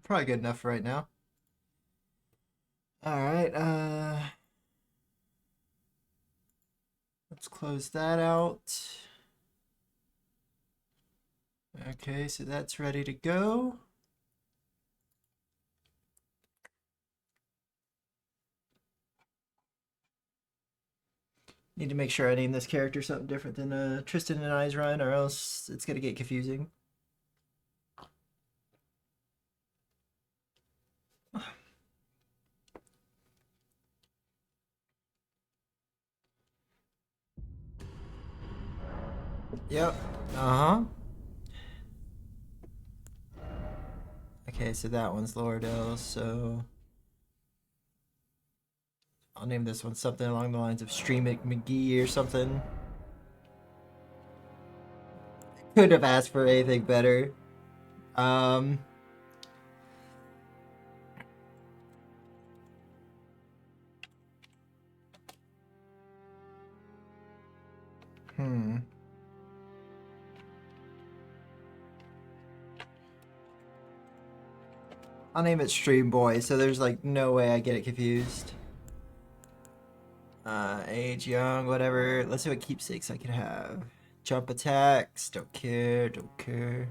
Probably good enough for right now. Alright, let's close that out. Okay, so that's ready to go. Need to make sure I name this character something different than Tristan and I's run, or else it's gonna get confusing. Yep. Uh-huh. Okay, so that one's Lordell, so I'll name this one something along the lines of Stream McGee or something. Could have asked for anything better. Um, hmm. I'll name it Stream Boy, so there's like no way I get it confused. Age, young, whatever. Let's see what keepsakes I could have. Jump attacks. Don't care. Don't care.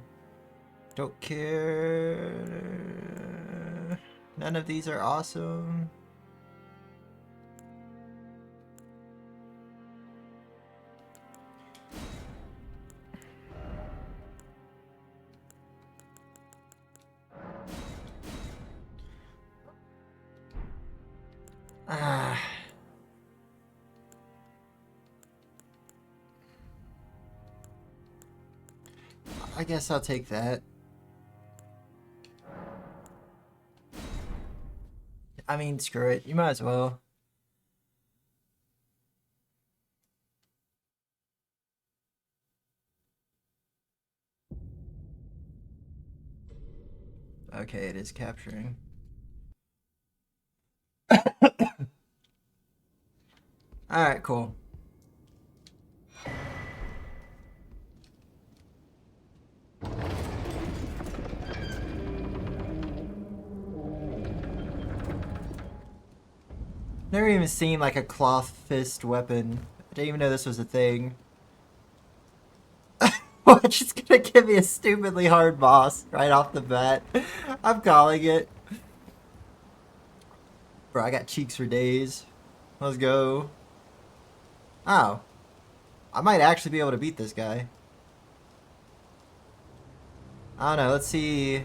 Don't care. None of these are awesome. Ah. I guess I'll take that. I mean, screw it. You might as well. Okay, it is capturing. Alright, cool. Never even seen like a cloth fist weapon. I didn't even know this was a thing. Which is gonna give me a stupidly hard boss right off the bat. I'm calling it. Bro, I got cheeks for days. Let's go. Oh. I might actually be able to beat this guy. I don't know, let's see.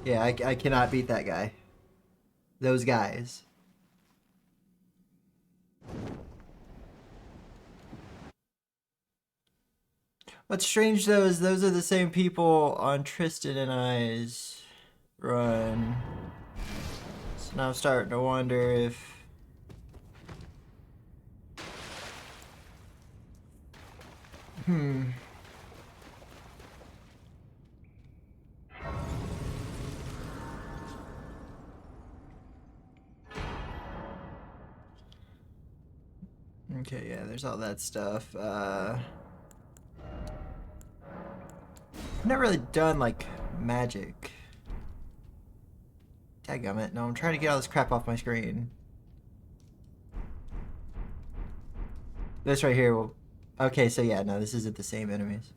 Yeah, I cannot beat that guy. Those guys. What's strange though is those are the same people on Tristan and I's run. So now I'm starting to wonder if... Hmm. Okay, yeah, there's all that stuff. I've never really done, like, magic. Dadgummit. No, I'm trying to get all this crap off my screen. This right here will... Okay, so yeah, no, this isn't the same enemies.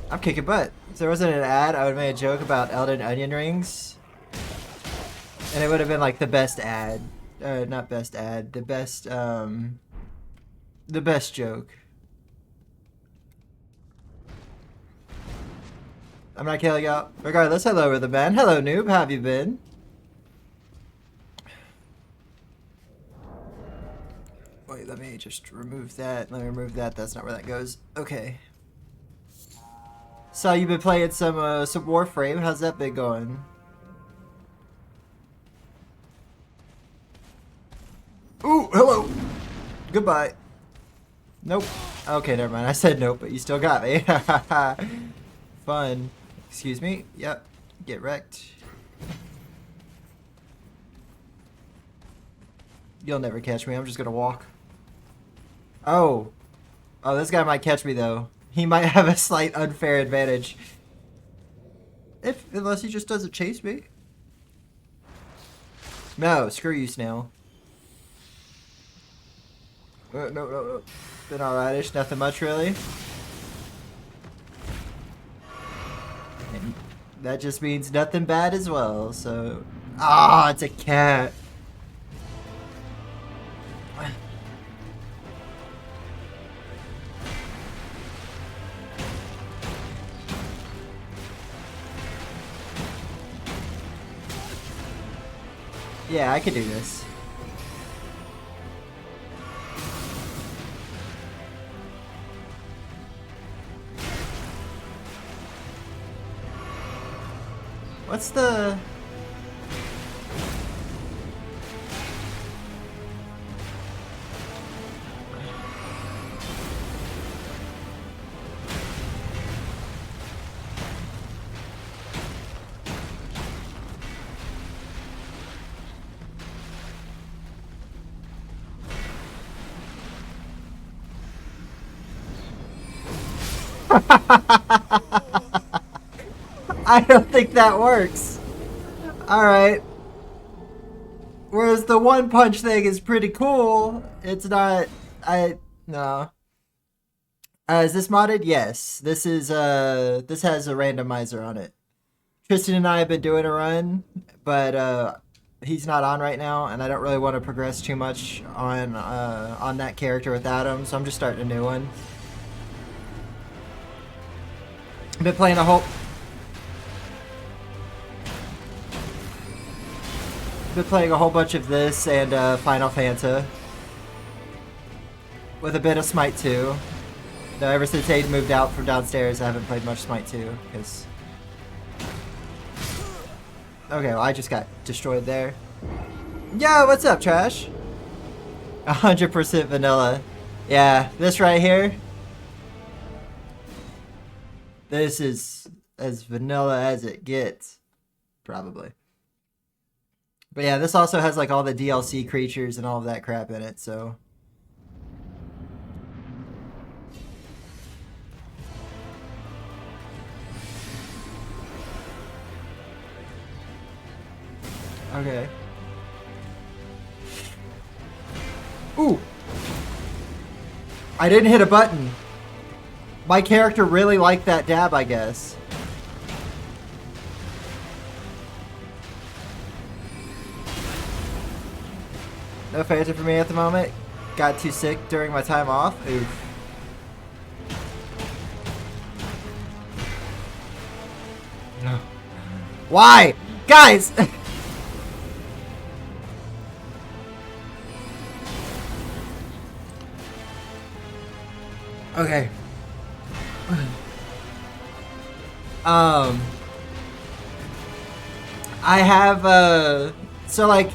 I'm kicking butt. If there wasn't an ad, I would have made a joke about Elden Onion rings. And it would have been like the best ad. Not best ad. The best joke. I'm not killing y'all. Regardless, hello, Rhythm Man. Hello, noob. How have you been? Wait, let me just remove that. Let me remove that. That's not where that goes. Okay. So you've been playing some Warframe. How's that been going? Ooh, hello. Goodbye. Nope. Okay, never mind. I said nope, but you still got me. Fun. Excuse me. Yep. Get wrecked. You'll never catch me. I'm just gonna walk. Oh. Oh, this guy might catch me, though. He might have a slight unfair advantage. Unless he just doesn't chase me. No, screw you, snail. No. Been alrightish, nothing much really. And that just means nothing bad as well, so... Ah, it's a cat. Yeah, I can do this. What's the... I don't think that works. Alright. Whereas the one punch thing is pretty cool, it's not... No. Is this modded? Yes. This is, this has a randomizer on it. Tristan and I have been doing a run, but, he's not on right now, and I don't really want to progress too much on that character without him, so I'm just starting a new one. I've been playing a whole... Been playing a whole bunch of this and Final Fanta. With a bit of Smite 2. Though ever since Aiden moved out from downstairs, I haven't played much Smite 2, because... Okay, well I just got destroyed there. Yo, what's up, Trash? 100% vanilla. Yeah, this right here. This is as vanilla as it gets. Probably. But yeah, this also has like all the DLC creatures and all of that crap in it, so... Okay. Ooh! I didn't hit a button. My character really liked that dab, I guess. No Fanta for me at the moment. Got too sick during my time off. Oof. No. Why? Guys! Okay. I have, so like,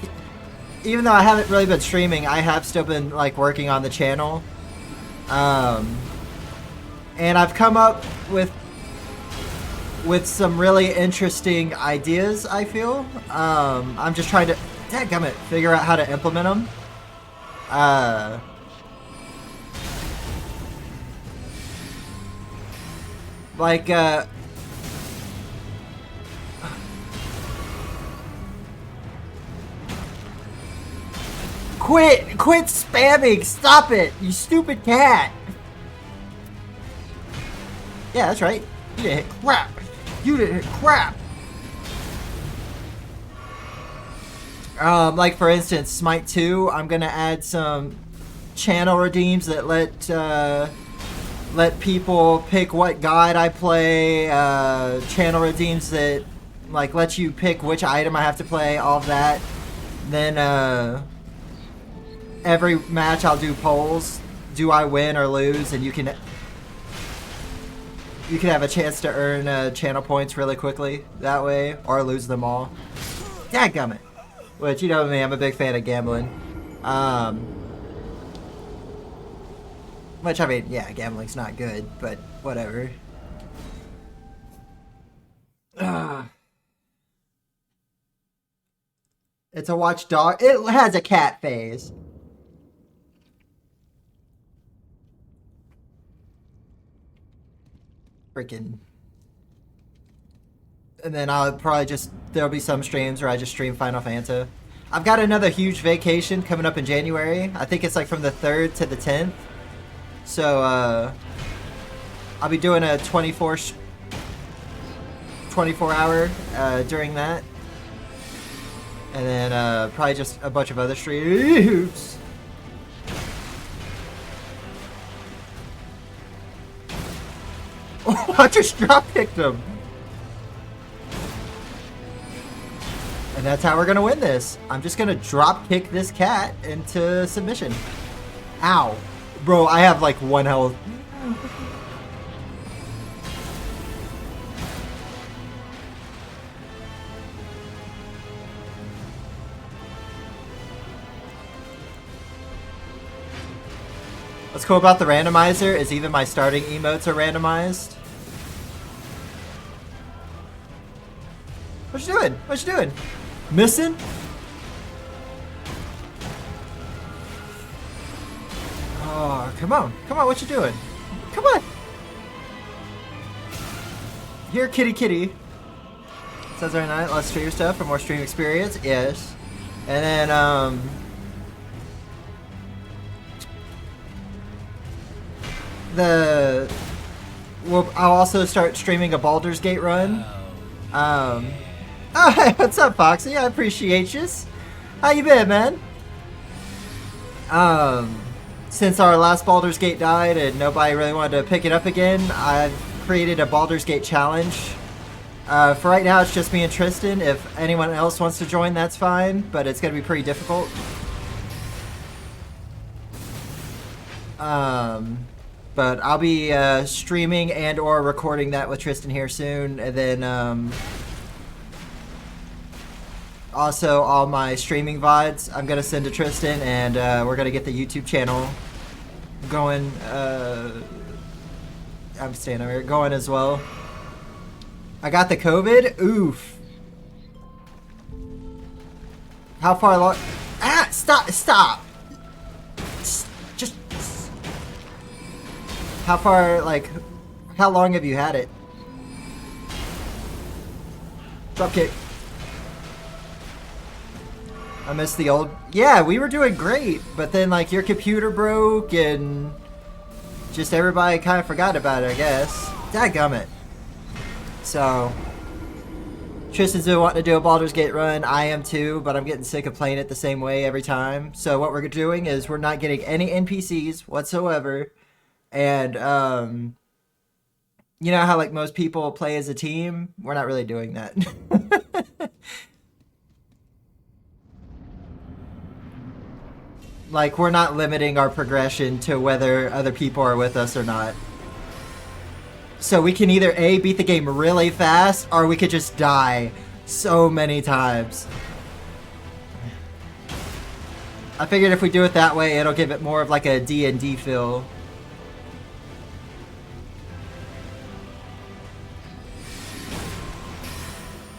even though I haven't really been streaming, I have still been like working on the channel. And I've come up with some really interesting ideas, I feel. I'm just trying to, dadgummit, figure out how to implement them. Like, Quit spamming! Stop it! You stupid cat! Yeah, that's right. You didn't hit crap! You didn't hit crap! Like for instance, Smite 2, I'm gonna add some channel redeems that let people pick what guide I play, channel redeems that like let you pick which item I have to play, all of that. Then every match I'll do polls. Do I win or lose? And you can have a chance to earn channel points really quickly that way, or lose them all. Dadgummit. Which, you know me, I'm a big fan of gambling. Which, I mean, yeah, gambling's not good, but whatever. It's a watchdog. It has a cat phase. Freaking. And then I'll probably there'll be some streams where I just stream Final Fantasy. I've got another huge vacation coming up in January. I think it's like from the 3rd to the 10th. So, I'll be doing a 24 hour during that. And then probably just a bunch of other streams. Oh, I just drop kicked him. And that's how we're gonna win this. I'm just gonna drop kick this cat into submission. Ow. Bro, I have like 1 health. What's cool about the randomizer is even my starting emotes are randomized. What you doing? What you doing? Missing? Oh, come on. Come on, what you doing? Come on. Here, kitty kitty. Says every night, let's stream stuff for more stream experience. Yes. And then, I'll also start streaming a Baldur's Gate run. Oh, hey, what's up, Foxy? I appreciate you. How you been, man? Since our last Baldur's Gate died and nobody really wanted to pick it up again, I've created a Baldur's Gate challenge. For right now, it's just me and Tristan. If anyone else wants to join, that's fine, but it's going to be pretty difficult. But I'll be streaming and or recording that with Tristan here soon, and then also all my streaming VODs I'm gonna send to Tristan, and we're gonna get the YouTube channel going. I'm staying over here, going as well. I got the COVID. Oof. How far along? Ah! Stop! Stop! Just. How far? Like, how long have you had it? Drop kick. I missed the old... Yeah, we were doing great, but then, like, your computer broke, and just everybody kind of forgot about it, I guess. Dadgummit. So, Tristan's been wanting to do a Baldur's Gate run. I am too, but I'm getting sick of playing it the same way every time. So what we're doing is we're not getting any NPCs whatsoever. And, you know how, like, most people play as a team? We're not really doing that. Like, we're not limiting our progression to whether other people are with us or not. So we can either A, beat the game really fast, or we could just die so many times. I figured if we do it that way, it'll give it more of like a D&D feel.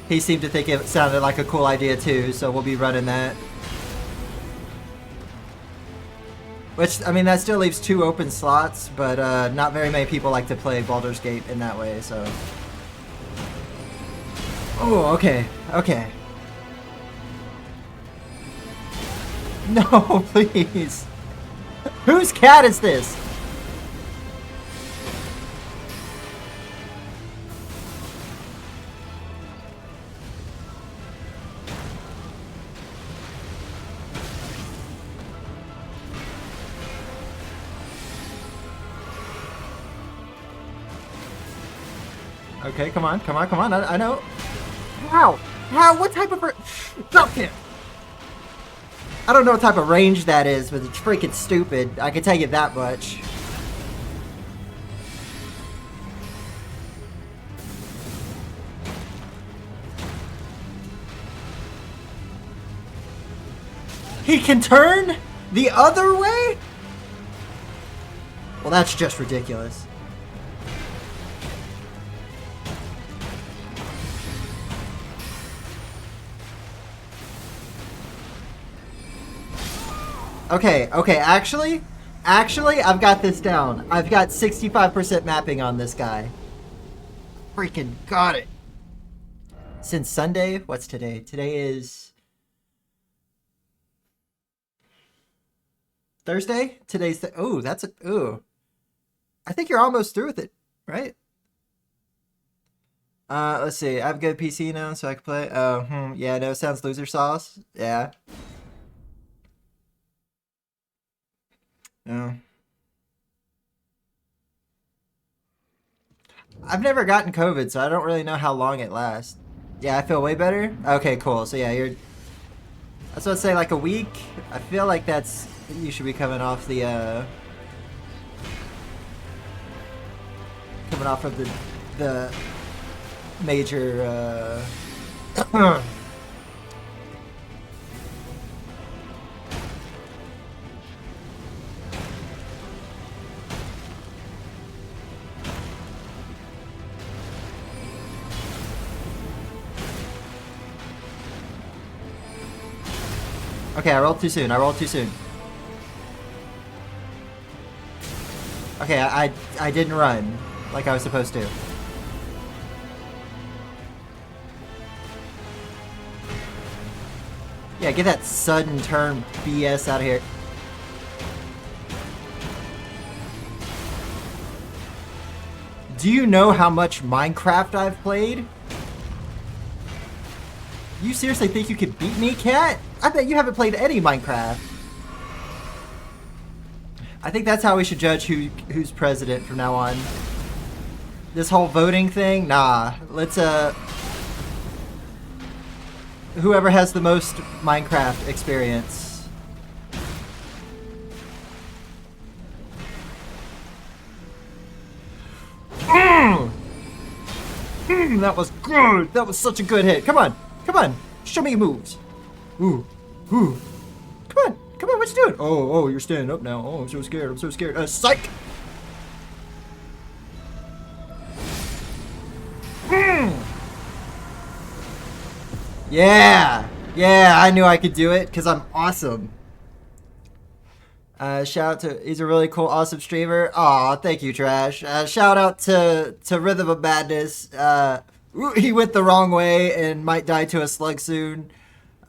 He seemed to think it sounded like a cool idea too, so we'll be running that. Which, I mean, that still leaves 2 open slots, but not very many people like to play Baldur's Gate in that way, so... Oh, okay, okay. No, please. Whose cat is this? Okay, come on, come on, come on. I know. How? How? What type of... Drop kick! I don't know what type of range that is, but it's freaking stupid. I can tell you that much. He can turn the other way? Well, that's just ridiculous. Okay, actually, I've got this down. I've got 65% mapping on this guy. Freaking got it. Since Sunday, what's today? Today is Thursday? Today's the, ooh, that's a, ooh. I think you're almost through with it, right? Let's see. I have a good PC now, so I can play. Yeah, no, sounds loser sauce. Yeah. No. I've never gotten COVID, so I don't really know how long it lasts. Yeah, I feel way better. Okay, cool. So yeah, you're. That's what I'd say, like a week. I feel like that's you should be coming off the coming off of the major Okay, I rolled too soon. Okay, I didn't run like I was supposed to. Yeah, get that sudden turn BS out of here. Do you know how much Minecraft I've played? You seriously think you could beat me, Cat? I bet you haven't played any Minecraft. I think that's how we should judge who's president from now on. This whole voting thing, nah. Let's whoever has the most Minecraft experience. That was good. That was such a good hit. Come on. Show me your moves. Ooh. Come on, what you doing? Oh, you're standing up now. Oh, I'm so scared. Psych! Yeah, I knew I could do it because I'm awesome. Shout out to, he's a really cool, awesome streamer. Aw, thank you, Trash. Shout out to Rhythm of Madness. He went the wrong way and might die to a slug soon.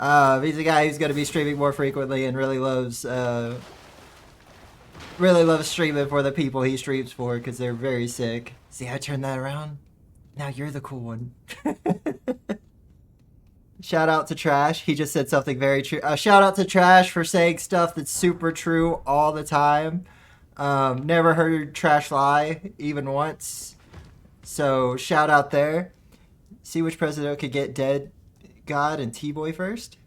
He's a guy who's going to be streaming more frequently and really loves streaming for the people he streams for because they're very sick. See how I turned that around? Now you're the cool one. Shout out to Trash. He just said something very true. Shout out to Trash for saying stuff that's super true all the time. Never heard Trash lie, even once. So, shout out there. See which president could get Dead God and T-Boy first.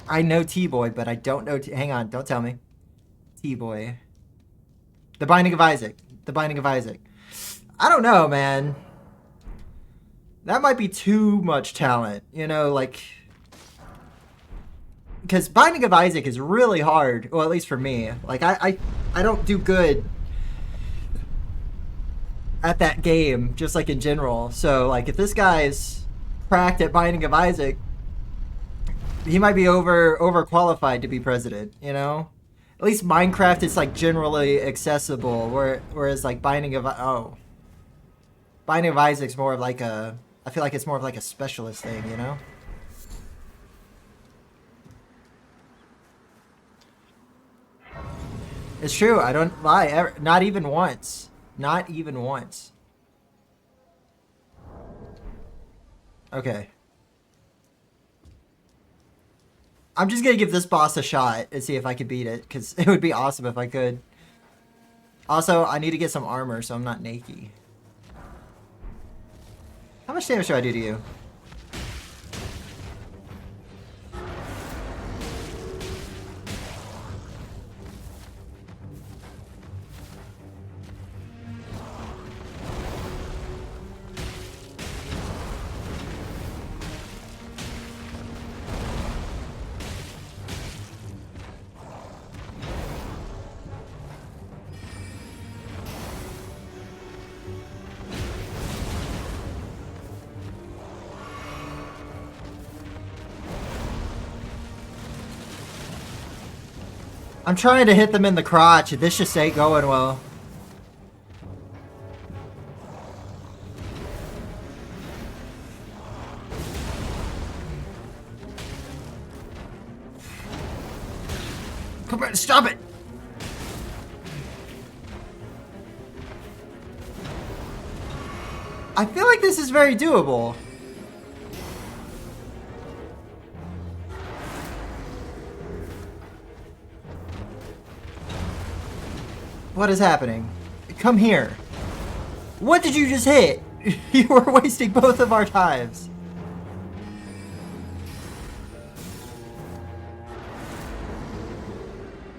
I know T-Boy, but I don't know... Hang on, don't tell me. T-Boy. The Binding of Isaac. I don't know, man. That might be too much talent, you know, like... Because Binding of Isaac is really hard, well, at least for me. Like, I don't do good at that game, just like in general. So, like, if this guy's cracked at Binding of Isaac, he might be overqualified to be president, you know? At least Minecraft is, like, generally accessible, whereas, like, Binding of Isaac's more of, like, a... I feel like it's more of like a specialist thing, you know? It's true, I don't lie, not even once. Not even once. Okay. I'm just gonna give this boss a shot and see if I can beat it, because it would be awesome if I could. Also, I need to get some armor so I'm not naked. How much damage do I do to you? I'm trying to hit them in the crotch, and this just ain't going well. Come on, stop it! I feel like this is very doable. What is happening? Come here. What did you just hit? You were wasting both of our times.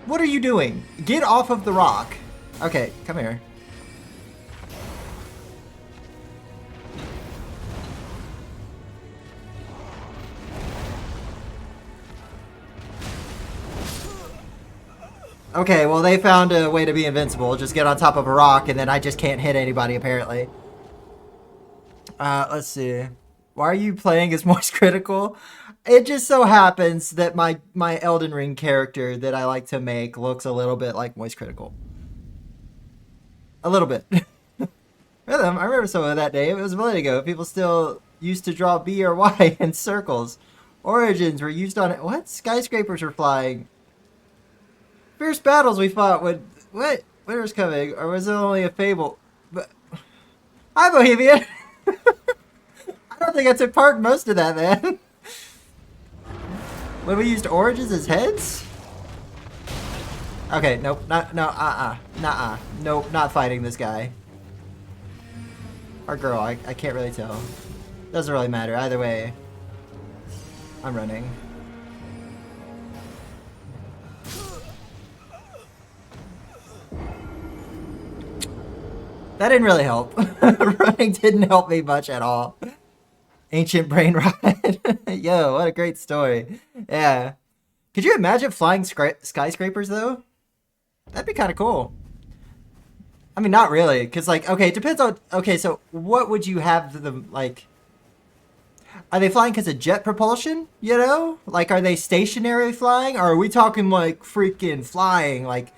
What are you doing? Get off of the rock. Okay, come here. Okay, well they found a way to be invincible. Just get on top of a rock and then I just can't hit anybody apparently. Let's see. Why are you playing as Moist Critical? It just so happens that my Elden Ring character that I like to make looks a little bit like Moist Critical. A little bit. Rhythm, I remember some of that day. It was a minute ago. People still used to draw B or Y in circles. Origins were used on it. What? Skyscrapers were flying. Fierce battles we fought with... What? Winter's coming. Or was it only a fable? But... Hi, Bohemian! I don't think I took part in most of that, man. When we used origins as heads? Okay, nope. Nuh-uh. Nope, not fighting this guy. Or girl, I can't really tell. Doesn't really matter. Either way, I'm running. That didn't really help. Running didn't help me much at all. Ancient brain ride. Yo, what a great story. Yeah. Could you imagine flying skyscrapers, though? That'd be kind of cool. I mean, not really, because, like, okay, it depends on... Okay, so what would you have them, like... Are they flying because of jet propulsion, you know? Like, are they stationary flying? Or are we talking, like, freaking flying, like...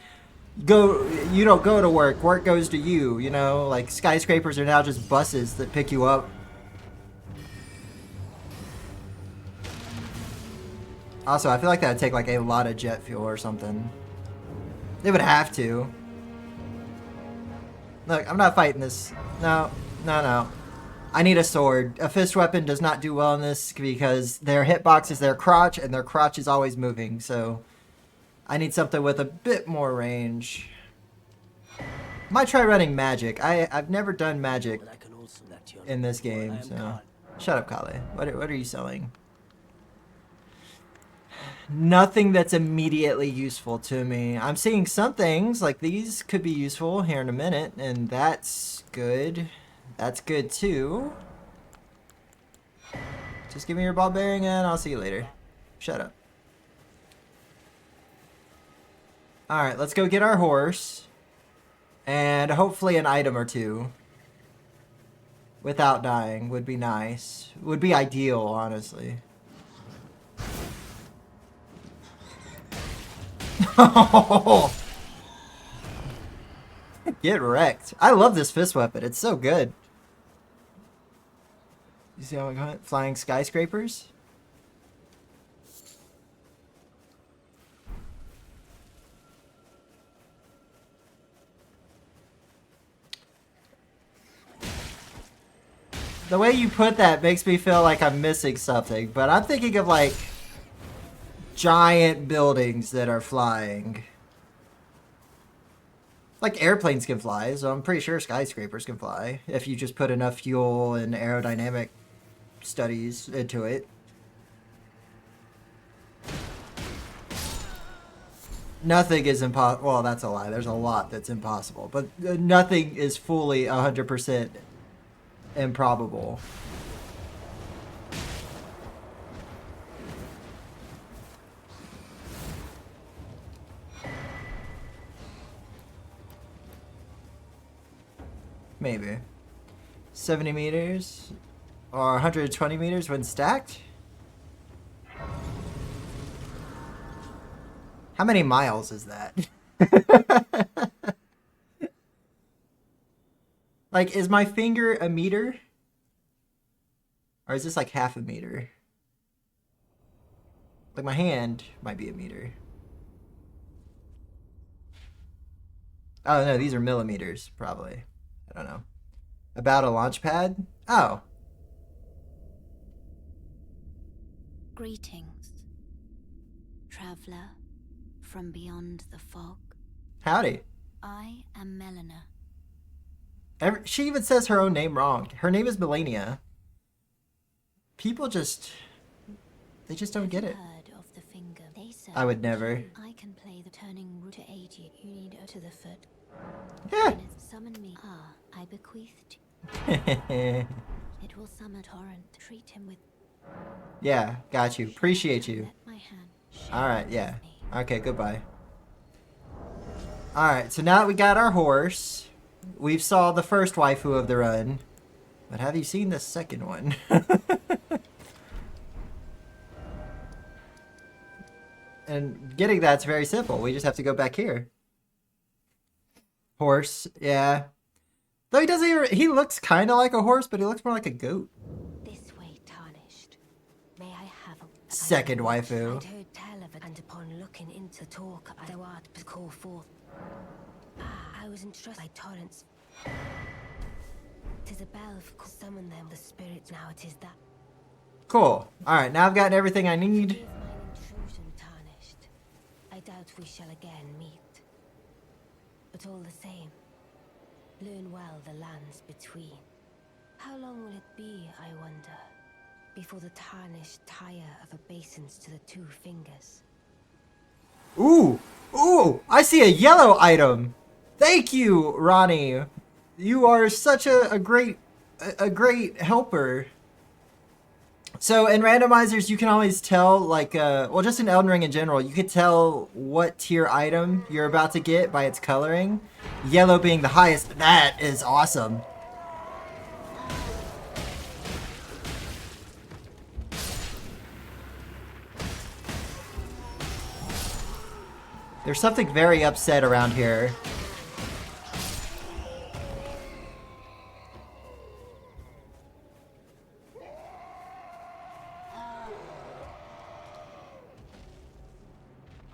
You don't go to work, work goes to you, you know? Like, skyscrapers are now just buses that pick you up. Also, I feel like that would take, like, a lot of jet fuel or something. They would have to. Look, I'm not fighting this. No. I need a sword. A fist weapon does not do well in this because their hitbox is their crotch, and their crotch is always moving, so... I need something with a bit more range. Might try running magic. I've never done magic in this game, so... Shut up, Kale. What are you selling? Nothing that's immediately useful to me. I'm seeing some things, like these could be useful here in a minute, and that's good. That's good too. Just give me your ball bearing and I'll see you later. Shut up. Alright, let's go get our horse. And hopefully an item or two. Without dying would be nice. Would be ideal, honestly. Get wrecked. I love this fist weapon. It's so good. You see how I'm going? Flying skyscrapers? The way you put that makes me feel like I'm missing something, but I'm thinking of like giant buildings that are flying. Like airplanes can fly, so I'm pretty sure skyscrapers can fly if you just put enough fuel and aerodynamic studies into it. Nothing is impossible. Well, that's a lie. There's a lot that's impossible, but nothing is fully 100% improbable. Maybe 70 meters or 120 meters when stacked. How many miles is that? Like, is my finger a meter? Or is this like half a meter? Like, my hand might be a meter. Oh, no, these are millimeters, probably. I don't know. About a launch pad? Oh. Greetings, traveler from beyond the fog. Howdy. I am Melina. She even says her own name wrong. Her name is Melania. People just... They just don't get it. Heard of the finger? They said I would never. I can play the turning route to aid you. You need her to the foot. Yeah. When it summon me, I bequeathed you. It will summon Torrent. Treat him with... Yeah, got you. Appreciate you. Let my hand Alright, yeah. Okay, goodbye. Alright, so now that we got our horse, we've saw the first waifu of the run. But have you seen the second one? And getting that's very simple. We just have to go back here. Horse, yeah. Though he doesn't even, he looks kind of like a horse, but he looks more like a goat. This way, tarnished. May I have a... Second waifu. I'd heard tell of it, and upon looking into talk, thou art to call forth. I was entrusted by Torrents. 'Tis a bell for summon them, the spirits. Now it is that. Cool. Alright, now I've gotten everything I need. Forgive mine intrusion, tarnished. I doubt we shall again meet. But all the same, learn well the lands between. How long will it be, I wonder, before the tarnished tire of obeisance to the two fingers? Ooh! Ooh! I see a yellow item! Thank you, Ronnie! You are such a great helper. So in randomizers, you can always tell, like, well, just in Elden Ring in general, you could tell what tier item you're about to get by its coloring. Yellow being the highest. That is awesome. There's something very upset around here.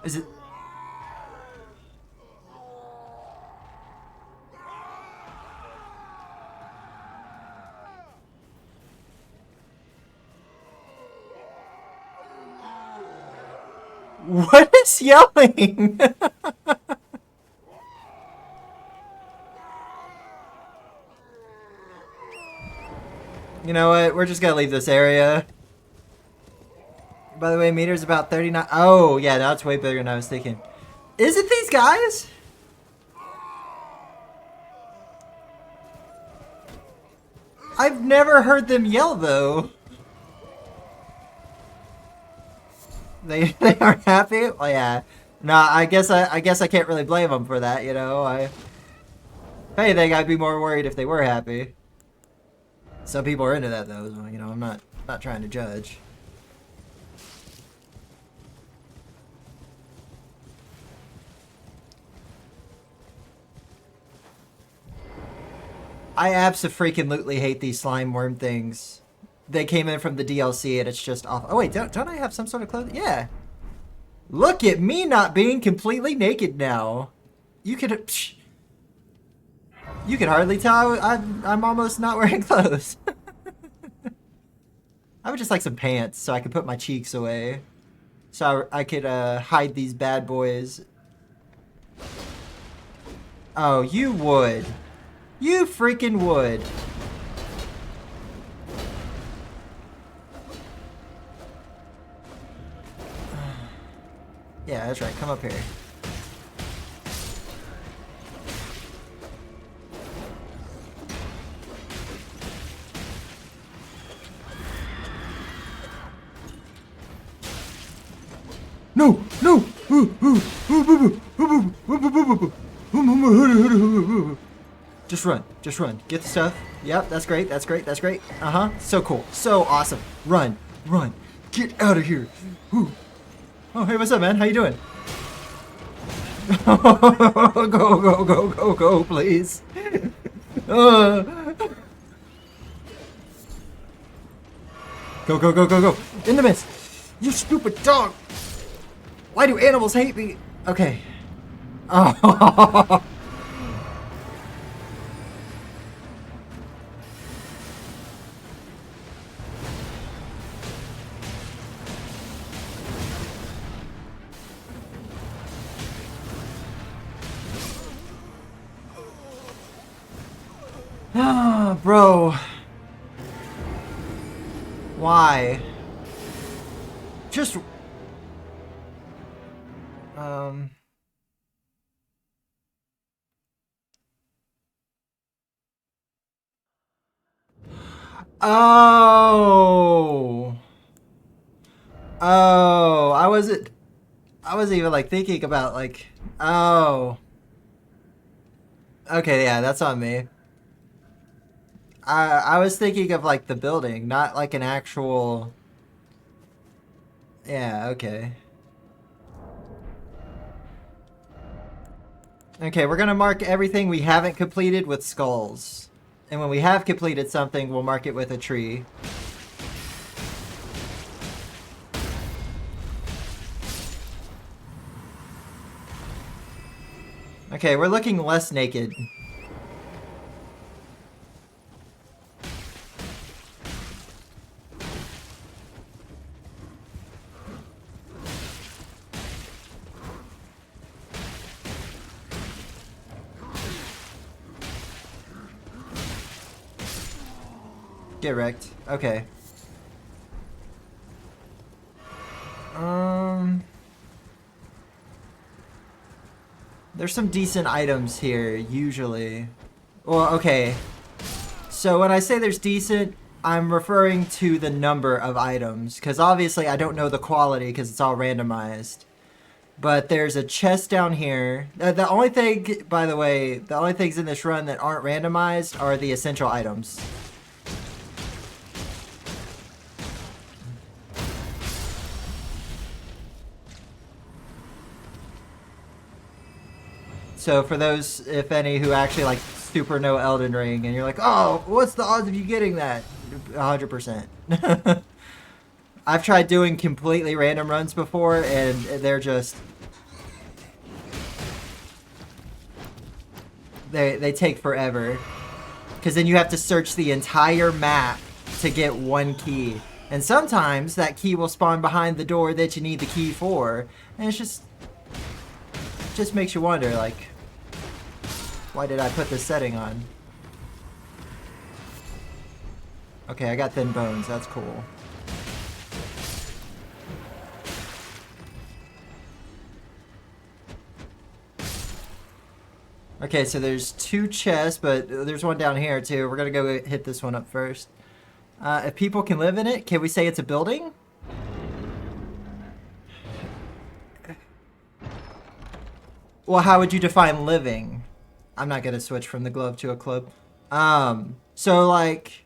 Is it... What is yelling? You know what? We're just gonna leave this area. By the way, meter's about 39. Oh, yeah, now it's way bigger than I was thinking. Is it these guys? I've never heard them yell, though. They aren't happy? Oh, yeah. No, I guess I can't really blame them for that, you know? If anything, I'd be more worried if they were happy. Some people are into that, though, so, you know, I'm not trying to judge. I abso-freaking-lutely hate these slime worm things. They came in from the DLC and it's just off. Oh wait, don't I have some sort of clothing? Yeah. Look at me not being completely naked now. You could hardly tell I'm almost not wearing clothes. I would just like some pants so I could put my cheeks away. So I could hide these bad boys. Oh, you would. You freaking would. Yeah, that's right. Come up here. No! No! Just run. Just run. Get the stuff. Yep, that's great. That's great. That's great. Uh-huh. So cool. So awesome. Run. Run. Get out of here. Whew. Oh, hey, what's up, man? How you doing? Go, go, go, go, go, please. Uh. Go, go, go, go, go. In the mist. You stupid dog. Why do animals hate me? Okay. Oh. Ah, bro. Why? Just... Oh. Oh, I wasn't even like thinking about like, oh. Okay, yeah, that's on me. I was thinking of like the building, not like an actual. Yeah, okay. Okay, we're gonna mark everything we haven't completed with skulls. And when we have completed something, we'll mark it with a tree. Okay, we're looking less naked. Get wrecked. Okay. There's some decent items here, usually. Well, okay. So when I say there's decent, I'm referring to the number of items. Because obviously I don't know the quality because it's all randomized. But there's a chest down here. The only thing, by the way, the only things in this run that aren't randomized are the essential items. So for those, if any, who actually like super know Elden Ring, and you're like, oh, what's the odds of you getting that? 100%. I've tried doing completely random runs before, and they're just... They take forever. Because then you have to search the entire map to get one key. And sometimes that key will spawn behind the door that you need the key for. And it's just makes you wonder, like, why did I put this setting on? Okay, I got thin bones. That's cool. Okay, so there's two chests, but there's one down here too. We're gonna go hit this one up first. If people can live in it, can we say it's a building? Well, how would you define living? I'm not gonna switch from the glove to a club. So like,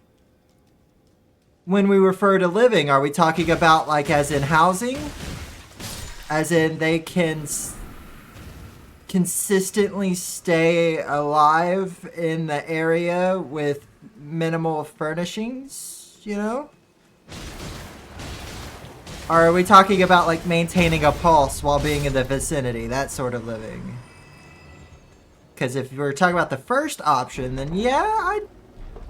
when we refer to living, are we talking about like as in housing? As in they can consistently stay alive in the area with minimal furnishings, you know? Or are we talking about like maintaining a pulse while being in the vicinity, that sort of living? Because if we're talking about the first option, then yeah,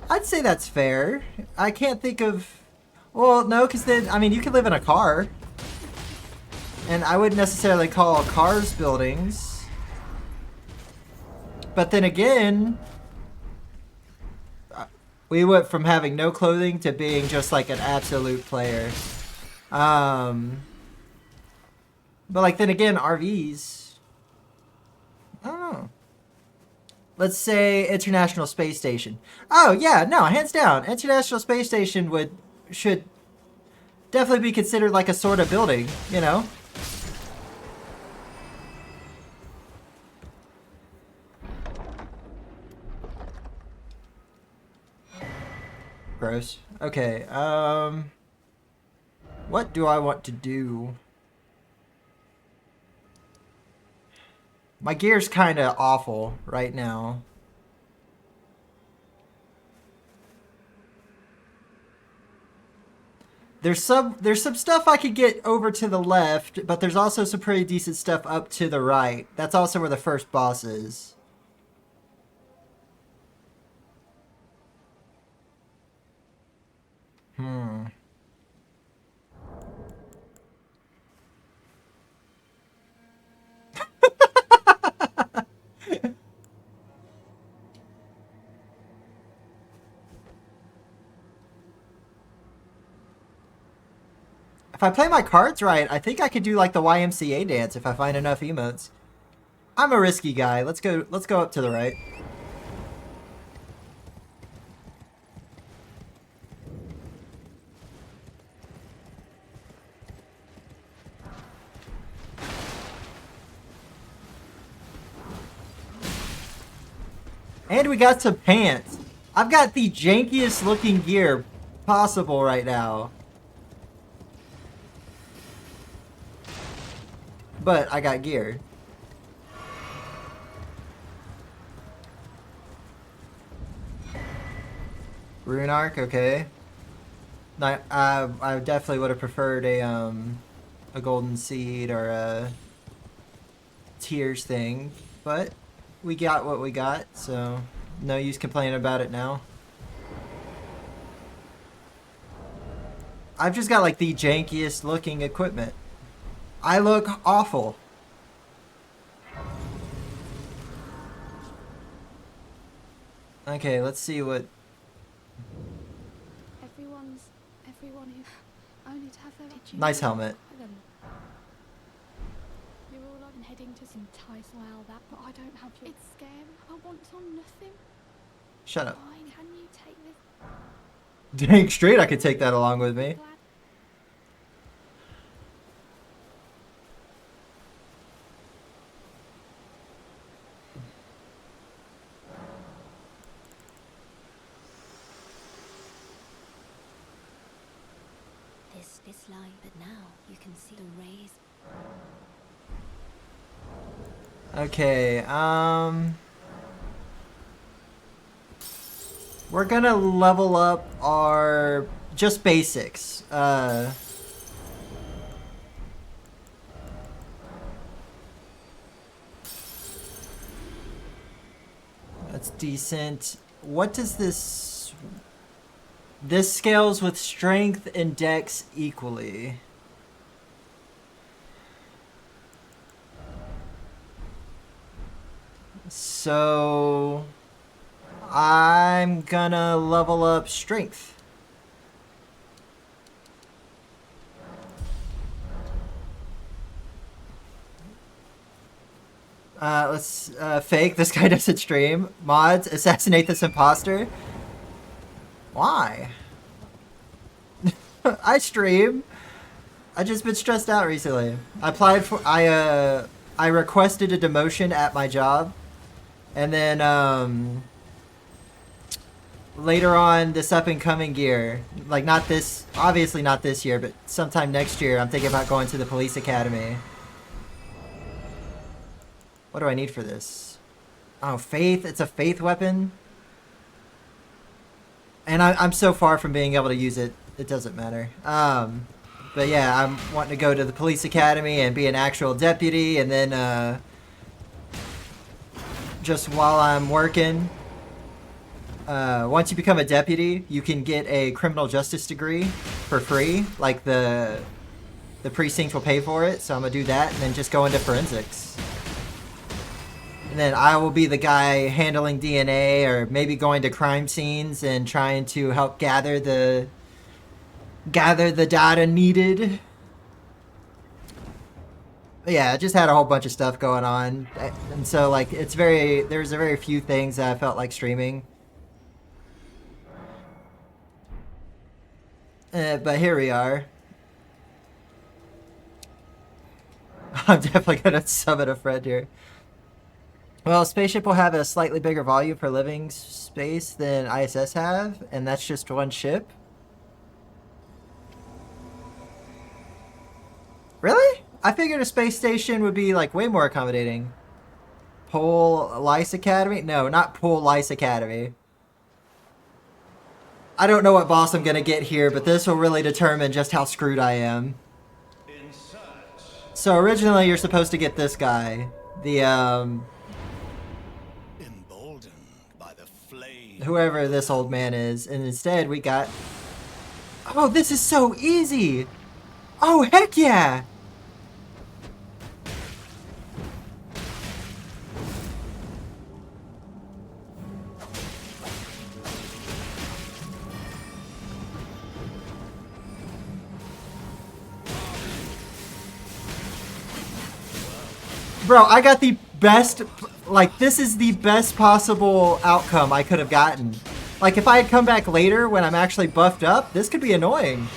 I'd say that's fair. I can't think of... Well, no, because then, I mean, you could live in a car. And I wouldn't necessarily call cars buildings. But then again, we went from having no clothing to being just like an absolute player. But like then again, RVs, I don't know. Let's say International Space Station. Oh yeah, no, hands down, International Space Station should definitely be considered like a sort of building, you know? Gross. Okay, what do I want to do? My gear's kind of awful right now. There's some stuff I could get over to the left, but there's also some pretty decent stuff up to the right. That's also where the first boss is. If I play my cards right, I think I could do like the YMCA dance if I find enough emotes. I'm a risky guy. Let's go up to the right. And we got some pants. I've got the jankiest looking gear possible right now. But I got gear. Rune Arc, okay. I definitely would have preferred a Golden Seed or a Tears thing, but we got what we got, so no use complaining about it now. I've just got like the jankiest looking equipment. I look awful. Okay, let's see what... Everyone is only to have their... Nice helmet. You're all up and heading to some entice well that, but I don't have your... It's scary. I want on nothing. Shut up. Fine, can you take this? Dang straight I could take that along with me. Glad. This line, but now you can see the rays. Okay, we're gonna level up our just basics. That's decent. What does this... This scales with strength and dex equally. So I'm gonna level up strength. Let's fake. This guy doesn't stream. Mods, assassinate this imposter. Why? I stream. I just been stressed out recently. I applied for I requested a demotion at my job, and then later on this up and coming year, like not this, obviously not this year, but sometime next year, I'm thinking about going to the police academy. What do I need for this? Oh, faith. It's a faith weapon. And I'm so far from being able to use it, it doesn't matter. But yeah, I'm wanting to go to the police academy and be an actual deputy, and then just while I'm working, once you become a deputy, you can get a criminal justice degree for free. Like the precinct will pay for it, so I'm gonna do that, and then just go into forensics. And then I will be the guy handling DNA, or maybe going to crime scenes and trying to help gather the data needed. But yeah, I just had a whole bunch of stuff going on, and so like there's a very few things that I felt like streaming. But here we are. I'm definitely gonna summon a friend here. Well, Spaceship will have a slightly bigger volume for living space than ISS have, and that's just one ship. Really? I figured a space station would be like way more accommodating. Pole Lice Academy? No, not Pole Lice Academy. I don't know what boss I'm gonna get here, but this will really determine just how screwed I am. So originally you're supposed to get this guy. The, Emboldened by the flame. whoever this old man is. And instead we got... Oh, this is so easy! Oh, heck yeah! Bro, I got the best, like, this is the best possible outcome I could have gotten. Like, if I had come back later when I'm actually buffed up, this could be annoying.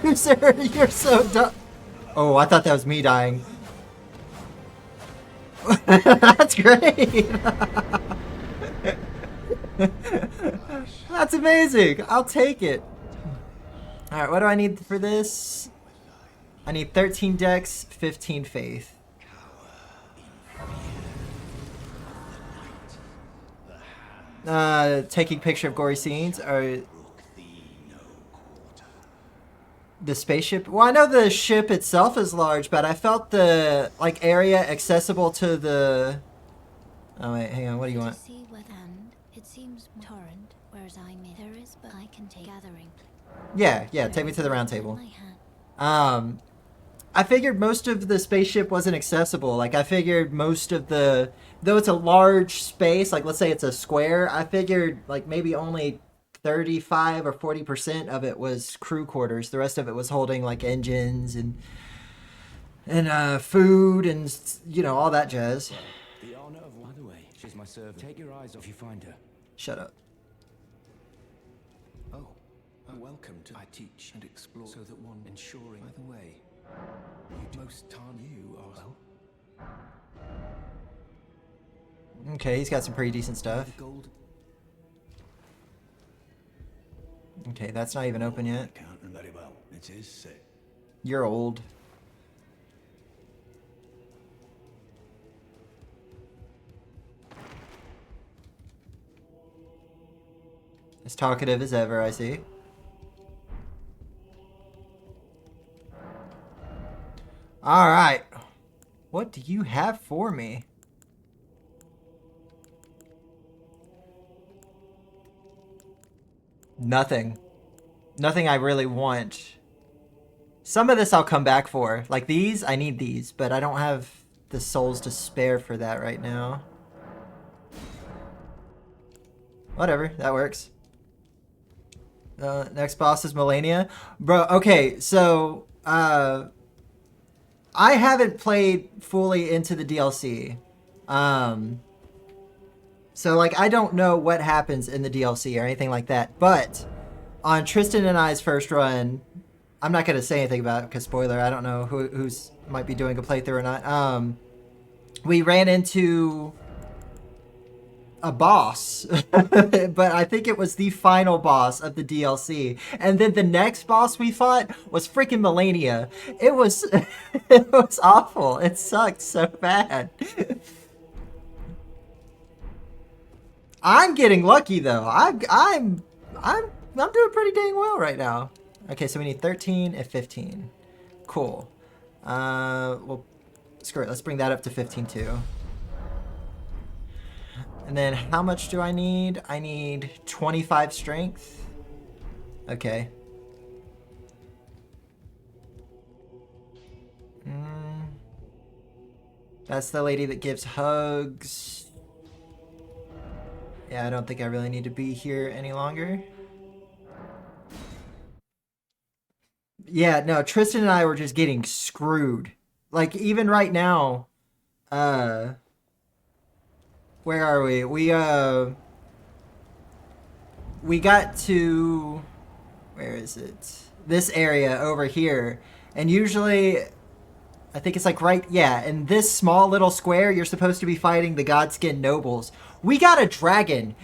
Loser, you're so dumb. Oh, I thought that was me dying. That's great. That's amazing. I'll take it. Alright, what do I need for this? I need 13 dex, 15 faith. Taking picture of gory scenes or the spaceship. Well, I know the ship itself is large, but I felt the like area accessible to the. Oh wait, hang on. What do you want? See with hand, it seems torrent, whereas I may there is, but I can take gathering. Yeah, yeah. Take me to the round table. My hand. I figured most of the spaceship wasn't accessible. Like, I figured most of the... Though it's a large space, like, let's say it's a square, I figured, like, maybe only 35 or 40% of it was crew quarters. The rest of it was holding, like, engines and food and, you know, all that jazz. The honor of by the way, she's my servant. Take your eyes off you find her. Shut up. Oh, welcome to I teach and explore so that one ensuring by the way. You most time you are well. Okay, he's got some pretty decent stuff. Gold. Okay, that's not even open yet. Counting very well. It is sick. You're old. As talkative as ever, I see. Alright. What do you have for me? Nothing. Nothing I really want. Some of this I'll come back for. Like these, I need these, but I don't have the souls to spare for that right now. Whatever, that works. Next boss is Malenia. Bro, okay, so, I haven't played fully into the DLC. So, like, I don't know what happens in the DLC or anything like that. But on Tristan and I's first run, I'm not going to say anything about it because, spoiler, I don't know who's might be doing a playthrough or not. We ran into a boss, but I think it was the final boss of the DLC. And then the next boss we fought was freaking Malenia. It was, it was awful. It sucked so bad. I'm getting lucky though. I'm doing pretty dang well right now. Okay, so we need 13 and 15. Cool. Well, screw it. Let's bring that up to 15 too. And then how much do I need? I need 25 strength. Okay. That's the lady that gives hugs. Yeah, I don't think I really need to be here any longer. Yeah, no, Tristan and I were just getting screwed. Like, even right now, where are we? We got to, where is it? This area over here. And usually, I think it's like right, yeah, in this small little square, you're supposed to be fighting the Godskin nobles. We got a dragon.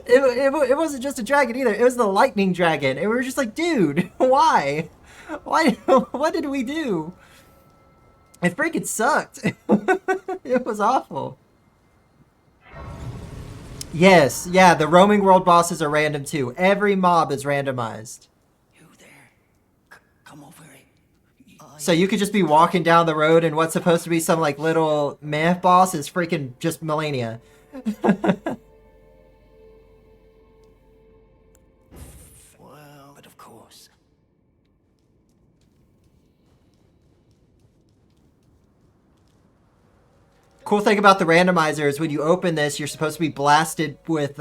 it wasn't just a dragon either. It was the lightning dragon. And we were just like, dude, why? Why? What did we do? It freaking sucked. It was awful. Yes, yeah, the roaming world bosses are random too. Every mob is randomized. You there? Come over here. So you could just be walking down the road and what's supposed to be some like little meh boss is freaking just Melania. Well, but of course. Cool thing about the randomizer is when you open this, you're supposed to be blasted with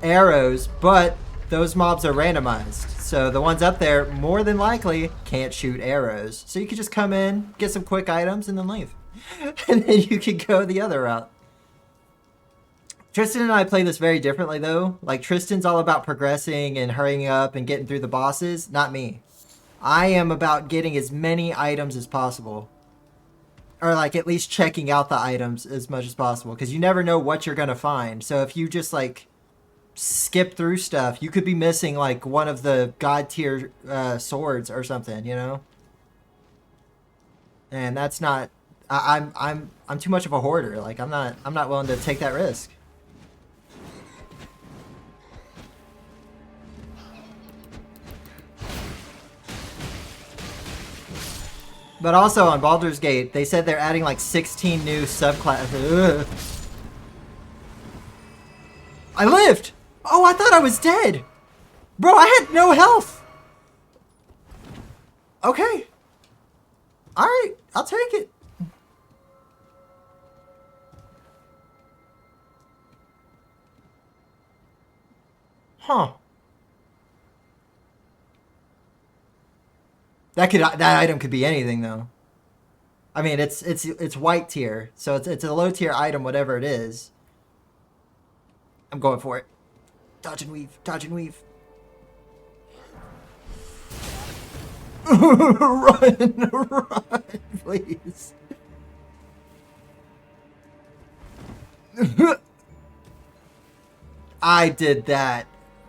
arrows, but those mobs are randomized. So the ones up there, more than likely, can't shoot arrows. So you could just come in, get some quick items, and then leave. And then you could go the other route. Tristan and I play this very differently, though. Like, Tristan's all about progressing and hurrying up and getting through the bosses. Not me. I am about getting as many items as possible. Or, like, at least checking out the items as much as possible. Because you never know what you're going to find. So if you just, like, skip through stuff, you could be missing, like, one of the god tier swords or something, you know? And that's not... I'm too much of a hoarder. Like, I'm not willing to take that risk. But also on Baldur's Gate, they said they're adding like 16 new subclasses. I lived! Oh, I thought I was dead! Bro, I had no health! Okay. Alright, I'll take it. Huh. That item could be anything though. I mean, it's white tier, so it's a low tier item, whatever it is. I'm going for it. Dodge and weave, dodge and weave. Run, run, please. I did that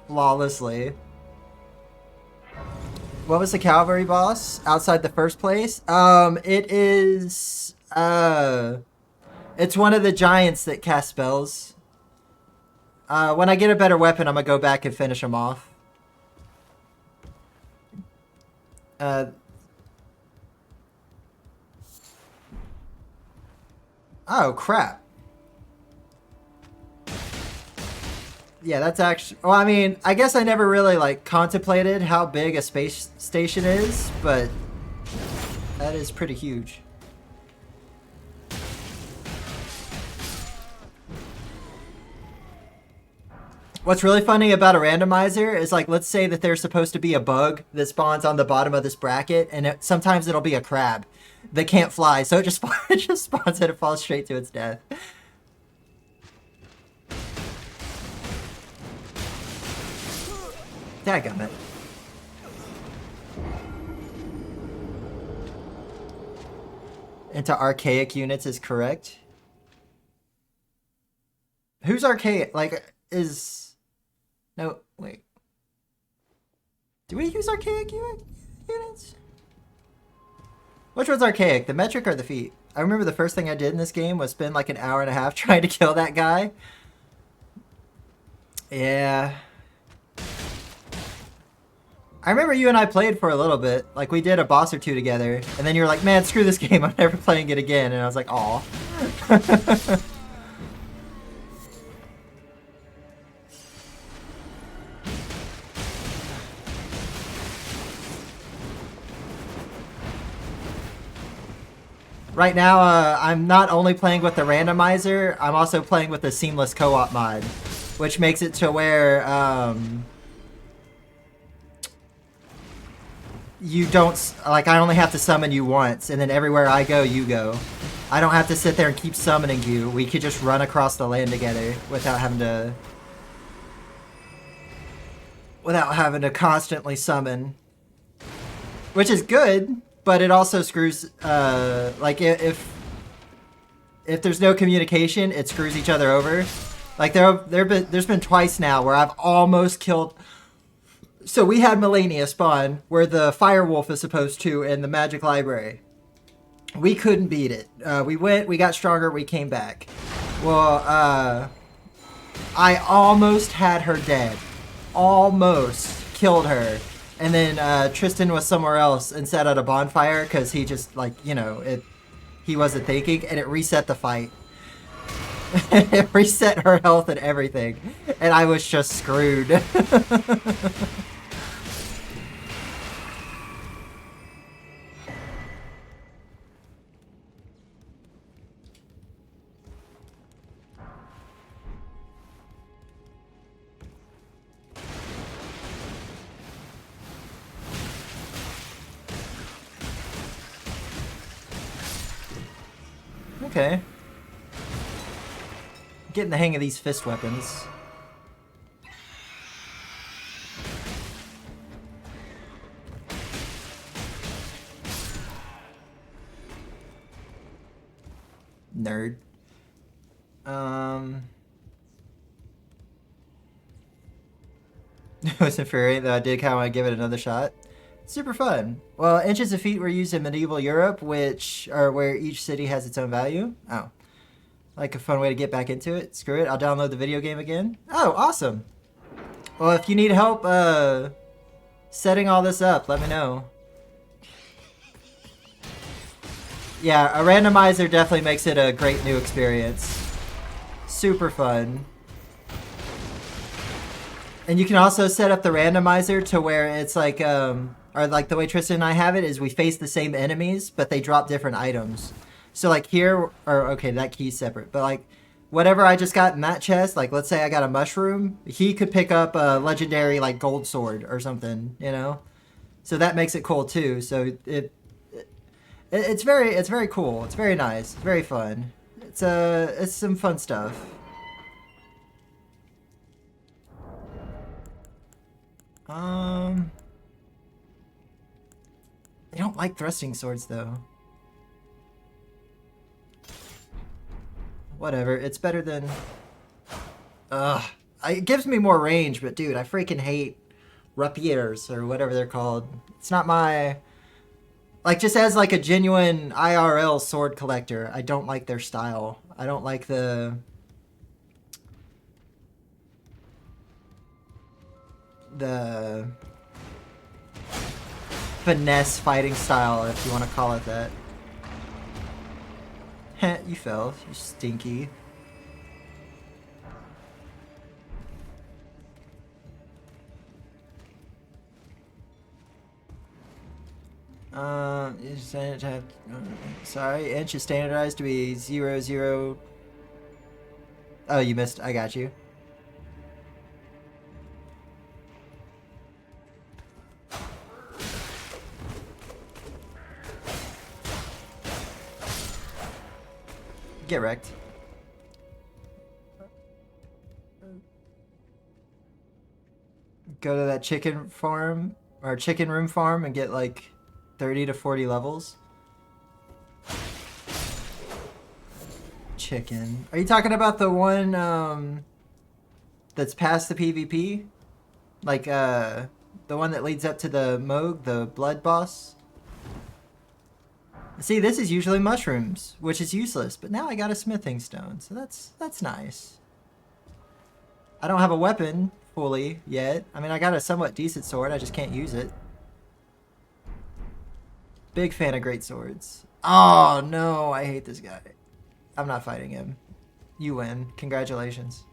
flawlessly. What was the cavalry boss outside the first place? It is, it's one of the giants that cast spells. When I get a better weapon, I'm gonna go back and finish him off. Oh, crap. Yeah, that's actually... Well, I mean, I guess I never really, like, contemplated how big a space station is, but that is pretty huge. What's really funny about a randomizer is, like, let's say that there's supposed to be a bug that spawns on the bottom of this bracket, and sometimes it'll be a crab that can't fly, so it just, it just spawns and it falls straight to its death. Dadgummit. Into archaic units is correct. Who's archaic? Like, is... No, wait. Do we use archaic units? Which one's archaic? The metric or the feat? I remember the first thing I did in this game was spend like an hour and a half trying to kill that guy. Yeah. I remember you and I played for a little bit. Like, we did a boss or two together. And then you were like, man, screw this game. I'm never playing it again. And I was like, aw. Right now, I'm not only playing with the randomizer, I'm also playing with the seamless co-op mod. Which makes it to where, you don't, like, I only have to summon you once, and then everywhere I go, you go. I don't have to sit there and keep summoning you. We could just run across the land together without having to constantly summon. Which is good, but it also screws, like, if there's no communication, it screws each other over. Like there's been twice now where I've almost killed. So we had Melania spawn where the fire wolf is supposed to in the magic library. We couldn't beat it. We got stronger, we came back. Well, I almost had her dead. Almost killed her. And then Tristan was somewhere else and set out a bonfire because he just, like, you know, he wasn't thinking, and it reset the fight. It reset her health and everything. And I was just screwed. Okay. Getting the hang of these fist weapons. Nerd. It was infuriating, though I did kind of want to give it another shot. Super fun. Well, inches of feet were used in medieval Europe, which are where each city has its own value. Oh. Like a fun way to get back into it. Screw it, I'll download the video game again. Oh, awesome. Well, if you need help setting all this up, let me know. Yeah, a randomizer definitely makes it a great new experience. Super fun. And you can also set up the randomizer to where it's like, or like the way Tristan and I have it is we face the same enemies, but they drop different items. So like here, or okay, that key's separate, but like whatever I just got in that chest, like let's say I got a mushroom, he could pick up a legendary like gold sword or something, you know? So that makes it cool too. So it's very cool. It's very nice. Very fun. It's some fun stuff. I don't like thrusting swords though. Whatever, it's better than... it gives me more range, but dude, I freaking hate rapiers or whatever they're called. It's not my... Like, just as like a genuine IRL sword collector, I don't like their style. I don't like the finesse fighting style, if you want to call it that. Heh, you fell, you stinky. Sorry, inch is standardized to be 0, 0. Oh, you missed. I got you. Get wrecked. Go to that chicken farm or chicken room farm and get like 30 to 40 levels. Chicken. Are you talking about the one that's past the PvP? Like the one that leads up to the Moog, the blood boss? See, this is usually mushrooms, which is useless, but now I got a smithing stone, so that's nice. I don't have a weapon fully yet. I mean, I got a somewhat decent sword, I just can't use it. Big fan of great swords. Oh no, I hate this guy. I'm not fighting him. You win. Congratulations.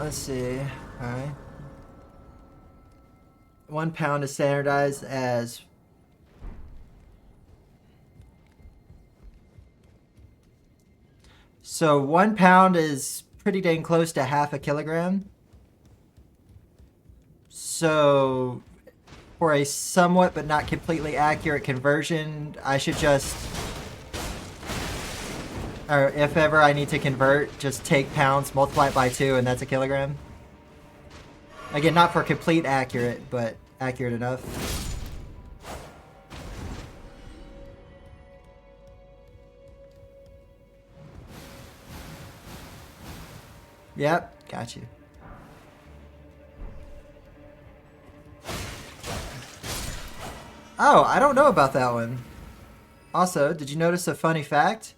Let's see. Alright. 1 pound is standardized as... So 1 pound is pretty dang close to half a kilogram. So for a somewhat but not completely accurate conversion, I should just, or if ever I need to convert, just take pounds, multiply it by 2, and that's a kilogram. Again, not for complete accurate, but accurate enough. Yep, got you. Oh, I don't know about that one. Also, did you notice a funny fact?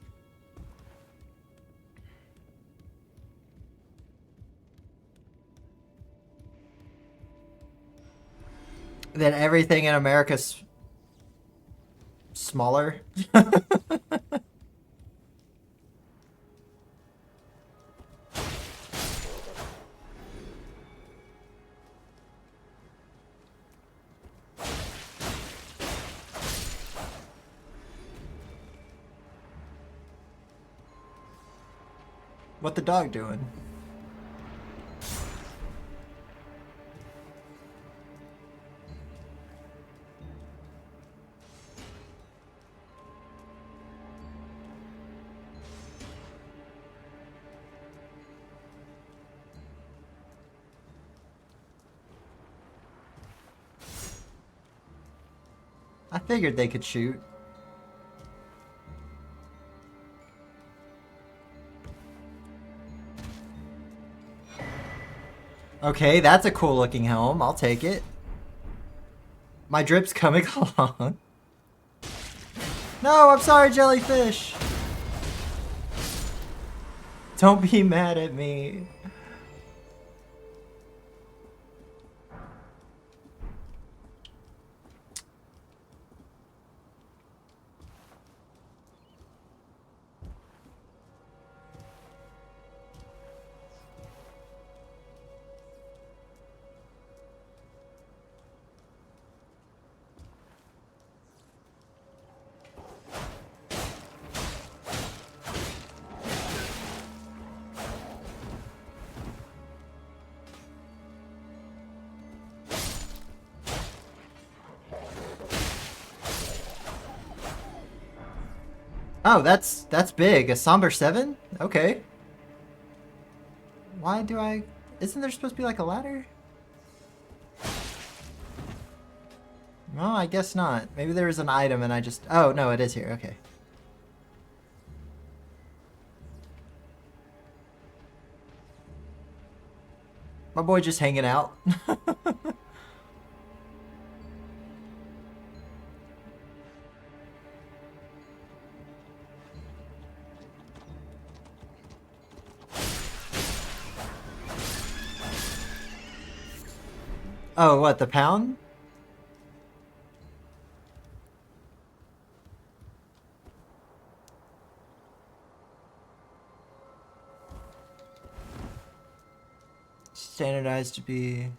That everything in America's smaller? What the dog doing? I figured they could shoot. Okay, that's a cool looking helm. I'll take it. My drip's coming along. No, I'm sorry, jellyfish. Don't be mad at me. Oh, that's big. A Somber 7? Okay. Why do I... Isn't there supposed to be like a ladder? No, I guess not. Maybe there was an item and I just... Oh, no, it is here. Okay. My boy just hanging out. Oh, what, the pound? Standardized to be...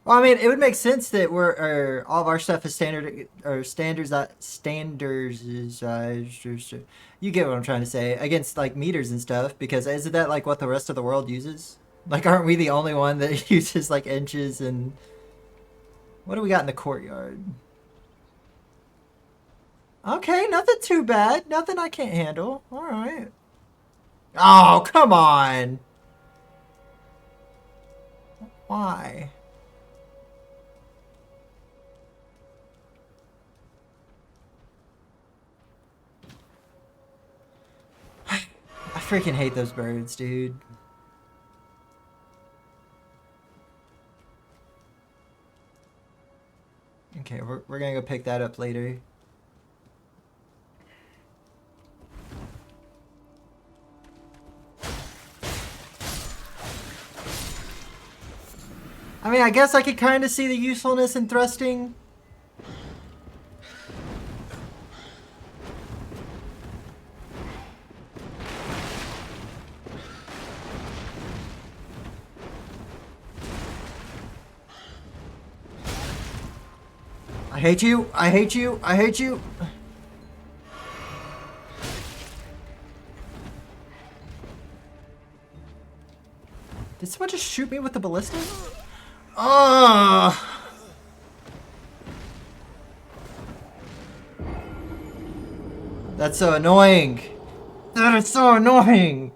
Well, I mean, it would make sense that all of our stuff is standard or standards. You get what I'm trying to say, against like meters and stuff. Because isn't that like what the rest of the world uses? Like, aren't we the only one that uses like inches and? What do we got in the courtyard? Okay, nothing too bad. Nothing I can't handle. All right. Oh, come on. Why? I freaking hate those birds, dude. Okay, we're gonna go pick that up later. I mean, I guess I could kind of see the usefulness in thrusting. I hate you. I hate you. I hate you. Did someone someone just shoot me with the ballista? Oh! That's so annoying. That is so annoying.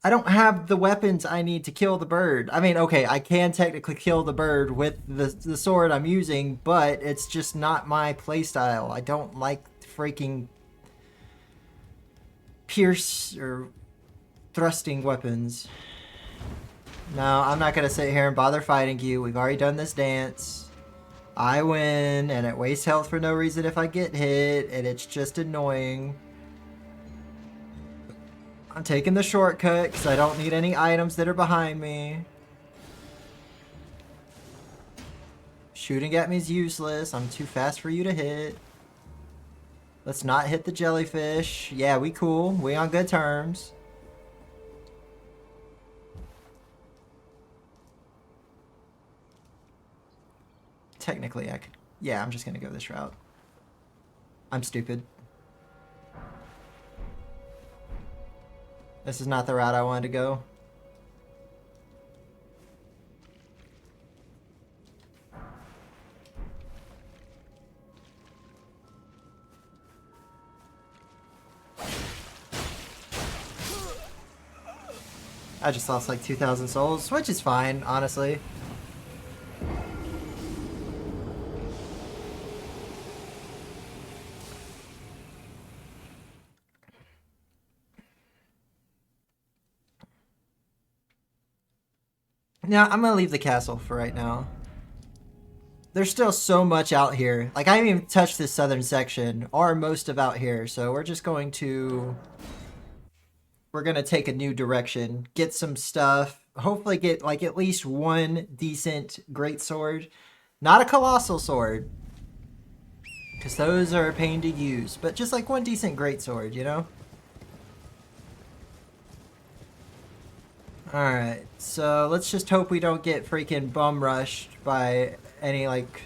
I don't have the weapons I need to kill the bird. I mean, okay, I can technically kill the bird with the sword I'm using, but it's just not my playstyle. I don't like freaking pierce or thrusting weapons. No, I'm not gonna sit here and bother fighting you. We've already done this dance. I win, and it wastes health for no reason if I get hit, and it's just annoying. I'm taking the shortcut because I don't need any items that are behind me. Shooting at me is useless. I'm too fast for you to hit. Let's not hit the jellyfish. Yeah, we cool. We on good terms. Technically, I could... Yeah, I'm just gonna go this route. I'm stupid. This is not the route I wanted to go. I just lost like 2,000 souls, which is fine, honestly. Now, I'm gonna leave the castle for right now. There's still so much out here. Like, I haven't even touched this southern section, or most of out here, so we're just going to... We're gonna take a new direction, get some stuff, hopefully get, like, at least one decent greatsword. Not a colossal sword, because those are a pain to use, but just, like, one decent greatsword, you know? Alright, so let's just hope we don't get freaking bum rushed by any, like,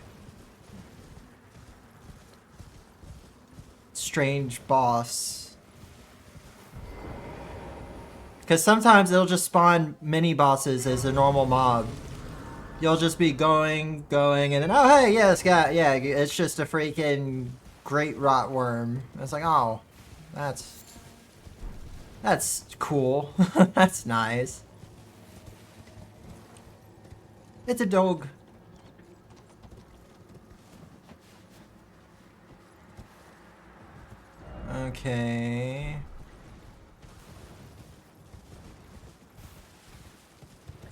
strange boss. Because sometimes it'll just spawn mini bosses as a normal mob. You'll just be going, and then, oh hey, yeah, it's just a freaking great rot worm. It's like, oh, that's cool. That's nice. It's a dog. Okay.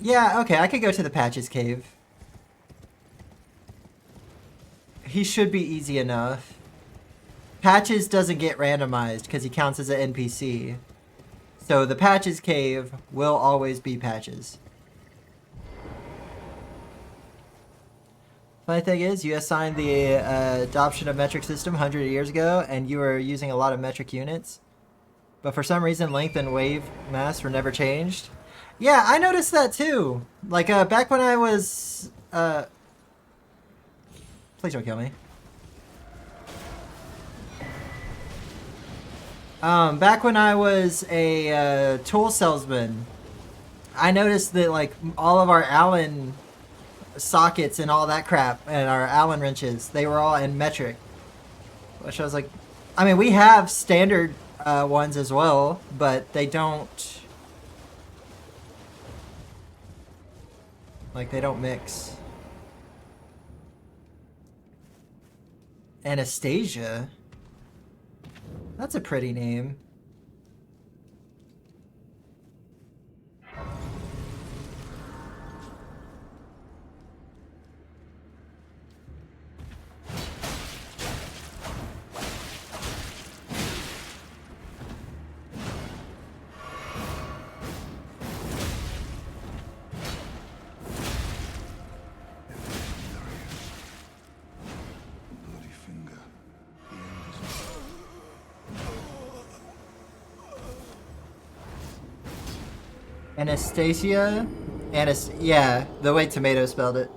Yeah, okay, I could go to the Patches Cave. He should be easy enough. Patches doesn't get randomized because he counts as an NPC. So the Patches Cave will always be Patches. Funny thing is, you assigned the adoption of metric system 100 years ago, and you were using a lot of metric units. But for some reason, length and wave mass were never changed. Yeah, I noticed that too. Like, back when I was... Please don't kill me. Back when I was a tool salesman, I noticed that, like, all of our Allen sockets and all that crap and our Allen wrenches, they were all in metric. Which I was like... I mean, we have standard ones as well, but they don't... Like, they don't mix. Anastasia? That's a pretty name. Anastasia? Yeah, the way Tomato spelled it.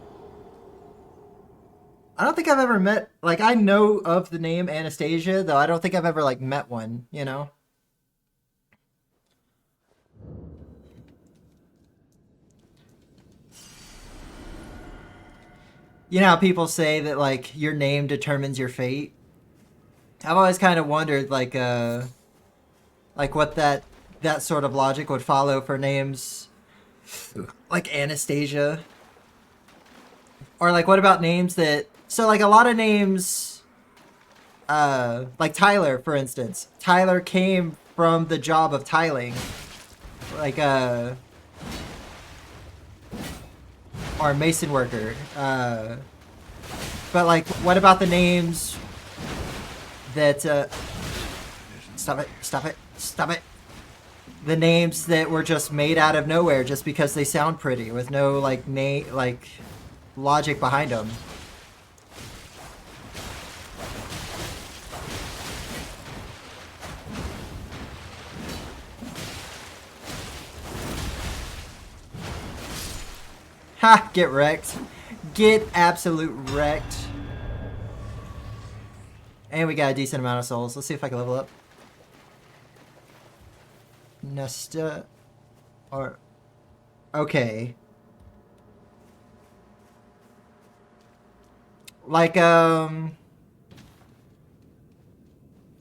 I don't think I've ever met... Like, I know of the name Anastasia, though I don't think I've ever, like, met one, you know? You know how people say that like your name determines your fate? I've always kind of wondered like what that sort of logic would follow for names like Anastasia. Or like what about names that so like a lot of names like Tyler for instance. Tyler came from the job of tiling. Like or mason worker. But like what about the names that stop it, stop it, stop it. The names that were just made out of nowhere just because they sound pretty with no like logic behind them. Ha! Get wrecked. Get absolute wrecked. And we got a decent amount of souls. Let's see if I can level up. Nesta. Or. Okay. Like, well,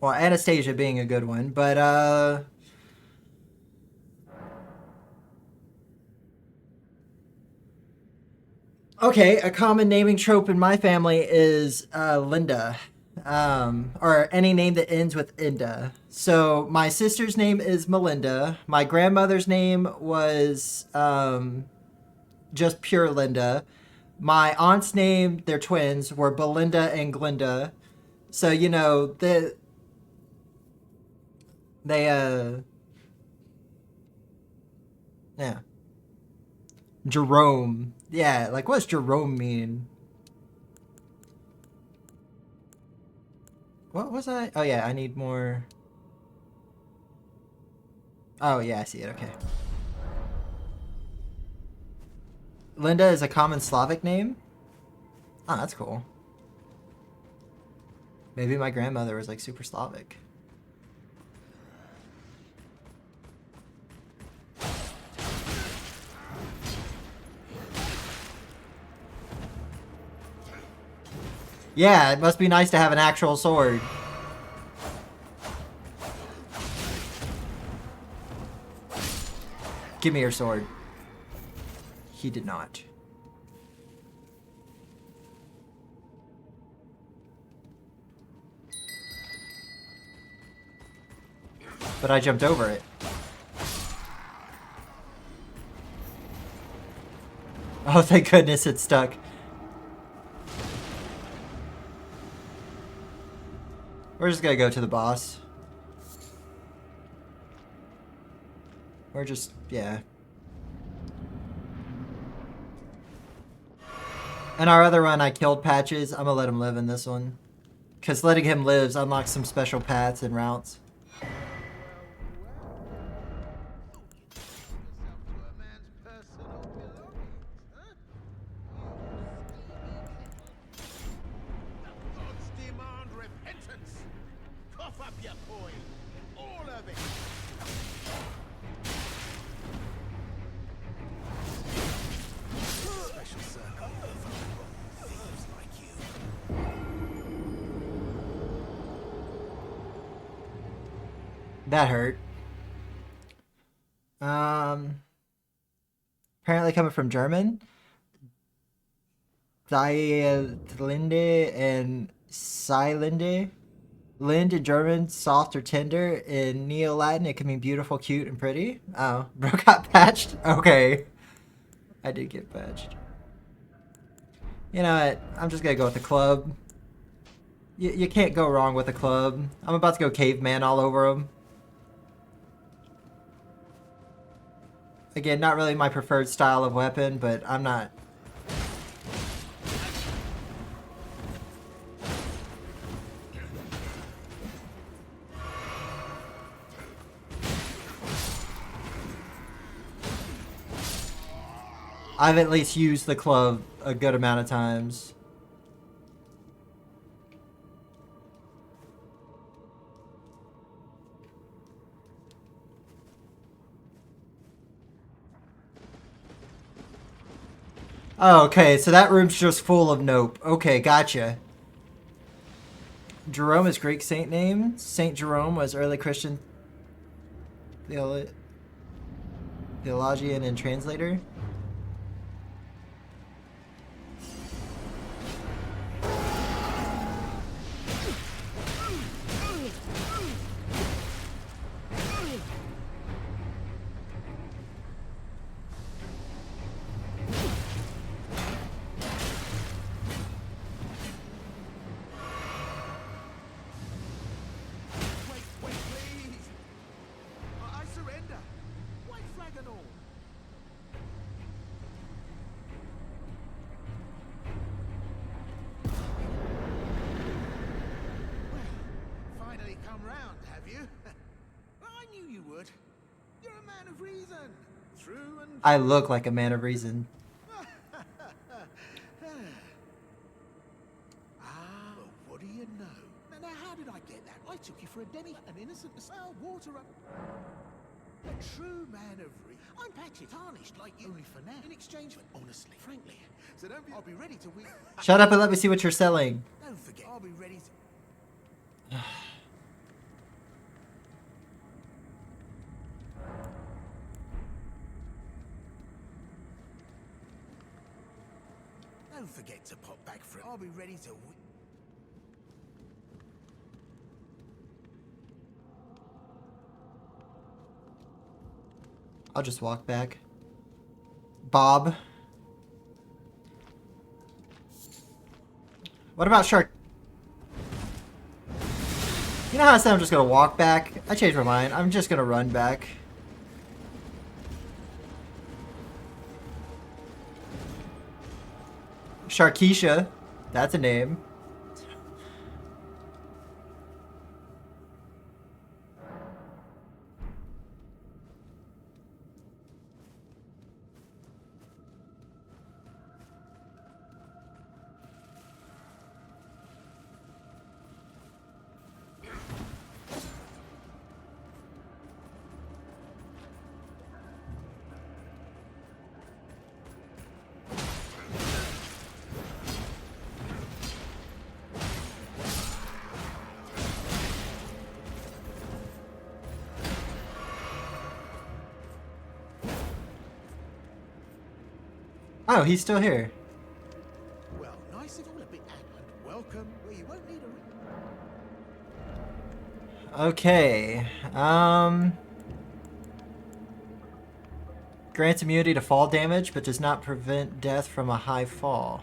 Anastasia being a good one, but, okay, a common naming trope in my family is Linda, or any name that ends with Inda. So my sister's name is Melinda. My grandmother's name was just pure Linda. My aunt's name, they're twins, were Belinda and Glinda. So you know they yeah. Jerome. Yeah, like what does Jerome mean? What was I? Oh yeah, I need more. Oh yeah, I see it, okay. Linda is a common Slavic name? Oh, that's cool. Maybe my grandmother was like super Slavic. Yeah, it must be nice to have an actual sword. Give me your sword. He did not. But I jumped over it. Oh, thank goodness it stuck. We're just gonna go to the boss. We're just, yeah. In our other run, I killed Patches. I'm gonna let him live in this one. Because letting him live unlocks some special paths and routes. That hurt. Apparently coming from German. Linde and Seilinde. Lind in German, soft or tender. In Neo-Latin, it can mean beautiful, cute, and pretty. Oh, bro got patched? Okay. I did get patched. You know what? I'm just gonna go with the club. You can't go wrong with the club. I'm about to go caveman all over him. Again, not really my preferred style of weapon, but I'm not... I've at least used the club a good amount of times. Oh, okay, so that room's just full of nope. Okay, gotcha. Jerome is Greek saint name. Saint Jerome was early Christian theologian and translator. Wait, please! I surrender! White flag and all! Well, finally come round, have you? I knew you would. You're a man of reason. True and... I look like a man of reason. Well, what do you know? Now, how did I get that? I took you for a demi, an innocent sour water up. A true man of reason. I'm patched, tarnished like you, only for now. In exchange for, honestly, frankly. So don't be, I'll be ready to win. Shut up and let me see what you're selling. Don't forget, I'll be ready to... Don't forget to pop back for it. I'll be ready to... I'll just walk back. Bob. What about Shark? You know how I said I'm just gonna walk back? I changed my mind. I'm just gonna run back. Sharkeisha. That's a name. Oh, he's still here. Well, nice of all a bit and welcome where you won't need a... Okay. Grants immunity to fall damage, but does not prevent death from a high fall.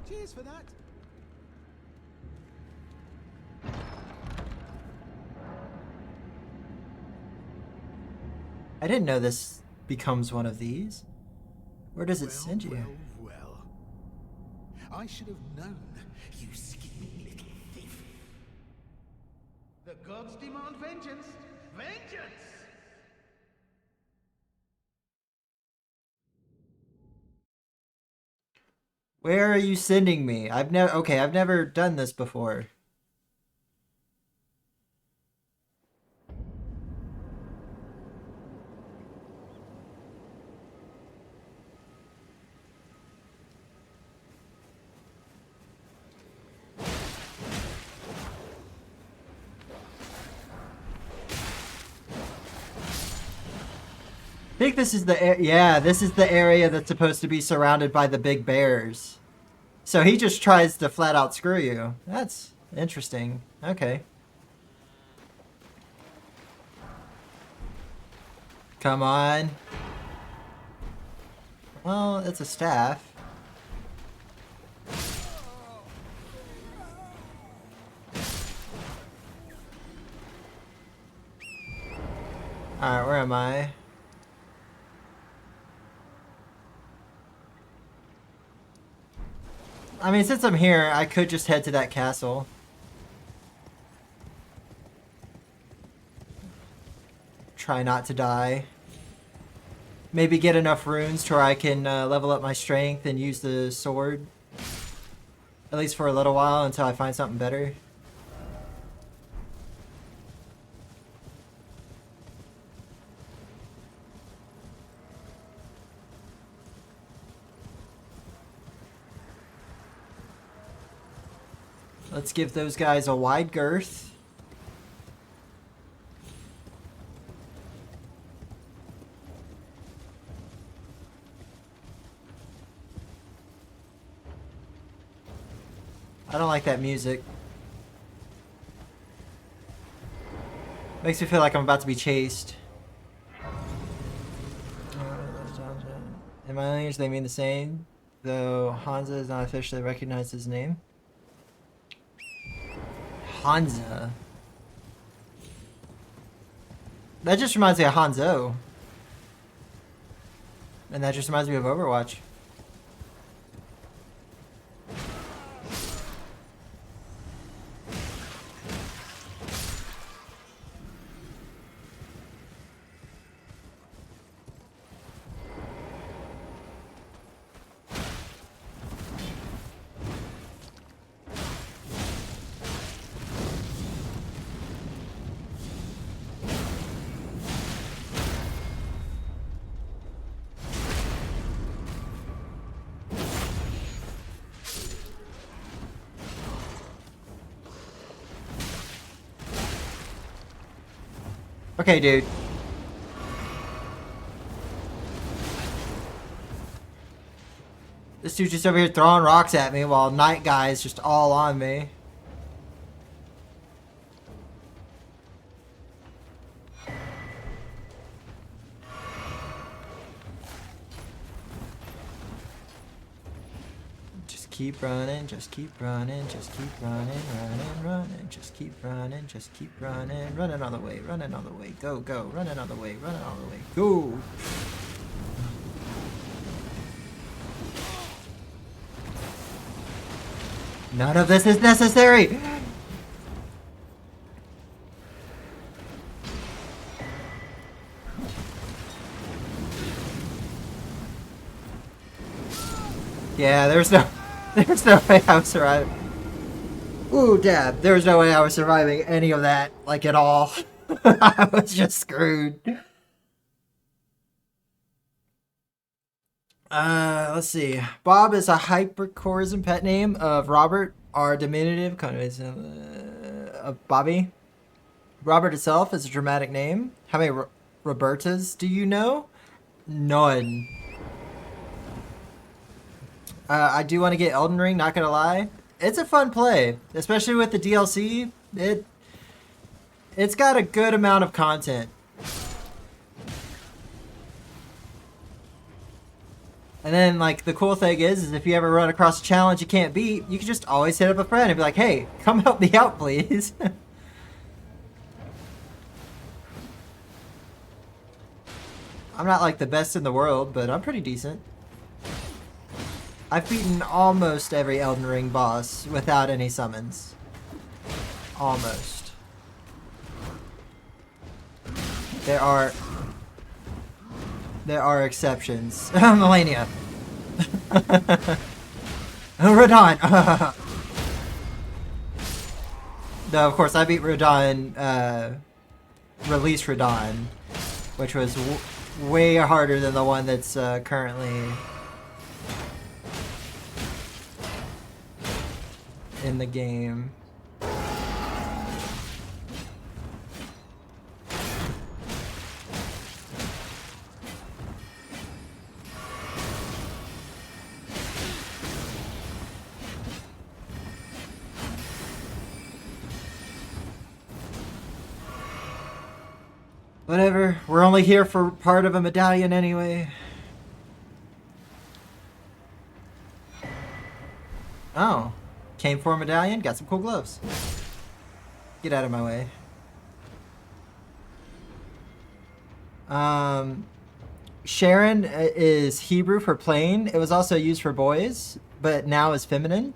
Cheers for that. I didn't know this becomes one of these. Where does it send you? Well. I should have known, you scheming little thief. The gods demand vengeance. Vengeance! Where are you sending me? I've never done this before. I think this is this is the area that's supposed to be surrounded by the big bears. So he just tries to flat out screw you. That's interesting. Okay. Come on. Well, it's a staff. Alright, where am I? I mean, since I'm here, I could just head to that castle. Try not to die. Maybe get enough runes to where I can level up my strength and use the sword. At least for a little while until I find something better. Let's give those guys a wide girth. I don't like that music. Makes me feel like I'm about to be chased. In my language, they mean the same, though Hansa is not officially recognized as name. Hansa. That just reminds me of Hanzo. And that just reminds me of Overwatch. Okay, dude. This dude's just over here throwing rocks at me while Night Guy is just all on me. Just keep running, just keep running, just keep running, running, just keep running, just keep running, run another way, go, go, run another way, go. None of this is necessary! Yeah, there's no way I was surviving. Ooh, dab. There was no way I was surviving any of that, like, at all. I was just screwed. Let's see. Bob is a hyperchorism pet name of Robert, our diminutive of Bobby. Robert itself is a dramatic name. How many Robertas do you know? None. I do want to get Elden Ring, not gonna lie. It's a fun play, especially with the DLC. It's got a good amount of content. And then, like, the cool thing is if you ever run across a challenge you can't beat, you can just always hit up a friend and be like, hey, come help me out, please. I'm not, like, the best in the world, but I'm pretty decent. I've beaten almost every Elden Ring boss without any summons. Almost. There are exceptions. Melania. Radahn. No, of course, I beat Radahn, Release Radahn, which was way harder than the one that's currently in the game. Whatever, we're only here for part of a medallion anyway. Oh. Came for a medallion, got some cool gloves. Get out of my way. Sharon is Hebrew for plain. It was also used for boys, but now is feminine.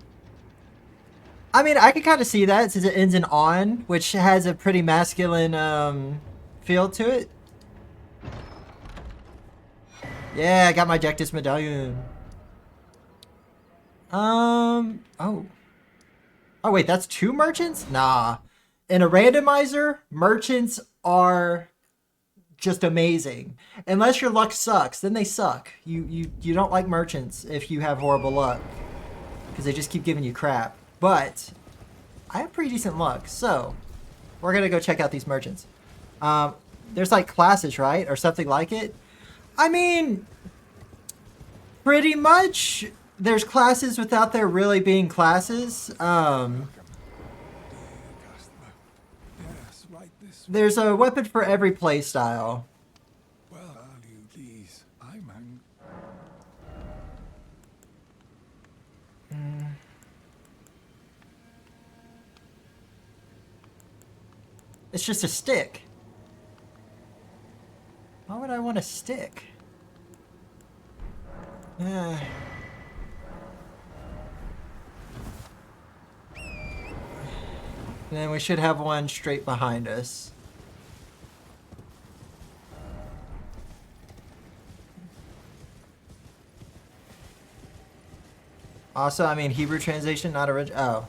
I mean, I can kind of see that since it ends in on, which has a pretty masculine feel to it. Yeah, I got my Dectus medallion. Oh. Oh wait, that's 2 merchants? Nah. In a randomizer, merchants are just amazing. Unless your luck sucks, then they suck. You don't like merchants if you have horrible luck, because they just keep giving you crap. But I have pretty decent luck, so we're gonna go check out these merchants. There's like classes, right, or something like it. I mean, pretty much. There's classes without there really being classes. Yes, right this way. There's a weapon for every playstyle. Well, are you please? I'm It's just a stick. Why would I want a stick? Then we should have one straight behind us. Also, I mean, Hebrew translation, not original. Oh.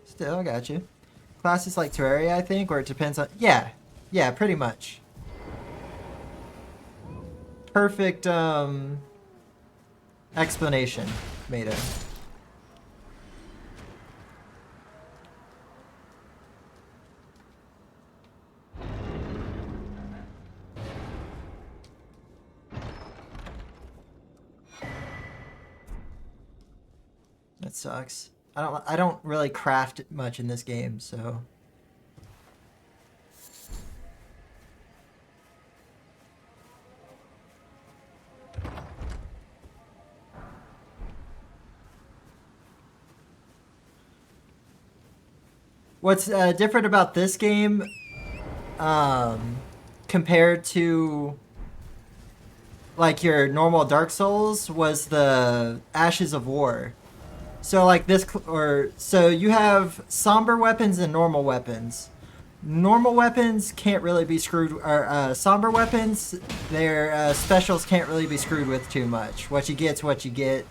Still, I got you. Classes like Terraria, I think, or it depends on... Yeah. Yeah, pretty much. Perfect, explanation, Maida. That sucks. I don't really craft much in this game, so... What's different about this game compared to like your normal Dark Souls was the Ashes of War. So like this, so you have somber weapons and normal weapons. Normal weapons can't really be screwed, or somber weapons, their specials can't really be screwed with too much. What you get's what you get,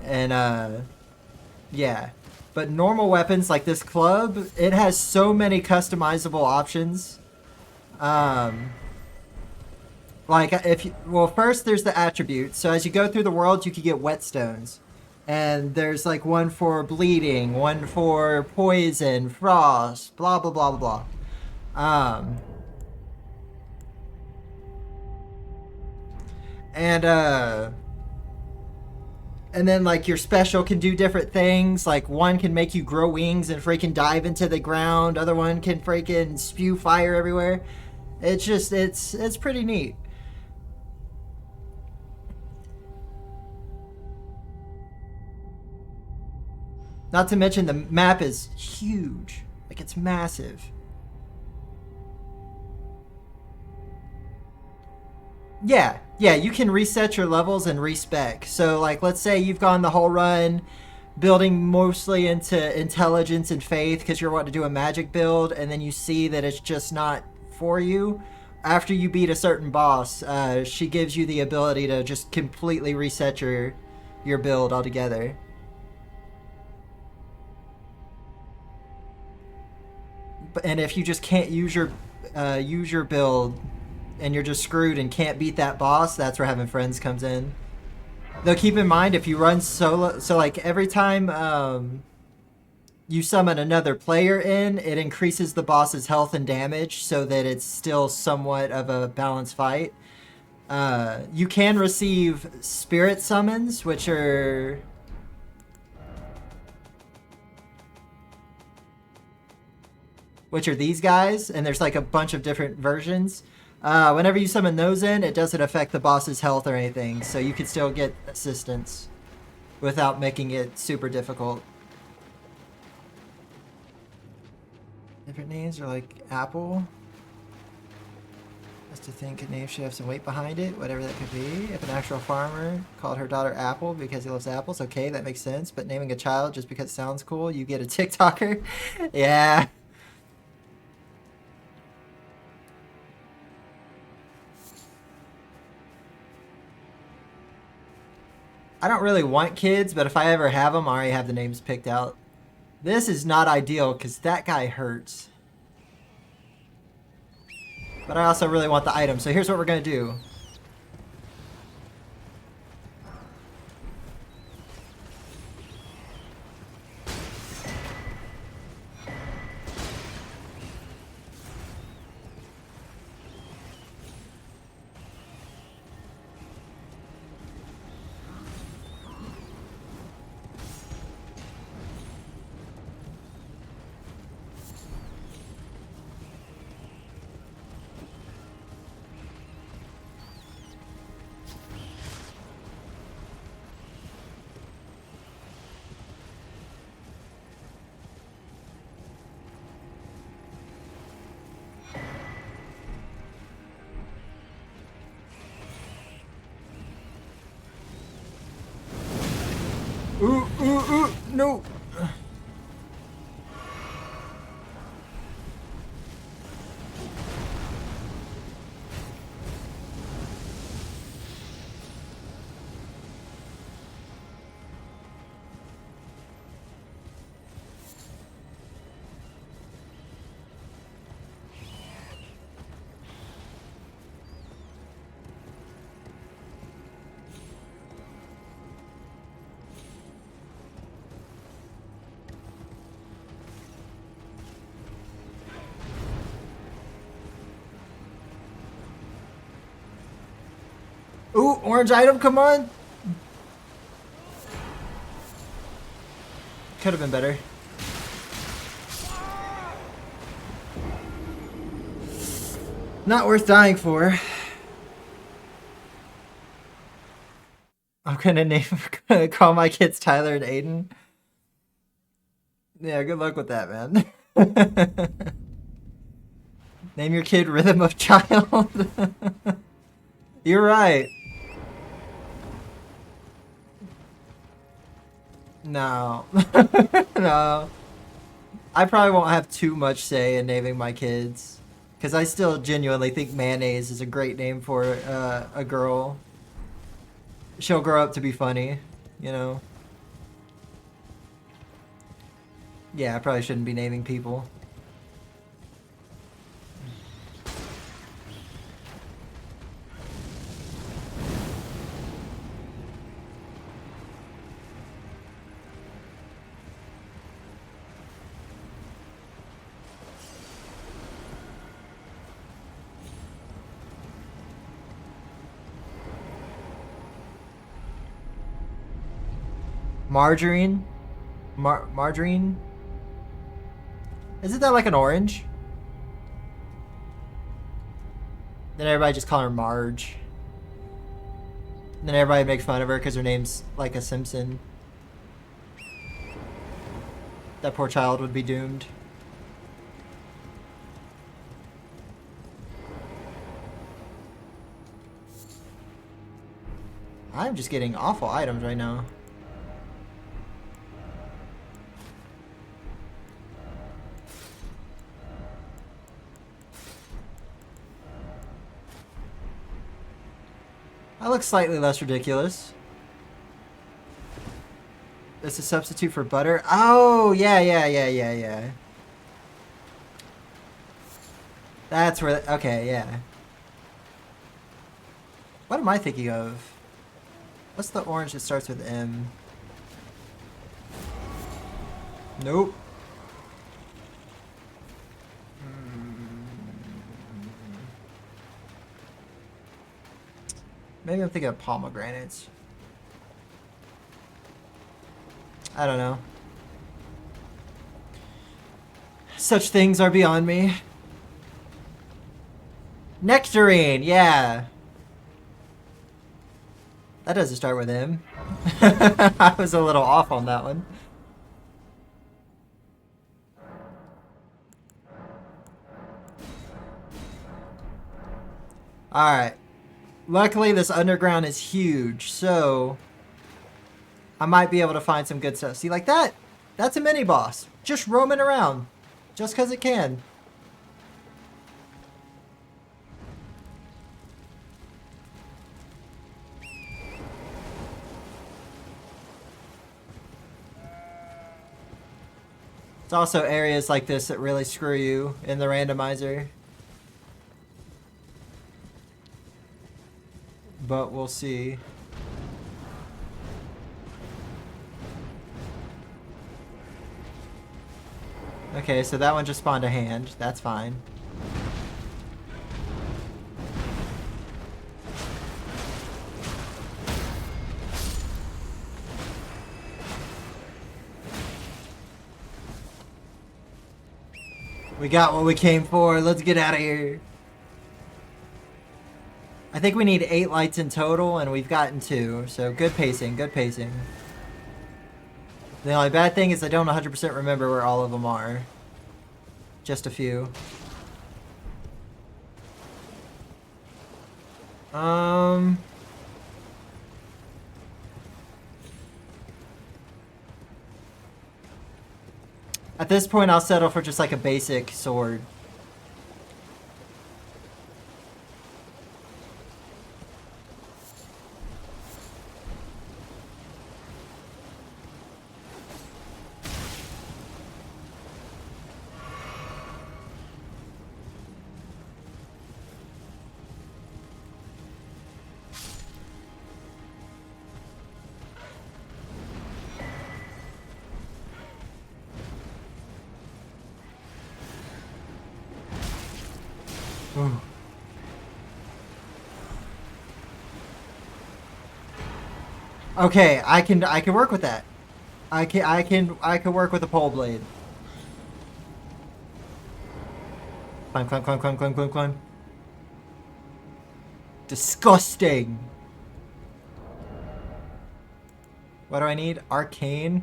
and yeah. But normal weapons like this club, it has so many customizable options. Like if you, well, first there's the attributes. So as you go through the world, you can get whetstones. And there's like one for bleeding, one for poison, frost, blah blah blah blah blah. And then like your special can do different things. Like one can make you grow wings and freaking dive into the ground. Other one can freaking spew fire everywhere. It's just it's pretty neat. Not to mention the map is huge. Like it's massive. Yeah, you can reset your levels and respec. So like let's say you've gone the whole run building mostly into intelligence and faith because you're wanting to do a magic build, and then you see that it's just not for you. After you beat a certain boss, she gives you the ability to just completely reset your build altogether. And if you just can't use your build and you're just screwed and can't beat that boss, that's where having friends comes in. Though keep in mind, if you run solo, so like every time you summon another player in, it increases the boss's health and damage so that it's still somewhat of a balanced fight. You can receive spirit summons, which are... these guys, and there's like a bunch of different versions. Whenever you summon those in, it doesn't affect the boss's health or anything, so you can still get assistance without making it super difficult. Different names are like Apple. Just to think a name should have some weight behind it, whatever that could be. If an actual farmer called her daughter Apple because he loves apples, okay, that makes sense. But naming a child just because it sounds cool, you get a TikToker? Yeah. I don't really want kids, but if I ever have them, I already have the names picked out. This is not ideal because that guy hurts. But I also really want the item, so here's what we're going to do. No. Ooh, orange item, come on! Could have been better. Not worth dying for. I'm gonna call my kids Tyler and Aiden. Yeah, good luck with that, man. Name your kid Rhythm of Child. You're right. No. No. I probably won't have too much say in naming my kids. Because I still genuinely think Mayonnaise is a great name for a girl. She'll grow up to be funny, you know? Yeah, I probably shouldn't be naming people. Margarine? Margarine? Isn't that like an orange? Then everybody just call her Marge. And then everybody make fun of her because her name's like a Simpson. That poor child would be doomed. I'm just getting awful items right now. I look slightly less ridiculous. It's a substitute for butter. Oh, yeah. That's where, okay, yeah. What am I thinking of? What's the orange that starts with M? Nope. Maybe I'm thinking of pomegranates. I don't know. Such things are beyond me. Nectarine, yeah. That doesn't start with M. I was a little off on that one. Alright. Luckily, this underground is huge, so I might be able to find some good stuff. See, like that? That's a mini-boss. Just roaming around. Just because it can. It's also areas like this that really screw you in the randomizer. But we'll see. Okay, so that one just spawned a hand. That's fine. We got what we came for. Let's get out of here. I think we need 8 lights in total, and we've gotten 2. So good pacing, good pacing. The only bad thing is I don't 100% remember where all of them are. Just a few. At this point, I'll settle for just like a basic sword. Ooh. Okay, I can work with that. I can work with a pole blade. Climb, climb, climb, climb, climb, climb, climb. Disgusting. What do I need? Arcane.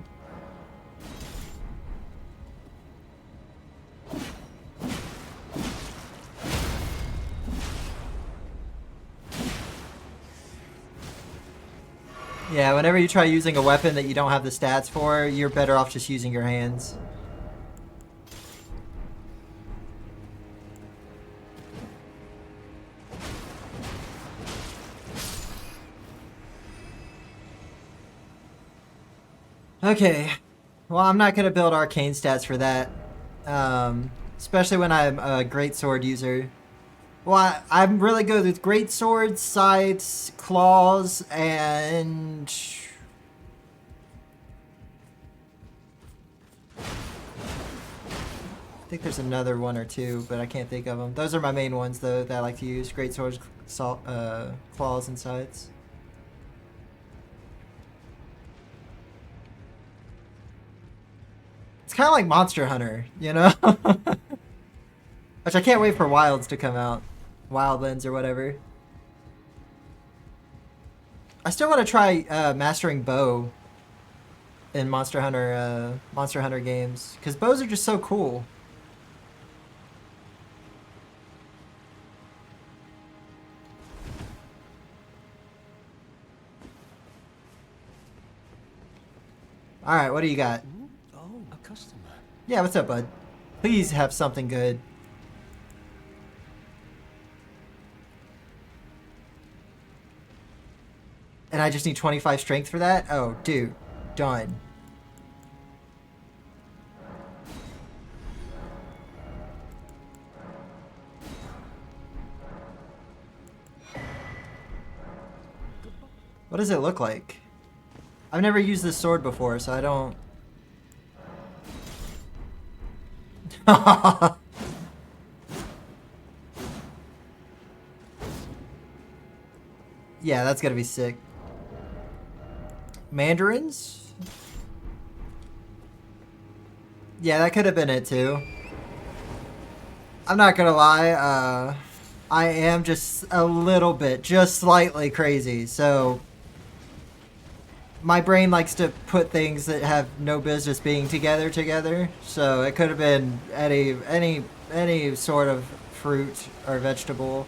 Yeah, whenever you try using a weapon that you don't have the stats for, you're better off just using your hands. Okay. Well, I'm not going to build arcane stats for that. Especially when I'm a great sword user. Well, I'm really good with great swords, scythes, claws, and... I think there's another one or two, but I can't think of them. Those are my main ones, though, that I like to use. Great swords, claws, and scythes. It's kind of like Monster Hunter, you know? Which I can't wait for Wilds to come out. Wildlands or whatever. I still want to try mastering bow in Monster Hunter games, because bows are just so cool. All right, what do you got? Oh, a customer. Yeah, what's up, bud? Please have something good. And I just need 25 strength for that? Oh, dude. Done. What does it look like? I've never used this sword before, so I don't... Yeah, that's gonna be sick. Mandarins? Yeah, that could have been it too. I'm not gonna lie, I am just a little bit, just slightly crazy, so... My brain likes to put things that have no business being together, so it could have been any sort of fruit or vegetable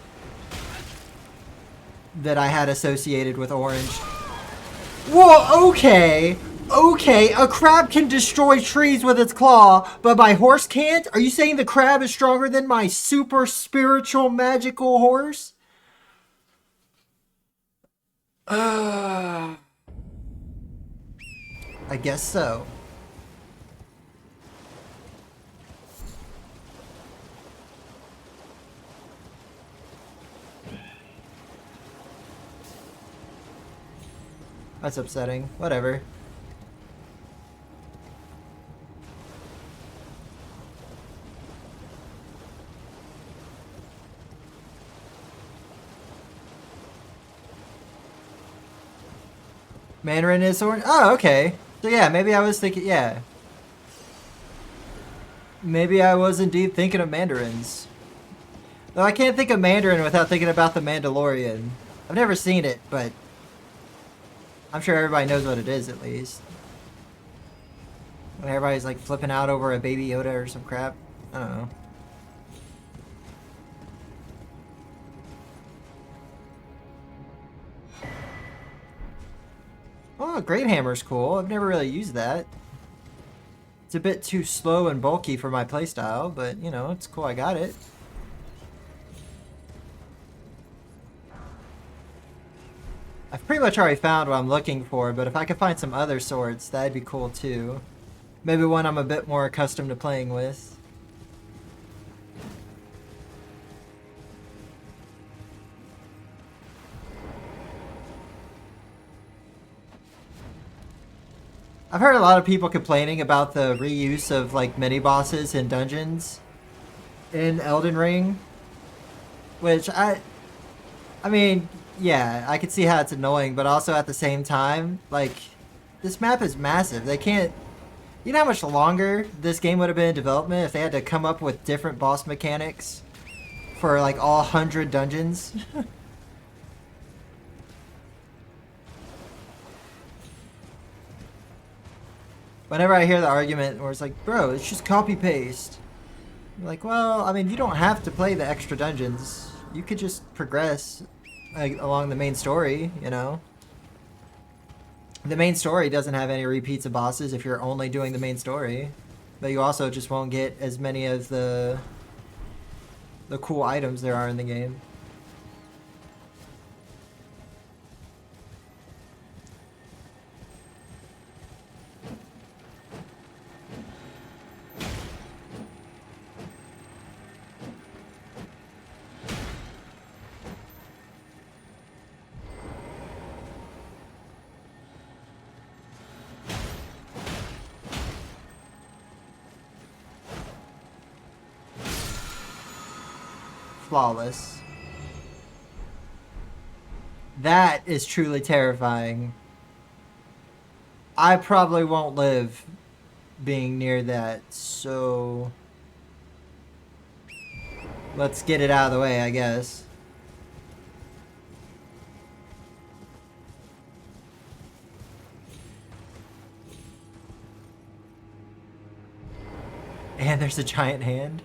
that I had associated with orange. Whoa, okay! Okay, a crab can destroy trees with its claw, but my horse can't? Are you saying the crab is stronger than my super spiritual magical horse? I guess so. That's upsetting. Whatever. Mandarin is orange? Oh, okay. So yeah, maybe I was thinking, yeah. Maybe I was indeed thinking of mandarins. Though I can't think of Mandarin without thinking about The Mandalorian. I've never seen it, but I'm sure everybody knows what it is at least. When everybody's like flipping out over a Baby Yoda or some crap. I don't know. Oh, Great Hammer's cool. I've never really used that. It's a bit too slow and bulky for my playstyle, but you know, it's cool I got it. I've pretty much already found what I'm looking for, but if I could find some other swords, that'd be cool too. Maybe one I'm a bit more accustomed to playing with. I've heard a lot of people complaining about the reuse of like mini bosses in dungeons in Elden Ring, which I mean, yeah, I could see how it's annoying, but also at the same time, like, this map is massive. They can't, you know how much longer this game would have been in development if they had to come up with different boss mechanics for like all 100 dungeons? Whenever I hear the argument where it's like, bro, it's just copy paste. I'm like, well, I mean, you don't have to play the extra dungeons. You could just progress along the main story, you know? The main story doesn't have any repeats of bosses if you're only doing the main story. But you also just won't get as many of the cool items there are in the game. Flawless. That is truly terrifying. I probably won't live being near that, so let's get it out of the way, I guess. And there's a giant hand.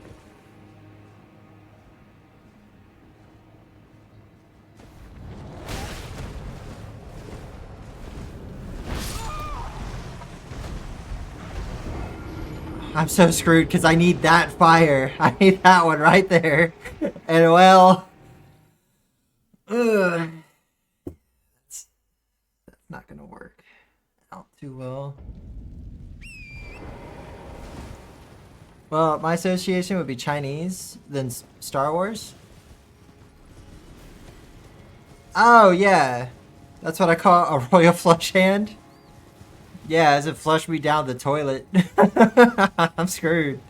I'm so screwed because I need that fire. I need that one right there. And well... Ugh. That's not gonna work out too well. Well, my association would be Chinese, then Star Wars. Oh, yeah. That's what I call a royal flush hand. Yeah, as it flushed me down the toilet. I'm screwed.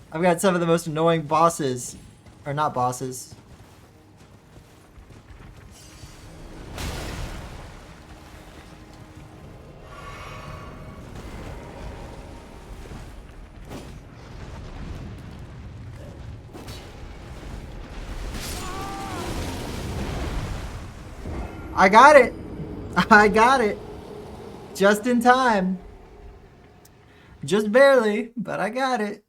I've got some of the most annoying bosses. Or not bosses. I got it! I got it! Just in time. Just barely, but I got it.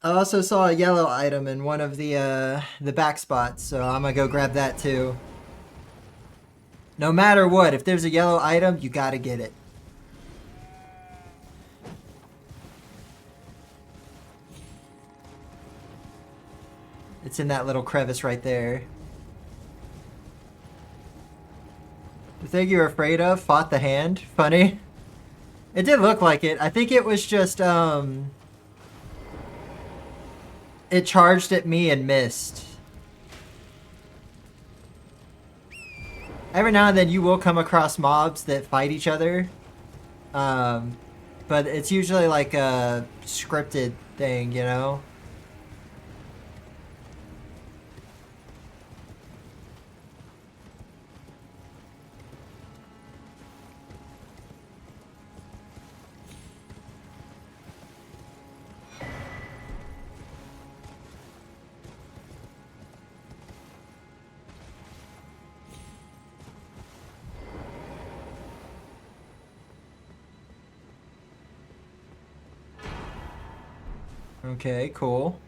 I also saw a yellow item in one of the back spots, so I'm gonna go grab that too. No matter what, if there's a yellow item, you gotta get it. It's in that little crevice right there. The thing you were afraid of fought the hand. Funny. It did look like it. I think it was just, it charged at me and missed. Every now and then you will come across mobs that fight each other. But it's usually like a scripted thing, you know? Okay, cool.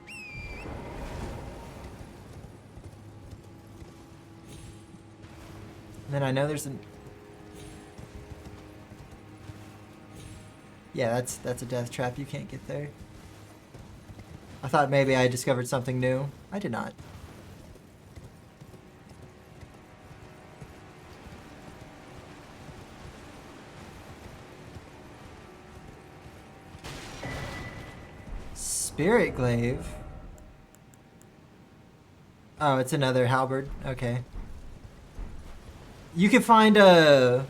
And then I know there's an... Yeah, that's a death trap. You can't get there. I thought maybe I discovered something new. I did not. Spirit Glaive? Oh, it's another halberd. Okay. You can find they're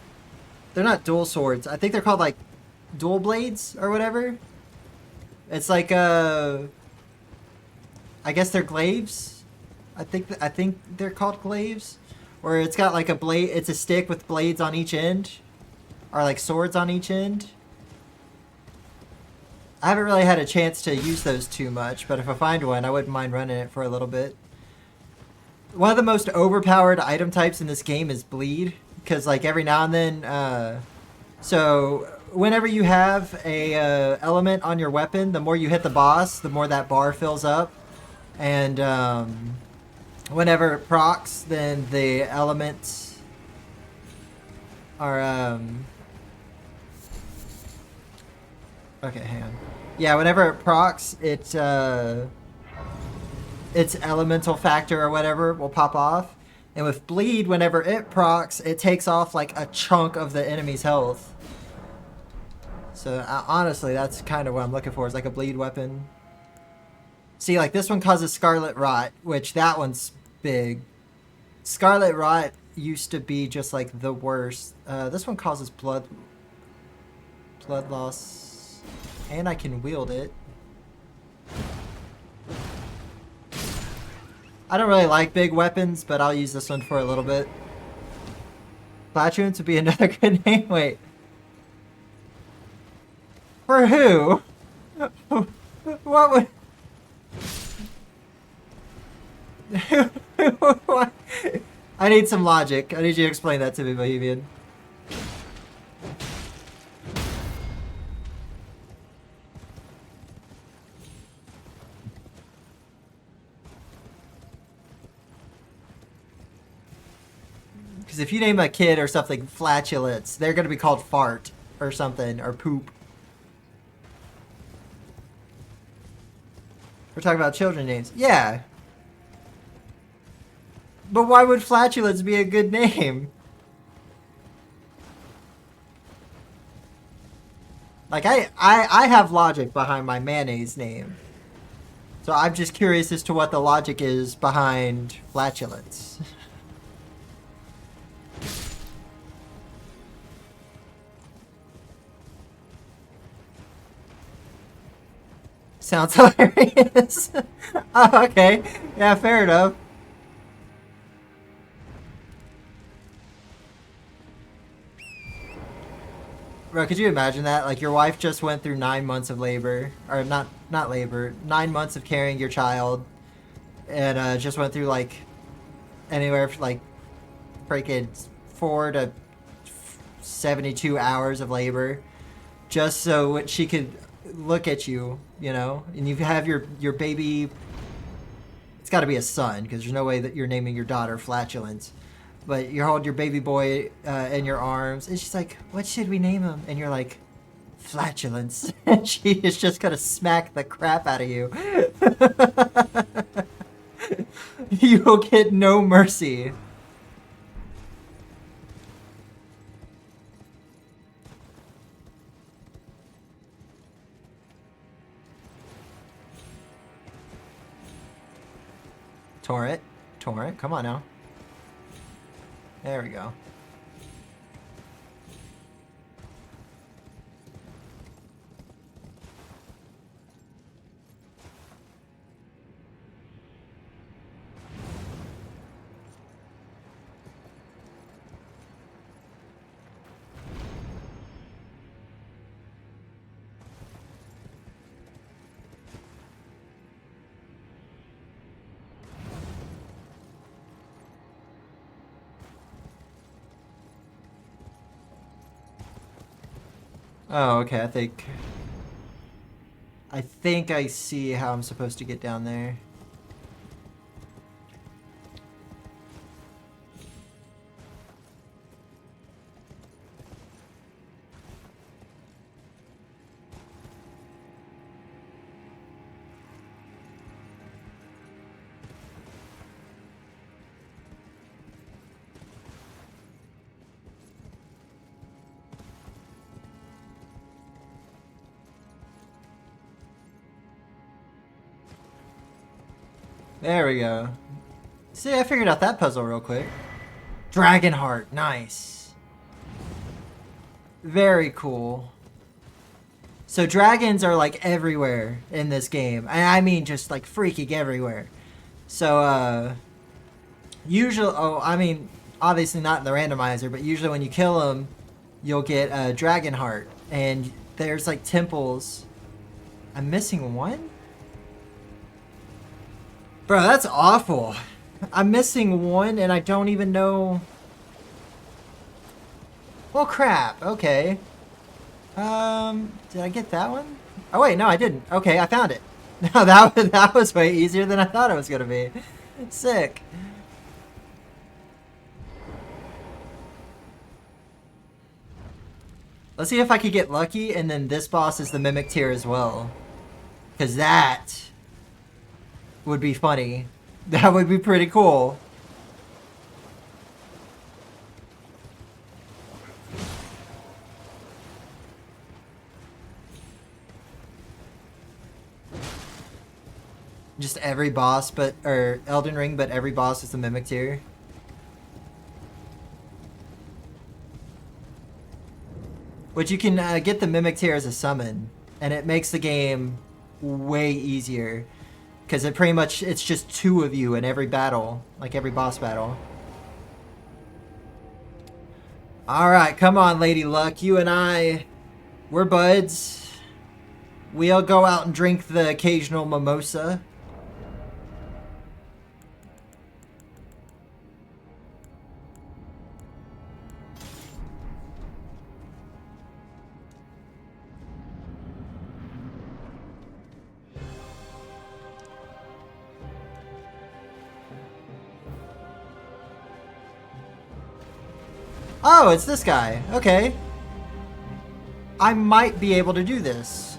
not dual swords. I think they're called like dual blades or whatever. It's like I guess they're glaives. I think they're called glaives, where it's got like a blade. It's a stick with blades on each end, or like swords on each end. I haven't really had a chance to use those too much, but if I find one, I wouldn't mind running it for a little bit. One of the most overpowered item types in this game is bleed, because like every now and then, so whenever you have a element on your weapon, the more you hit the boss, the more that bar fills up, and whenever it procs, then the elements are okay, hang on. Yeah, whenever it procs, its elemental factor or whatever will pop off. And with bleed, whenever it procs, it takes off like a chunk of the enemy's health. So honestly, that's kind of what I'm looking for, is like a bleed weapon. See, like this one causes Scarlet Rot, which that one's big. Scarlet Rot used to be just like the worst. This one causes blood loss. And I can wield it. I don't really like big weapons, but I'll use this one for a little bit. Flatulence would be another good name. Wait. For who? What would... What? I need some logic. I need you to explain that to me, Bohemian. Because if you name a kid or something Flatulence, they're going to be called Fart or something, or Poop. We're talking about children names. Yeah. But why would Flatulence be a good name? Like, I have logic behind my mayonnaise name. So I'm just curious as to what the logic is behind Flatulence. Sounds hilarious. Oh, okay. Yeah, fair enough. Bro, could you imagine that? Like, your wife just went through 9 months of labor. Or, not labor. 9 months of carrying your child. And, just went through, like, anywhere from, like, freaking 4 to 72 hours of labor. Just so she could look at you, you know? And you have your baby... It's got to be a son, because there's no way that you're naming your daughter Flatulence. But you hold your baby boy in your arms, and she's like, what should we name him? And you're like, Flatulence. And she is just gonna smack the crap out of you. You will get no mercy. Torrent. Torrent. Come on now. There we go. Oh, okay, I think I see how I'm supposed to get down there. There we go. See, I figured out that puzzle real quick. Dragonheart, nice. Very cool. So dragons are like everywhere in this game. I mean just like freaking everywhere. So usually, I mean obviously not in the randomizer, but usually when you kill them, you'll get a Dragonheart. And there's like temples. I'm missing one? Bro, that's awful. I'm missing one and I don't even know. Well, crap. Okay. Did I get that one? Oh wait, no, I didn't. Okay, I found it. No, that was way easier than I thought it was gonna be. Sick. Let's see if I could get lucky and then this boss is the Mimic Tear as well. Cause that would be funny. That would be pretty cool. Just every boss, or Elden Ring, but every boss is the Mimic Tear. Which you can get the Mimic Tear as a summon, and it makes the game way easier. Because it's just two of you in every battle, like every boss battle. Alright, come on, Lady Luck. You and I, we're buds. We'll go out and drink the occasional mimosa. Oh, it's this guy. Okay. I might be able to do this.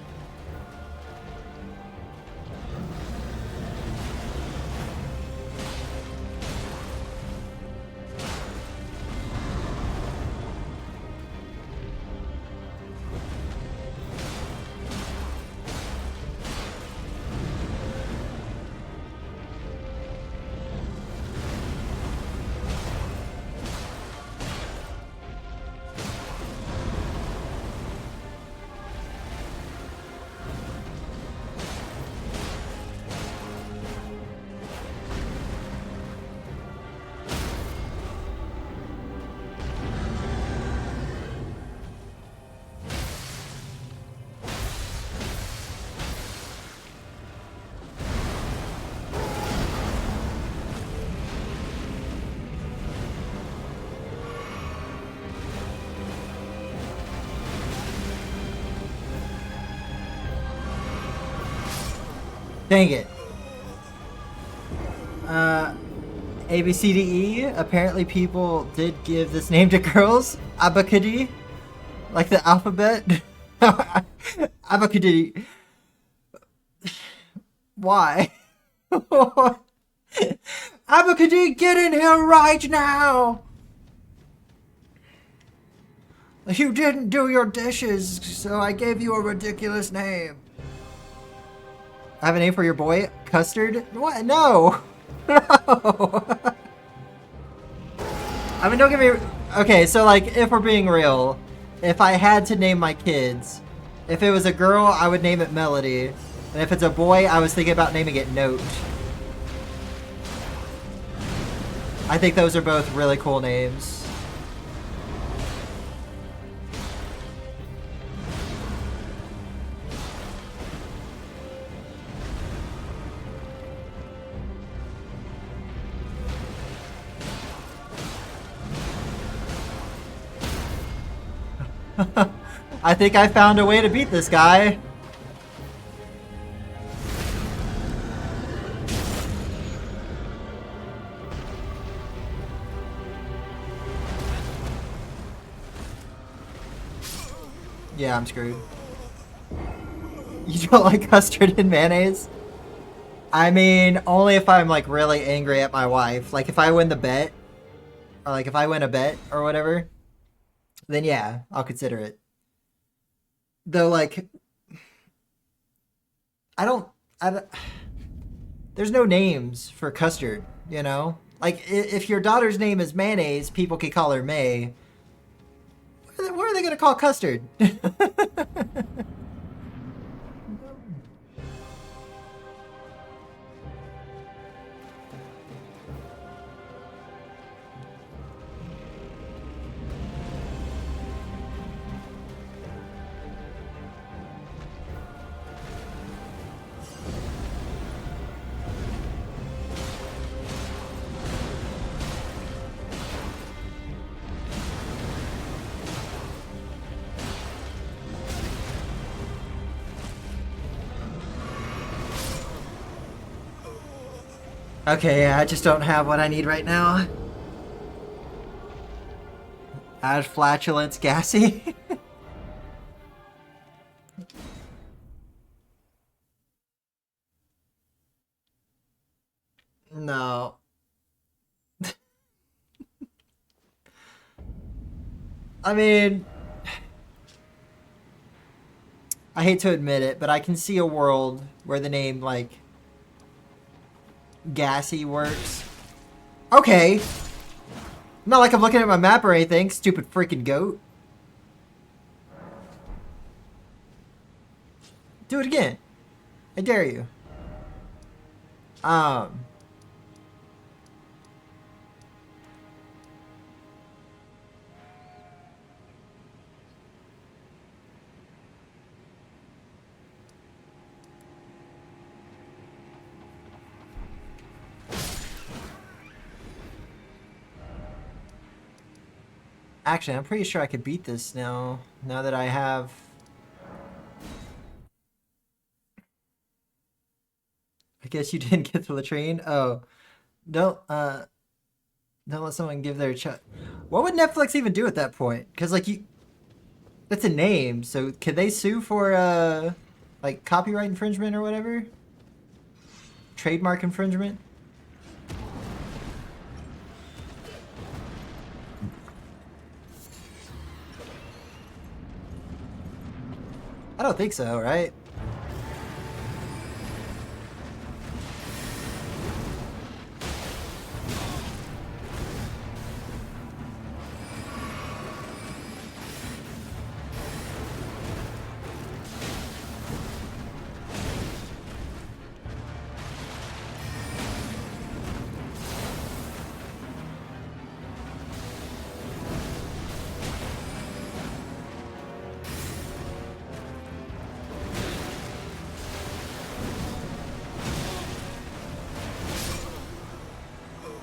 Dang it. A, B, C, D, E. Apparently people did give this name to girls. Abacady. Like the alphabet. Abacady. Why? Abacady, get in here right now! You didn't do your dishes, so I gave you a ridiculous name. I have a name for your boy? Custard? What? No! No. I mean, don't get me. Okay, so like, if we're being real, if I had to name my kids, if it was a girl, I would name it Melody, and if it's a boy, I was thinking about naming it Note. I think those are both really cool names. I think I found a way to beat this guy. Yeah, I'm screwed. You don't like custard and mayonnaise? I mean, only if I'm like really angry at my wife. Like if I win the bet, or like if I win a bet or whatever, then yeah, I'll consider it. Though, like, I don't, there's no names for custard, you know? Like, if your daughter's name is Mayonnaise, people can call her May. What are they gonna call custard? Okay, yeah, I just don't have what I need right now. Add flatulence, gassy. No. I mean, I hate to admit it, but I can see a world where the name, like, Gassy works. Okay. Not like I'm looking at my map or anything, stupid freaking goat. Do it again. I dare you. Actually, I'm pretty sure I could beat this now. Now that I have... I guess you didn't get the latrine? Oh. Don't let someone give their What would Netflix even do at that point? Because, like, you... That's a name, so could they sue for, like, copyright infringement or whatever? Trademark infringement? I don't think so, right?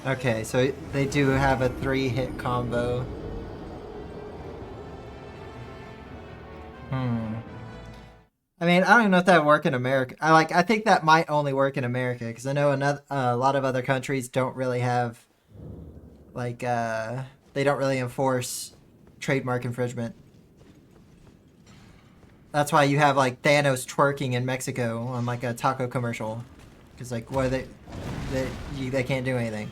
Okay, so they do have a 3-hit combo. I mean, I don't even know if that would work in America. I think that might only work in America because I know a lot of other countries don't really have, like, they don't really enforce trademark infringement. That's why you have, like, Thanos twerking in Mexico on, like, a taco commercial. Because, like, what are they can't do anything.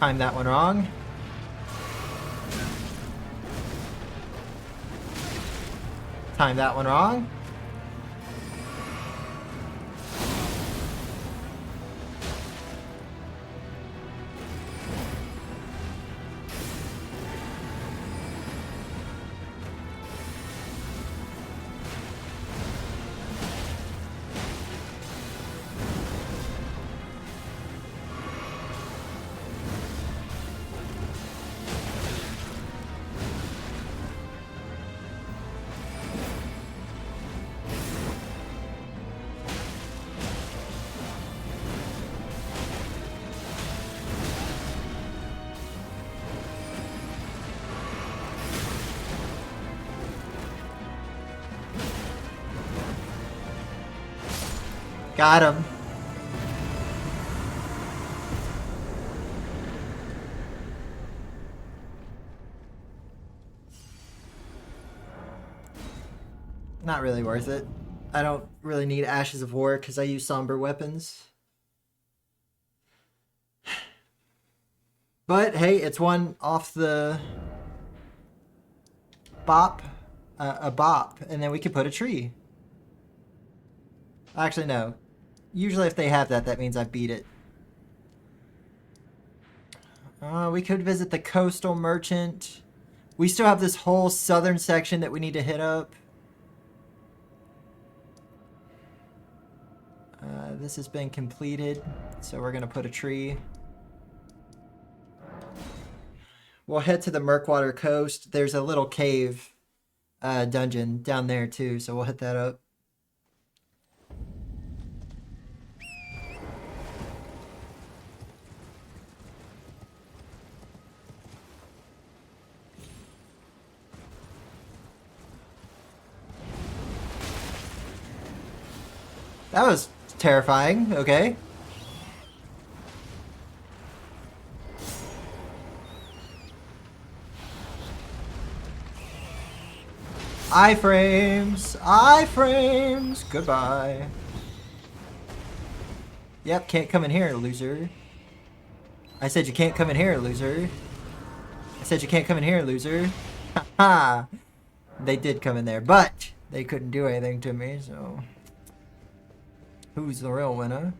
Timed that one wrong. Timed that one wrong. Got him. Not really worth it. I don't really need Ashes of War because I use somber weapons. But hey, it's one off the bop, a bop, and then we can put a tree. Actually, no. Usually if they have that, that means I beat it. We could visit the Coastal Merchant. We still have this whole southern section that we need to hit up. This has been completed, so we're going to put a tree. We'll head to the Murkwater Coast. There's a little cave dungeon down there too, so we'll hit that up. That was terrifying, okay. Iframes! Iframes! Goodbye. Yep, can't come in here, loser. I said you can't come in here, loser. I said you can't come in here, loser. Haha! They did come in there, but they couldn't do anything to me, so... Who's the real winner?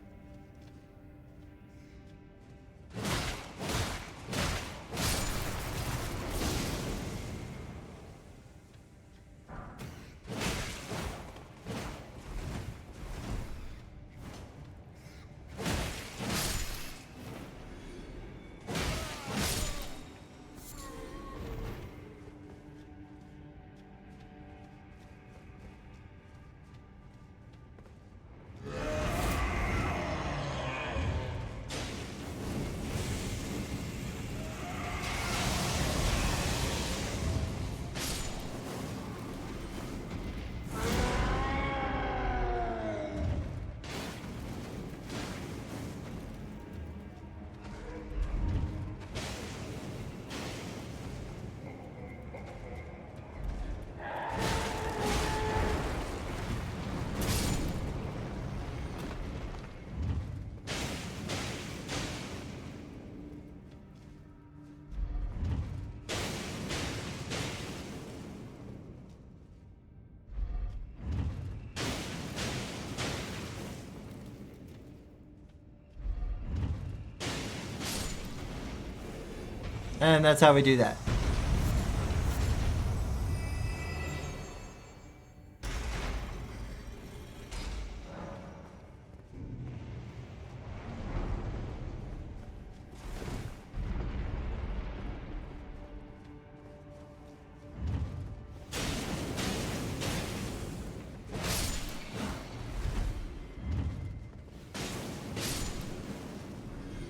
And that's how we do that.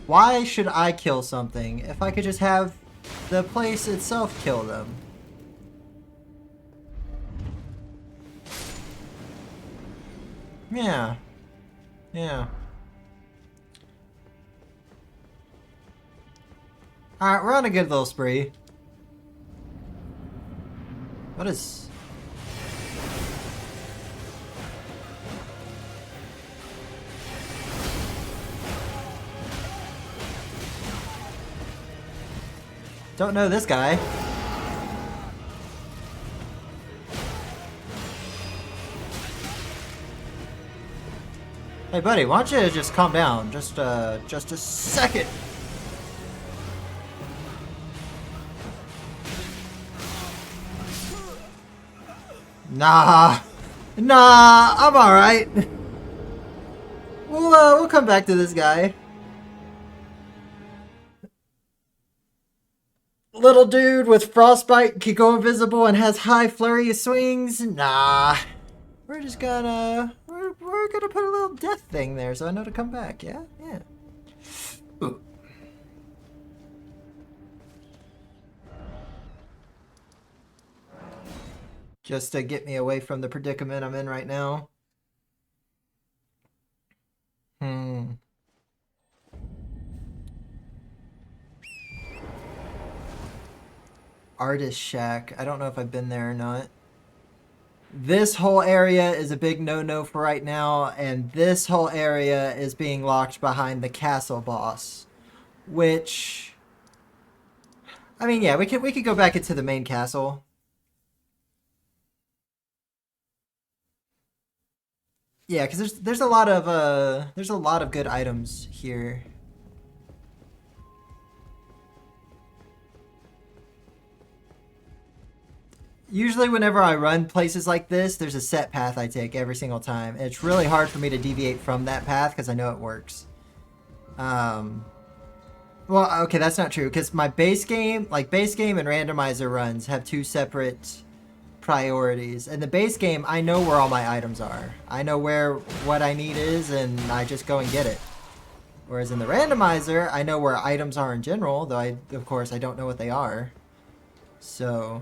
Why should I kill something if I could just have the place itself kill them? Yeah. Yeah. Alright, we're on a good little spree. What is... Don't know this guy. Hey buddy, why don't you just calm down? Just a second. Nah, I'm all right. We'll come back to this guy. Little dude with frostbite can go invisible and has high flurry of swings. Nah, we're just gonna we're gonna put a little death thing there so I know to come back. Yeah. Ooh. Just to get me away from the predicament I'm in right now. Artist Shack. I don't know if I've been there or not. This whole area is a big no-no for right now, and this whole area is being locked behind the castle boss. Which... I mean, yeah, we could go back into the main castle. Yeah, because there's a lot of good items here. Usually whenever I run places like this, there's a set path I take every single time. And it's really hard for me to deviate from that path because I know it works. Well, okay, that's not true because my base game and randomizer runs have two separate priorities. In the base game, I know where all my items are. I know where what I need is, and I just go and get it. Whereas in the randomizer, I know where items are in general, though of course I don't know what they are. So...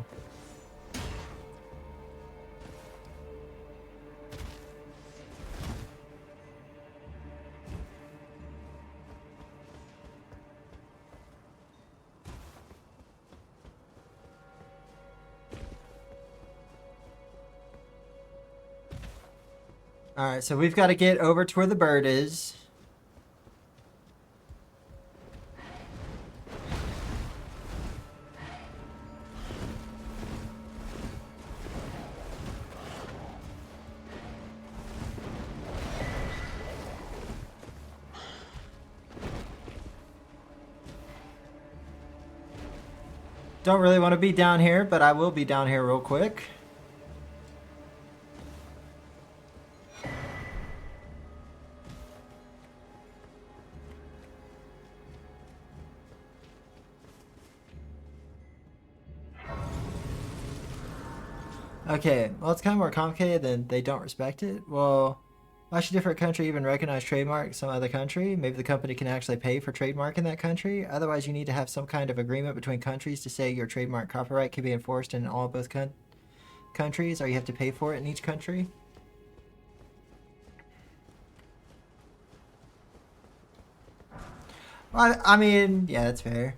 Alright, so we've got to get over to where the bird is. Don't really want to be down here, but I will be down here real quick. Okay, well, it's kind of more complicated than they don't respect it. Well, why should a different country even recognize trademark in some other country? Maybe the company can actually pay for trademark in that country. Otherwise, you need to have some kind of agreement between countries to say your trademark copyright can be enforced in all both countries, or you have to pay for it in each country. Well, I mean, yeah, that's fair.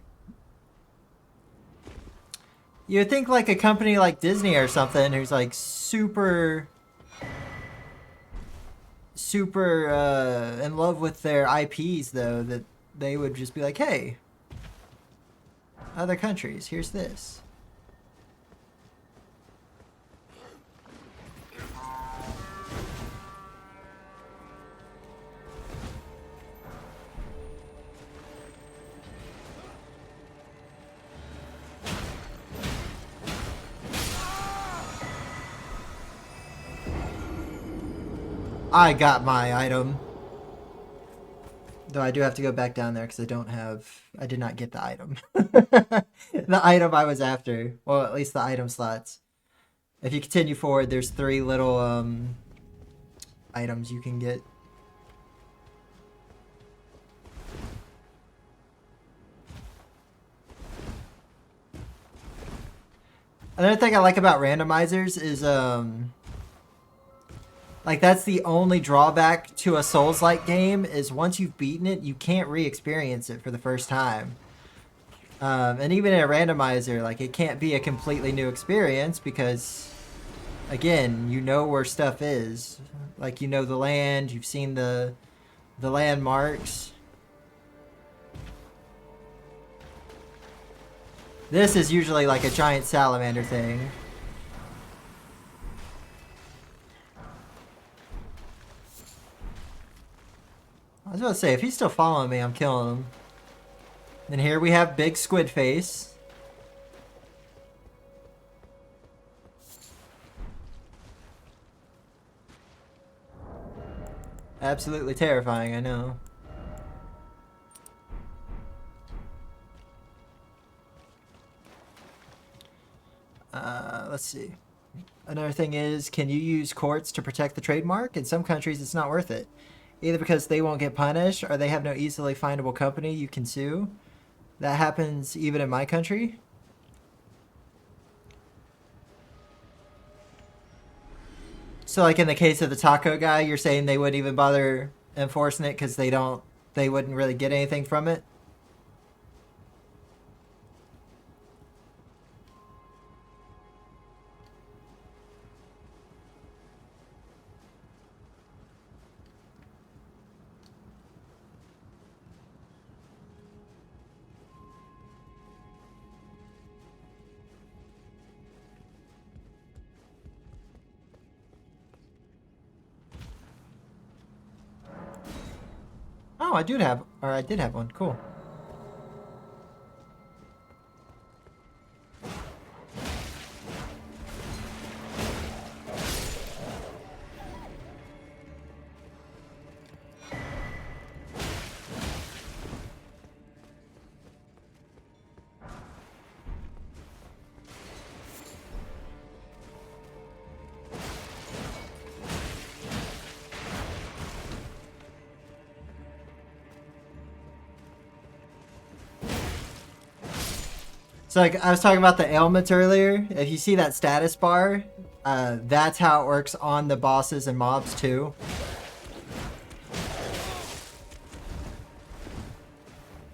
You would think like a company like Disney or something who's like super in love with their IPs though, that they would just be like, hey, other countries, here's this. I got my item. Though I do have to go back down there because I did not get the item. The item I was after. Well, at least the item slots. If you continue forward, there's 3 little items you can get. Another thing I like about randomizers is like, that's the only drawback to a Souls-like game, is once you've beaten it, you can't re-experience it for the first time. And even in a randomizer, like, it can't be a completely new experience because, again, you know where stuff is. Like, you know the land, you've seen the landmarks. This is usually like a giant salamander thing. I was about to say, if he's still following me, I'm killing him. And here we have big squid face. Absolutely terrifying, I know. Let's see. Another thing is, can you use courts to protect the trademark? In some countries, it's not worth it. Either because they won't get punished, or they have no easily findable company you can sue. That happens even in my country. So like in the case of the taco guy, you're saying they wouldn't even bother enforcing it because they wouldn't really get anything from it? Oh, I did have one. Cool. So like I was talking about the ailments earlier. If you see that status bar, that's how it works on the bosses and mobs too.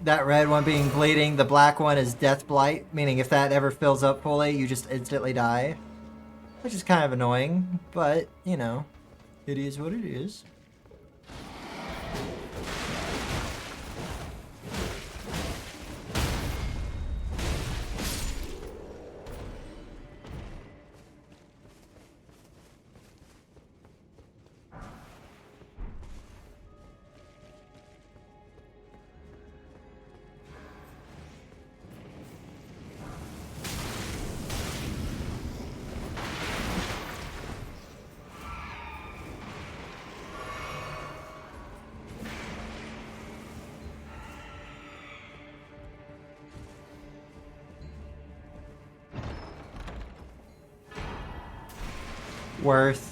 That red one being bleeding, the black one is death blight, meaning if that ever fills up fully, you just instantly die. Which is kind of annoying, but, you know, it is what it is. Worth.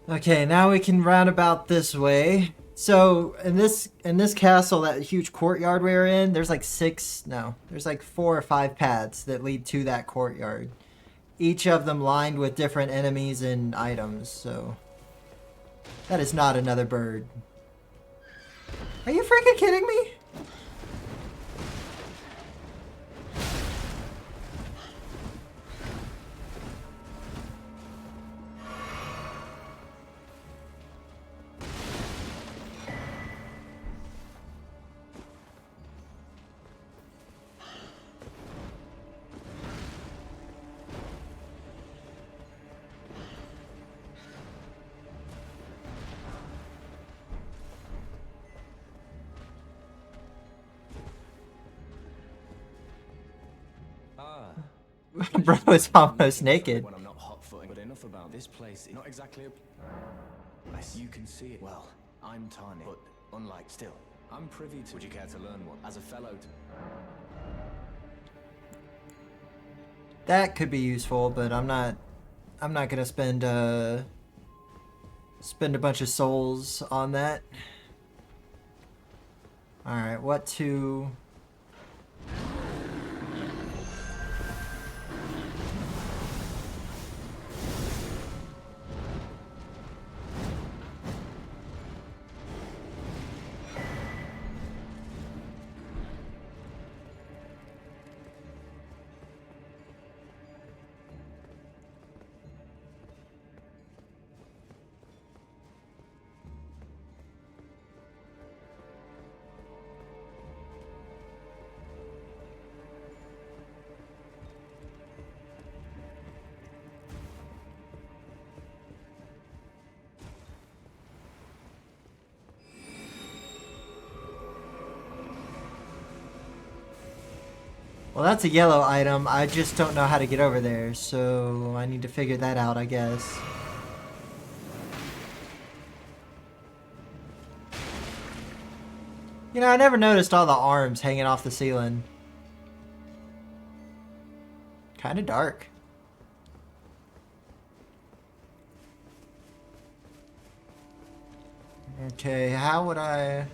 Okay, now we can round about this way. So in this castle, that huge courtyard we were in, there's like there's like 4 or 5 paths that lead to that courtyard. Each of them lined with different enemies and items, so that is not another bird. Are you freaking kidding me? Bro is almost naked. When I'm not hot-footing, but enough about this place. Not exactly a... You can see it. Well, I'm Tani, but unlike still, I'm privy to... Would you care to learn one? As a fellow... That could be useful, but I'm not gonna spend a bunch of souls on that. Alright, what to... Well, that's a yellow item. I just don't know how to get over there, so I need to figure that out, I guess. You know, I never noticed all the arms hanging off the ceiling. Kinda dark. Okay, how would I...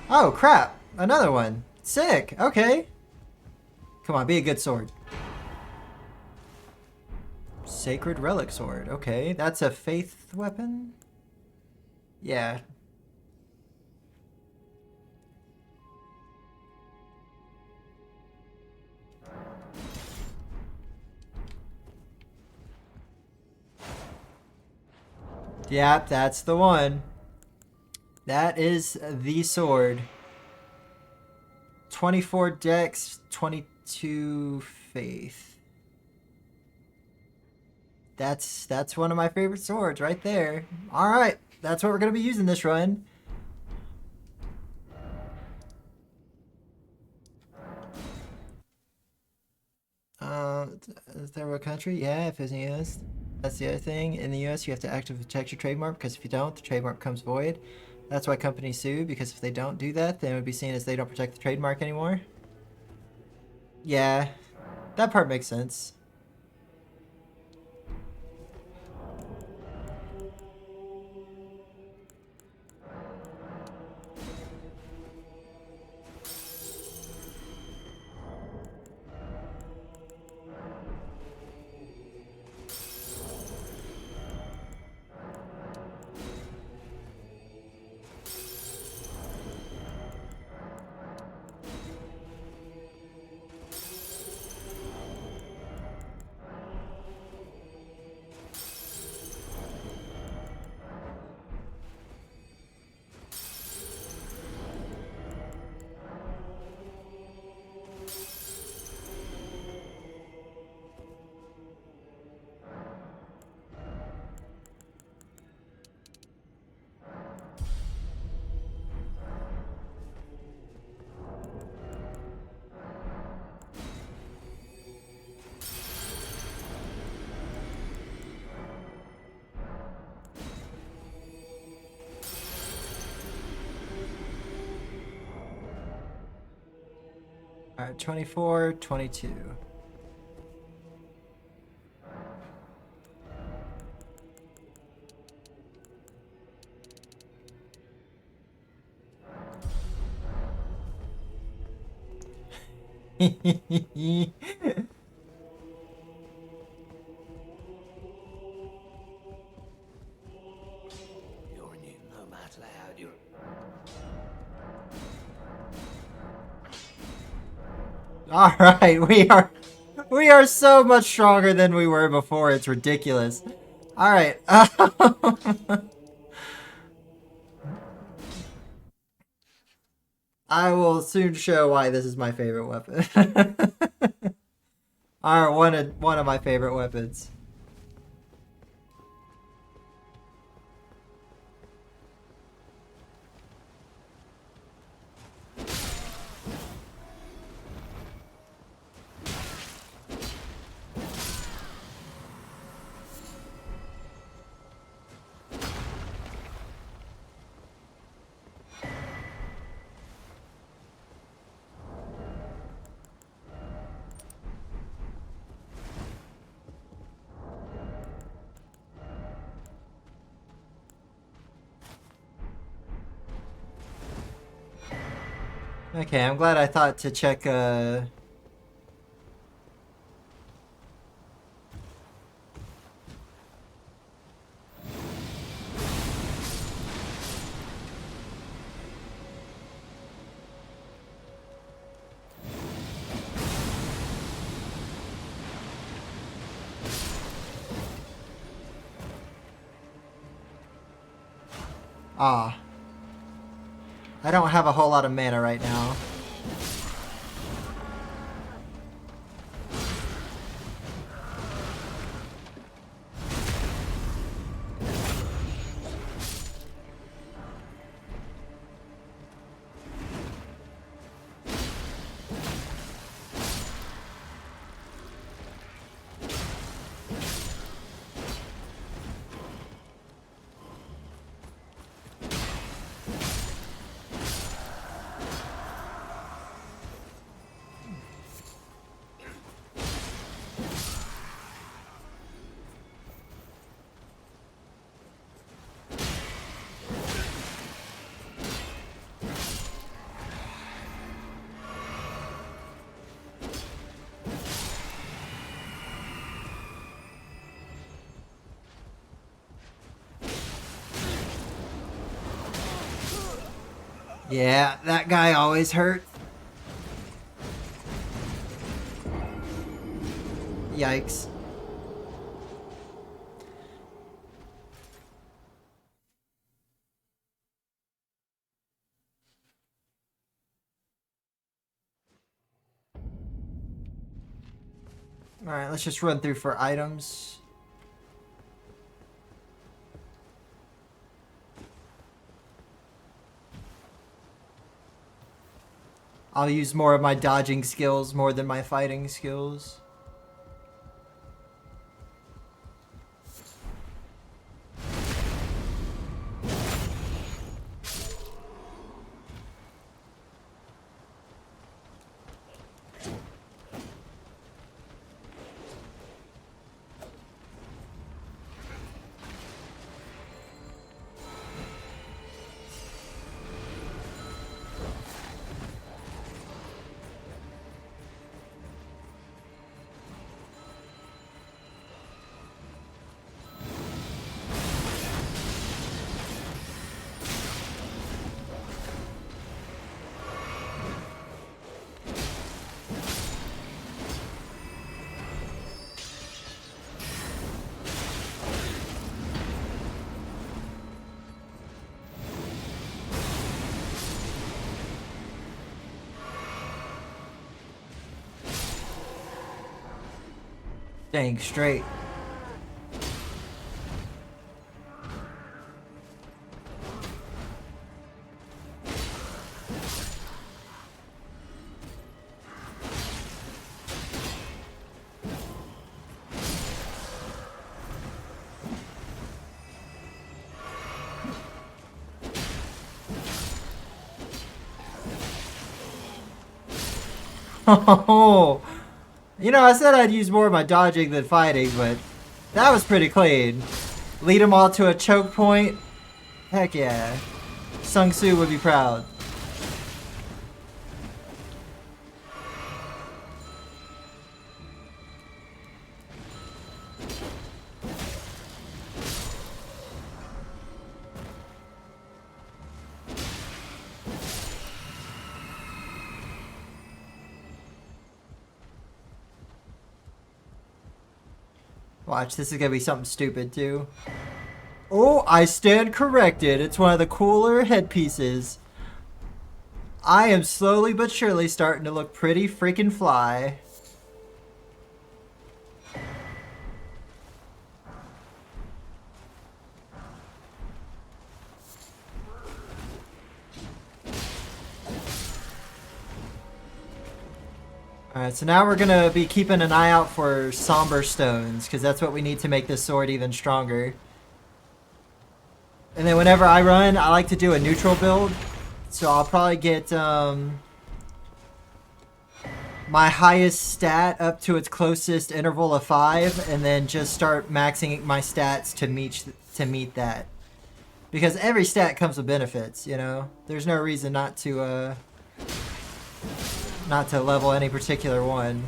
Oh, crap. Another one. Sick. Okay. Come on, be a good sword. Sacred Relic Sword. Okay, that's a faith weapon? Yeah. Yep, that's the one. That is the sword. 24 dex, 22 faith. That's one of my favorite swords right there. All right, that's what we're going to be using this run. Third world country? Yeah, if it's in the US. That's the other thing. In the US, you have to actively protect your trademark, because if you don't, the trademark becomes void. That's why companies sue, because if they don't do that, then it would be seen as they don't protect the trademark anymore. Yeah, that part makes sense. Alright, 24, 22. You're new, no matter how you're... Alright, we are so much stronger than we were before, it's ridiculous. Alright. I will soon show why this is my favorite weapon. Alright, one of my favorite weapons. Okay, I'm glad I thought to check, Ah. I don't have a whole lot of mana right now. Yeah, that guy always hurt. Yikes. Alright, let's just run through for items. I'll use more of my dodging skills more than my fighting skills. Dang straight. Oh, you know, I said I'd use more of my dodging than fighting, but that was pretty clean. Lead them all to a choke point. Heck yeah. Sung Soo would be proud. Watch, this is gonna be something stupid too. Oh, I stand corrected. It's one of the cooler headpieces. I am slowly but surely starting to look pretty freaking fly. Alright, so now we're gonna be keeping an eye out for somber stones, because that's what we need to make this sword even stronger. And then whenever I run, I like to do a neutral build. So I'll probably get my highest stat up to its closest interval of 5, and then just start maxing my stats to meet that. Because every stat comes with benefits, you know? There's no reason not to not to level any particular one.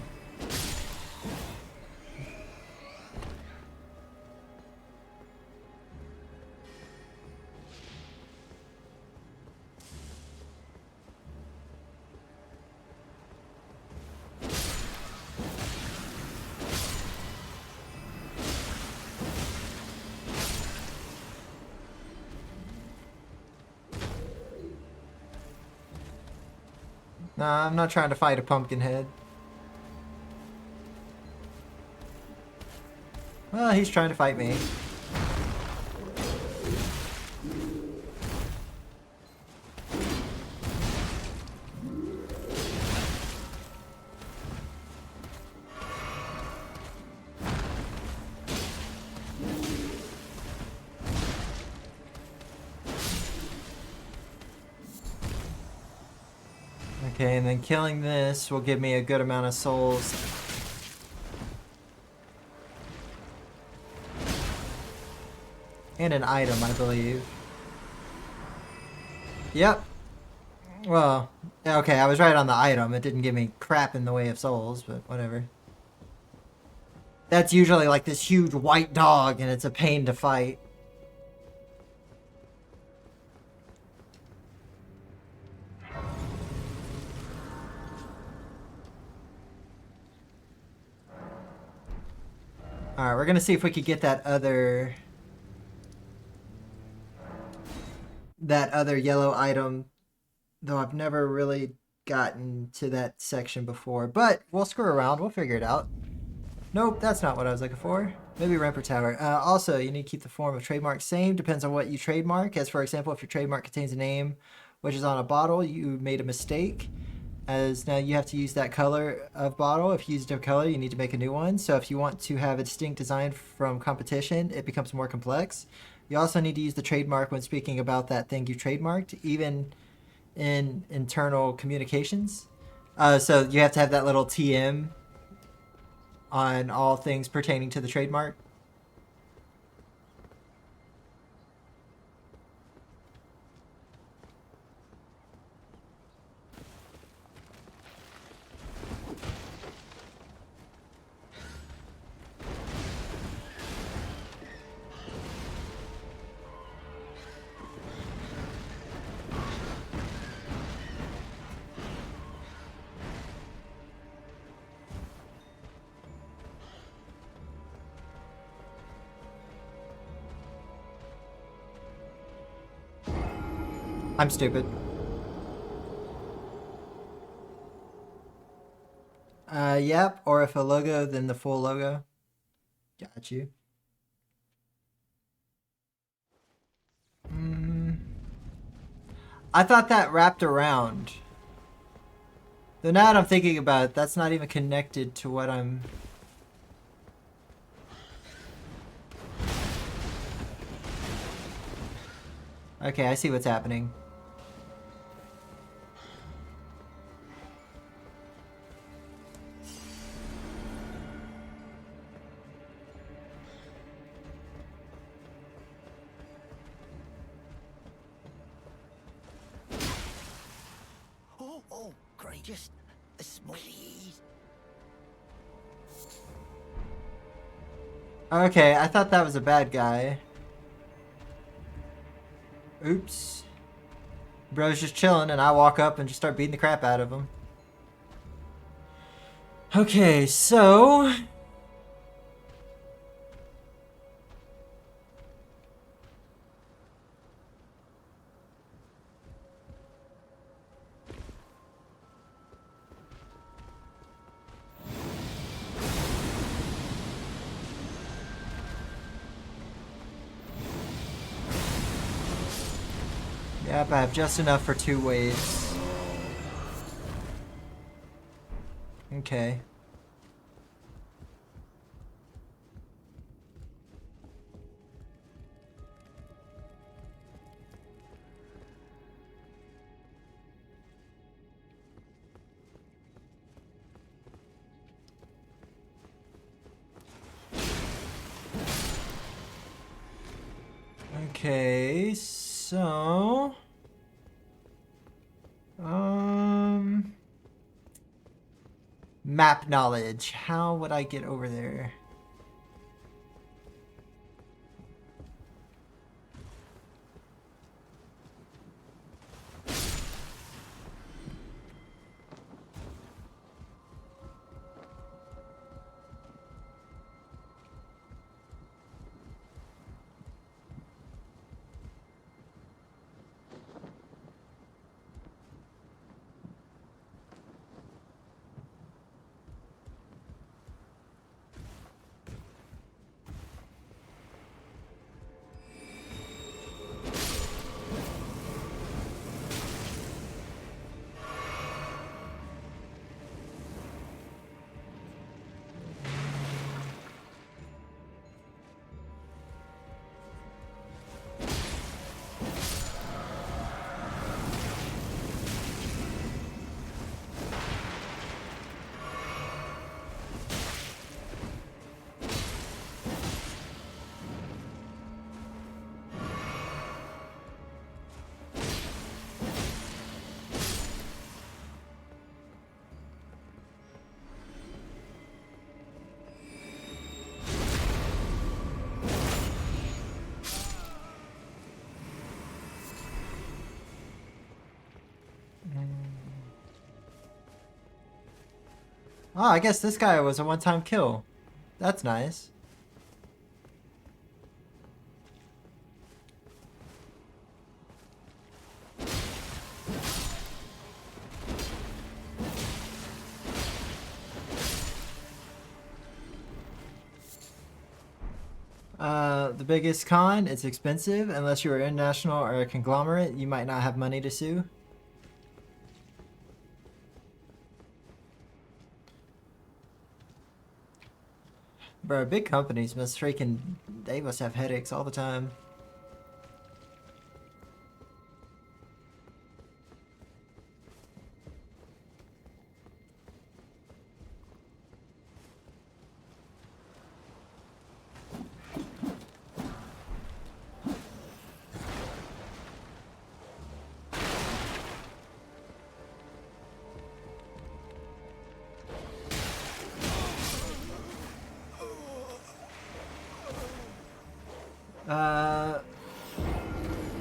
Nah, I'm not trying to fight a pumpkin head. Well, he's trying to fight me. Okay, and then killing this will give me a good amount of souls. And an item, I believe. Yep. Well, okay, I was right on the item. It didn't give me crap in the way of souls, but whatever. That's usually like this huge white dog, and it's a pain to fight. Alright, we're gonna see if we could get that other yellow item, though I've never really gotten to that section before. But we'll screw around, we'll figure it out. Nope, that's not what I was looking for. Maybe Remper Tower. Also, you need to keep the form of trademark same. Depends on what you trademark. As for example, if your trademark contains a name which is on a bottle, you made a mistake. As now you have to use that color of bottle. If you used a color, you need to make a new one. So if you want to have a distinct design from competition, it becomes more complex. You also need to use the trademark when speaking about that thing you trademarked, even in internal communications. So you have to have that little TM on all things pertaining to the trademark. I'm stupid. Yep, or if a logo, then the full logo. Got you. I thought that wrapped around. Though now that I'm thinking about it, that's not even connected to what I'm... Okay, I see what's happening. Oh, great. Just a small... Please. Okay, I thought that was a bad guy. Oops. Bro's just chilling and I walk up and just start beating the crap out of him. Okay, so... Yep, I have just enough for 2 waves. Okay. Okay, so... Map knowledge. How would I get over there? Oh, I guess this guy was a one-time kill. That's nice. The biggest con, it's expensive. Unless you are international or a conglomerate, you might not have money to sue. Bro, big companies must freaking... They must have headaches all the time.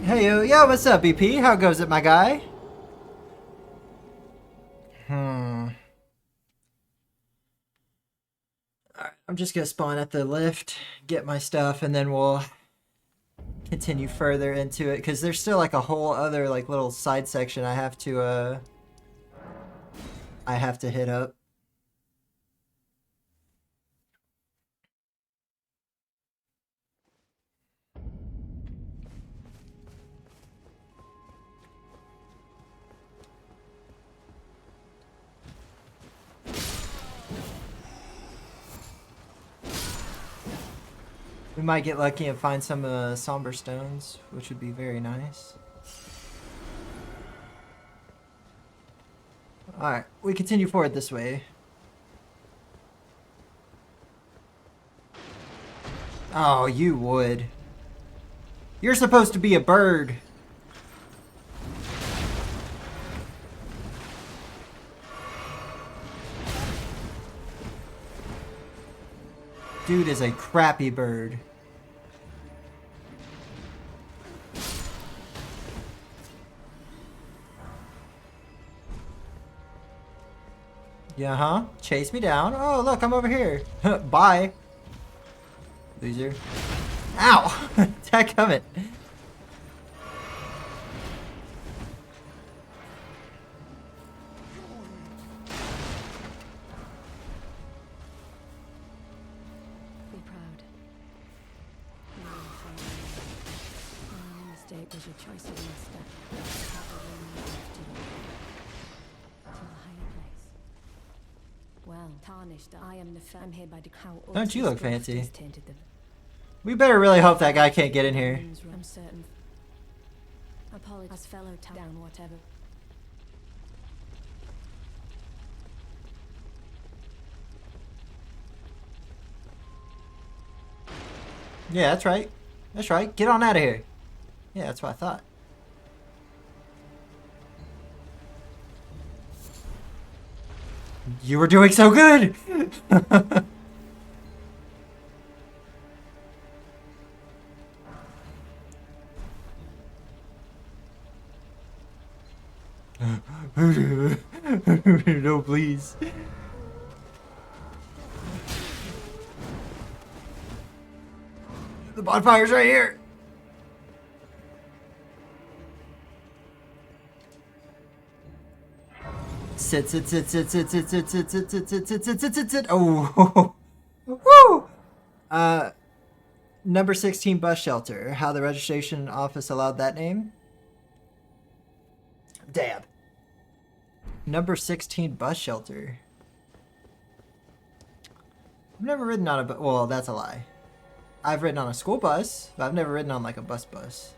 Hey yo, what's up, BP? How goes it, my guy? Alright, I'm just gonna spawn at the lift, get my stuff, and then we'll continue further into it, because there's still like a whole other like little side section I have to hit up. We might get lucky and find some somber stones, which would be very nice. Alright, we continue forward this way. Oh, you would. You're supposed to be a bird. Dude is a crappy bird. Yeah, huh? Chase me down. Oh, look, I'm over here. Bye. Loser. Ow! Dadgummit. Be proud. Your only mistake was your choice of master. That will only lift you to a higher place. Well, tarnished, I am the I'm here by how Don't you look fancy? tainted them. We better really hope that guy can't get in here. I'm certain. Apologize, fellow down, whatever. Yeah, that's right. That's right. Get on out of here. Yeah, that's what I thought. You were doing so good! No, please. The bonfire's right here. Sit. Oh. Woo! Number 16 bus shelter. How the registration office allowed that name? Dab. Number 16 bus shelter. I've never ridden on a bus. Well, that's a lie. I've ridden on a school bus, but I've never ridden on like a bus.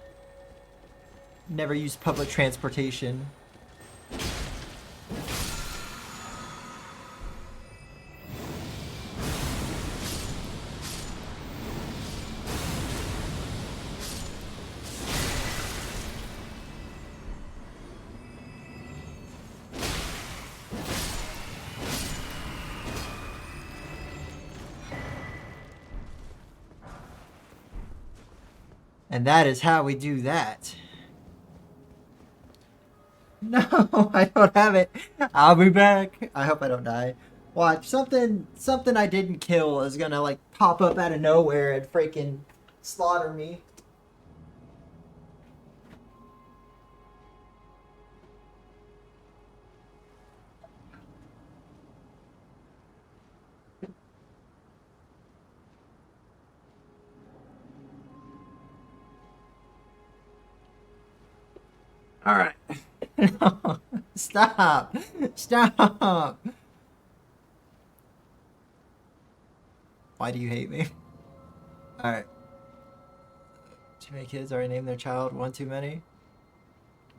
Never used public transportation. And that is how we do that. No, I don't have it. I'll be back. I hope I don't die. Watch, something I didn't kill is gonna like pop up out of nowhere and freaking slaughter me. All right. No, stop. Stop. Why do you hate me? All right. Too many kids already named their child one too many.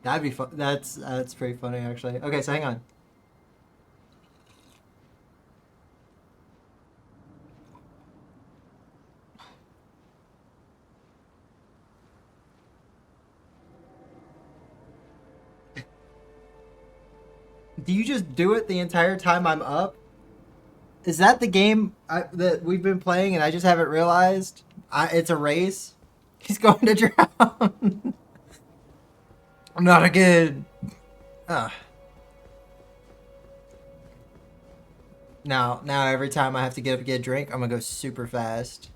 That'd be fun. That's pretty funny actually. Okay, so hang on. Do you just do it the entire time I'm up? Is that the game that we've been playing and I just haven't realized? It's a race? He's going to drown. I'm not a good... Now every time I have to get up and get a drink, I'm gonna go super fast.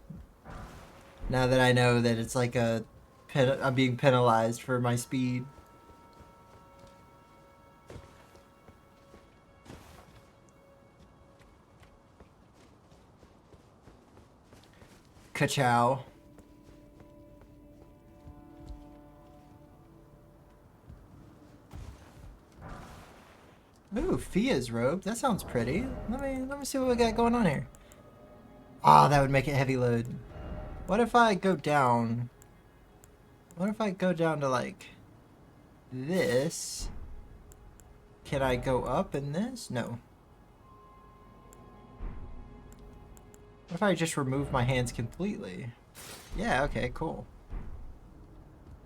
Now that I know that it's like I'm being penalized for my speed. Ka-chow. Ooh, Fia's robe. That sounds pretty. Let me see what we got going on here. Ah, that would make it heavy load. What if I go down? What if I go down to like this? Can I go up in this? No. What if I just remove my hands completely? Yeah, okay, cool.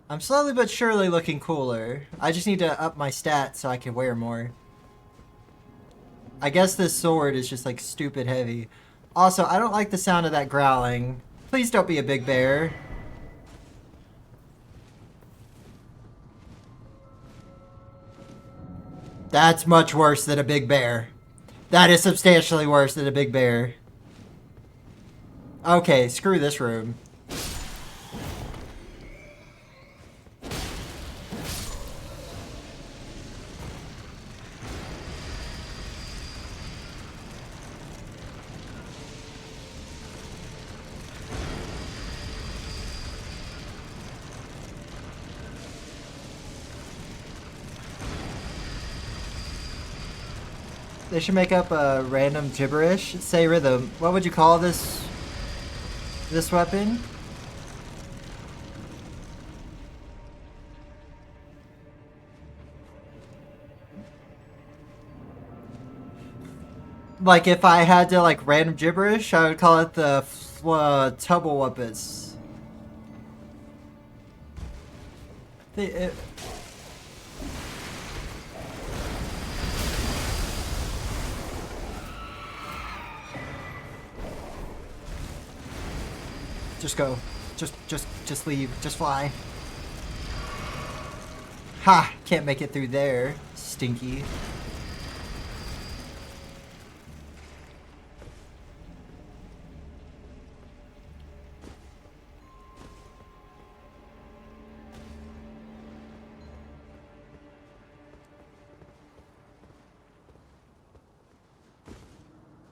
I'm slowly but surely looking cooler. I just need to up my stats so I can wear more. I guess this sword is just like stupid heavy. Also, I don't like the sound of that growling. Please don't be a big bear. That's much worse than a big bear. That is substantially worse than a big bear. Okay, screw this room. They should make up a random gibberish. Say rhythm. What would you call this weapon? Like if I had to like random gibberish, I would call it the Tubblewappus. Just go. Just leave. Just fly. Ha! Can't make it through there. Stinky.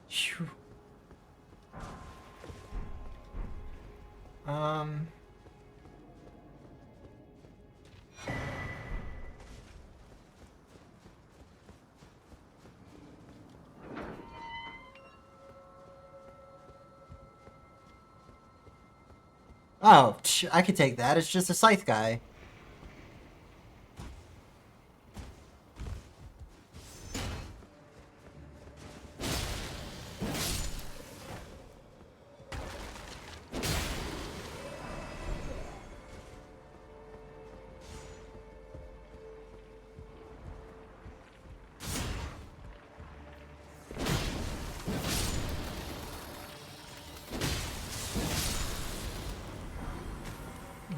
Phew. Oh, I could take that. It's just a scythe guy.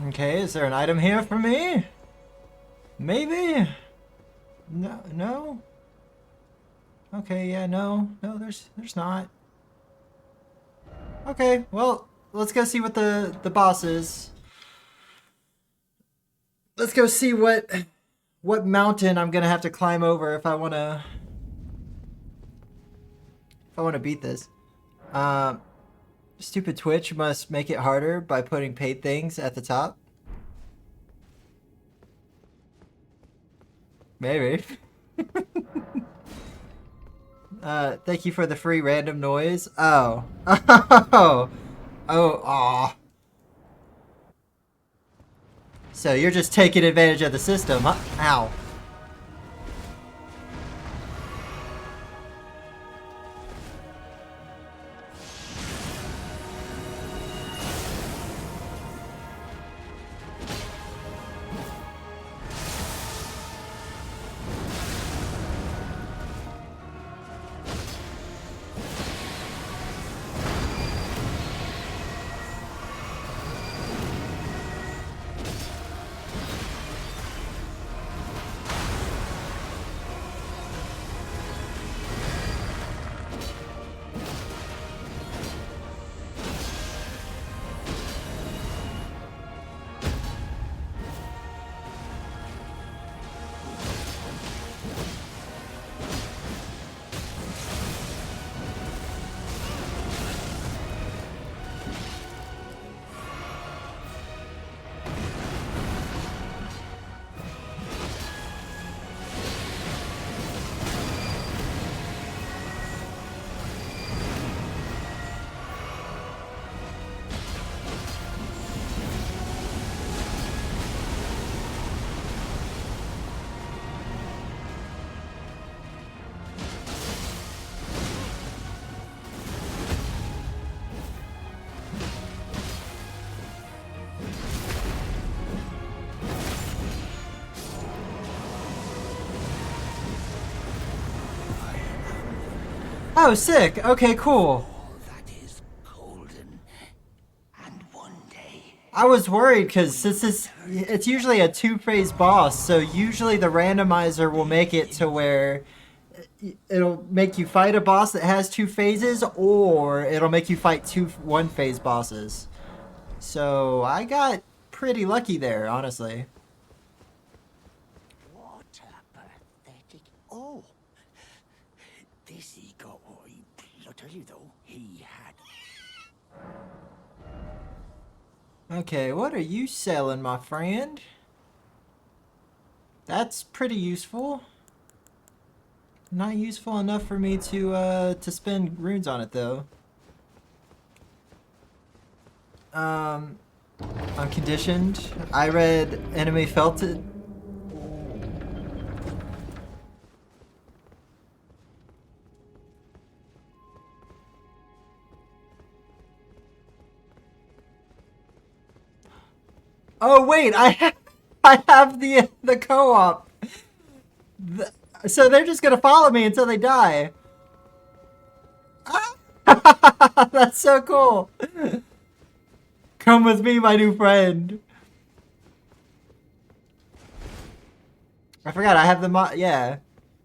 Okay, is there an item here for me? Maybe? No, no? Okay, yeah, no, there's not. Okay, well, let's go see what the boss is. Let's go see what mountain I'm gonna have to climb over if I wanna beat this. Stupid Twitch must make it harder by putting paid things at the top. Maybe. Thank you for the free random noise. Oh. Oh. Oh, aw. So you're just taking advantage of the system, huh? Ow. Oh, sick. Okay, cool. All that is golden. And one day, I was worried because since it's usually a two-phase boss, so usually the randomizer will make it to where it'll make you fight a boss that has two phases, or it'll make you fight two one-phase bosses. So I got pretty lucky there, honestly. what a pathetic. Oh, this he got what he. I'll tell you though, he had. Okay, what are you selling, my friend? That's pretty useful. Not useful enough for me to spend runes on it though. Unconditioned. I read enemy felt it. Oh wait, I have the co-op. So they're just gonna follow me until they die. That's so cool. Come with me, my new friend. I forgot I have the mod. Yeah,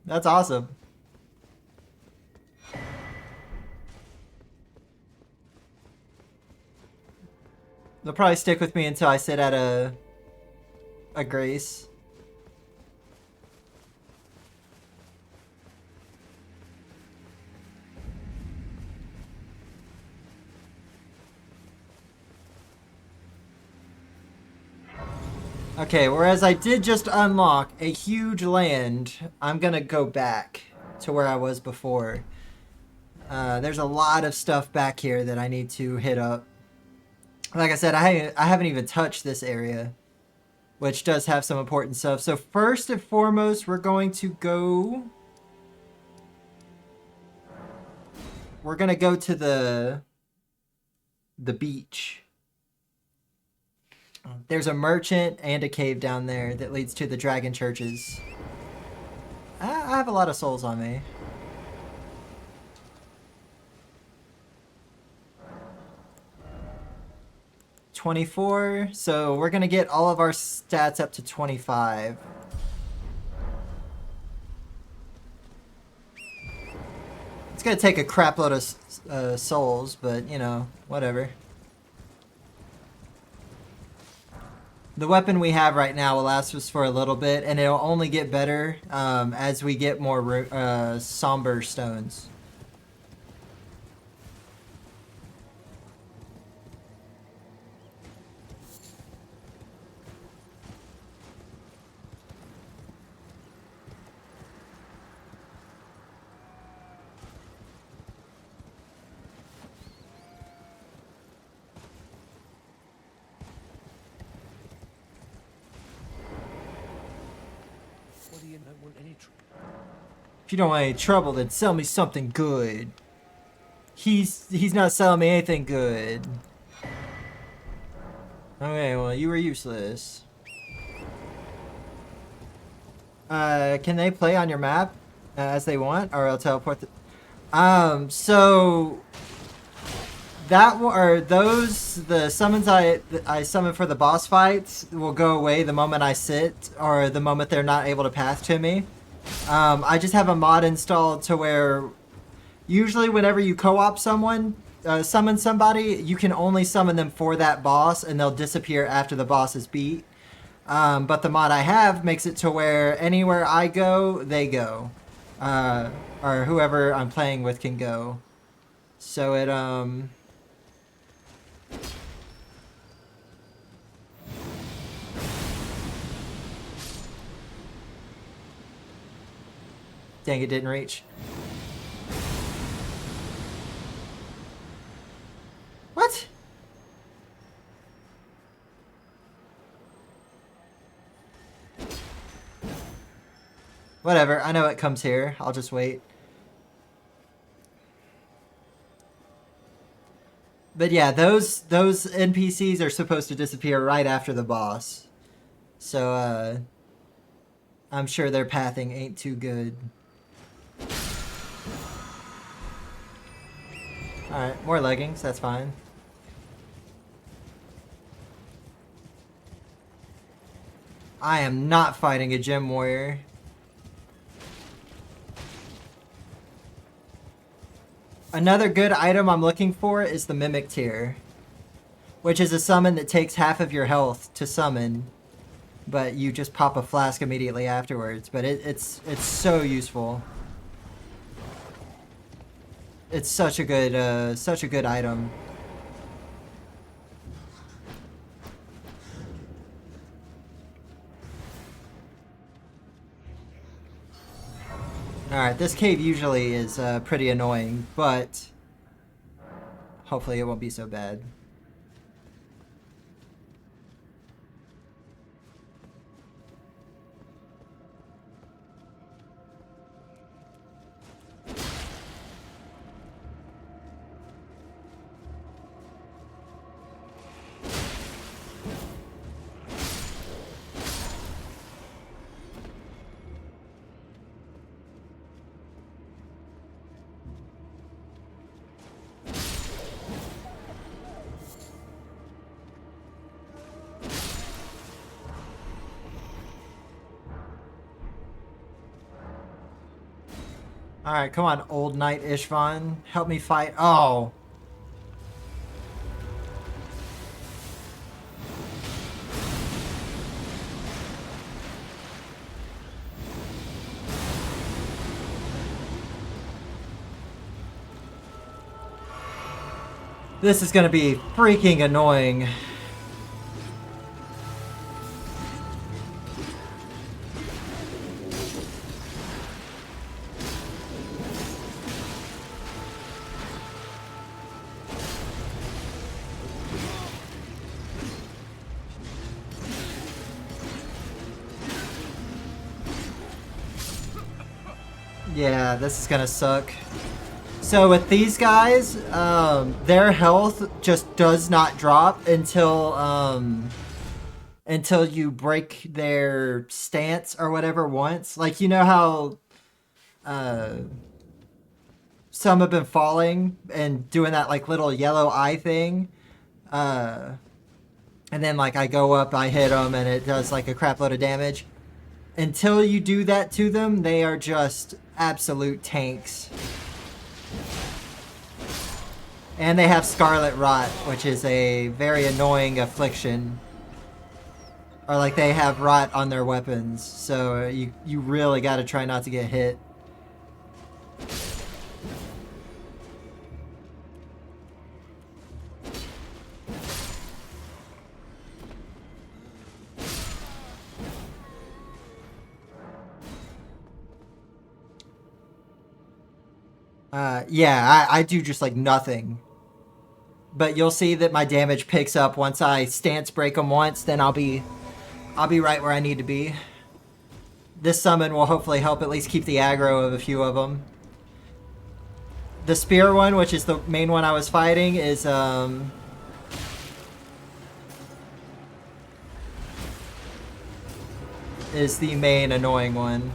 that's awesome. They'll probably stick with me until I sit at a grace. Okay, whereas I did just unlock a huge land, I'm gonna go back to where I was before. There's a lot of stuff back here that I need to hit up. Like I said, I haven't even touched this area, which does have some important stuff. So first and foremost, we're going to go... We're gonna go to the beach. There's a merchant and a cave down there that leads to the dragon churches. I have a lot of souls on me. $24, so we're gonna get all of our stats up to 25. It's gonna take a crap load of souls, but you know, whatever. The weapon we have right now will last us for a little bit, and it'll only get better as we get more somber stones. What do you not want any trouble? If you don't want any trouble, then sell me something good. He's not selling me anything good. Okay, well, you were useless. Can they play on your map as they want, or I'll teleport? So that or those the summons I summon for the boss fights will go away the moment I sit, or the moment they're not able to path to me. I just have a mod installed to where usually whenever you co-op someone, summon somebody, you can only summon them for that boss, and they'll disappear after the boss is beat. But the mod I have makes it to where anywhere I go, they go. Or whoever I'm playing with can go. So it, dang, it didn't reach. What? Whatever, I know it comes here. I'll just wait. But yeah, those NPCs are supposed to disappear right after the boss. So, I'm sure their pathing ain't too good. Alright, more leggings, that's fine. I am not fighting a gem warrior. Another good item I'm looking for is the Mimic Tear, which is a summon that takes half of your health to summon, but you just pop a flask immediately afterwards. But it's so useful. It's such a good item. Alright, this cave usually is pretty annoying, but hopefully it won't be so bad. Alright, come on, old knight Ishvan. Help me fight. Oh. This is gonna be freaking annoying. Yeah, this is gonna suck. So with these guys, their health just does not drop until you break their stance or whatever once. Like, you know how some have been falling and doing that like little yellow eye thing, and then like I go up, I hit them, and it does like a crap load of damage. Until you do that to them, they are just absolute tanks. And they have Scarlet Rot, which is a very annoying affliction. Or like they have rot on their weapons, so you really gotta try not to get hit. Yeah, I do just like nothing. But you'll see that my damage picks up once I stance break them once, then I'll be right where I need to be. This summon will hopefully help at least keep the aggro of a few of them. The spear one, which is the main one I was fighting, is the main annoying one.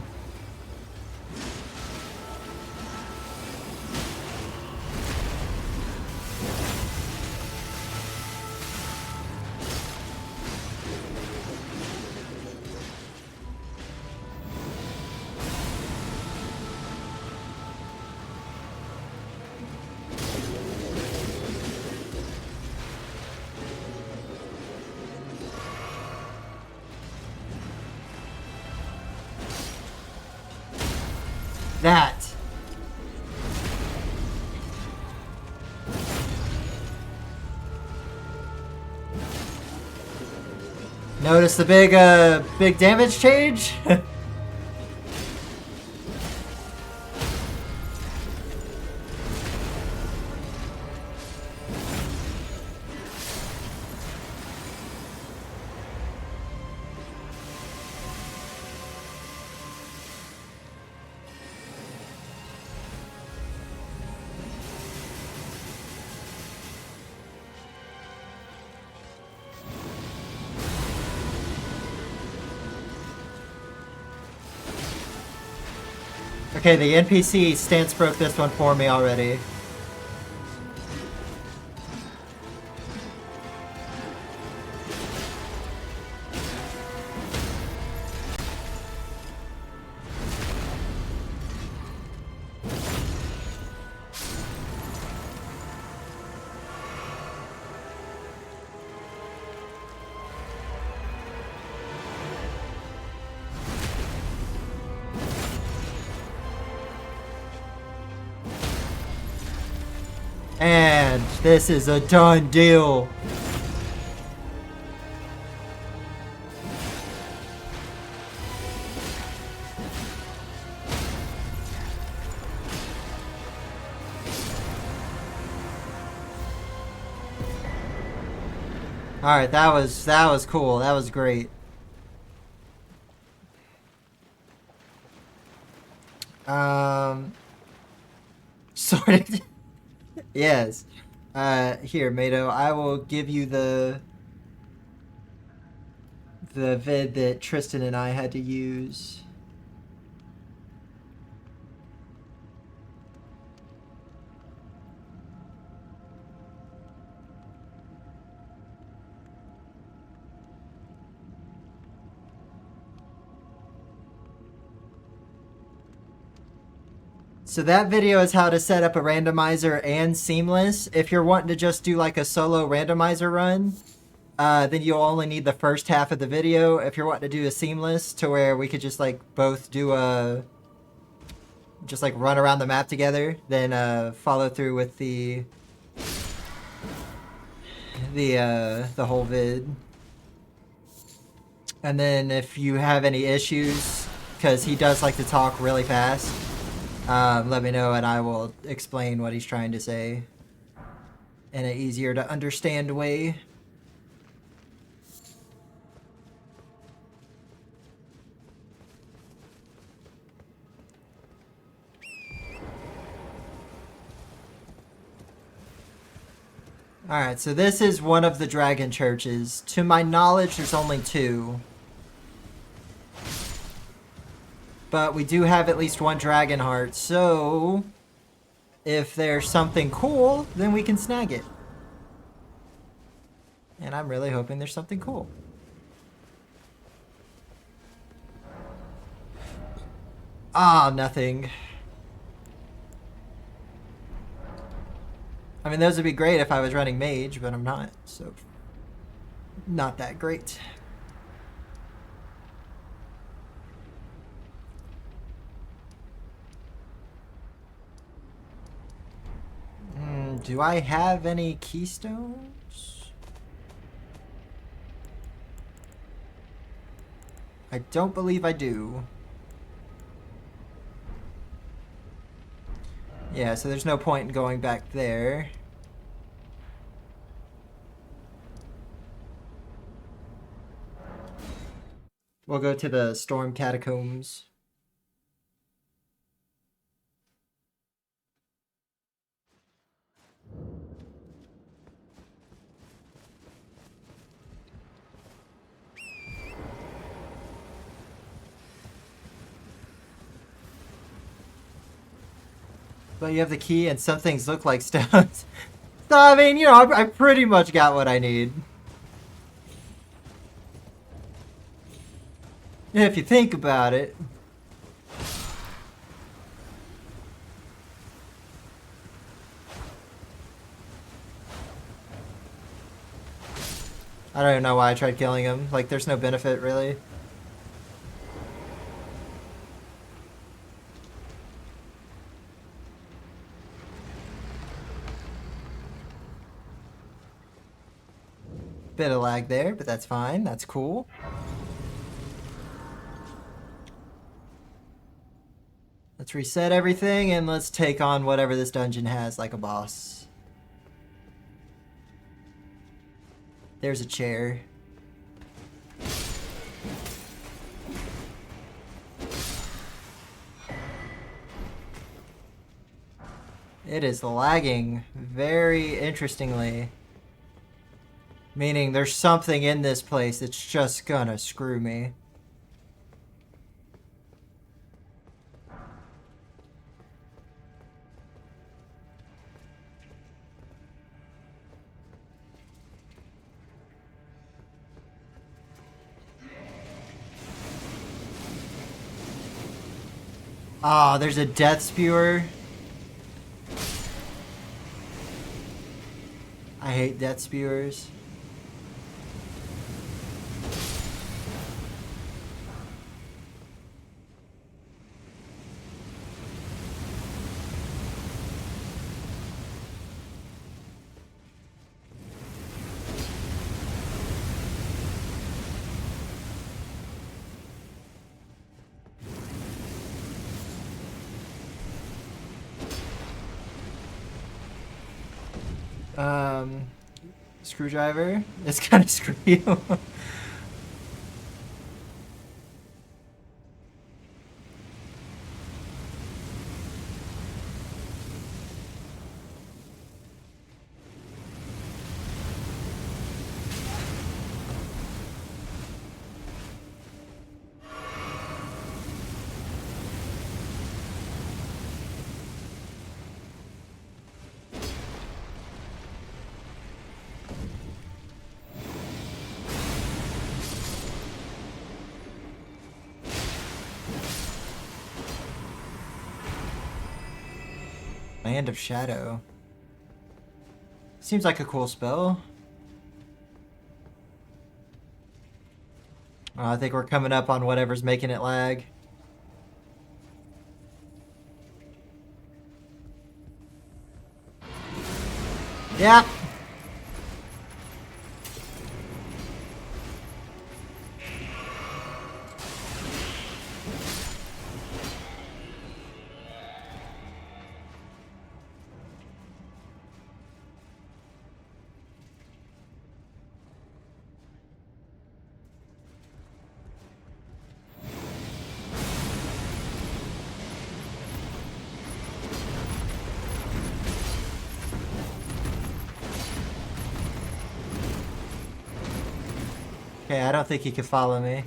That. Notice the big damage change? Okay, the NPC stance broke this one for me already. And this is a done deal. All right, that was cool. That was great. Sorted. Yes. Here, Mato, I will give you the vid that Tristan and I had to use. So that video is how to set up a randomizer and seamless. If you're wanting to just do like a solo randomizer run, then you'll only need the first half of the video. If you're wanting to do a seamless to where we could just like both do a, just like run around the map together, then follow through with the whole vid. And then if you have any issues, because he does like to talk really fast, let me know and I will explain what he's trying to say in an easier to understand way. Alright, so this is one of the dragon churches. To my knowledge, there's only 2. But we do have at least 1 dragon heart, so if there's something cool, then we can snag it. And I'm really hoping there's something cool. Ah, nothing. I mean, those would be great if I was running mage, but I'm not, so not that great. Do I have any keystones? I don't believe I do. Yeah, so there's no point in going back there. We'll go to the Storm Catacombs. But you have the key and some things look like stones. So, I mean, you know, I pretty much got what I need. If you think about it. I don't even know why I tried killing him. Like, there's no benefit, really. Bit of lag there, but that's fine. That's cool. Let's reset everything and let's take on whatever this dungeon has like a boss. There's a chair. It is lagging very interestingly. Meaning there's something in this place that's just gonna screw me. Ah, there's a death spewer. I hate death spewers. Screwdriver. It's gonna screw you. Band of Shadow. Seems like a cool spell. I think we're coming up on whatever's making it lag. Yeah. Okay, I don't think he can follow me.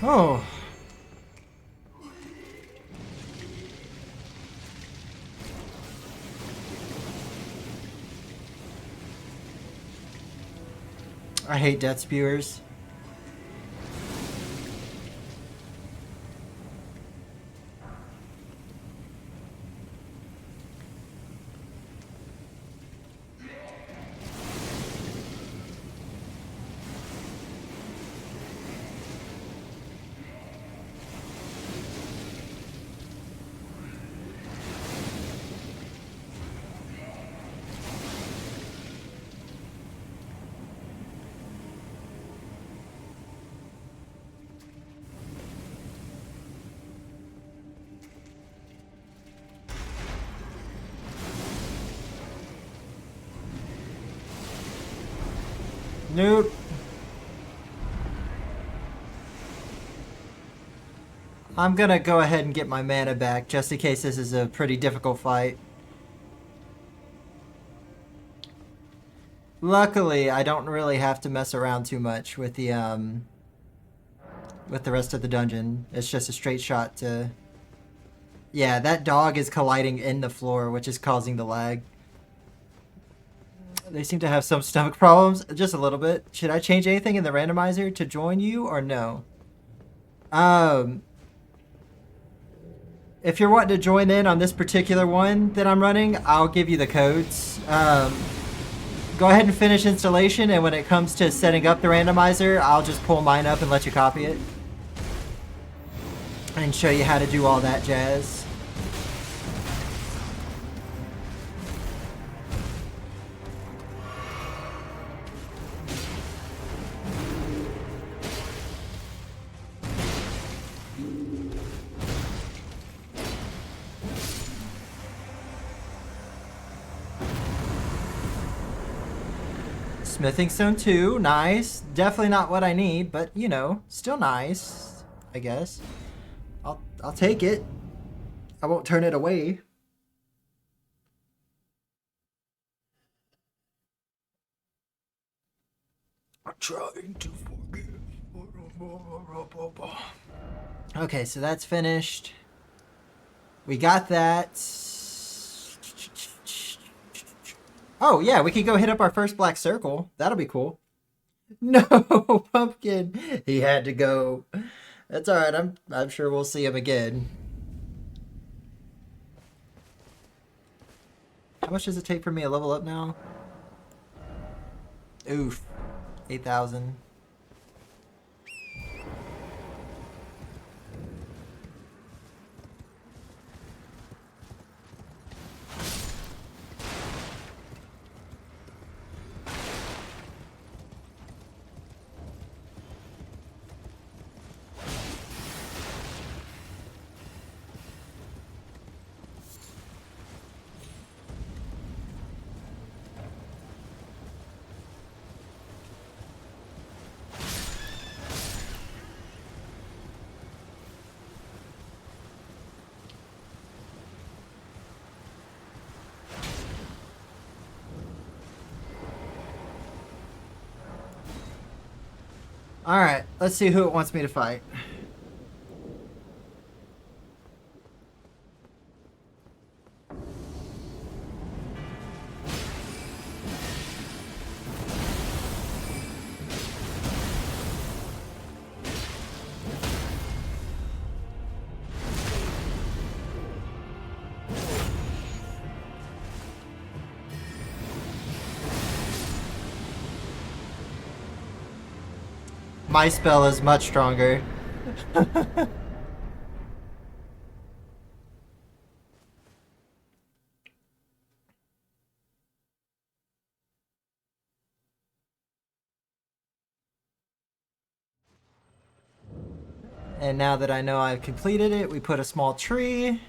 Oh. I hate Death Spewers. Nope. I'm gonna go ahead and get my mana back just in case this is a pretty difficult fight. Luckily, I don't really have to mess around too much with the rest of the dungeon. It's just a straight shot to... Yeah, that dog is colliding in the floor, which is causing the lag. They seem to have some stomach problems, just a little bit. Should I change anything in the randomizer to join you or no? If you're wanting to join in on this particular one that I'm running, I'll give you the codes. Go ahead and finish installation, and when it comes to setting up the randomizer, I'll just pull mine up and let you copy it. And show you how to do all that jazz. Smithing Stone 2, nice. Definitely not what I need, but you know, still nice, I guess. I'll take it. I won't turn it away. I'm trying to forgive. Okay, so that's finished. We got that. Oh, yeah, we can go hit up our first black circle. That'll be cool. No, Pumpkin. He had to go. That's all right. I'm sure we'll see him again. How much does it take for me to level up now? Oof. 8,000. Alright, let's see who it wants me to fight. My spell is much stronger. And now that I know I've completed it, we put a small tree.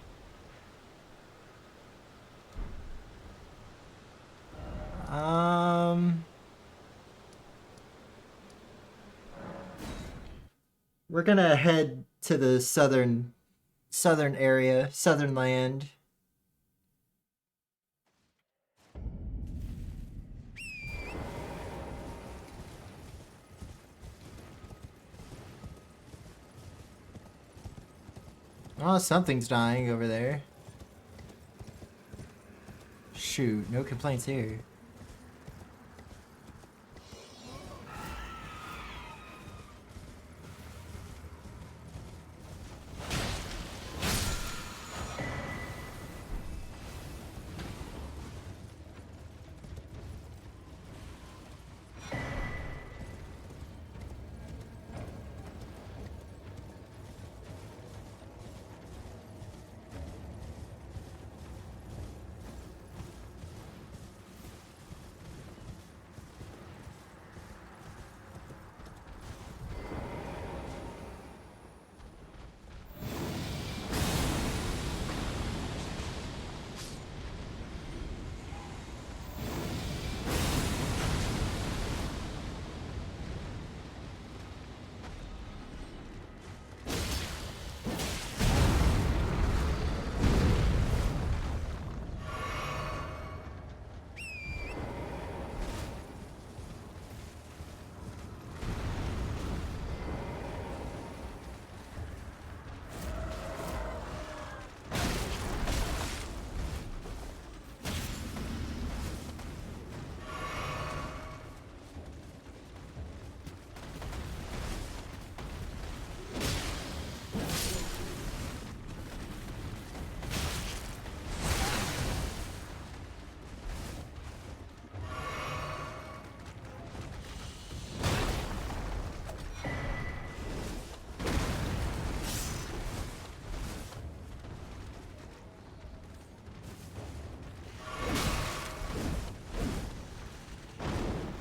We're gonna head to the southern area, southern land. Oh, something's dying over there. Shoot, no complaints here.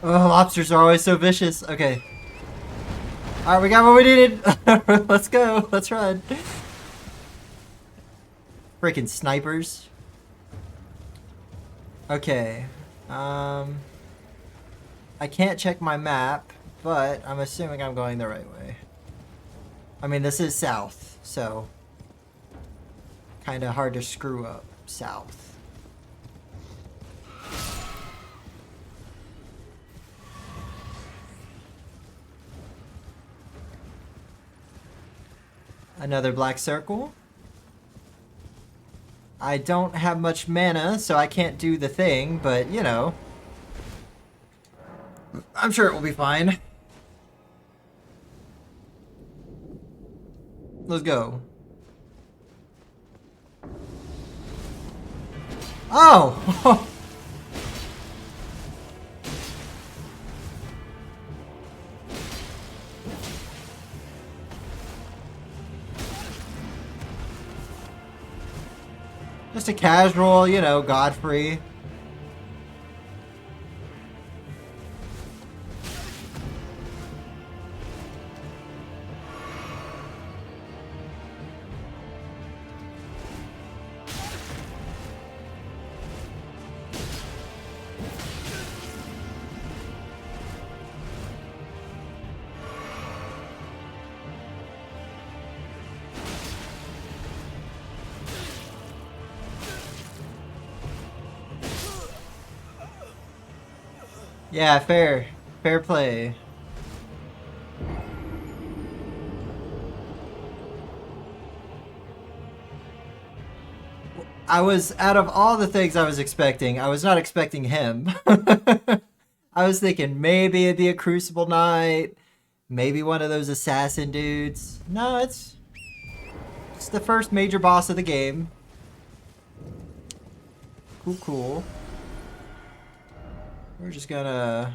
Oh, lobsters are always so vicious. Okay. Alright, we got what we needed. Let's go. Let's run. Freaking snipers. Okay. I can't check my map, but I'm assuming I'm going the right way. I mean, this is south, so kind of hard to screw up south. Another black circle. I don't have much mana, so I can't do the thing, but, you know, I'm sure it will be fine. Let's go. Oh! Just a casual, you know, Godfrey. Yeah, fair play. I was, out of all the things I was expecting, I was not expecting him. I was thinking maybe it'd be a Crucible Knight, maybe one of those assassin dudes. No, it's the first major boss of the game. Cool, cool. We're just gonna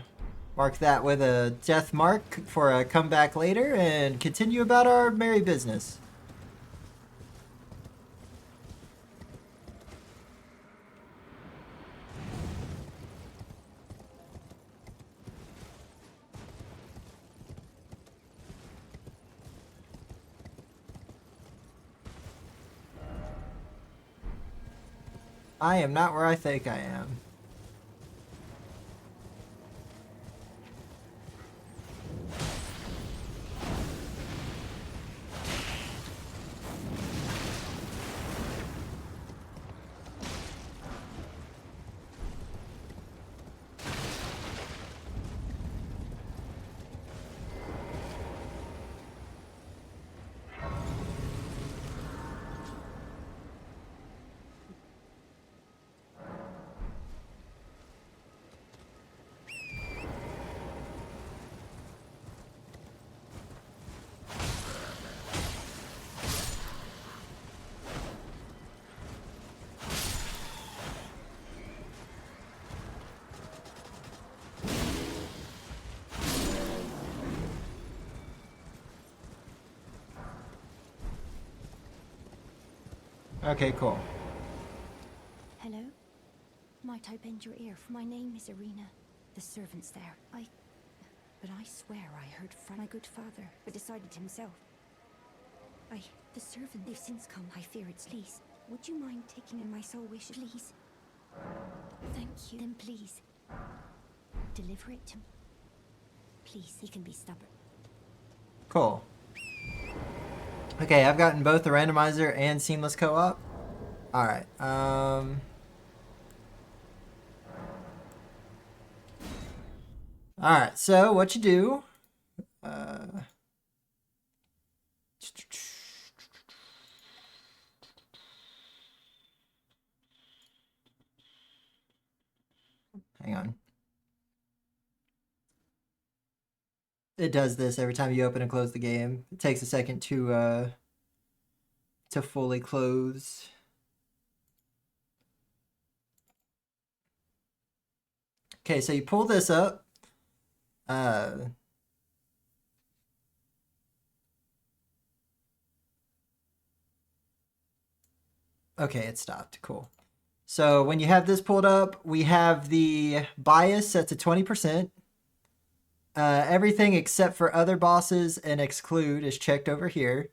mark that with a death mark for a comeback later and continue about our merry business. I am not where I think I am. Okay, cool. Hello? Might I bend your ear, for my name is Irina. The servant's there. But I swear I heard from my good father, but decided himself. The servant, they've since come. I fear it's Lise. Would you mind taking in my soul wish, please? Thank you. Then please, deliver it to me. Please, he can be stubborn. Cool. Okay, I've gotten both the randomizer and seamless co-op. Alright, Alright, so what you do... Hang on. It does this every time you open and close the game. It takes a second to fully close. Okay, so you pull this up. Okay, it stopped. Cool. So when you have this pulled up, we have the bias set to 20%. Everything except for other bosses and exclude is checked over here.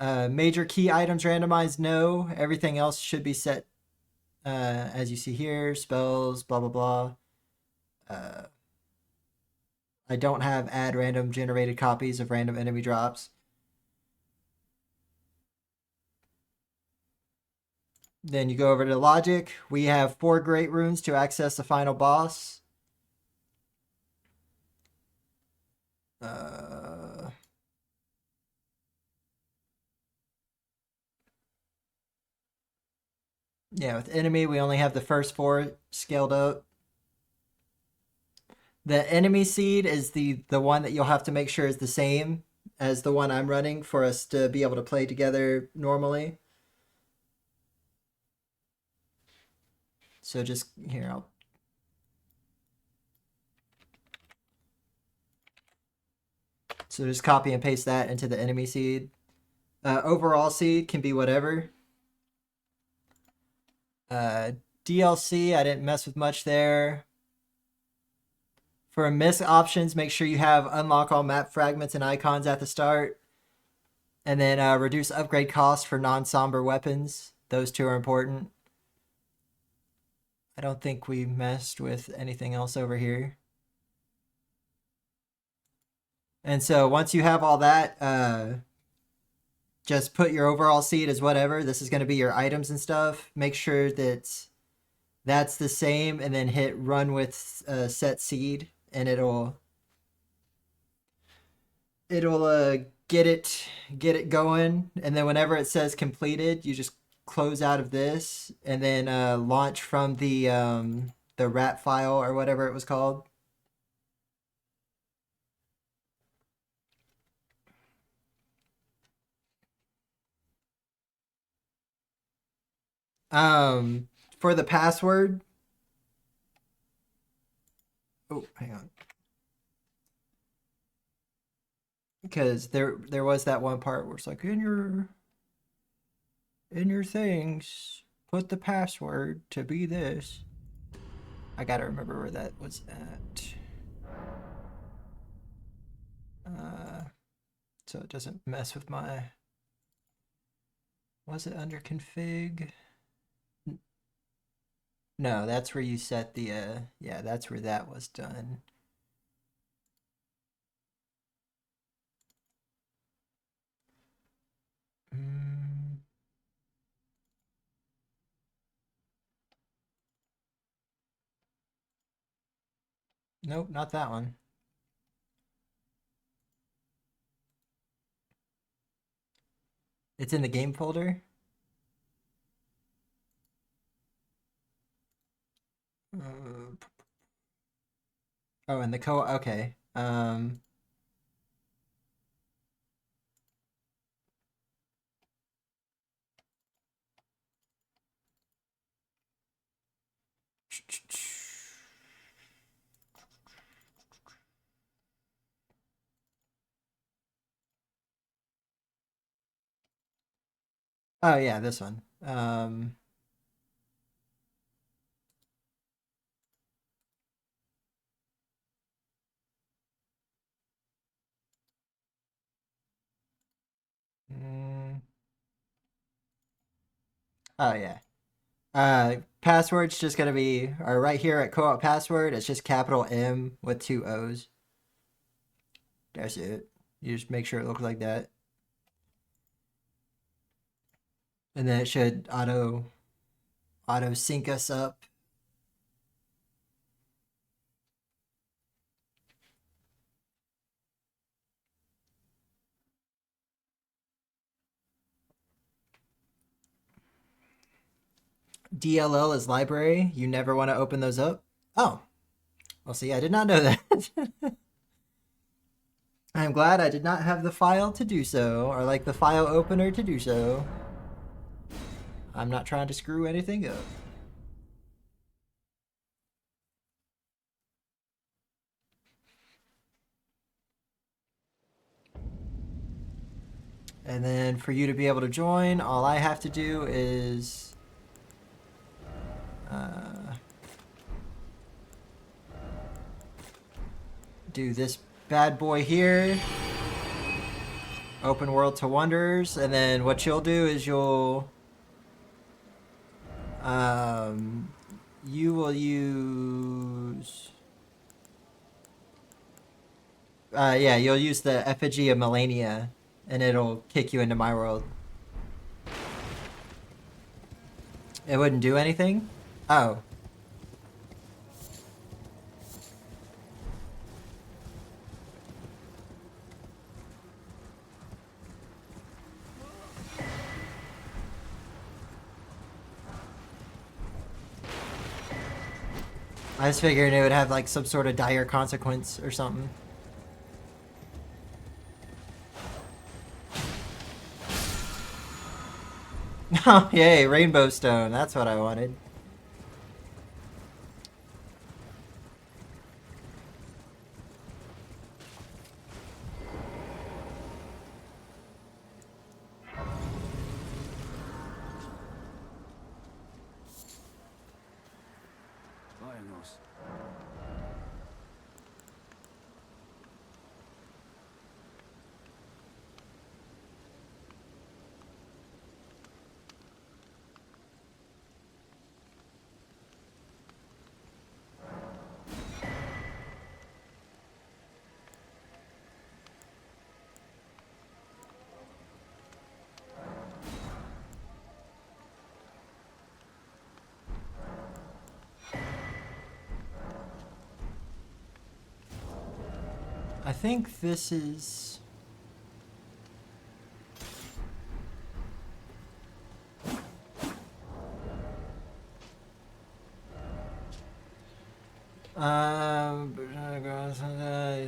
Major key items randomized, no. Everything else should be set as you see here. Spells, blah, blah, blah. I don't have add random generated copies of random enemy drops. Then you go over to logic. We have 4 great runes to access the final boss. Yeah, with enemy, we only have the first 4 scaled up. The enemy seed is the one that you'll have to make sure is the same as the one I'm running for us to be able to play together normally. So just here, So just copy and paste that into the enemy seed. Overall seed can be whatever. DLC, I didn't mess with much there. For miss options, make sure you have unlock all map fragments and icons at the start. And then reduce upgrade cost for non-somber weapons. Those 2 are important. I don't think we messed with anything else over here. And so once you have all that, just put your overall seed as whatever. This is going to be your items and stuff. Make sure that that's the same, and then hit run with set seed, and it'll get it going. And then whenever it says completed, you just close out of this and then launch from the rat file or whatever it was called. For the password. Oh, hang on. Because there was that one part where it's like in your things, put the password to be this. I gotta remember where that was at. So it doesn't mess with my. Was it under config? No, that's where you set the yeah, that's where that was done. Nope, not that one. It's in the game folder. Oh, and the okay. Oh yeah, this one. Oh yeah. Password's just gonna be, or right here at co-op password, it's just capital M with 2 O's. That's it. You just make sure it looks like that. And then it should auto sync us up. DLL is library. You never want to open those up. Oh, well, see, I did not know that. I'm glad I did not have the file to do so, or like the file opener to do so. I'm not trying to screw anything up. And then for you to be able to join, all I have to do is do this bad boy here. Open world to wonders, and then what you'll do is you will use yeah, you'll use the effigy of Melania, and it'll kick you into my world. It wouldn't do anything? Oh. I was figuring it would have like some sort of dire consequence or something. Oh, yay, Rainbow Stone. That's what I wanted. Vamos. I think this is...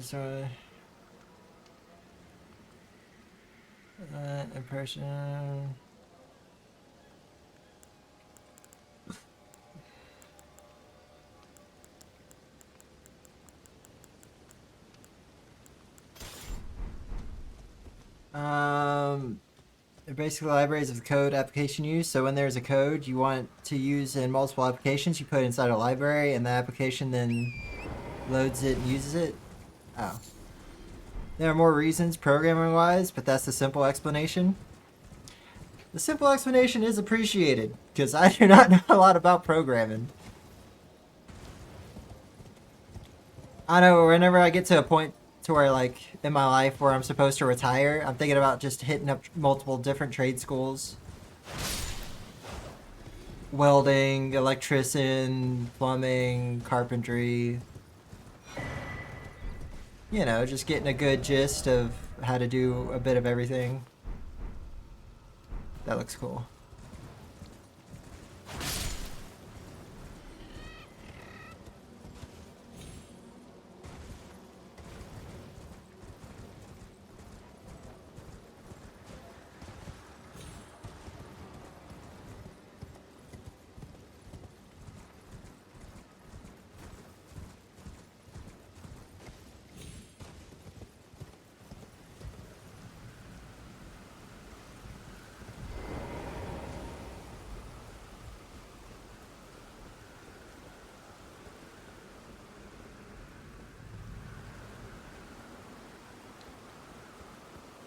story. Impression. Basically libraries of code application use. So when there's a code you want to use in multiple applications, you put it inside a library, and the application then loads it and uses it. Oh. There are more reasons programming-wise, but that's the simple explanation. The simple explanation is appreciated, because I do not know a lot about programming. I know whenever I get to a point to where, like, in my life where I'm supposed to retire, I'm thinking about just hitting up multiple different trade schools. Welding, electrician, plumbing, carpentry. You know, just getting a good gist of how to do a bit of everything. That looks cool.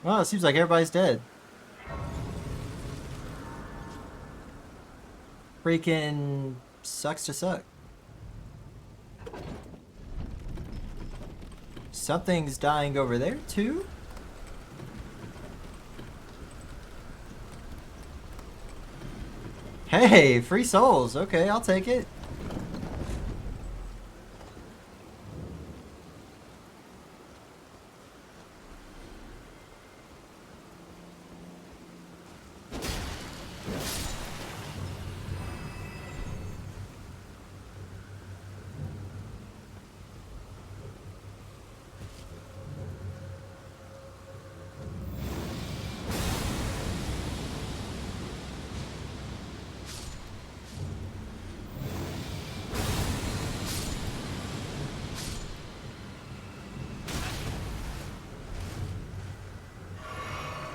Well, it seems like everybody's dead. Freaking sucks to suck. Something's dying over there, too? Hey, free souls. Okay, I'll take it.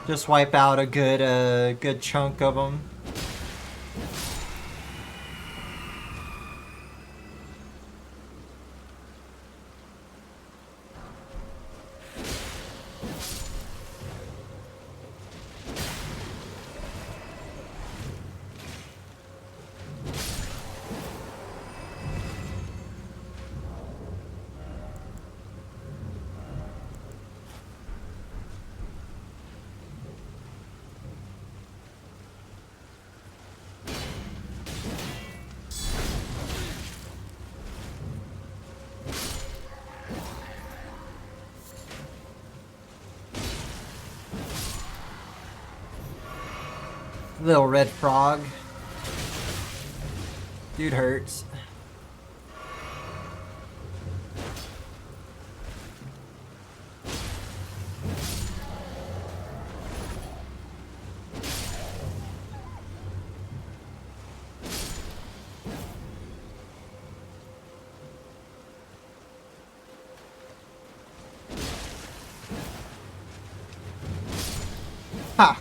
Just wipe out a good chunk of them. Little red frog. Dude hurts. Ha!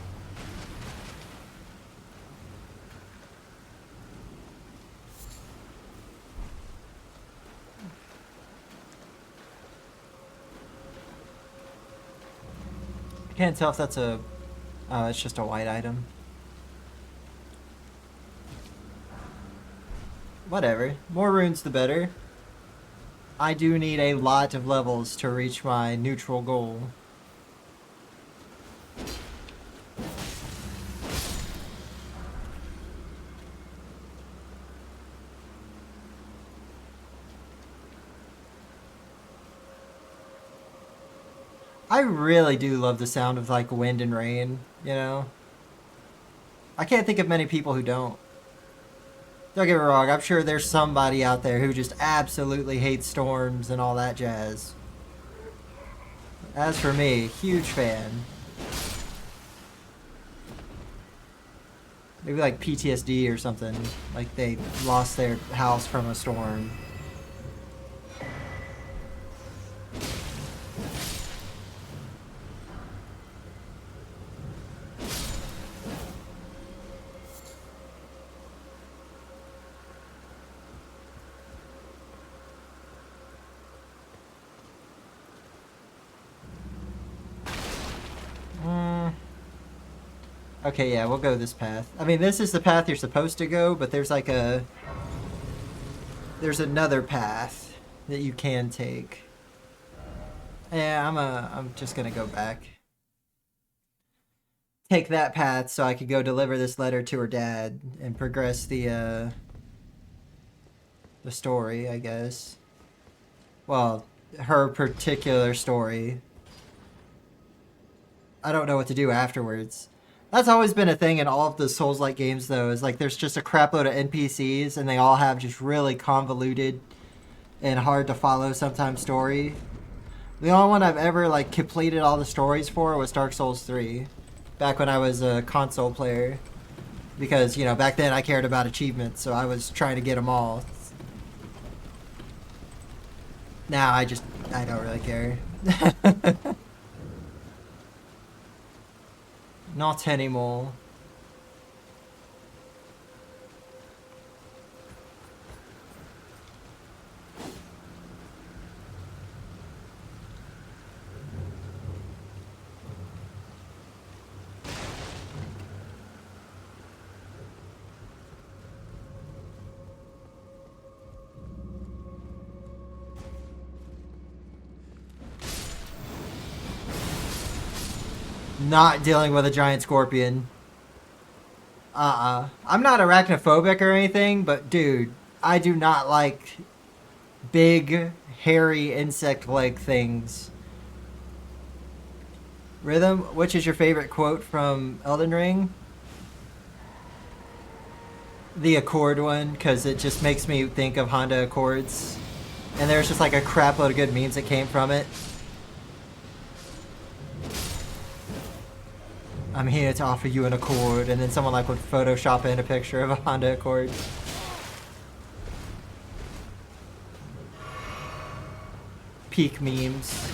Can't tell if that's a... it's just a white item. Whatever. More runes the better. I do need a lot of levels to reach my neutral goal. I really do love the sound of, like, wind and rain, you know? I can't think of many people who don't. Don't get me wrong, I'm sure there's somebody out there who just absolutely hates storms and all that jazz. As for me, huge fan. Maybe like PTSD or something. Like they lost their house from a storm. Okay, yeah, we'll go this path. I mean, this is the path you're supposed to go, but there's like there's another path that you can take. Yeah, I'm just gonna go back. Take that path so I could go deliver this letter to her dad and progress the story, I guess. Well, her particular story. I don't know what to do afterwards. That's always been a thing in all of the Souls-like games, though, is like there's just a crapload of NPCs and they all have just really convoluted and hard to follow sometimes story. The only one I've ever like completed all the stories for was Dark Souls 3, back when I was a console player, because, you know, back then I cared about achievements, so I was trying to get them all. Now I don't really care. Not anymore. Not dealing with a giant scorpion. I'm not arachnophobic or anything, but dude, I do not like big, hairy, insect-like things. Rhythm, which is your favorite quote from Elden Ring? The Accord one, because it just makes me think of Honda Accords. And there's just like a crap load of good memes that came from it. I'm here to offer you an Accord, and then someone like would Photoshop in a picture of a Honda Accord. Peak memes.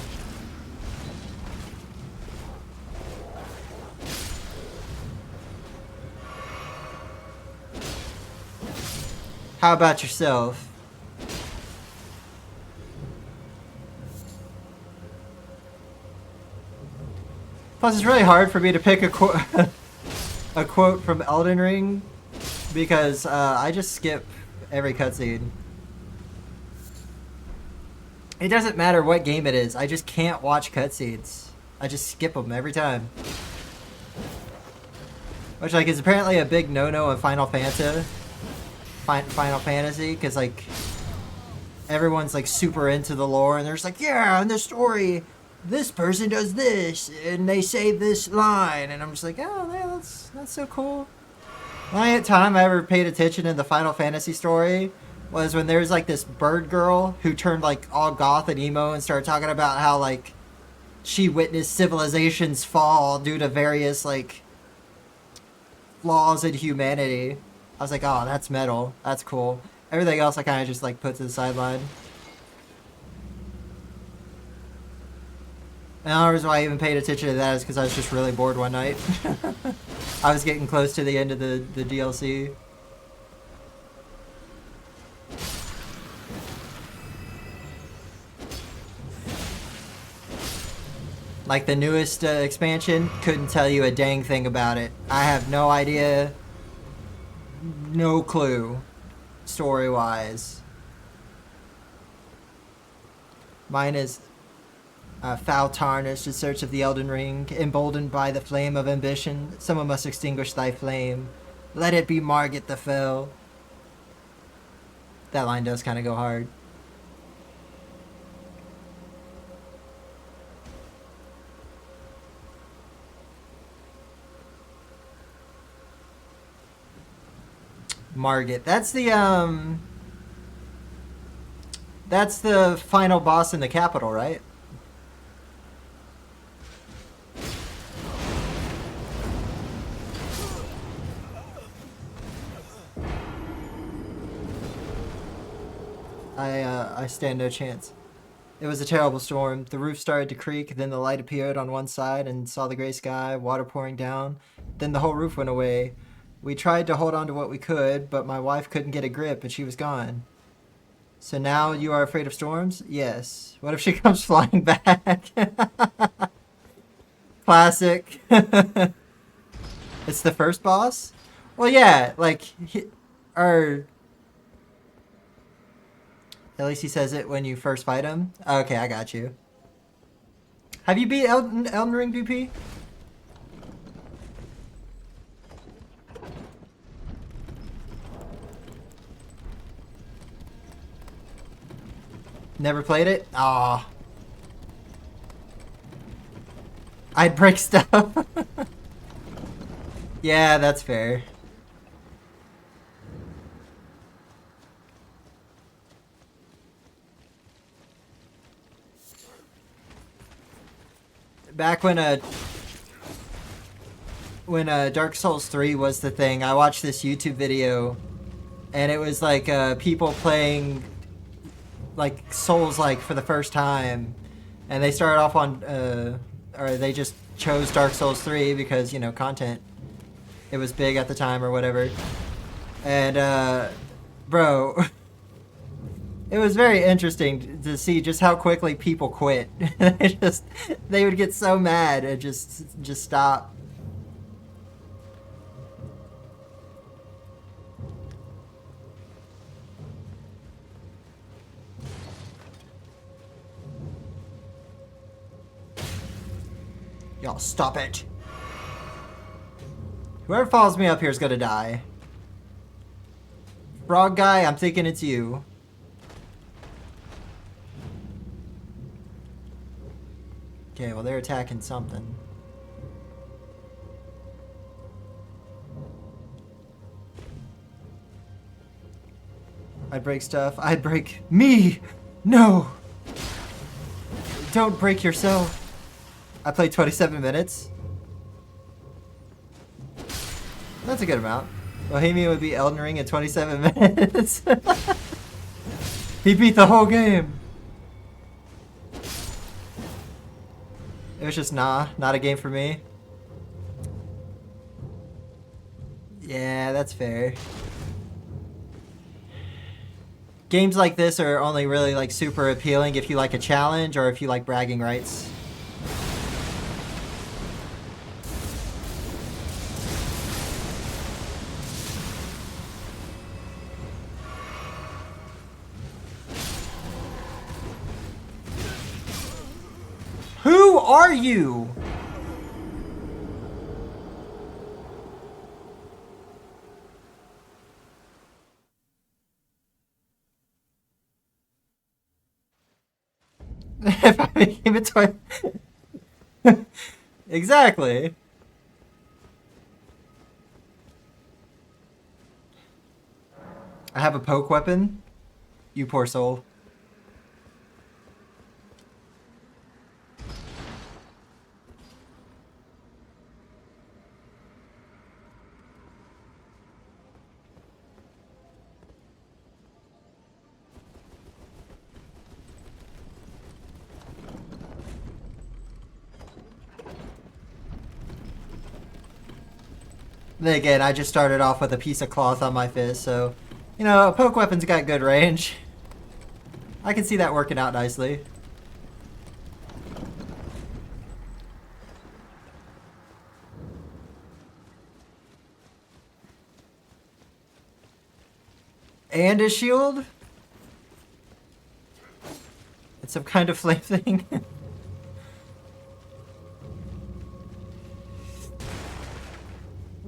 How about yourself? Plus, it's really hard for me to pick a quote from Elden Ring because I just skip every cutscene. It doesn't matter what game it is. I just can't watch cutscenes. I just skip them every time. Which, like, is apparently a big no-no in Final Fantasy. Because, like, everyone's, like, super into the lore, and they're just like, yeah, in the story, this person does this, and they say this line, and I'm just like, oh, yeah, that's so cool. The only time I ever paid attention in the Final Fantasy story was when there was, like, this bird girl who turned, like, all goth and emo and started talking about how, like, she witnessed civilization's fall due to various, like, flaws in humanity. I was like, oh, that's metal. That's cool. Everything else I kind of just, like, put to the sideline. And the only reason why I even paid attention to that is because I was just really bored one night. I was getting close to the end of the DLC. Like the newest expansion, couldn't tell you a dang thing about it. I have no idea, no clue, story-wise. Mine is foul tarnished in search of the Elden Ring, emboldened by the flame of ambition. Someone must extinguish thy flame. Let it be Margit the Fell. That line does kind of go hard. Margit. That's the final boss in the capital, right? I stand no chance. It was a terrible storm. The roof started to creak, then the light appeared on one side and saw the gray sky, water pouring down. Then the whole roof went away. We tried to hold on to what we could, but my wife couldn't get a grip and she was gone. So now you are afraid of storms? Yes. What if she comes flying back? Classic. It's the first boss? Well, yeah, like, or at least he says it when you first fight him. Okay, I got you. Have you beat Elden Ring, DP? Never played it? Aw. I'd break stuff. Yeah, that's fair. Back when Dark Souls 3 was the thing, I watched this YouTube video and it was like people playing like Souls like for the first time, and they started off on or they just chose Dark Souls 3 because, you know, content, it was big at the time or whatever. And bro, it was very interesting to see just how quickly people quit. They would get so mad and just stop. Y'all stop it. Whoever follows me up here is gonna die. Frog guy, I'm thinking it's you. Okay, well they're attacking something. I'd break stuff. I'd break me! No! Don't break yourself. I played 27 minutes. That's a good amount. Bohemian would beat Elden Ring in 27 minutes. He beat the whole game. It was just not a game for me. Yeah, that's fair. Games like this are only really like super appealing if you like a challenge or if you like bragging rights. Who are you? If I became a toy. Exactly. I have a poke weapon. You poor soul. Then again, I just started off with a piece of cloth on my fist, so, you know, a poke weapon's got good range. I can see that working out nicely. And a shield? It's some kind of flame thing.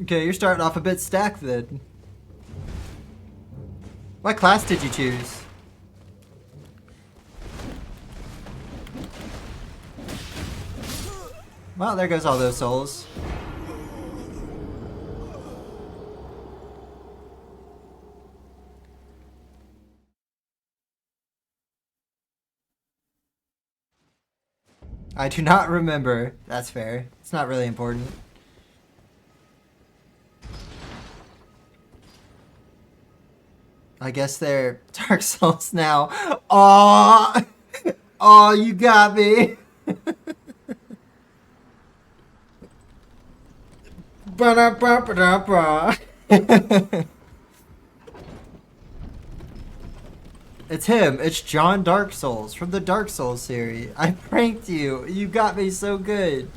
Okay, you're starting off a bit stacked then. What class did you choose? Well, there goes all those souls. I do not remember. That's fair. It's not really important. I guess they're Dark Souls now. Aw! Oh, you got me. Ba-da-ba-ba-da-ba. It's him. It's John Dark Souls from the Dark Souls series. I pranked you. You got me so good.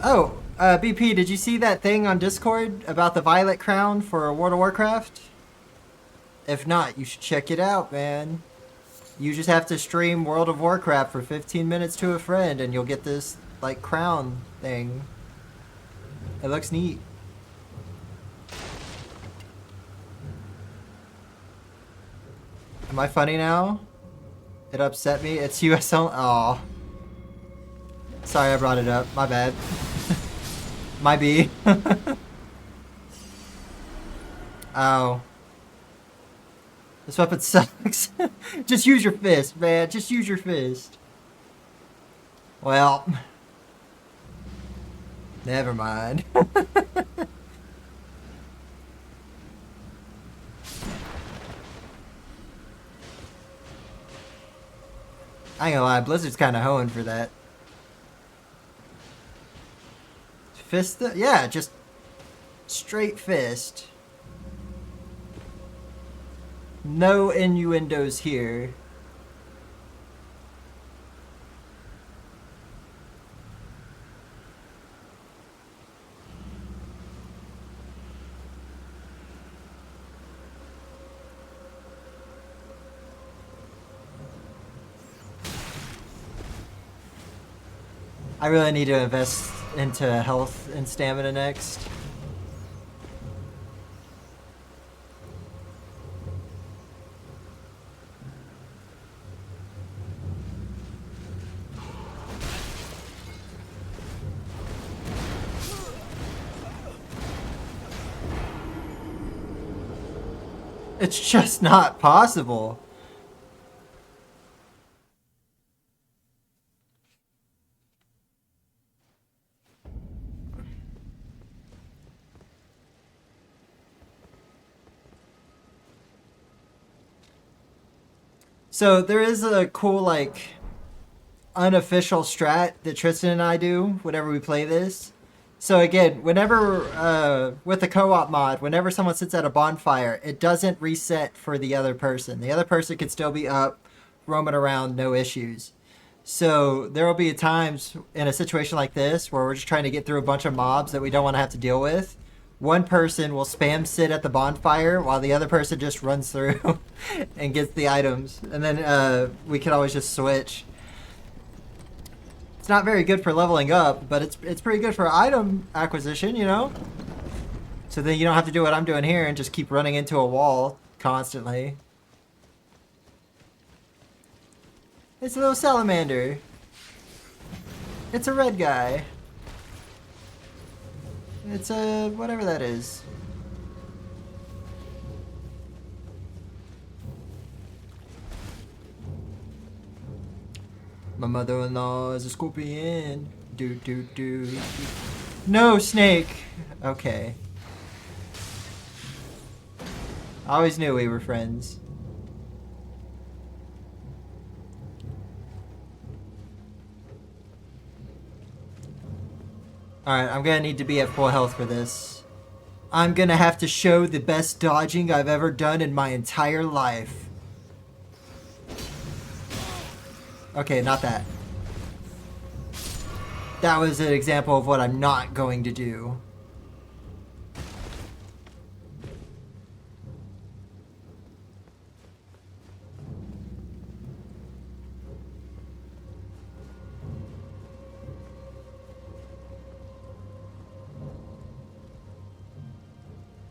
Oh, BP, did you see that thing on Discord about the Violet Crown for World of Warcraft? If not, you should check it out, man. You just have to stream World of Warcraft for 15 minutes to a friend and you'll get this, like, crown thing. It looks neat. Am I funny now? It upset me. It's USL. Aw. Sorry I brought it up. My bad. My B. Ow. This weapon sucks. Just use your fist, man. Just use your fist. Well. Never mind. I ain't gonna lie, Blizzard's kinda hoeing for that. Fist? Yeah, just straight fist. No innuendos here. I really need to invest into health and stamina next. It's just not possible. So there is a cool, like, unofficial strat that Tristan and I do whenever we play this. So again, whenever, with the co-op mod, whenever someone sits at a bonfire, it doesn't reset for the other person. The other person can still be up, roaming around, no issues. So there will be times in a situation like this where we're just trying to get through a bunch of mobs that we don't want to have to deal with. One person will spam sit at the bonfire while the other person just runs through and gets the items. And then we can always just switch. It's not very good for leveling up, but it's pretty good for item acquisition, you know? So then you don't have to do what I'm doing here and just keep running into a wall constantly. It's a little salamander. It's a red guy. It's a whatever that is. My mother-in-law is a scorpion. Do do do. No snake. Okay. I always knew we were friends. Alright, I'm gonna need to be at full health for this. I'm gonna have to show the best dodging I've ever done in my entire life. Okay, not that. That was an example of what I'm not going to do.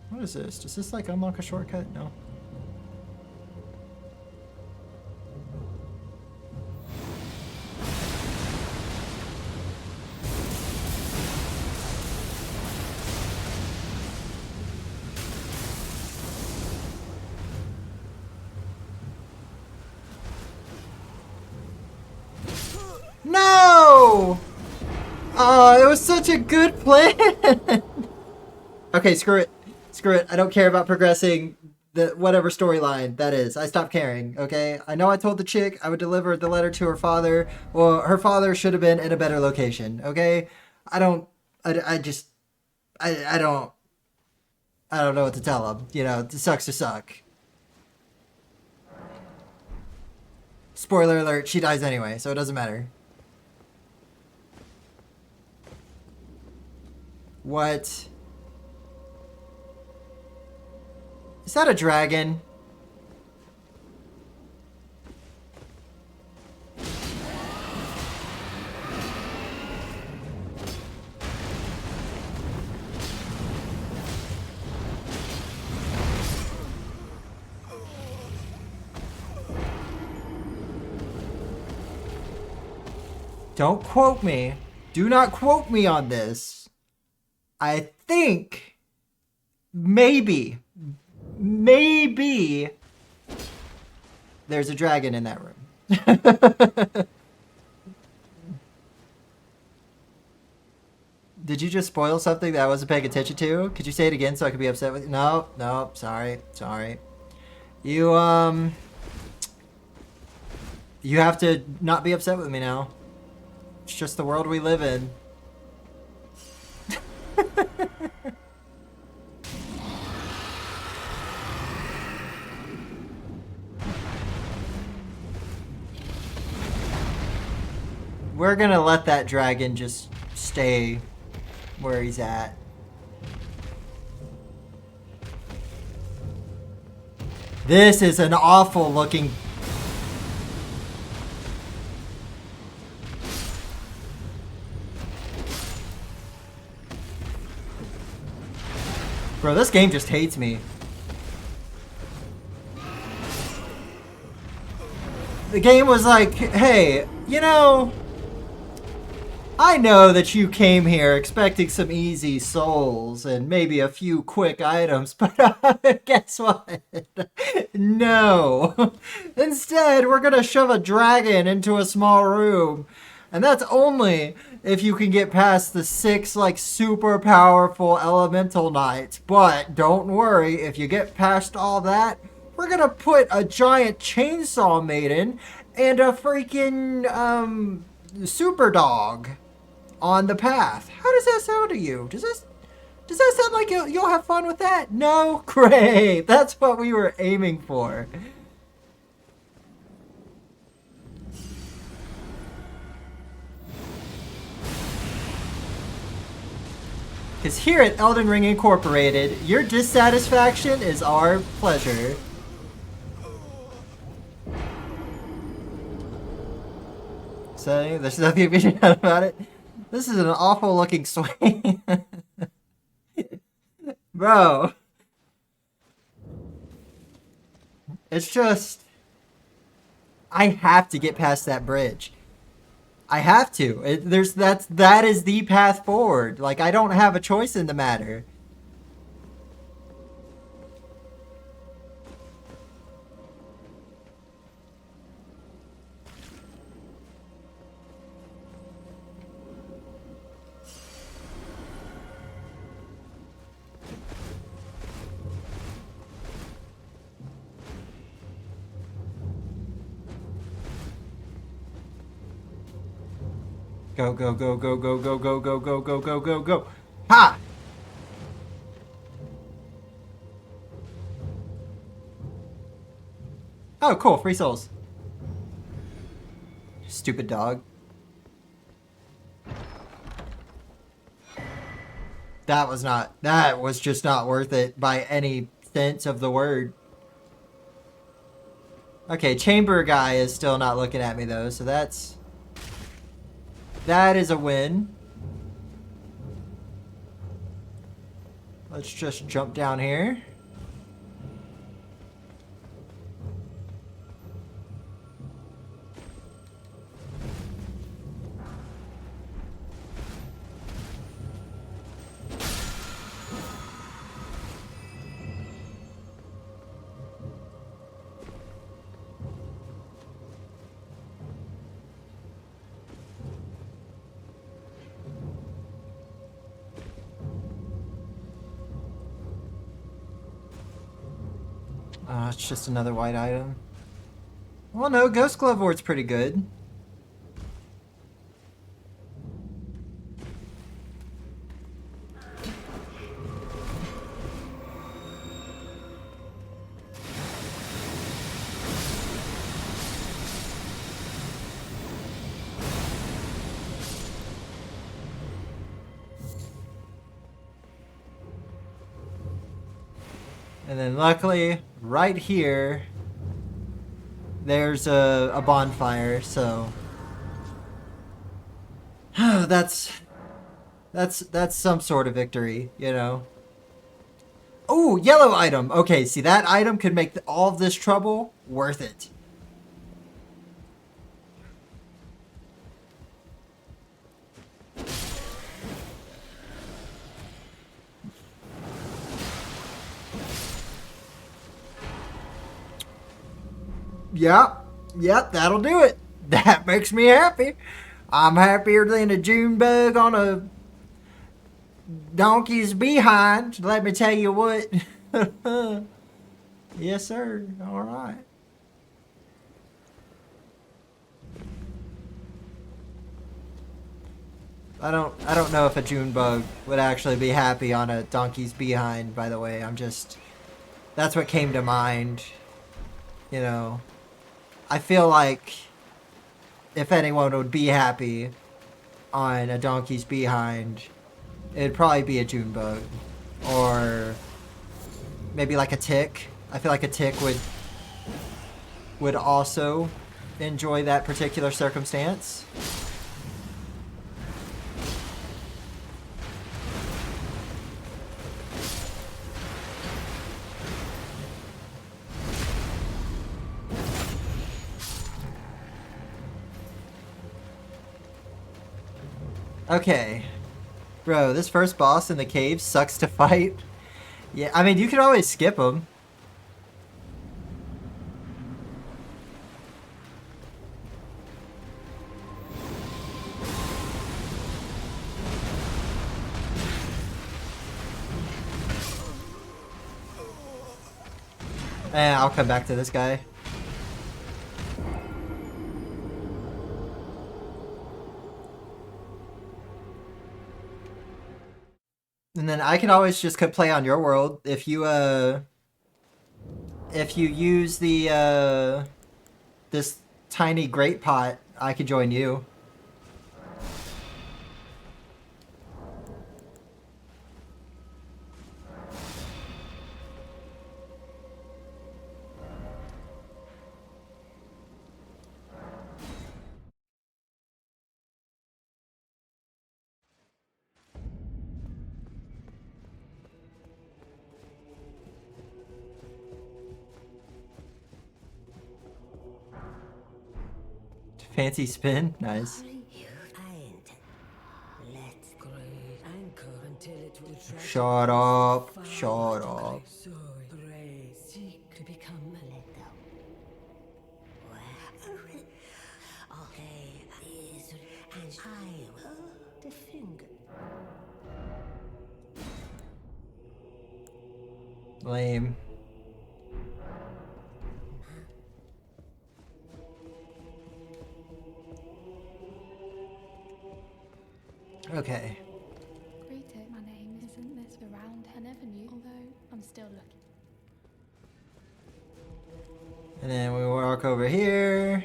What is this? Does this like unlock a shortcut? No. No! Oh, it was such a good plan! Okay, screw it. Screw it. I don't care about progressing the whatever storyline that is. I stopped caring, okay? I know I told the chick I would deliver the letter to her father. Well, her father should have been in a better location, okay? I don't I just I don't know what to tell him. You know, it sucks to suck. Spoiler alert, she dies anyway, so it doesn't matter. What? Is that a dragon? Don't quote me. Do not quote me on this. I think maybe there's a dragon in that room. Did you just spoil something that I wasn't paying attention to? Could you say it again so I could be upset with you? No, no, sorry. You have to not be upset with me now. It's just the world we live in. We're gonna let that dragon just stay where he's at. This is an awful looking... Bro, this game just hates me. The game was like, hey, you know, I know that you came here expecting some easy souls and maybe a few quick items, but guess what? No. Instead, we're gonna shove a dragon into a small room. And that's only if you can get past the 6, like, super powerful elemental knights. But don't worry, if you get past all that, we're gonna put a giant chainsaw maiden and a freaking, super dog on the path. How does that sound to you? Does that sound like you'll have fun with that? No? Great! That's what we were aiming for. Because here at Elden Ring Incorporated, your dissatisfaction is our pleasure. So, there's nothing to be done about it. This is an awful looking swing. Bro. It's just... I have to get past that bridge. I have to. That is the path forward. Like, I don't have a choice in the matter. Go, go, go, go, go, go, go, go, go, go, go, go, go. Ha! Oh, cool. Free souls. Stupid dog. That was just not worth it by any sense of the word. Okay, chamber guy is still not looking at me though, so that is a win. Let's just jump down here. It's just another white item. Well, no, Ghost Glove Ward's pretty good. And then luckily, right here, there's a bonfire, so that's some sort of victory, you know. Oh, yellow item. Okay, see, that item could make all of this trouble worth it. Yep, that'll do it. That makes me happy. I'm happier than a June bug on a donkey's behind. Let me tell you what. Yes, sir. All right. I don't know if a June bug would actually be happy on a donkey's behind, by the way. That's what came to mind. You know, I feel like if anyone would be happy on a donkey's behind, it'd probably be a June bug. Or maybe like a tick. I feel like a tick would also enjoy that particular circumstance. Okay. Bro, this first boss in the cave sucks to fight. Yeah, I mean, you can always skip him. I'll come back to this guy. And then I can always just play on your world if you use the this tiny great pot. I could join you. Fancy spin, nice. Shut up, shut up. Lame. Okay. Greet it. My name isn't this around. I never knew, although I'm still looking. And then we walk over here.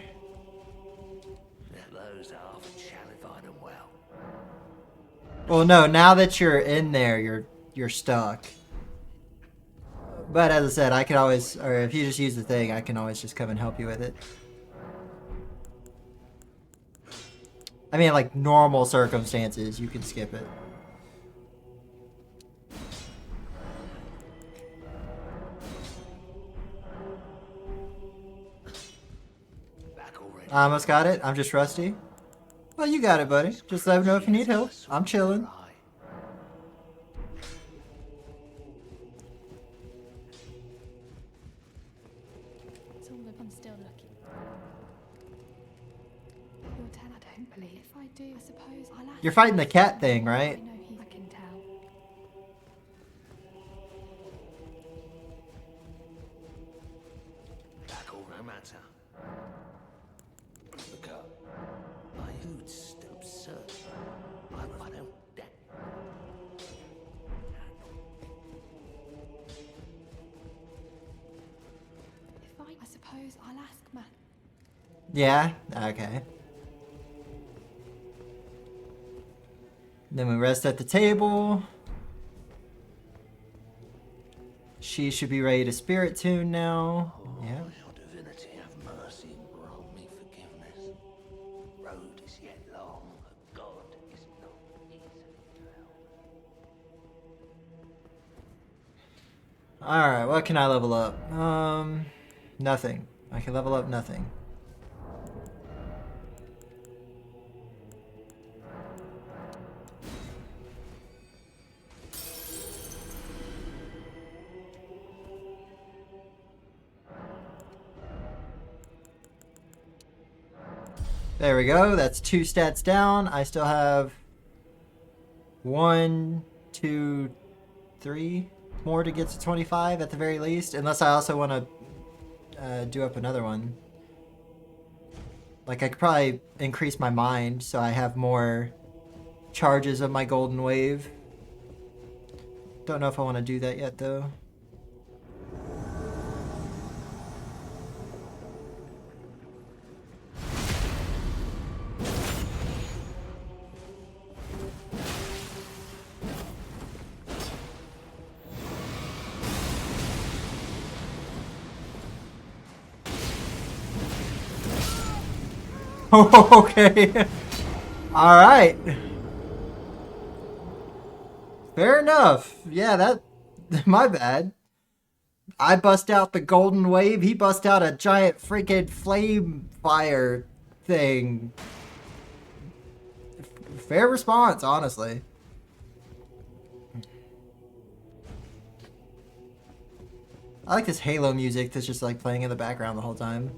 Those half shall if I done well. Well, no, now that you're in there, you're stuck. But as I said, I can always, or if you just use the thing, I can always just come and help you with it. I mean, like normal circumstances, you can skip it. I almost got it. I'm just rusty. Well, you got it, buddy. Just let me know if you need help. I'm chilling. I'm still looking. You'll tell. I don't believe. If I do, I suppose I'll have You're fighting the cat thing, right? I know I can tell. no matter. Look up. My hood's absurd. I don't dare. If I suppose I'll ask Matt. Yeah? Okay. Then we rest at the table. She should be ready to spirit tune now. Yeah. Your divinity have mercy and grant me forgiveness. Road is yet long, but God is not easily to help. Alright, what can I level up? Nothing. I can level up nothing. There we go. That's 2 stats down. I still have 1, 2, 3 more to get to 25 at the very least. Unless I also want to do up another one. Like, I could probably increase my mind so I have more charges of my golden wave. Don't know if I want to do that yet, though. Okay. All right. Fair enough. Yeah, that... My bad. I bust out the golden wave. He bust out a giant freaking flame fire thing. Fair response, honestly. I like this Halo music that's just like playing in the background the whole time.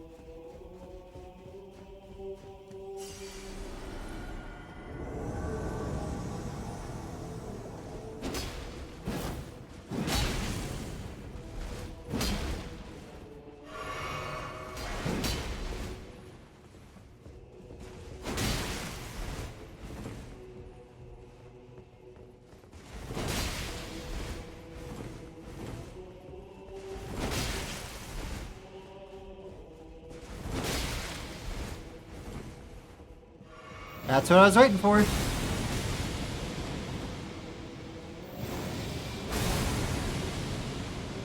That's what I was waiting for.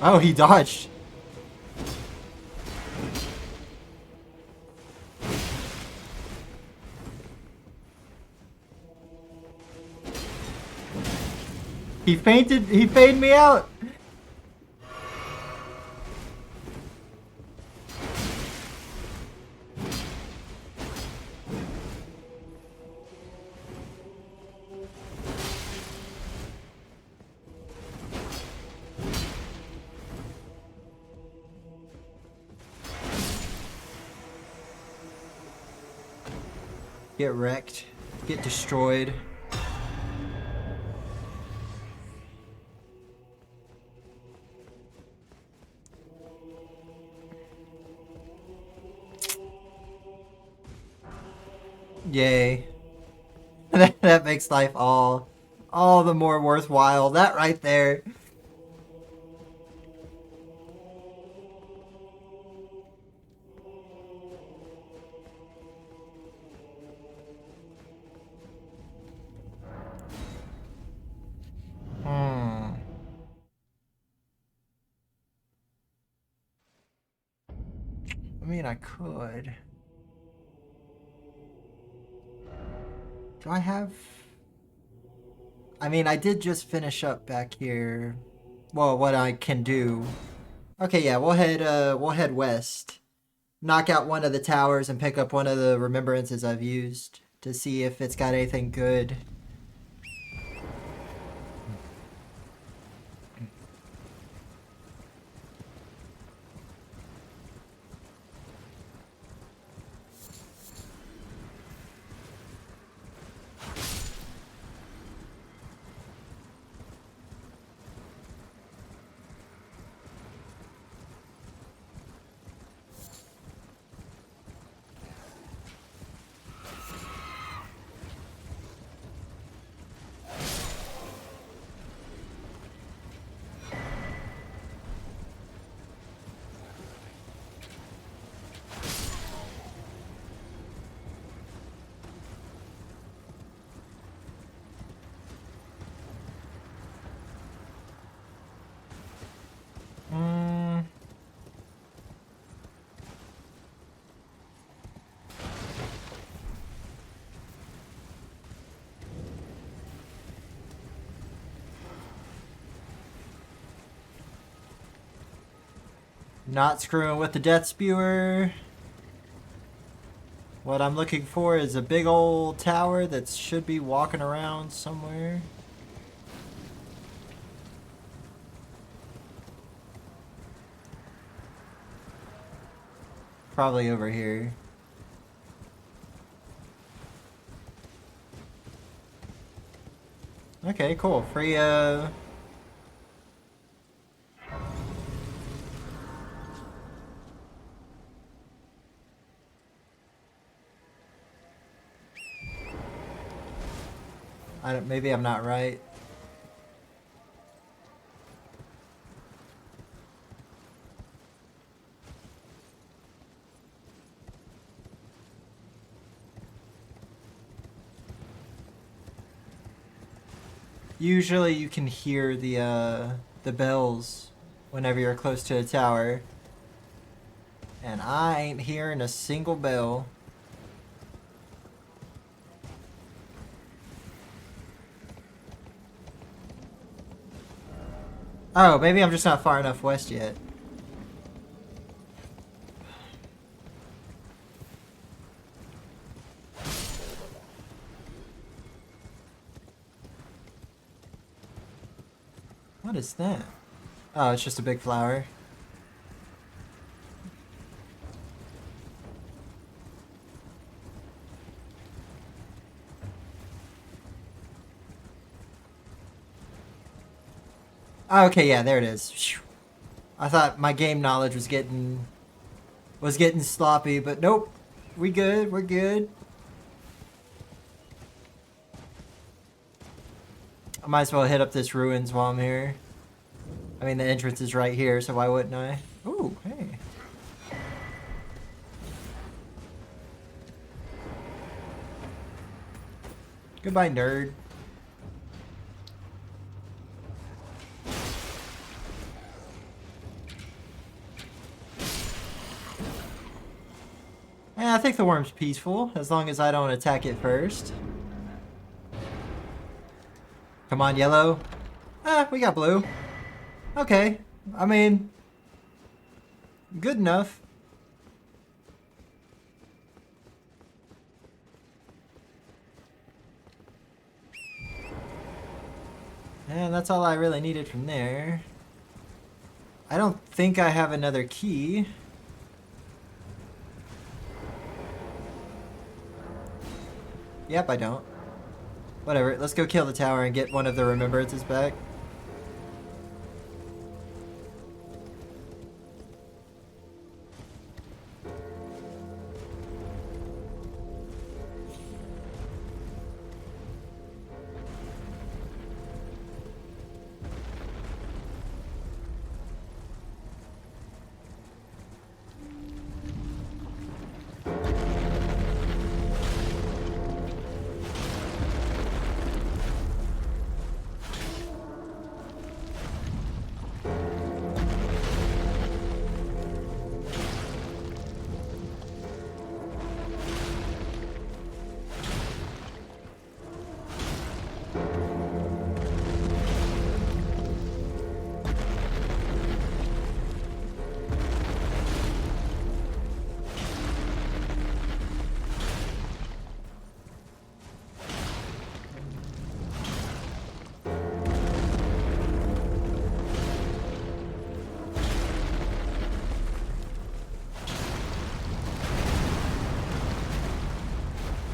Oh, he dodged. He fainted. He faded me out. Get wrecked. Get destroyed. Yay. That makes life all the more worthwhile. That right there. I mean, I could. Do I have... I mean, I did just finish up back here. Well, what I can do. Okay, yeah, we'll head west. Knock out one of the towers and pick up one of the remembrances I've used to see if it's got anything good. Not screwing with the Death Spewer. What I'm looking for is a big old tower that should be walking around somewhere. Probably over here. Okay, cool. Free, maybe I'm not right. Usually you can hear the bells whenever you're close to a tower. And I ain't hearing a single bell. Oh, maybe I'm just not far enough west yet. What is that? Oh, it's just a big flower. Oh, okay, yeah, there it is. Phew. I thought my game knowledge was getting sloppy, but nope. We good, we're good. I might as well hit up this ruins while I'm here. I mean, the entrance is right here, so why wouldn't I? Ooh, hey. Goodbye, nerd. Yeah, I think the worm's peaceful, as long as I don't attack it first. Come on, yellow. Ah, we got blue. Okay. I mean, good enough. And that's all I really needed from there. I don't think I have another key. Yep, I don't. Whatever, let's go kill the tower and get one of the remembrances back.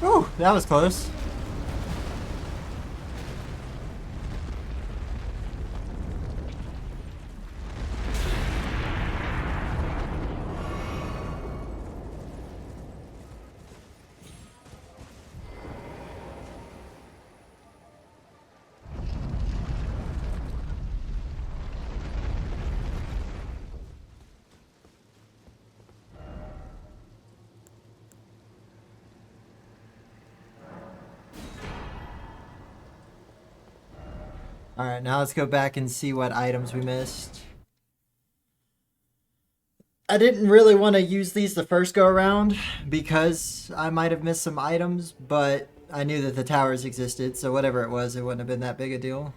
Whew, that was close. Alright, now let's go back and see what items we missed. I didn't really want to use these the first go around because I might have missed some items, but I knew that the towers existed, so whatever it was, it wouldn't have been that big a deal.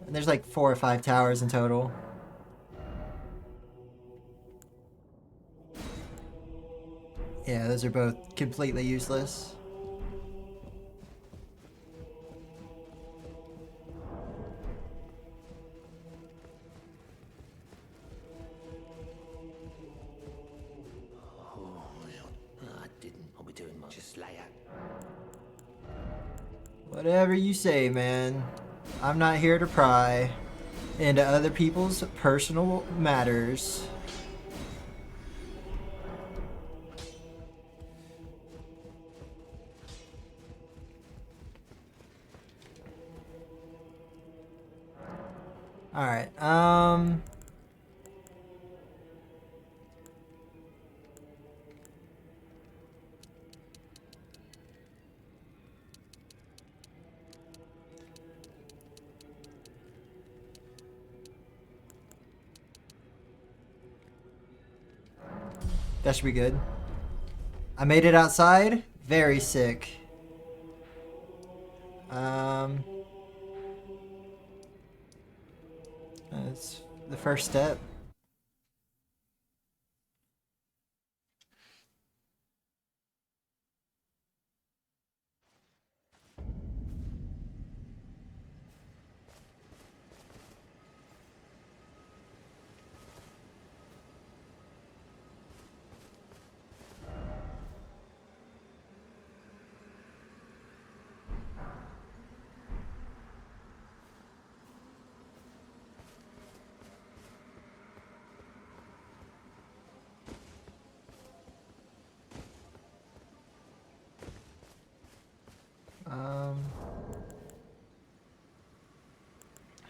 And there's like 4 or 5 towers in total. Yeah, those are both completely useless. Oh, I didn't. I'll be doing much. Just lay out. Whatever you say, man. I'm not here to pry into other people's personal matters. Alright, that should be good. I made it outside. Very sick. That's the first step.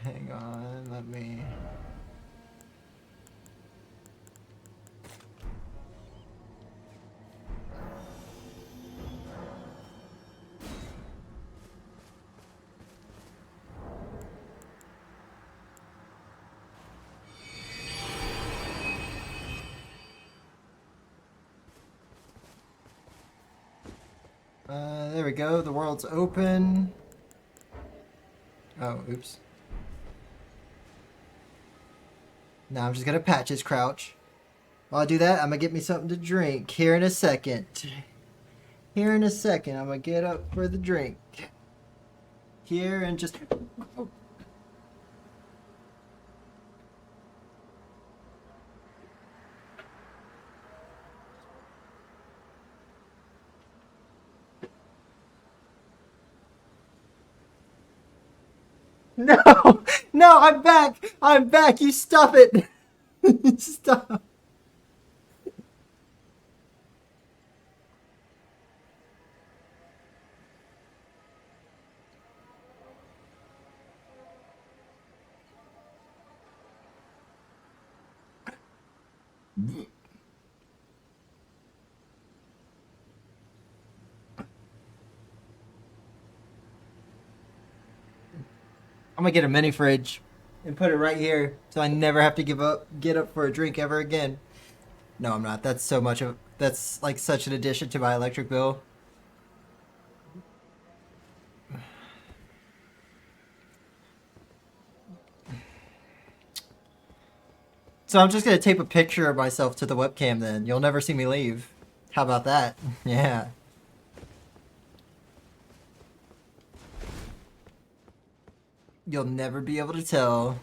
Hang on, let me... there we go, the world's open. Oh, oops. Now I'm just gonna patch his crouch. While I do that, I'm gonna get me something to drink here in a second. Here in a second, I'm gonna get up for the drink. Here and just... No! No, I'm back! I'm back! You stop it! Stop! I'm gonna get a mini fridge and put it right here so I never have to get up for a drink ever again. No, I'm not. That's so much of... That's like such an addition to my electric bill. So I'm just gonna tape a picture of myself to the webcam then. You'll never see me leave. How about that? Yeah. You'll never be able to tell.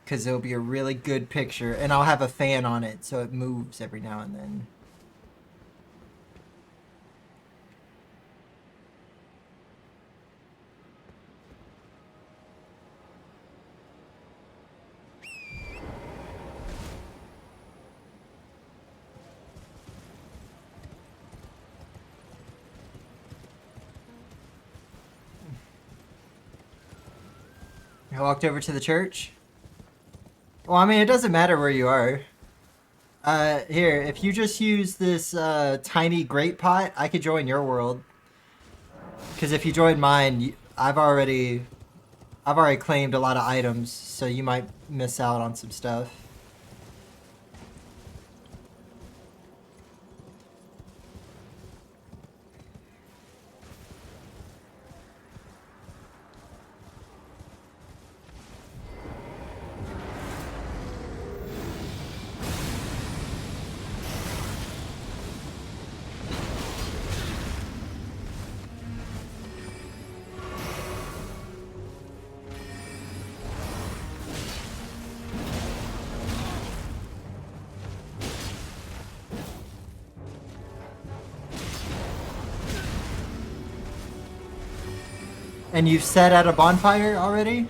Because it'll be a really good picture. And I'll have a fan on it so it moves every now and then. I walked over to the church. Well, I mean, it doesn't matter where you are. Here, if you just use this tiny great pot, I could join your world. Because if you join mine, I've already claimed a lot of items, so you might miss out on some stuff. And you've set at a bonfire already?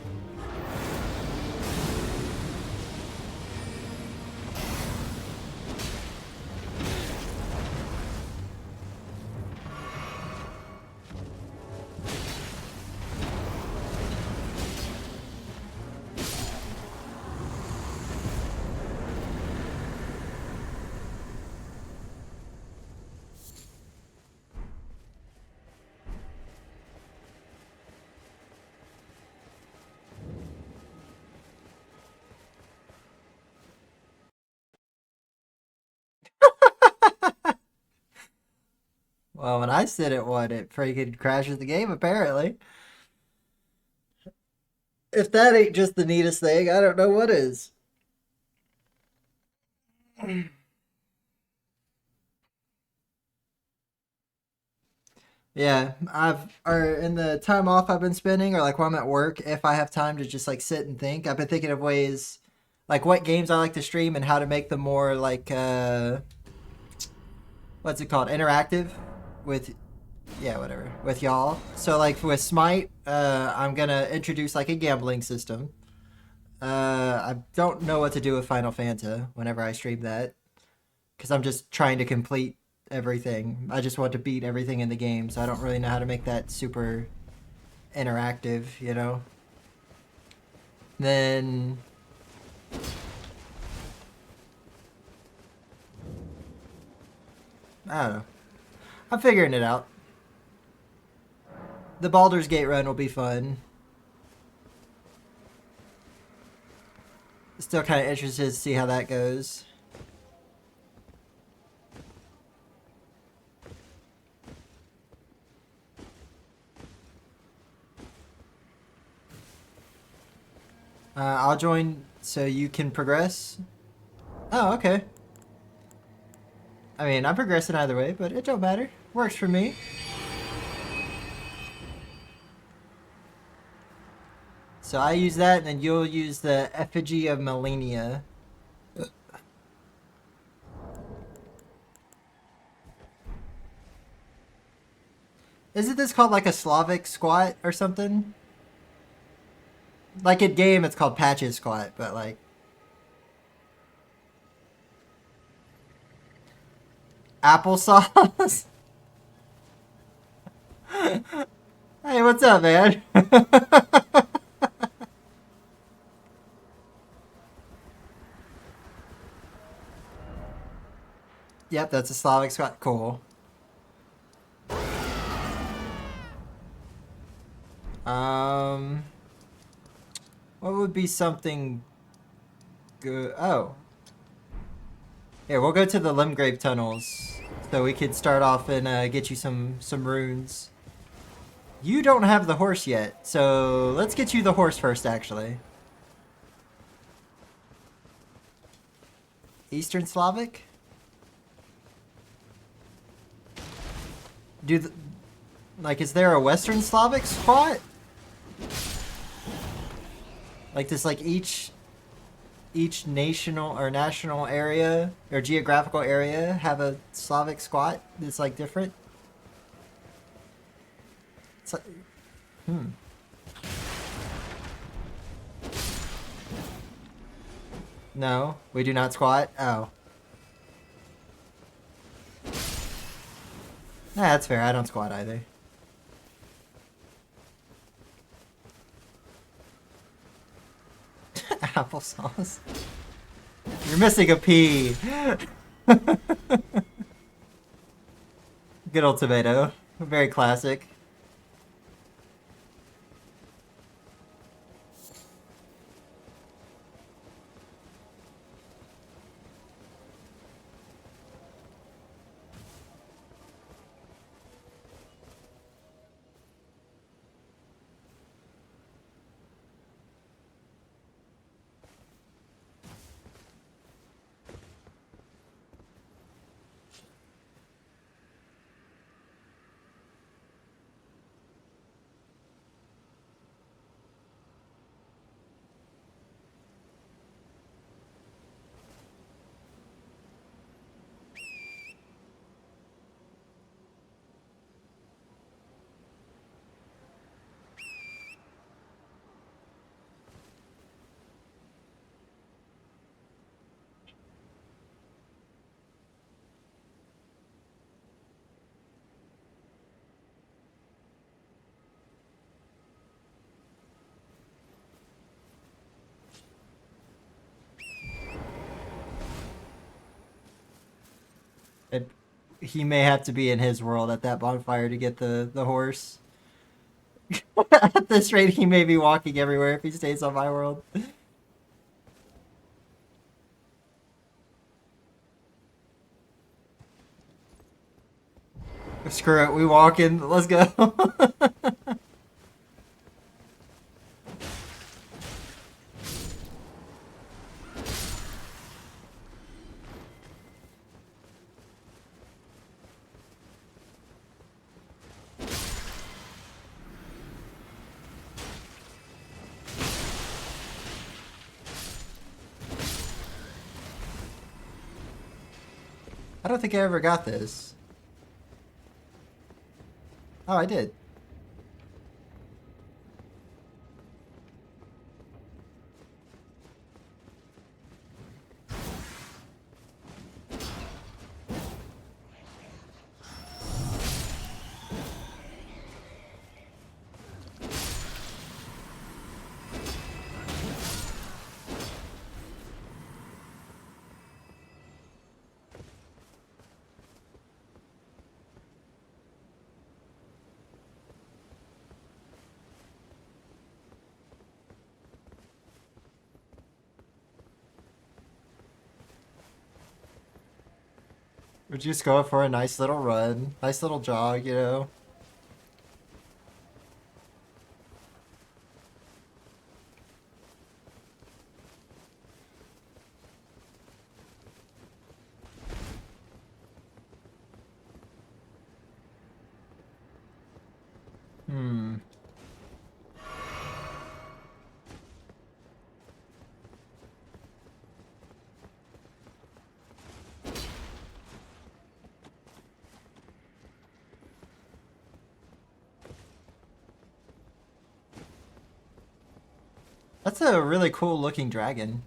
Well, when I sit at one, it freaking crashes the game, apparently. If that ain't just the neatest thing, I don't know what is. Yeah, or in the time off I've been spending, or like when I'm at work, if I have time to just like sit and think, I've been thinking of ways, like what games I like to stream and how to make them more like, what's it called? Interactive with, yeah, whatever, with y'all. So like with Smite, I'm gonna introduce like a gambling system. I don't know what to do with Final Fanta whenever I stream that, because I'm just trying to complete everything. I just want to beat everything in the game, so I don't really know how to make that super interactive, you know? Then... I don't know. I'm figuring it out. The Baldur's Gate run will be fun. Still kind of interested to see how that goes. I'll join so you can progress. Oh, okay. I mean, I'm progressing either way, but it don't matter. Works for me. So I use that, and then you'll use the Effigy of Melania. Isn't this called like a Slavic squat or something? Like in game, it's called Patches Squat, but like... Applesauce? Hey, what's up, man? Yep, that's a Slavic squat. Cool. What would be something good? Oh. Here, we'll go to the Limgrave tunnels, so we could start off and get you some runes. You don't have the horse yet, so let's get you the horse first, actually. Eastern Slavic? Like, is there a Western Slavic squat? Like, does like each national or national area or geographical area have a Slavic squat that's like different? It's like, No, we do not squat. Oh. Nah, that's fair. I don't squat either. Applesauce. You're missing a P. Good old tomato. Very classic. And he may have to be in his world at that bonfire to get the horse. At this rate, he may be walking everywhere if he stays on my world. Screw it, we walk in. Let's go. I don't think I ever got this. Oh, I did. We're just going for a nice little run, nice little jog, you know? Hmm. That's a really cool looking dragon.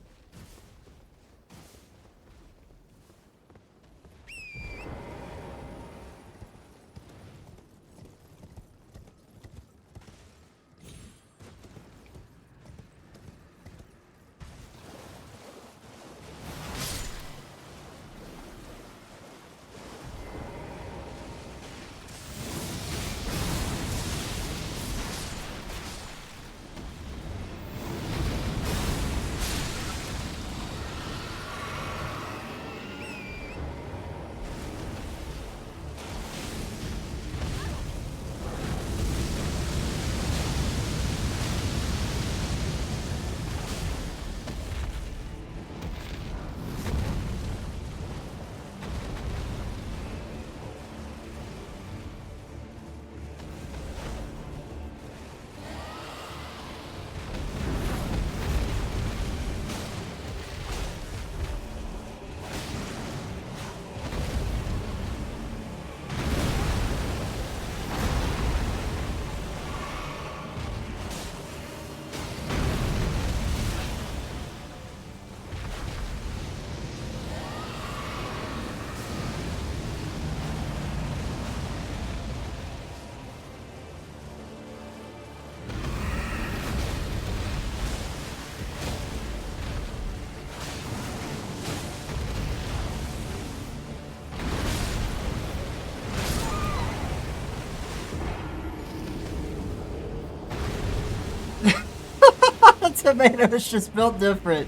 Tomato's just built different.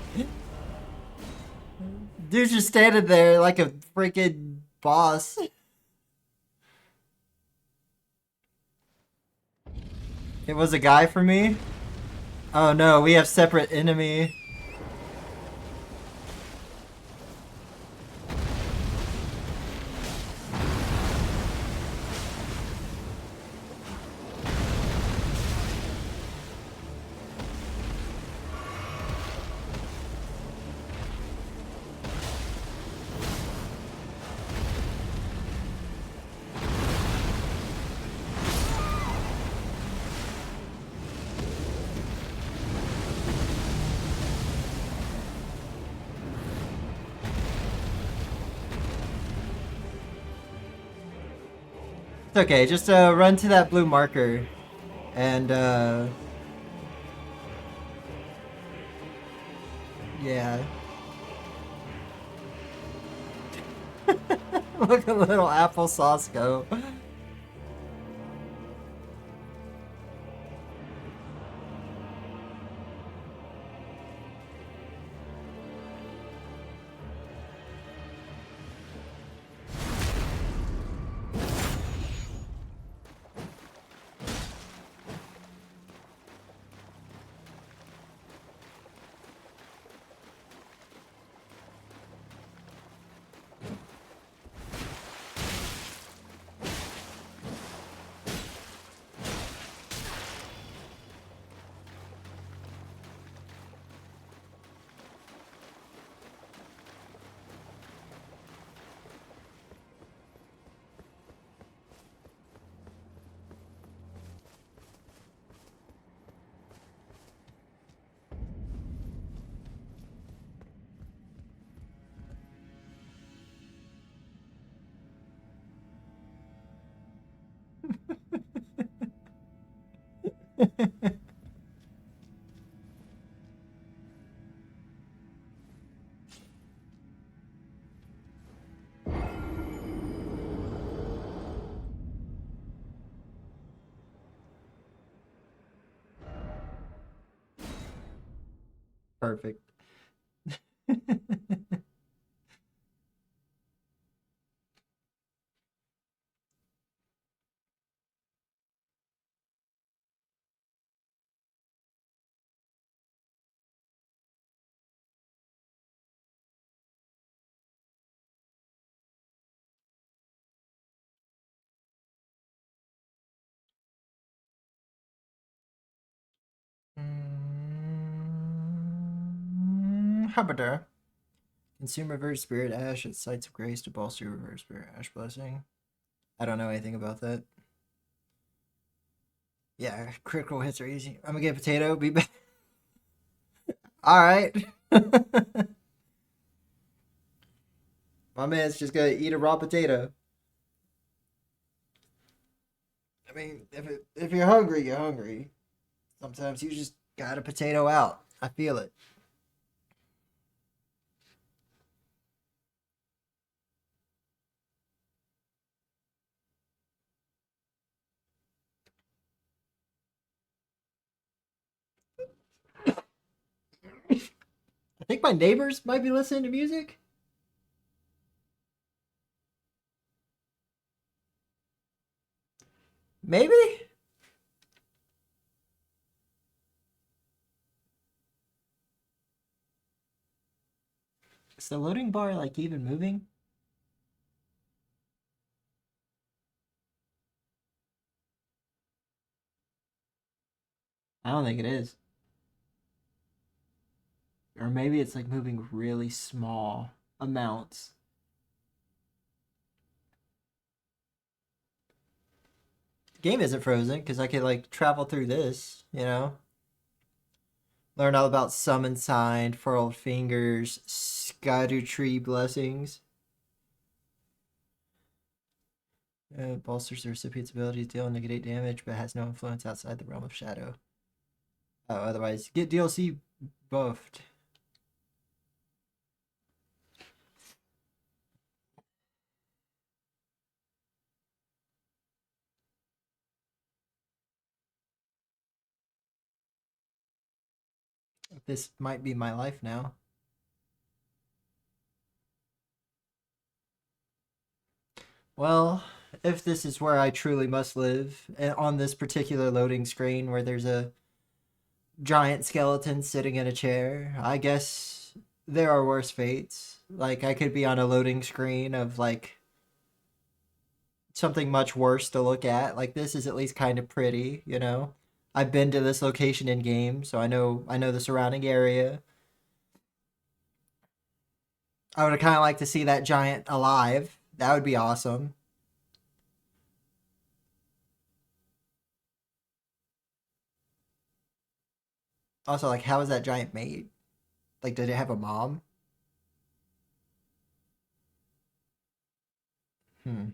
Dude's just standing there like a freaking boss. It was a guy for me? Oh no, we have separate enemy. It's okay, just run to that blue marker and yeah. Look at little applesauce go. Perfect. Habiter. Consume reverse spirit ash at sites of grace to bolster reverse spirit ash blessing. I don't know anything about that. Yeah, critical hits are easy. I'm gonna get a potato. Be back. All right. My man's just gonna eat a raw potato. I mean, if you're hungry, you're hungry. Sometimes you just got a potato out. I feel it. I think my neighbors might be listening to music. Maybe? Is the loading bar like even moving? I don't think it is. Or maybe it's like moving really small amounts. Game isn't frozen because I could like travel through this, you know? Learn all about summon sign, furled fingers, scatter tree blessings. Bolsters the recipient's ability to deal negate damage, but has no influence outside the realm of shadow. Oh, otherwise, get DLC buffed. This might be my life now. Well, if this is where I truly must live, on this particular loading screen where there's a giant skeleton sitting in a chair, I guess there are worse fates. Like, I could be on a loading screen of, like, something much worse to look at. Like, this is at least kind of pretty, you know? I've been to this location in game, so I know the surrounding area. I would kind of like to see that giant alive. That would be awesome. Also, like, how was that giant made? Like, did it have a mom? Hmm.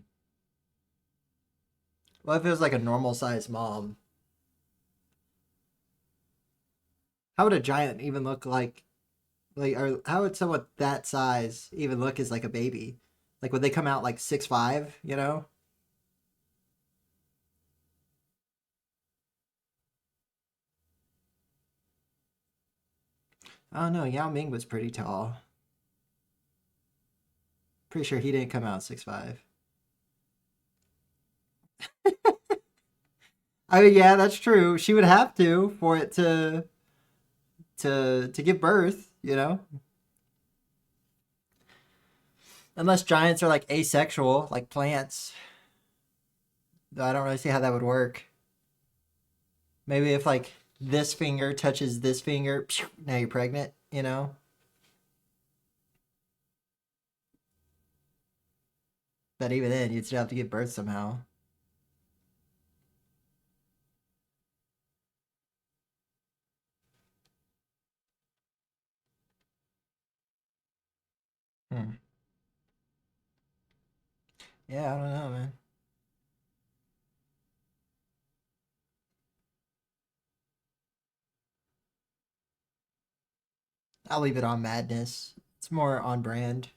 What if it was like a normal sized mom? How would a giant even look like, or how would someone that size even look as like a baby? Like, would they come out like 6'5", you know? Oh no, Yao Ming was pretty tall. Pretty sure he didn't come out 6'5". I mean, yeah, that's true. She would have to for it to give birth, you know? Unless giants are like asexual, like plants. Though I don't really see how that would work. Maybe if like this finger touches this finger, now you're pregnant, you know? But even then, you'd still have to give birth somehow. Hmm. Yeah, I don't know, man. I'll leave it on Madness. It's more on brand.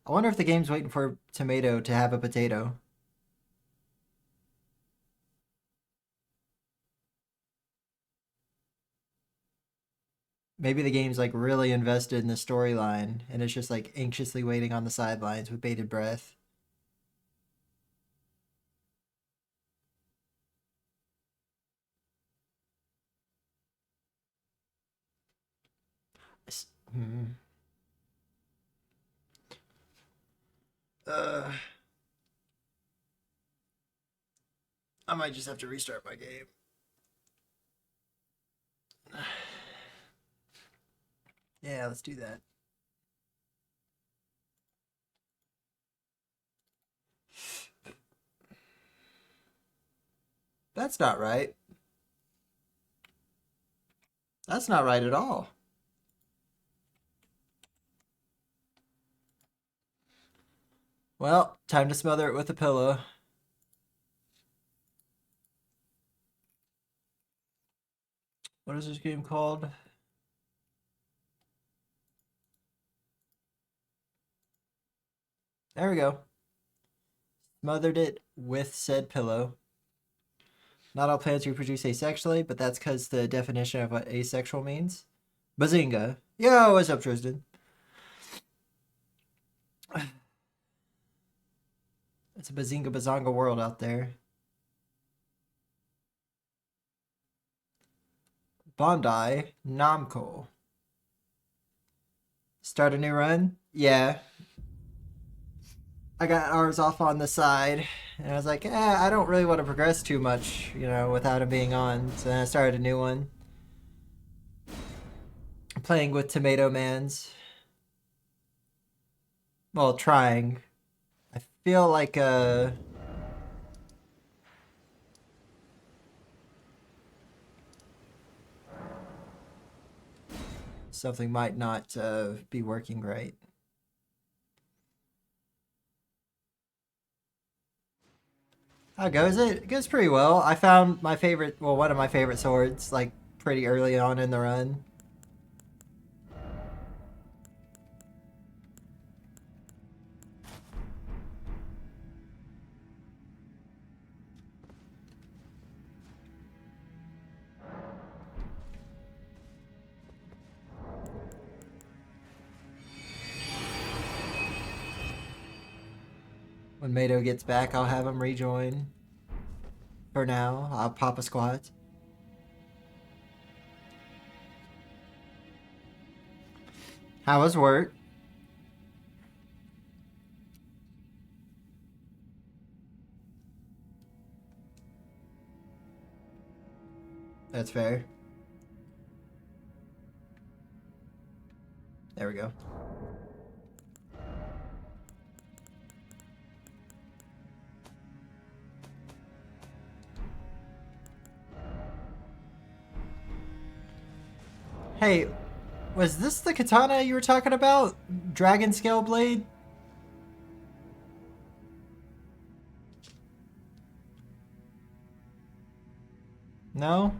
I wonder if the game's waiting for Tomato to have a potato. Maybe the game's like really invested in the storyline and it's just like anxiously waiting on the sidelines with bated breath. Hmm. Uh, I might just have to restart my game. Yeah, let's do that. That's not right. That's not right at all. Well, time to smother it with a pillow. What is this game called? There we go. Smothered it with said pillow. Not all plants reproduce asexually, but that's because the definition of what asexual means. Bazinga. Yo, what's up, Tristan? It's a bazinga bazonga world out there. Bondi Namco. Start a new run? Yeah. I got ours off on the side. And I was like, I don't really want to progress too much, you know, without him being on. So then I started a new one. Playing with Tomato Mans. Well, trying. I feel like something might not be working right. How goes it? It goes pretty well. I found my favorite, well, one of my favorite swords, like, pretty early on in the run. When Mato gets back, I'll have him rejoin. For now, I'll pop a squat. How was work? That's fair. There we go. Hey, was this the katana you were talking about? Dragon Scale Blade? No?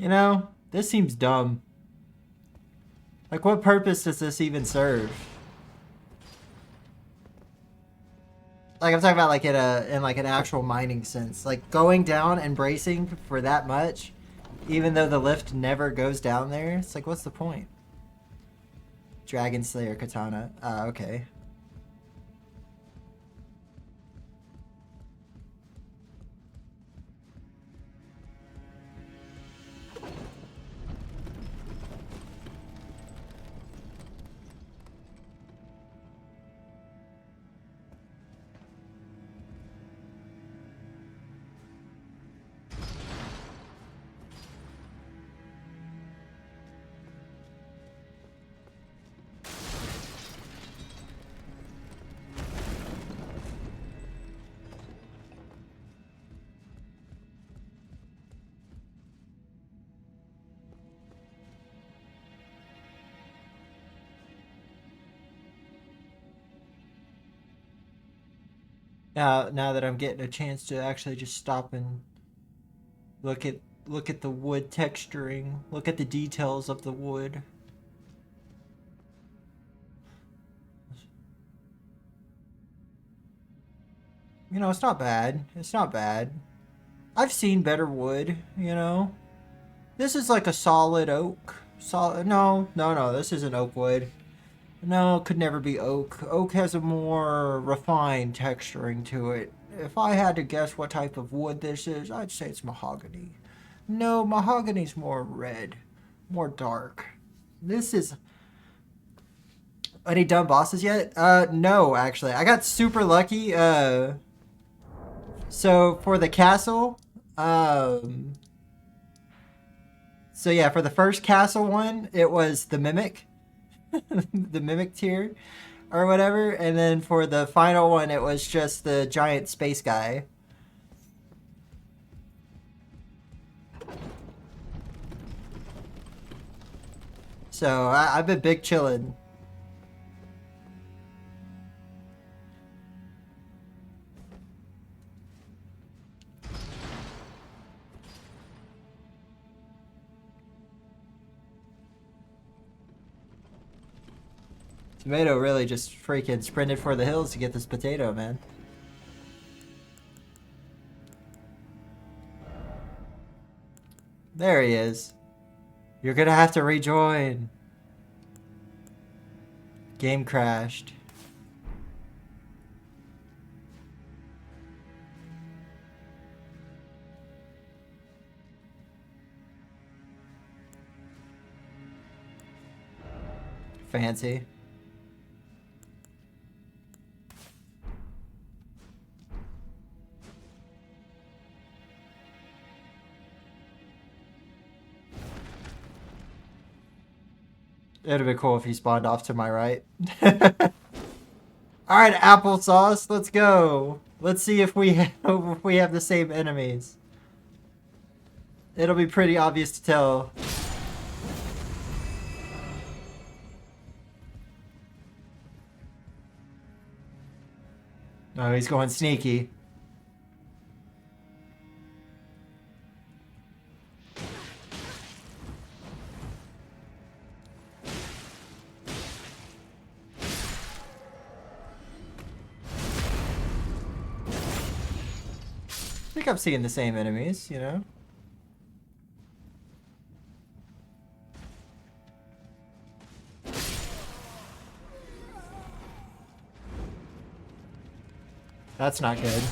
You know, this seems dumb. Like, what purpose does this even serve? Like, I'm talking about like in like an actual mining sense. Like going down and bracing for that much, even though the lift never goes down there. It's like, what's the point? Dragon Slayer Katana. Okay. Now that I'm getting a chance to actually just stop and look at the wood texturing, look at the details of the wood. You know, it's not bad. It's not bad. I've seen better wood, you know. This is like a solid oak. No, this isn't oak wood. No, it could never be oak. Oak has a more refined texturing to it. If I had to guess what type of wood this is, I'd say it's mahogany. No, mahogany's more red, more dark. This is... Any dumb bosses yet? No, actually. I got super lucky. So for the castle, so yeah, for the first castle one, it was the Mimic. The Mimic tier or whatever, and then for the final one it was just the giant space guy. So I've been big chillin'. Tomato really just freaking sprinted for the hills to get this potato, man. There he is. You're gonna have to rejoin. Game crashed. Fancy. It'd have been cool if he spawned off to my right. Alright, applesauce, let's go. Let's see if we have the same enemies. It'll be pretty obvious to tell. Oh, he's going sneaky. I think I'm seeing the same enemies, you know? That's not good.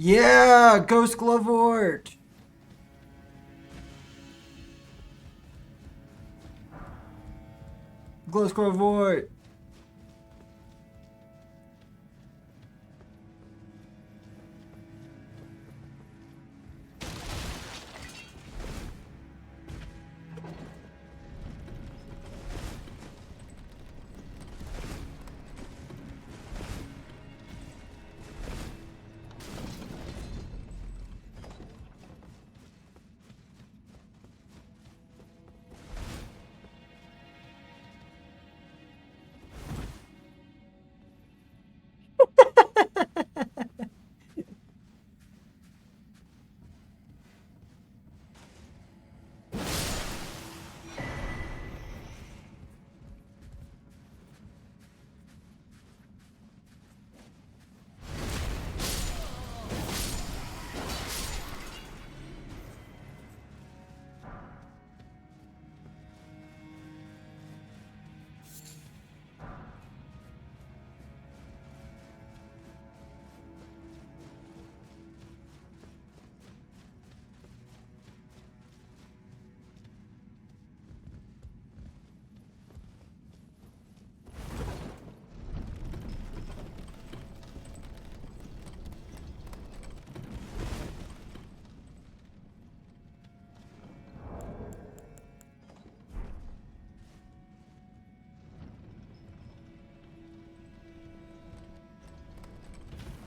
Yeah, Ghost Glovort. Ghost Glovort.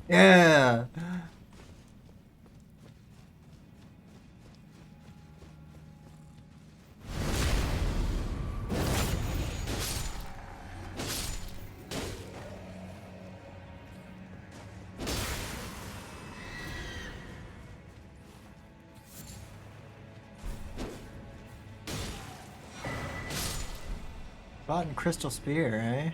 Yeah. Rotten crystal spear, eh?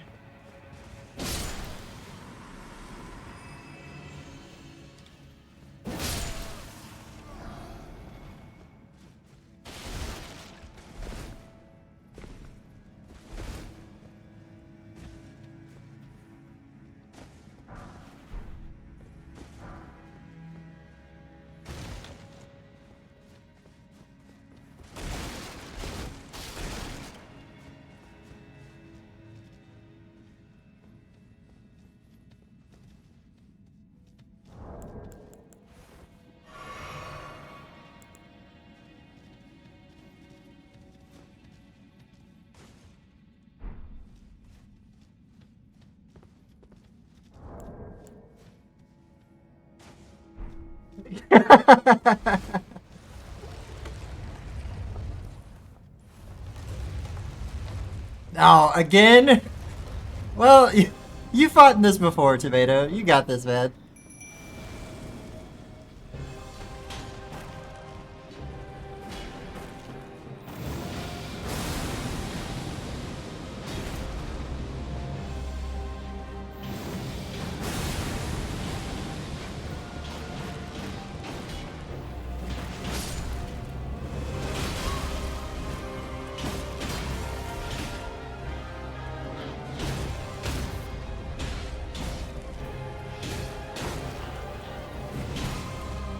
Oh, again? Well, you fought in this before, Tomato. You got this, man.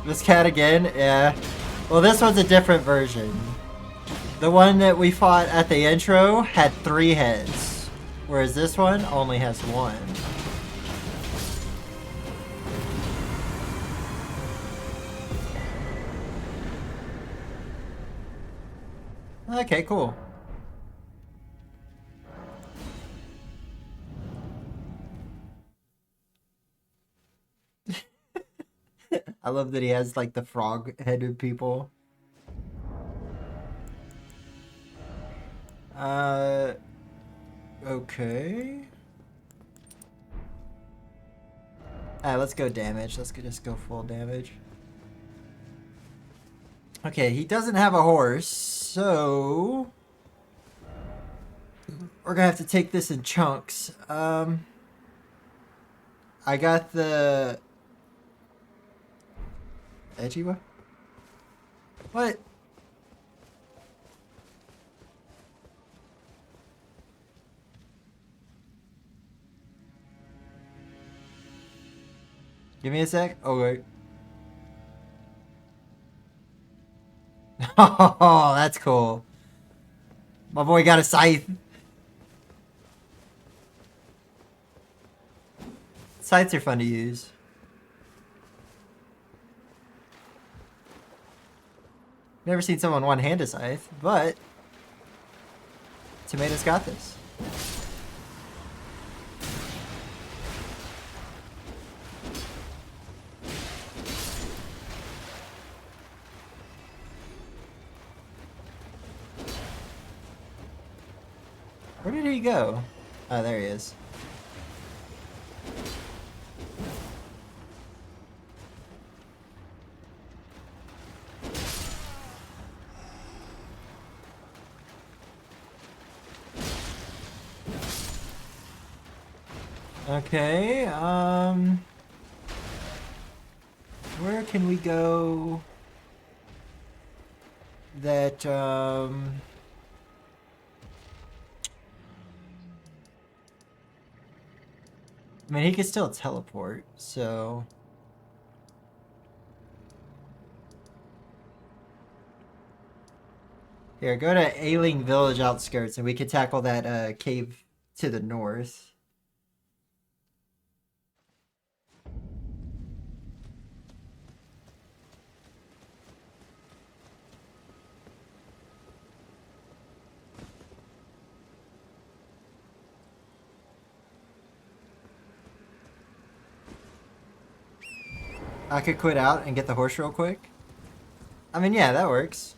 This cat again? Yeah. Well, this one's a different version. The one that we fought at the intro had 3 heads, whereas this one only has 1. Okay, cool. I love that he has like the frog-headed people. Okay. Let's go damage. Let's just go full damage. Okay, he doesn't have a horse, so we're gonna have to take this in chunks. I got the edgy one. What? Give me a sec. Oh wait. Oh, that's cool. My boy got a scythe. Scythes are fun to use. Never seen someone one-hand a scythe, but Tomato's got this. Where did he go? Oh, there he is. Okay, where can we go that, I mean, he could still teleport, so... Here, go to Ailing Village outskirts and we can tackle that, cave to the north. I could quit out and get the horse real quick. I mean, yeah, that works.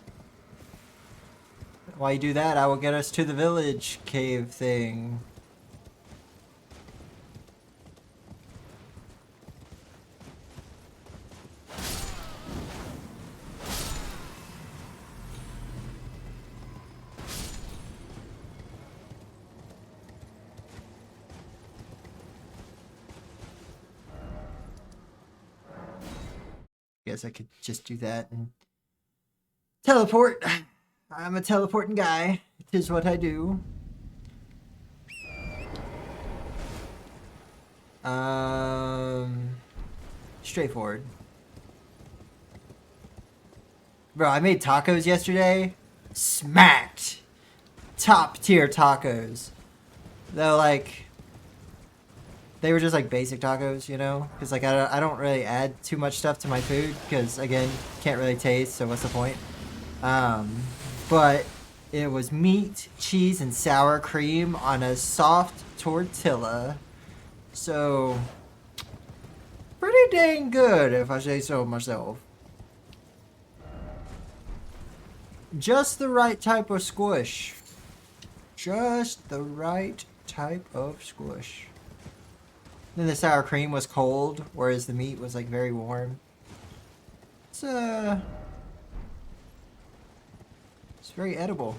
While you do that, I will get us to the village cave thing. Guess I could just do that and teleport. I'm a teleporting guy. It is what I do. Straightforward. Bro, I made tacos yesterday. Smacked. Top tier tacos. Though, like, they were just like basic tacos, you know? Because like I don't really add too much stuff to my food because again, can't really taste, so what's the point? But it was meat, cheese, and sour cream on a soft tortilla. So pretty dang good if I say so myself. Just the right type of squish. Just the right type of squish. Then the sour cream was cold, whereas the meat was like very warm. It's very edible.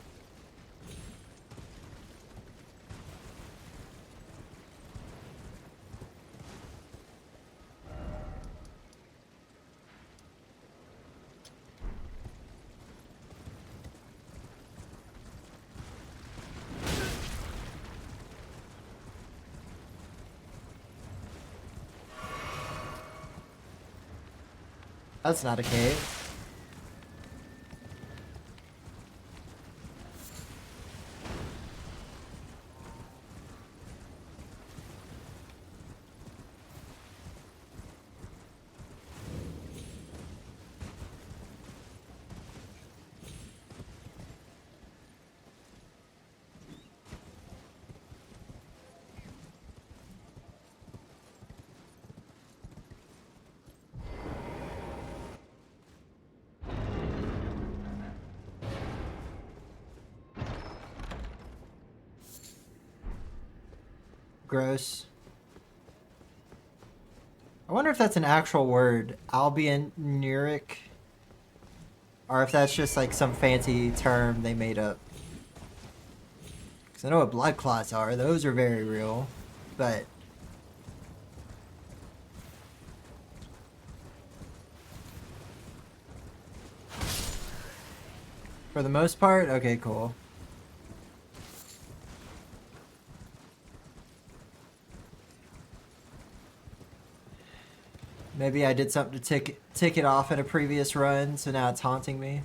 That's not a cave. Gross. I wonder if that's an actual word, albionuric, or if that's just like some fancy term they made up. Because I know what blood clots are, those are very real, but for the most part, okay, cool. Maybe I did something to tick it off in a previous run, so now it's haunting me.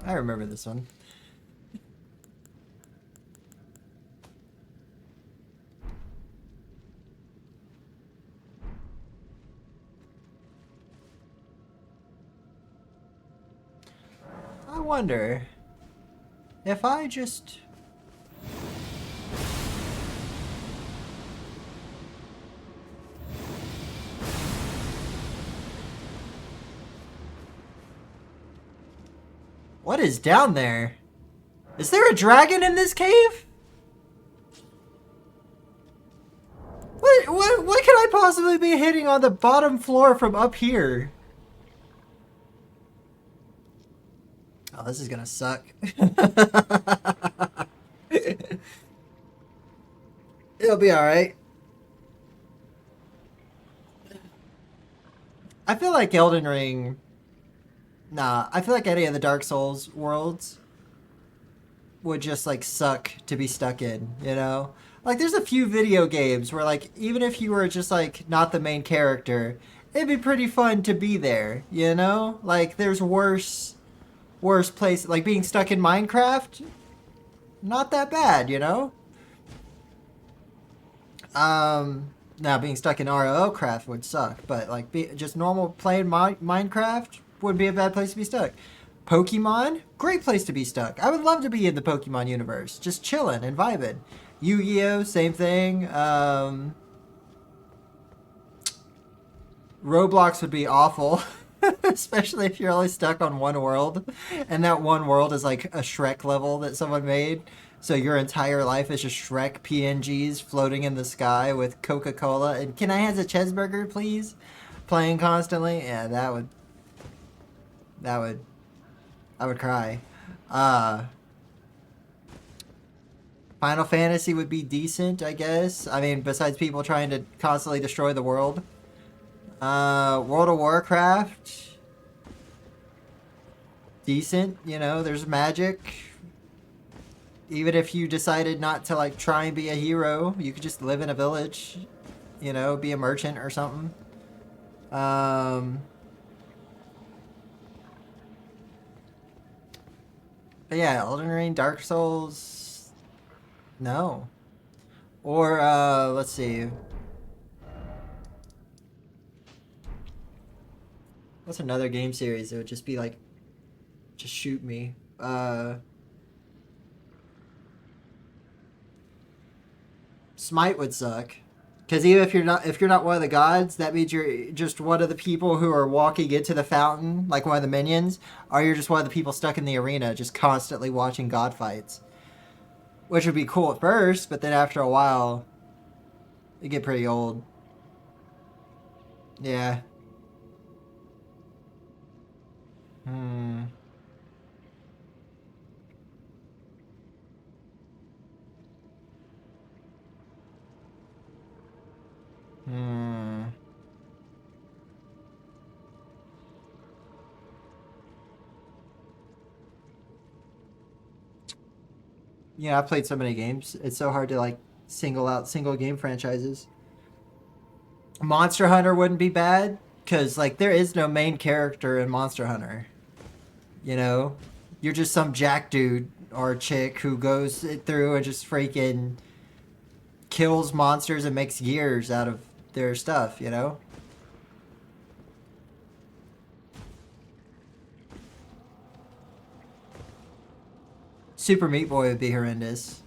I remember this one. I wonder if I just... What is down there? Is there a dragon in this cave? What could I possibly be hitting on the bottom floor from up here? Oh, this is gonna suck. It'll be alright. I feel like Elden Ring... Nah, I feel like any of the Dark Souls worlds would just, like, suck to be stuck in, you know? Like, there's a few video games where, like, even if you were just, like, not the main character, it'd be pretty fun to be there, you know? Like, there's worse places. Like, being stuck in Minecraft, not that bad, you know? Now, being stuck in ROL craft would suck, but, like, just normal playing Minecraft, would be a bad place to be stuck. Pokemon, great place to be stuck. I would love to be in the Pokemon universe, just chilling and vibing. Yu-Gi-Oh, same thing. Roblox would be awful, especially if you're only stuck on one world, and that one world is like a Shrek level that someone made. So your entire life is just Shrek PNGs floating in the sky with Coca-Cola and "Can I have a cheeseburger, please?" playing constantly. Yeah, that would. I would cry. Final Fantasy would be decent, I guess. I mean, besides people trying to constantly destroy the world. World of Warcraft. Decent, you know, there's magic. Even if you decided not to, like, try and be a hero, you could just live in a village. You know, be a merchant or something. But yeah, Elden Ring, Dark Souls, no. Or, let's see. What's another game series that would just be like, just shoot me? Smite would suck. Because even if you're not one of the gods, that means you're just one of the people who are walking into the fountain, like one of the minions, or you're just one of the people stuck in the arena, just constantly watching god fights. Which would be cool at first, but then after a while, it get pretty old. Yeah. Hmm. Hmm. Yeah, I've played so many games. It's so hard to like single out single game franchises. Monster Hunter wouldn't be bad because like there is no main character in Monster Hunter. You know, you're just some jack dude or chick who goes through and just freaking kills monsters and makes gears out of their stuff. You know. Super Meat Boy would be horrendous.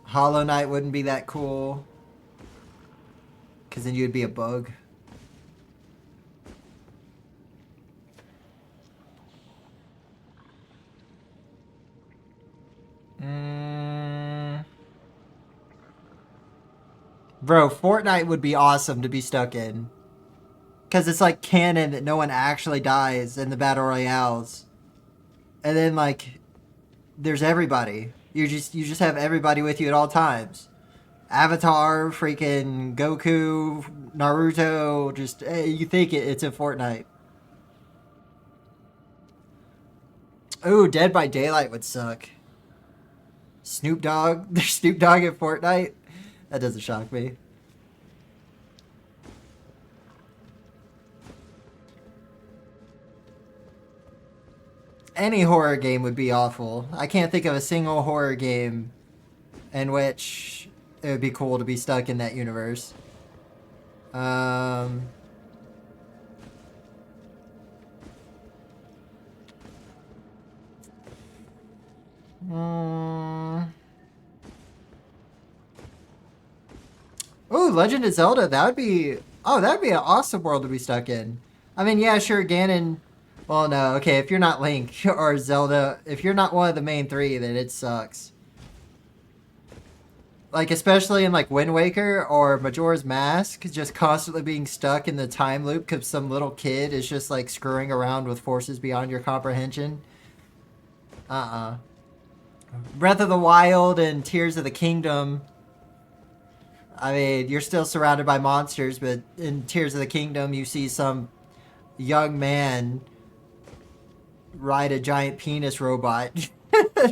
Hollow Knight wouldn't be that cool. Because then you'd be a bug. Bro, Fortnite would be awesome to be stuck in. Because it's like canon that no one actually dies in the Battle Royales. And then like, there's everybody. You just have everybody with you at all times. Avatar, freaking Goku, Naruto, just you think it's in Fortnite. Ooh, Dead by Daylight would suck. Snoop Dogg, there's Snoop Dogg in Fortnite. That doesn't shock me. Any horror game would be awful. I can't think of a single horror game in which it would be cool to be stuck in that universe. Oh, Legend of Zelda, that would be... Oh, that would be an awesome world to be stuck in. I mean, yeah, sure, Ganon... Well, no, okay, if you're not Link or Zelda, if you're not one of the main three, then it sucks. Like, especially in, like, Wind Waker or Majora's Mask, just constantly being stuck in the time loop because some little kid is just, like, screwing around with forces beyond your comprehension. Breath of the Wild and Tears of the Kingdom... I mean, you're still surrounded by monsters, but in Tears of the Kingdom, you see some young man ride a giant penis robot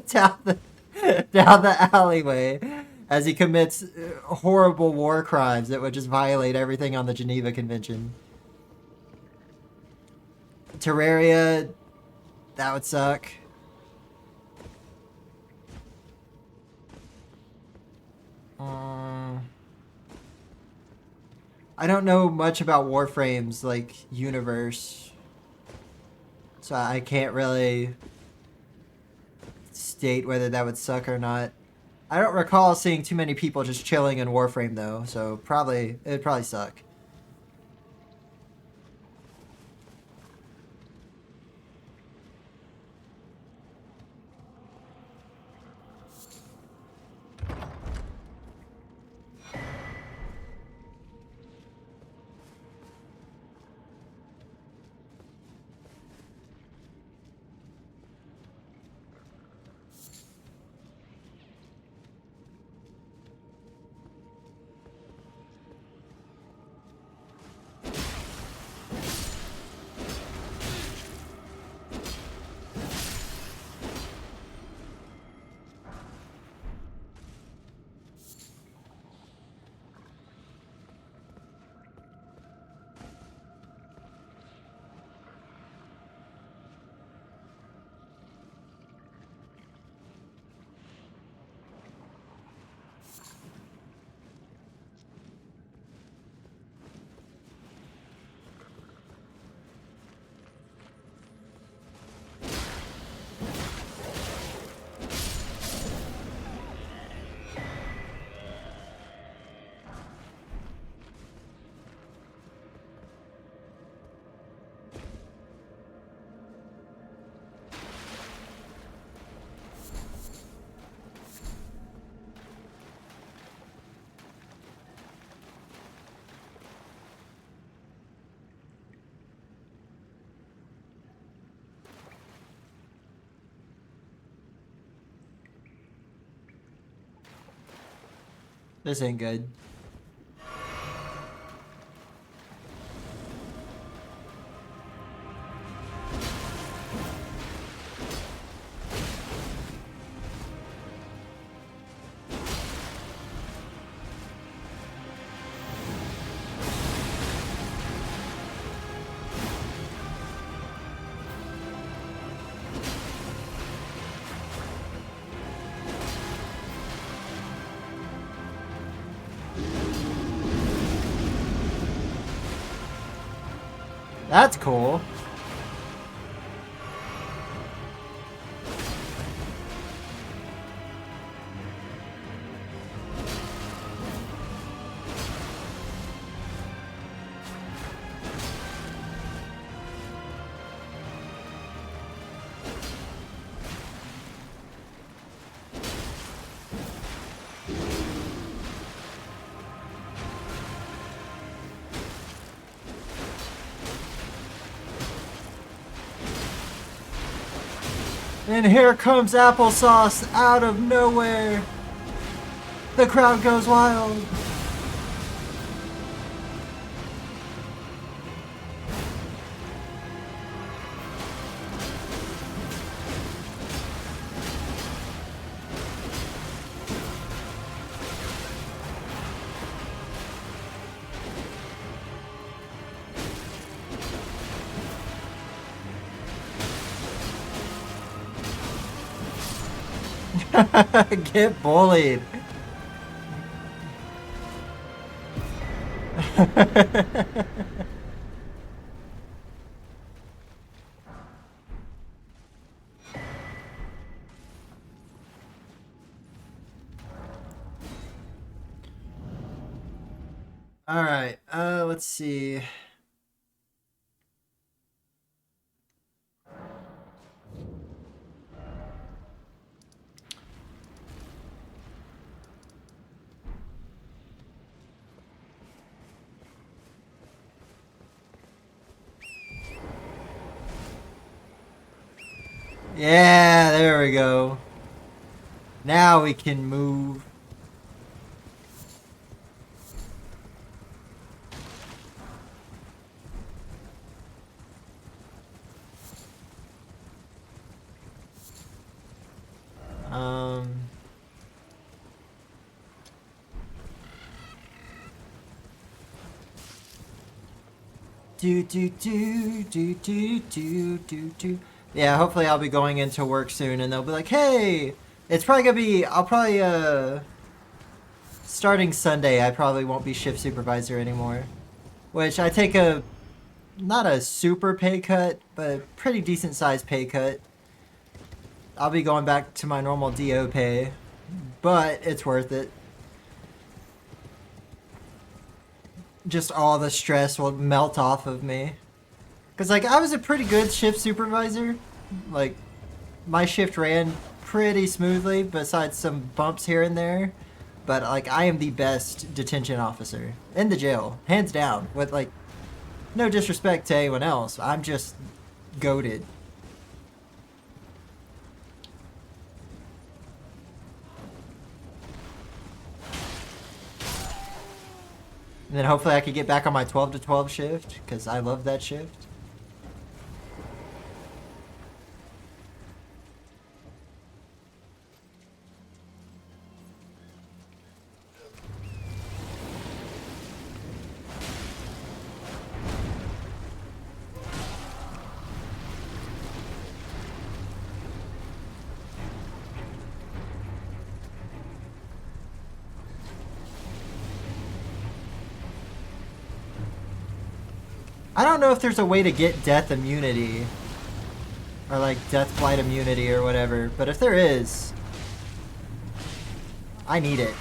down the alleyway as he commits horrible war crimes that would just violate everything on the Geneva Convention. Terraria, that would suck. I don't know much about Warframe's, like, universe. So I can't really state whether that would suck or not. I don't recall seeing too many people just chilling in Warframe though, so it'd probably suck. This ain't good. That's cool. And here comes Applesauce out of nowhere. The crowd goes wild. Get bullied. All right. Let's see. Yeah, there we go. Now we can move. Yeah, hopefully I'll be going into work soon and they'll be like, hey, it's probably gonna be, I'll probably, starting Sunday, I probably won't be shift supervisor anymore. Which I take a not a super pay cut, but a pretty decent sized pay cut. I'll be going back to my normal DO pay, but it's worth it. Just all the stress will melt off of me. Cause like I was a pretty good shift supervisor. Like my shift ran pretty smoothly besides some bumps here and there. But like I am the best detention officer in the jail, hands down. With like no disrespect to anyone else, I'm just goated. And then hopefully I could get back on my 12 to 12 shift, because I love that shift. I don't know if there's a way to get death immunity. Or like death flight immunity or whatever. But if there is, I need it.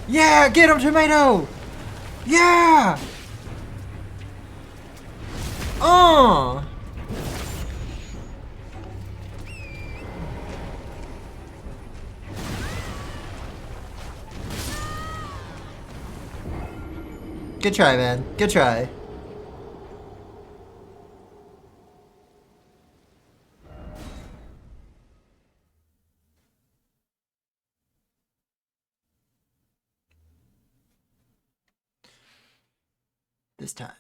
Yeah! Get him, Tomato! Yeah! Oh! Good try, man. Good try. This time.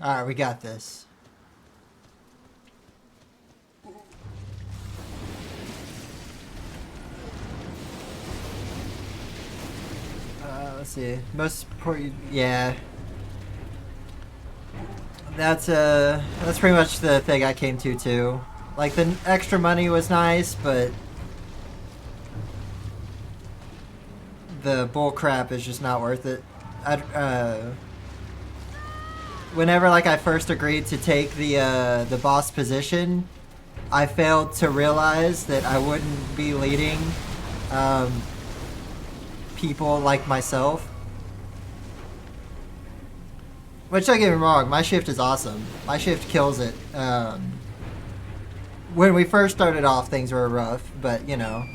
Alright, we got this. Let's see. Most support, yeah. That's pretty much the thing I came to too. Like the extra money was nice, but the bull crap is just not worth it. Whenever like I first agreed to take the boss position, I failed to realize that I wouldn't be leading people like myself. Which, don't get me wrong, my shift is awesome. My shift kills it. When we first started off, things were rough, but you know,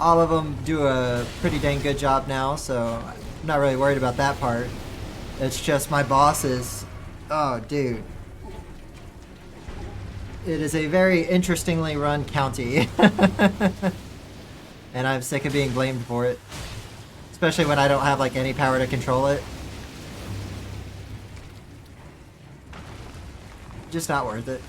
all of them do a pretty dang good job now, so I'm not really worried about that part. It's just my bosses. Oh, dude. It is a very interestingly run county. And I'm sick of being blamed for it. Especially when I don't have like any power to control it. Just not worth it.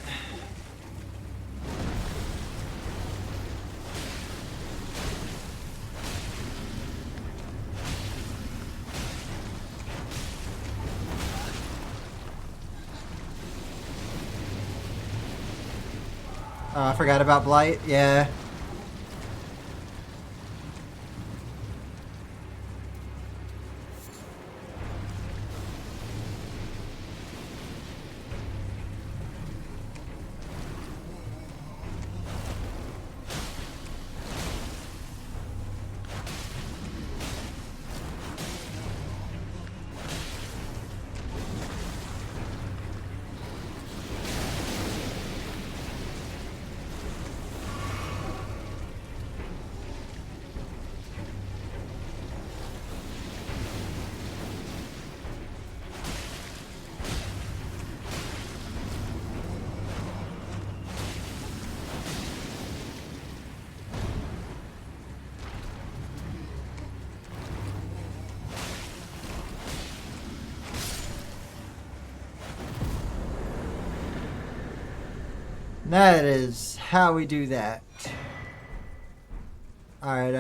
I forgot about Blight, yeah. That is how we do that. Alright,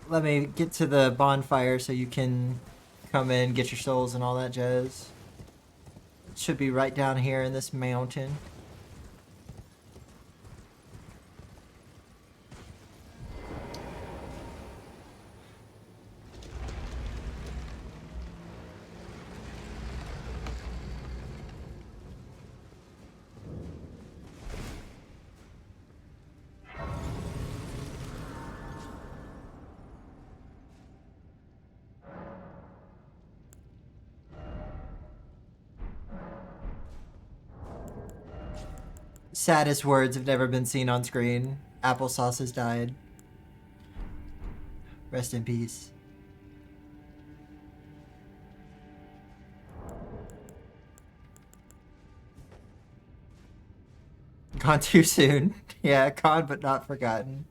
let me get to the bonfire so you can come in, get your souls and all that jazz. It should be right down here in this mountain. Saddest words have never been seen on screen. Applesauce has died. Rest in peace. Gone too soon. Yeah, gone but not forgotten.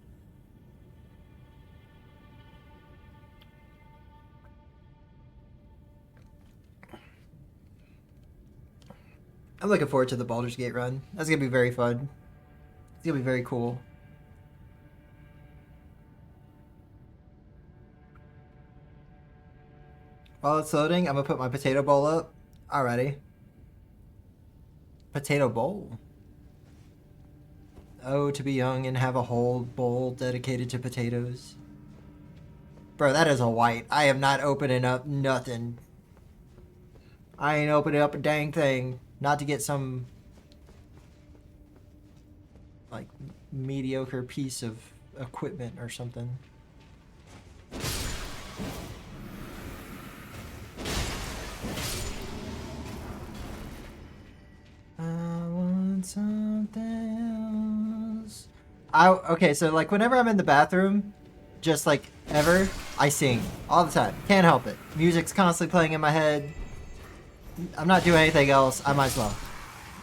I'm looking forward to the Baldur's Gate run. That's gonna be very fun. It's gonna be very cool. While it's loading, I'm gonna put my potato bowl up. Alrighty. Potato bowl. Oh, to be young and have a whole bowl dedicated to potatoes. Bro, that is a white. I am not opening up nothing. I ain't opening up a dang thing. Not to get some, like, mediocre piece of equipment or something. I want something else. Okay, so, like, whenever I'm in the bathroom, just, like, ever, I sing. All the time. Can't help it. Music's constantly playing in my head. I'm not doing anything else. I might as well.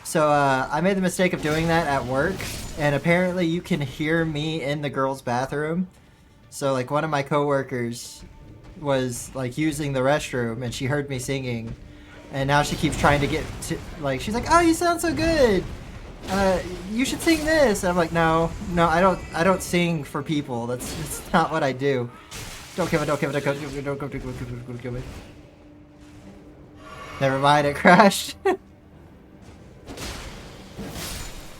So I made the mistake of doing that at work, and apparently you can hear me in the girls' bathroom. So like one of my coworkers was like using the restroom, and she heard me singing, and now she keeps trying to get to like she's like, "Oh, you sound so good. You should sing this." And I'm like, "No, I don't sing for people. That's not what I do. Don't kill me. Don't kill me. Don't kill me." Never mind, it crashed.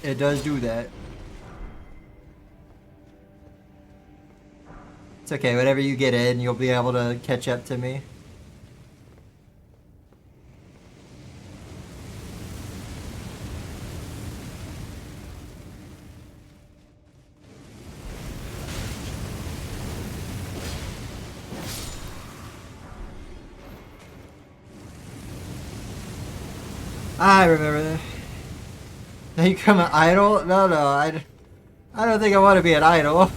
It does do that. It's okay, whenever you get in, you'll be able to catch up to me. I remember that. Now you become an idol? No, I don't think I want to be an idol.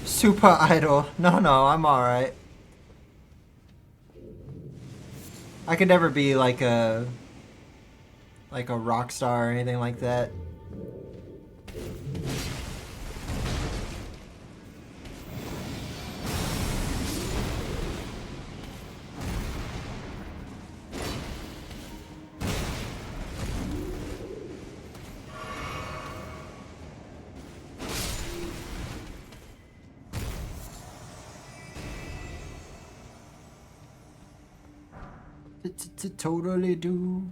Super idol. No, I'm alright. I could never be like a rock star or anything like that. Totally do.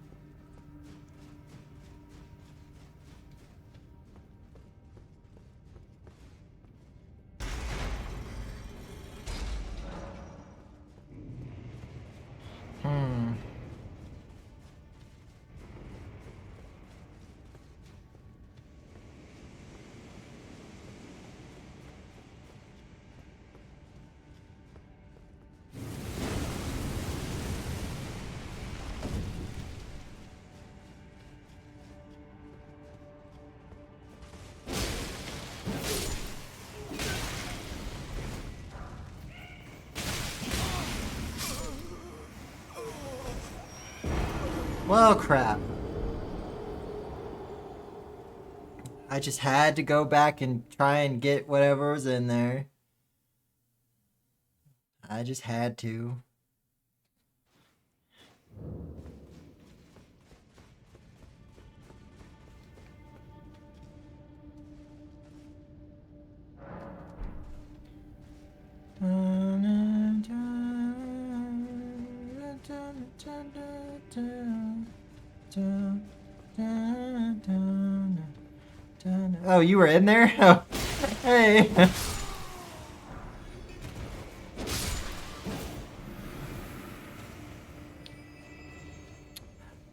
Well, crap. I just had to go back and try and get whatever was in there. I just had to. Oh, you were in there? Oh, hey.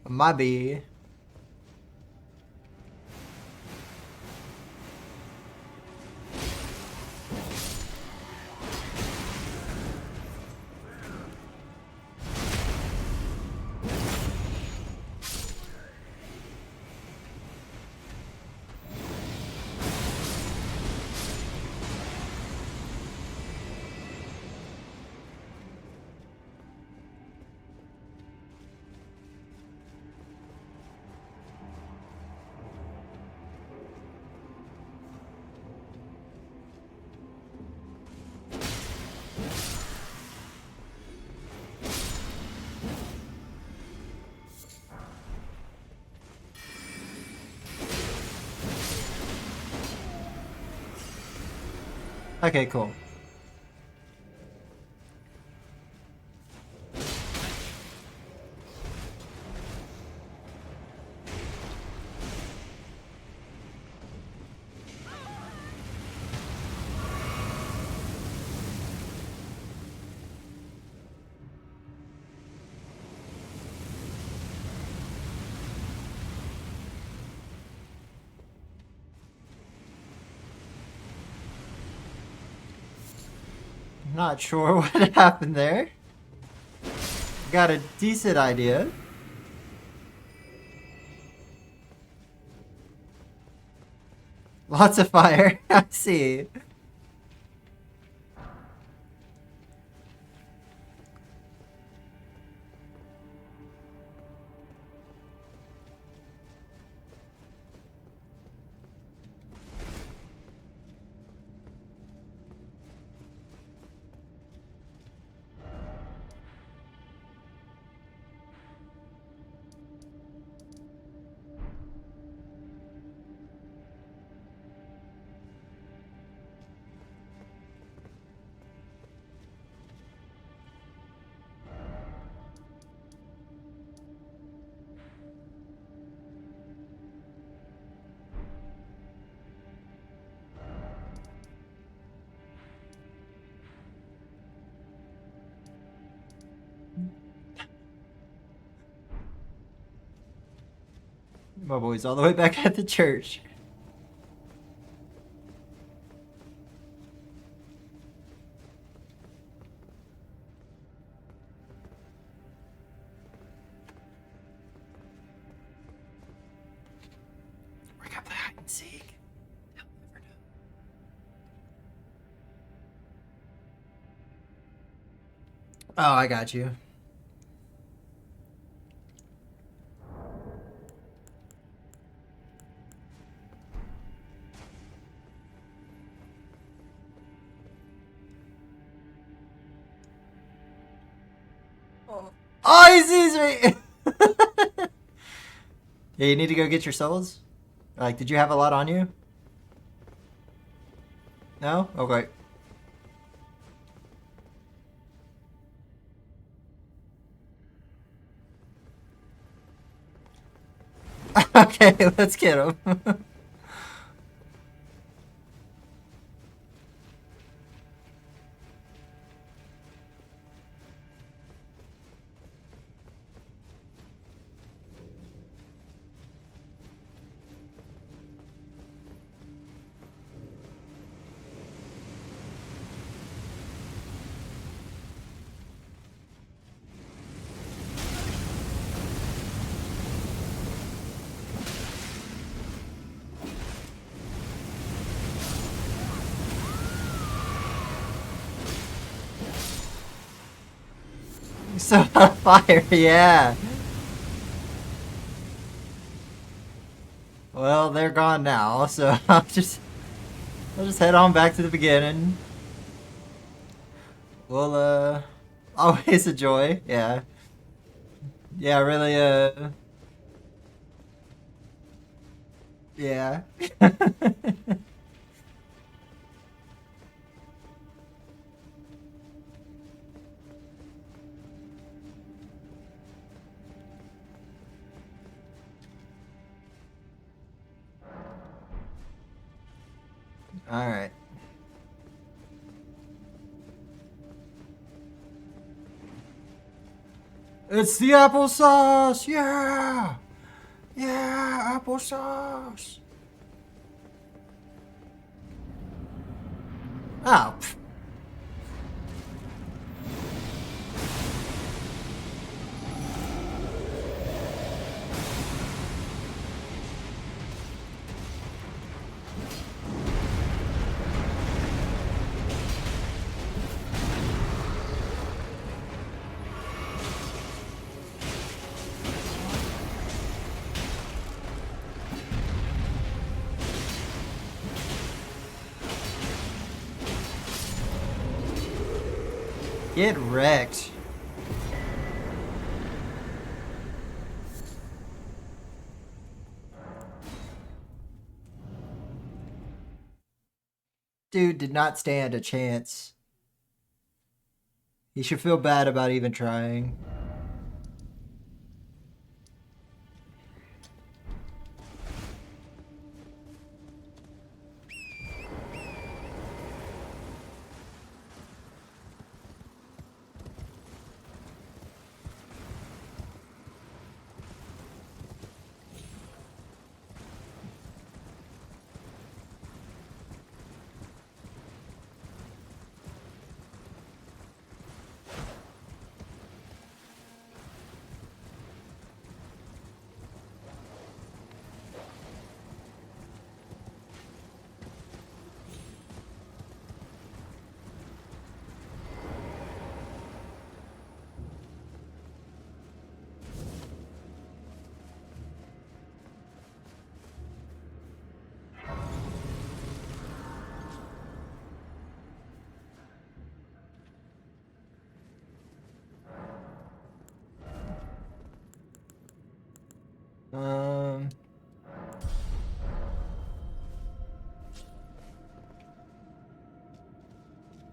My bee. Okay, cool. Not sure what happened there. Got a decent idea. Lots of fire. I see. My boy's all the way back at the church. We're gonna play hide and seek. He'll never know. Oh, I got you. Oh, he sees me! Yeah, you need to go get your souls? Like, did you have a lot on you? No? Okay. Okay, let's get him. So on fire, yeah. Well, they're gone now, so I'll just head on back to the beginning. Well, always a joy, yeah. Yeah, really, yeah. Alright. It's the applesauce! Yeah! Yeah, applesauce! Oh, pff. Get wrecked. Dude did not stand a chance. He should feel bad about even trying.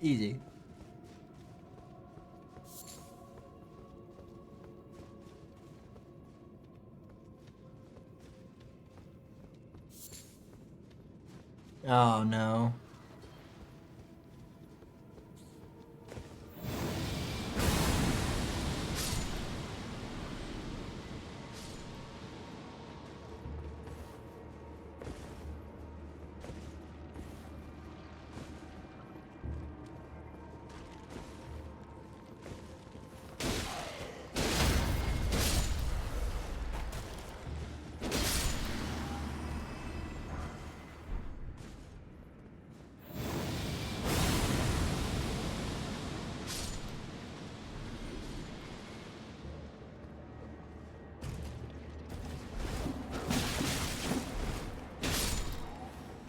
Easy. Oh no.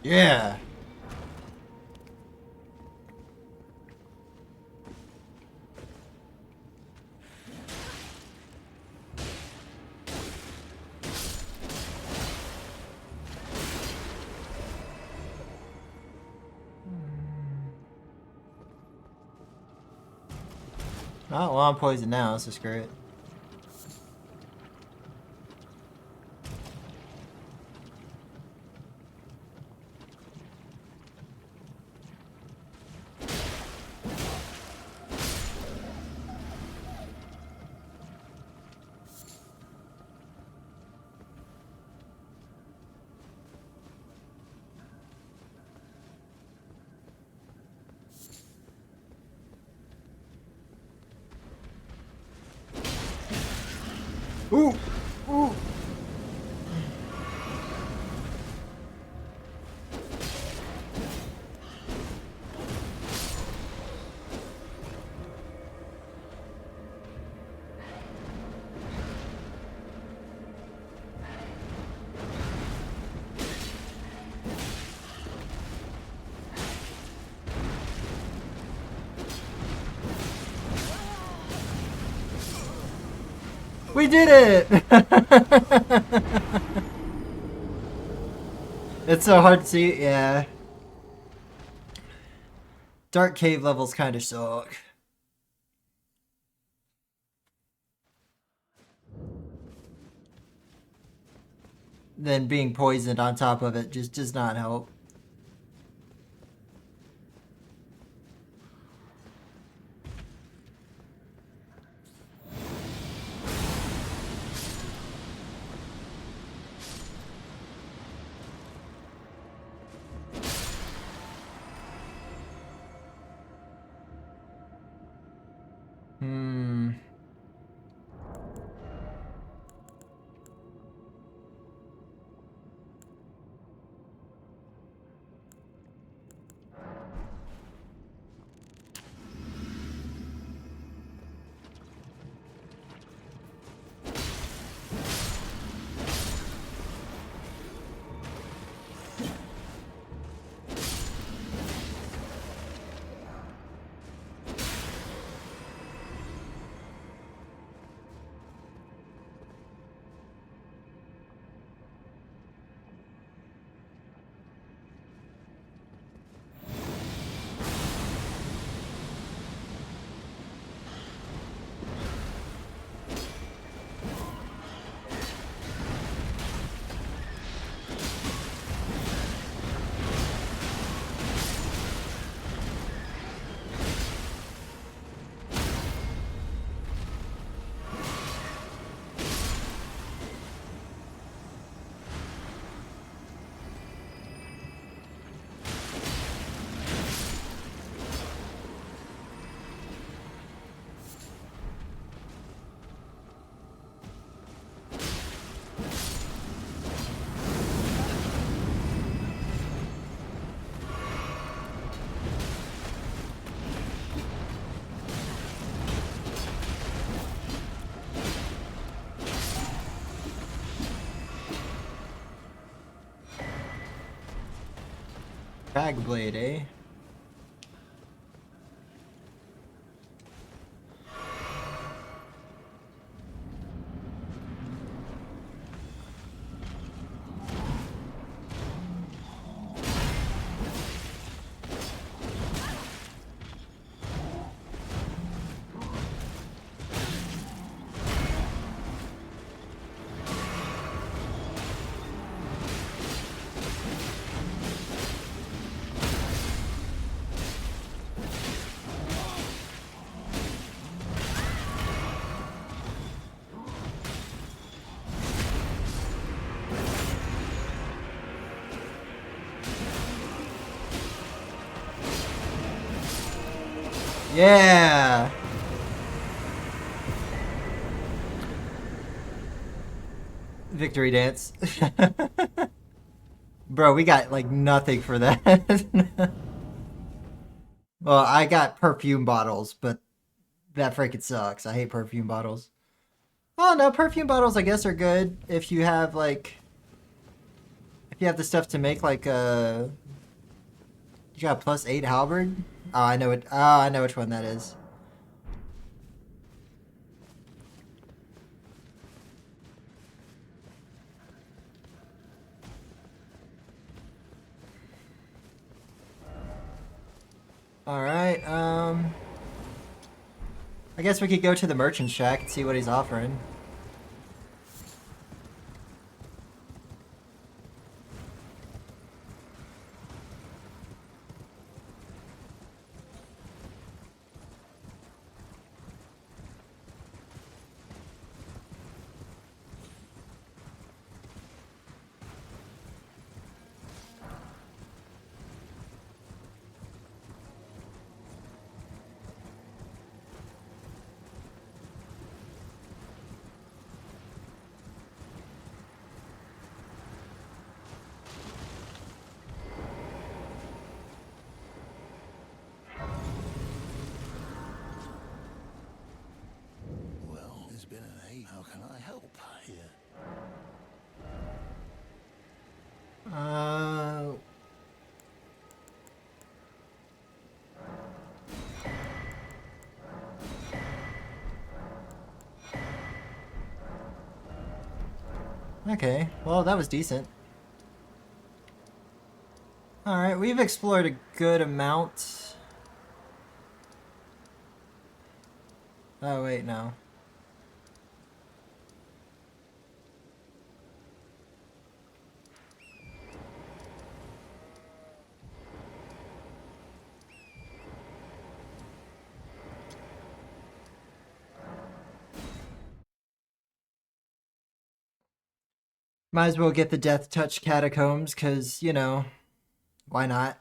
Yeah. Oh, well, I'm poisoned now, so screw it. Ooh! Ooh! We did it! It's so hard to see, yeah. Dark cave levels kind of suck. Then being poisoned on top of it just does not help. Hmm. Bagblade, eh? Yeah! Victory dance. Bro, we got like nothing for that. Well, I got perfume bottles, but that freaking sucks. I hate perfume bottles. Oh no, perfume bottles I guess are good if you have like if you have the stuff to make like a you got +8 halberd? Oh, I know it. Oh, I know which one that is. All right. I guess we could go to the merchant shack and see what he's offering. Okay, well that was decent. Alright, we've explored a good amount. Oh wait, no. Might as well get the Death Touch Catacombs, cause, you know, why not?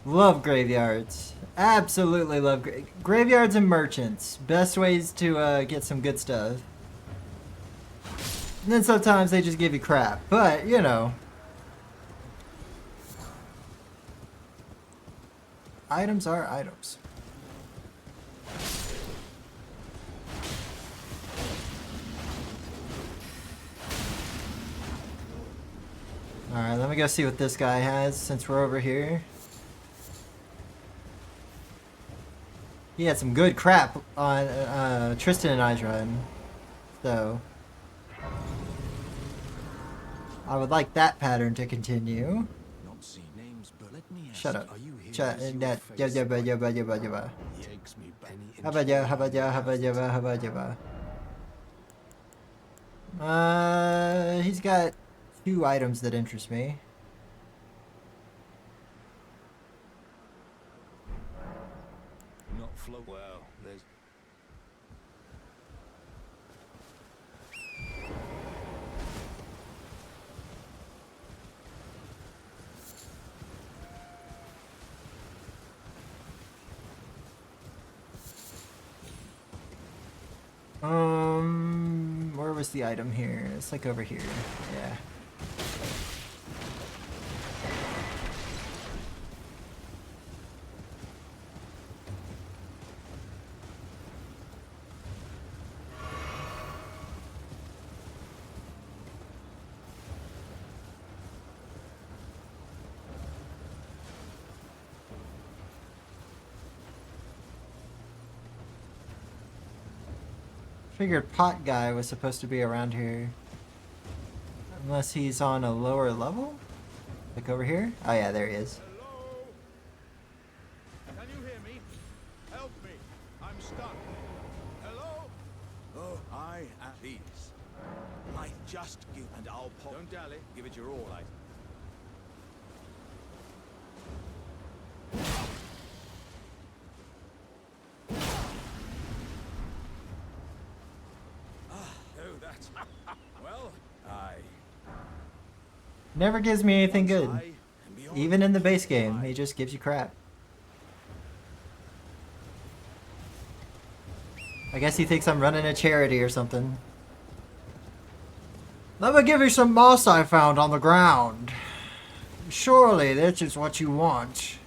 Love graveyards. Absolutely love graveyards and merchants. Best ways to get some good stuff. And then sometimes they just give you crap, but you know. Items are items. Alright, let me go see what this guy has since we're over here. He had some good crap on Tristan and I's run, so I would like that pattern to continue. Not seen names, but let me ask, Shut up. are you here Chat as and your that. face Yabba yabba yabba yabba. takes me back? Habba ya habba ya habba yabba habba yabba. He's got 2 items that interest me. Not float. Well, there's. Where was the item here? It's like over here. Yeah. Figured pot guy was supposed to be around here. Unless he's on a lower level? Like over here? Oh yeah, there he is. Hello? Can you hear me? Help me. I'm stuck. Hello? Oh, I am these. I just give and I'll pop. Don't dally. Give it your all, I... Oh, that's... well, I... Never gives me anything good. I am beyond Even in the base game, he just gives you crap. I guess he thinks I'm running a charity or something. Let me give you some moss I found on the ground. Surely this is what you want.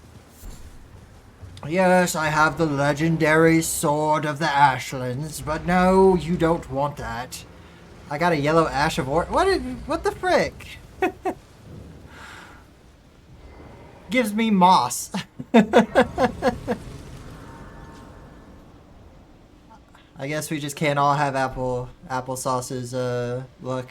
Yes, I have the legendary Sword of the Ashlands, but no, you don't want that. I got a yellow Ash of War. What the frick? Gives me moss. I guess we just can't all have applesauce's luck.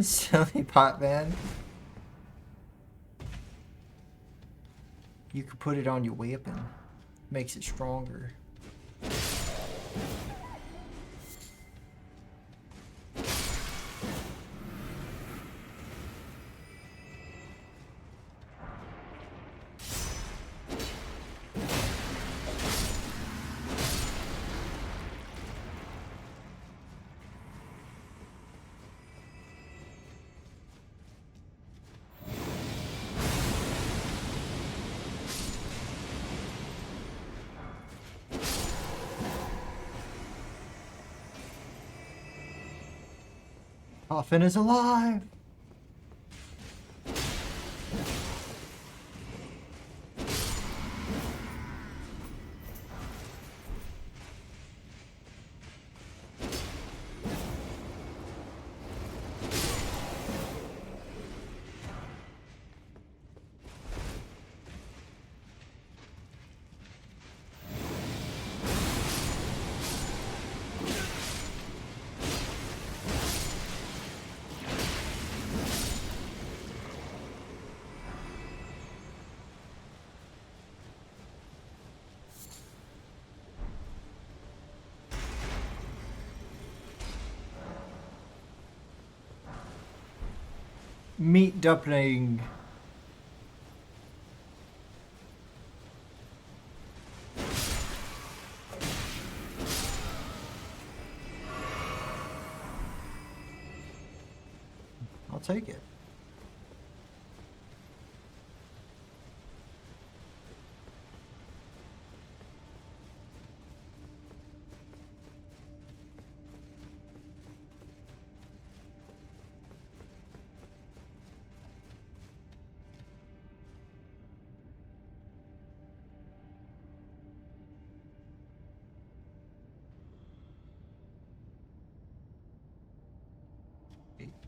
Silly pot man. You could put it on your weapon. Makes it stronger. Coffin is alive! Meat dumpling. I'll take it.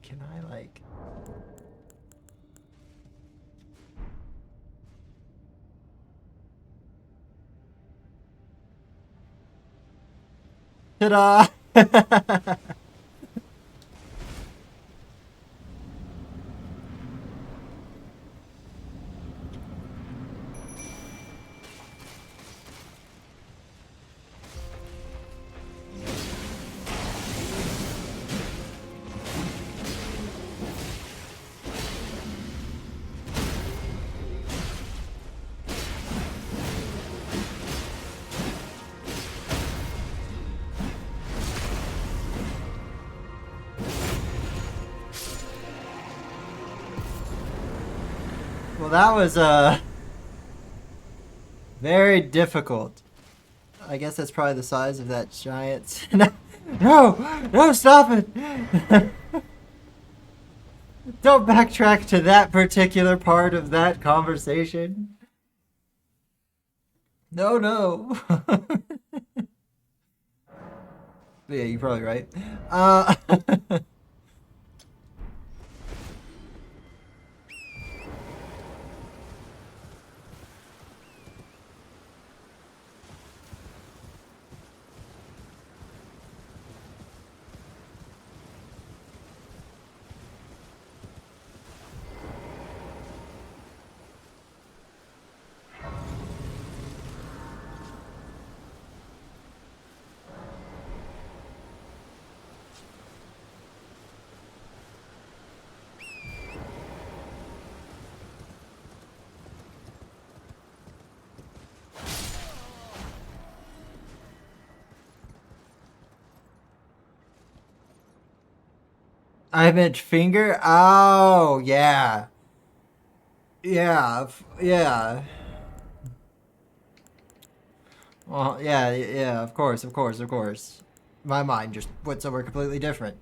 Can I like... Ta-da! Well, that was very difficult. I guess that's probably the size of that giant. No, stop it! Don't backtrack to that particular part of that conversation. No. Yeah, you're probably right. I meant finger? Oh, yeah. Yeah. Well, yeah, of course. My mind just went somewhere completely different.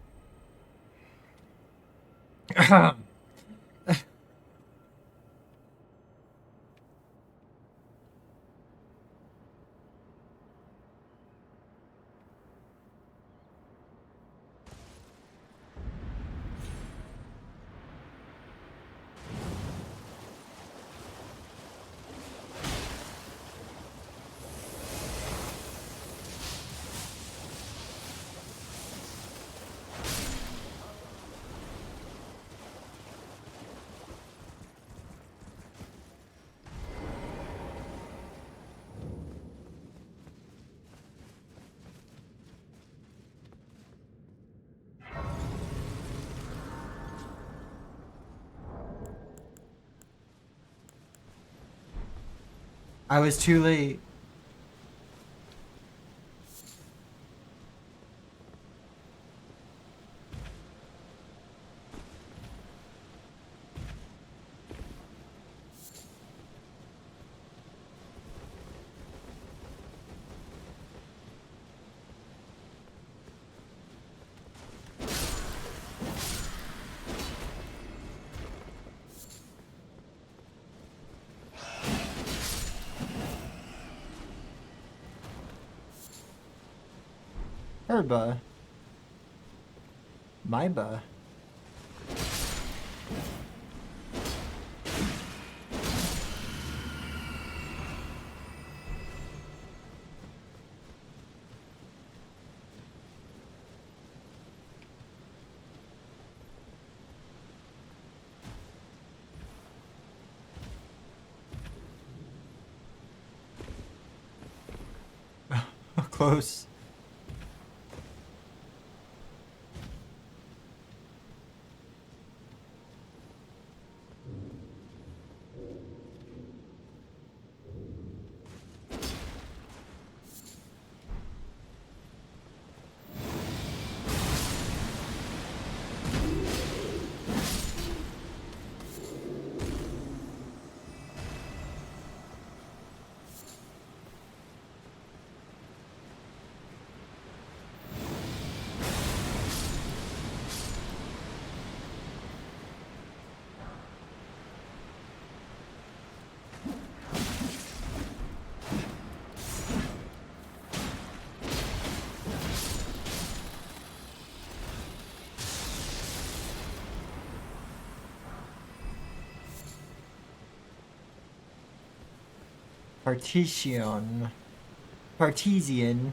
I was too late. Herba. Myba. Close. Partition. Partesian.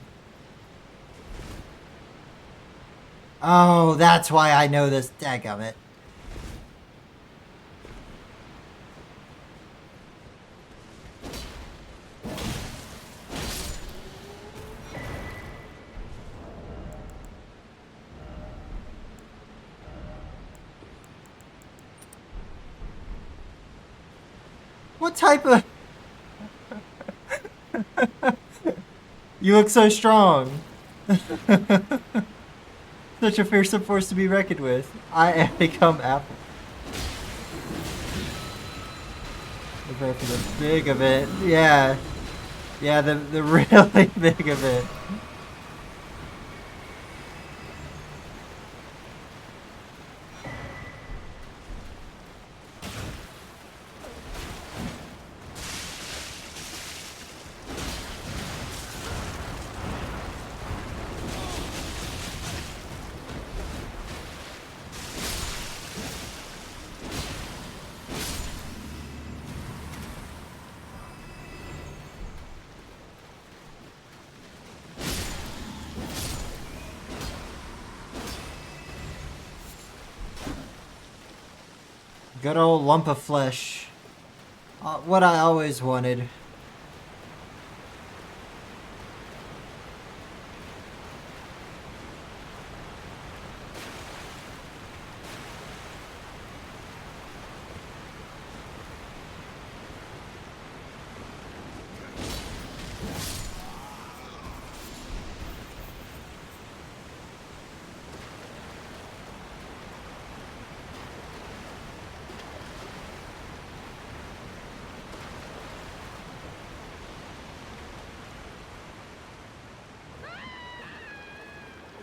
Oh, that's why I know this. Dadgummit. What type of... You look so strong. Such a fearsome force to be reckoned with. I am become Apple. Prepare for the big event. Yeah. Yeah, the really big event. Good old lump of flesh. What I always wanted.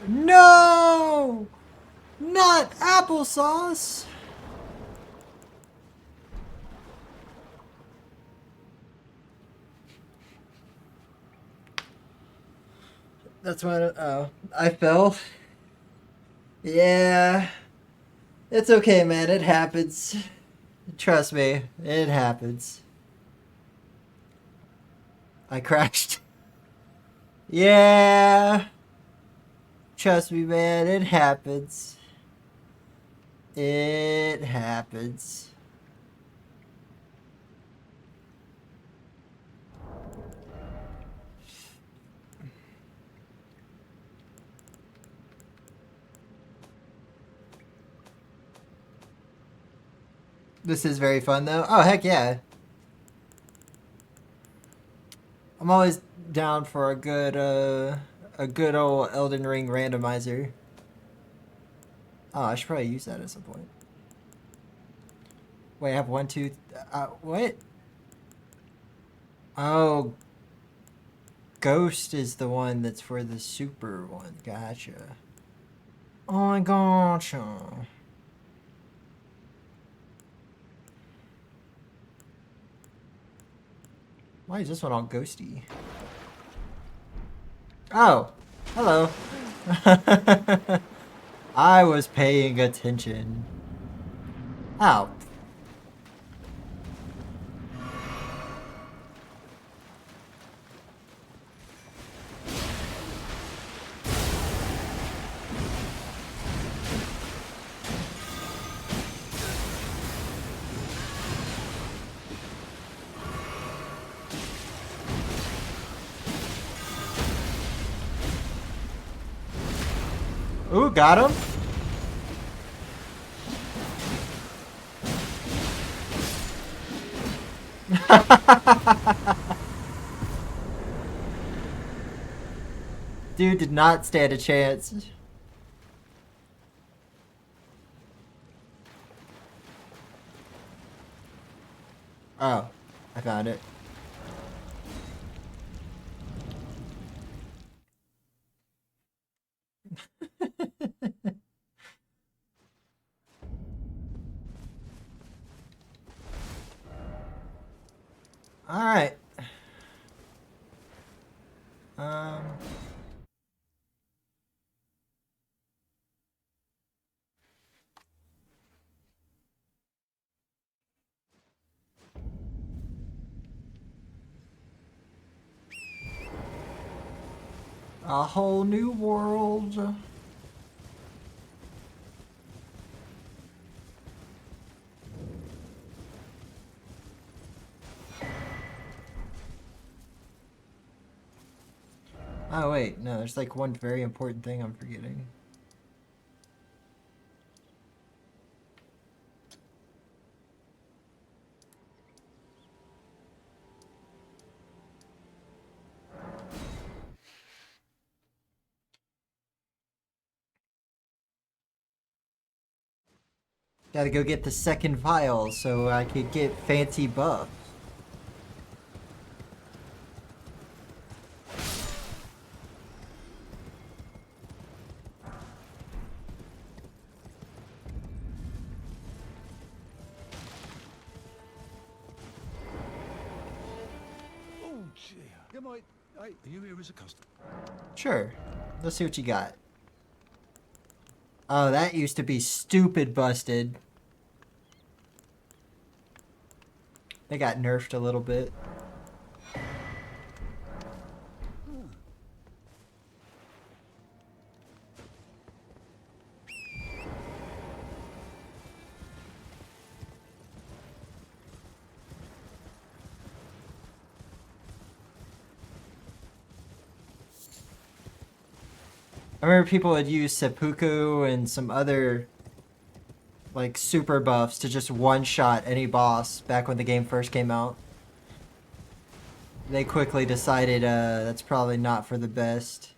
No! Not applesauce! That's what I fell. Yeah. It's okay, man. It happens. Trust me. It happens. I crashed. Yeah. Trust me, man. It happens. It happens. This is very fun, though. Oh, heck yeah. I'm always down for a good old Elden Ring randomizer. Oh, I should probably use that at some point. Wait, I have 1, 2. What? Oh, Ghost is the one that's for the super one. Gotcha. Oh, I gotcha. Why is this one all ghosty? Oh, hello. I was paying attention. Ow. Ooh, got him. Dude did not stand a chance. Oh, I found it. All right. A whole new world. Oh wait, no, there's like one very important thing I'm forgetting. Gotta go get the second vial so I could get fancy buffs. Oh, dear. Are you here as a customer? Sure. Let's see what you got. Oh, that used to be stupid busted. They got nerfed a little bit. I remember people would use seppuku and some other like super buffs to just one-shot any boss back when the game first came out. They quickly decided that's probably not for the best.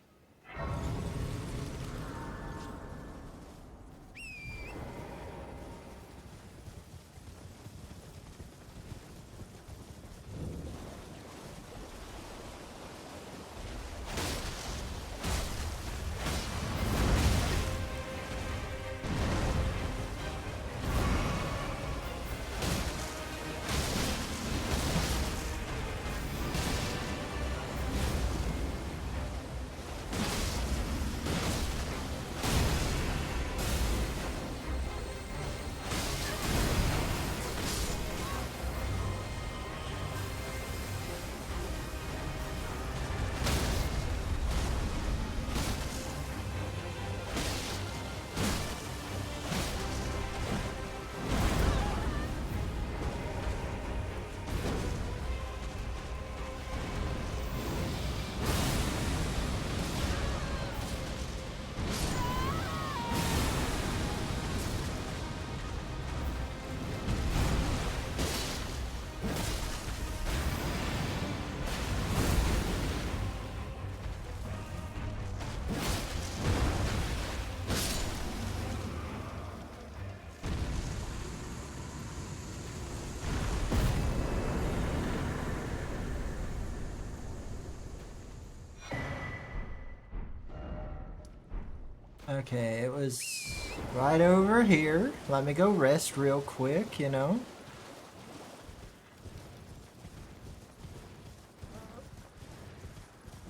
Okay, it was right over here. Let me go rest real quick, you know.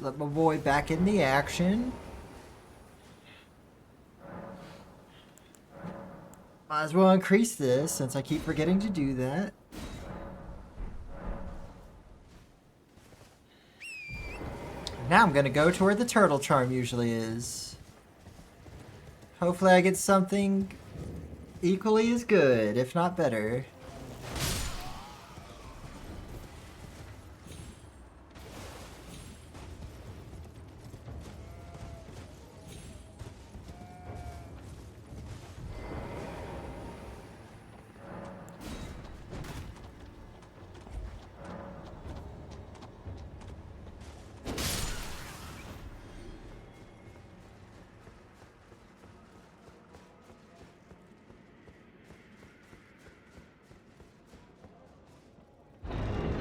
Let my boy back in the action. Might as well increase this since I keep forgetting to do that. Now I'm gonna go to where the turtle charm usually is. Hopefully I get something equally as good, if not better.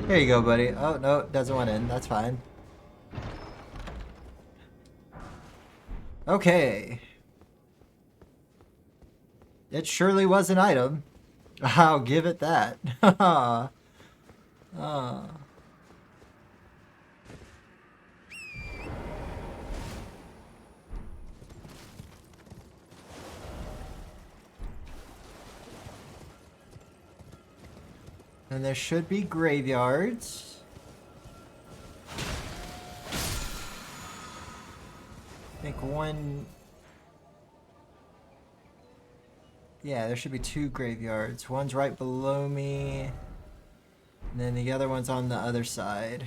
Here you go, buddy. Oh, no, it doesn't want in. That's fine. Okay. It surely was an item. I'll give it that. Ah. And there should be graveyards. I think one... Yeah, there should be 2 graveyards. One's right below me. And then the other one's on the other side.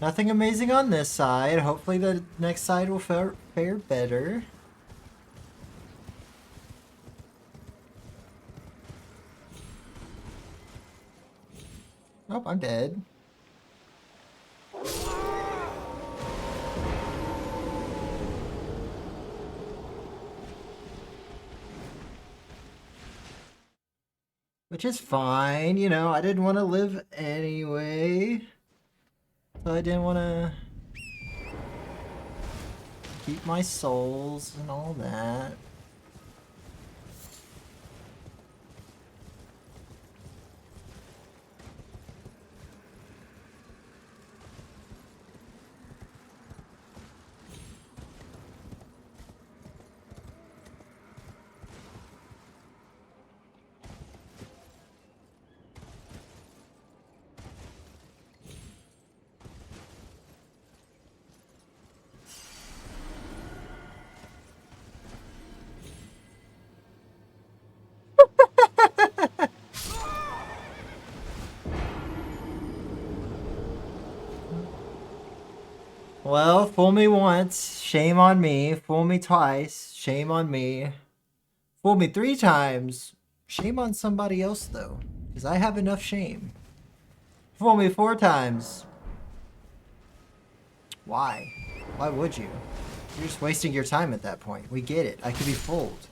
Nothing amazing on this side. Hopefully the next side will fare better. Nope, I'm dead. Which is fine, you know, I didn't want to live anyway. So I didn't want to keep my souls and all that. Well, fool me once, shame on me. Fool me twice, shame on me. Fool me 3 times, shame on somebody else though, because I have enough shame. Fool me 4 times. Why? Why would you? You're just wasting your time at that point. We get it. I could be fooled.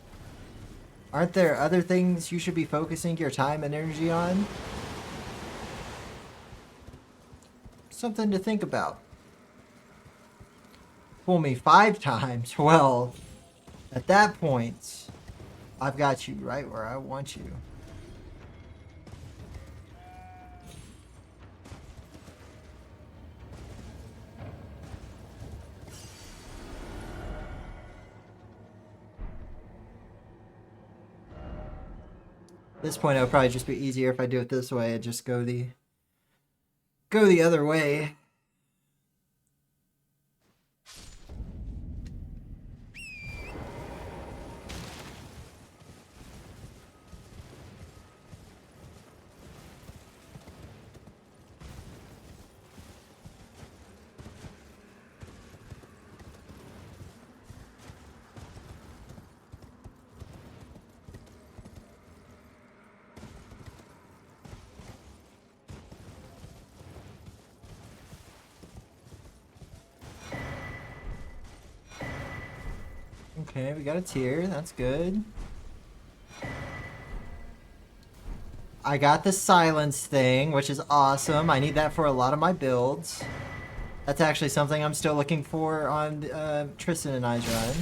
Aren't there other things you should be focusing your time and energy on? Something to think about. Fool me 5 times. Well, at that point, I've got you right where I want you. At this point, it'll probably just be easier if I do it this way and just go the other way. Okay, we got a tier. That's good. I got the silence thing, which is awesome. I need that for a lot of my builds. That's actually something I'm still looking for on Tristan and I's run.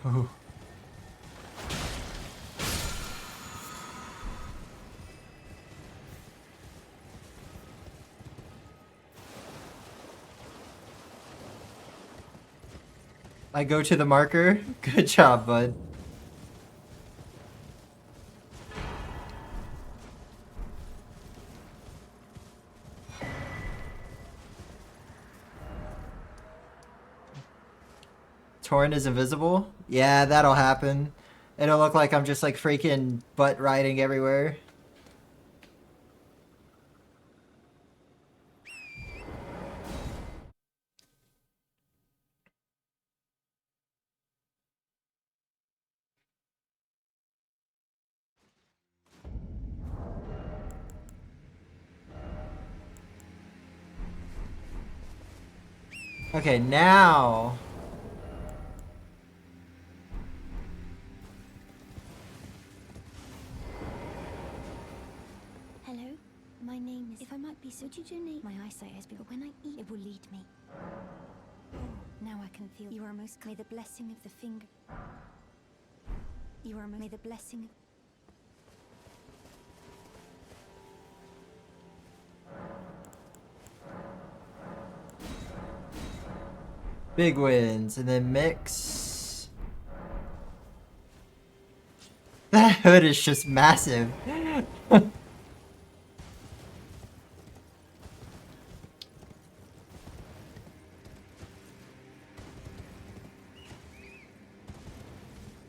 Ooh. I go to the marker. Good job, bud. Torrent is invisible? Yeah, that'll happen. It'll look like I'm just like freaking butt riding everywhere. Okay, now. Hello, my name is. If I might be so, would you donate? My eyesight has been. But when I eat, it will lead me. Oh, now I can feel. You are most. May the blessing of the finger. You are. May the blessing. Big wins, and then mix. That hood is just massive. I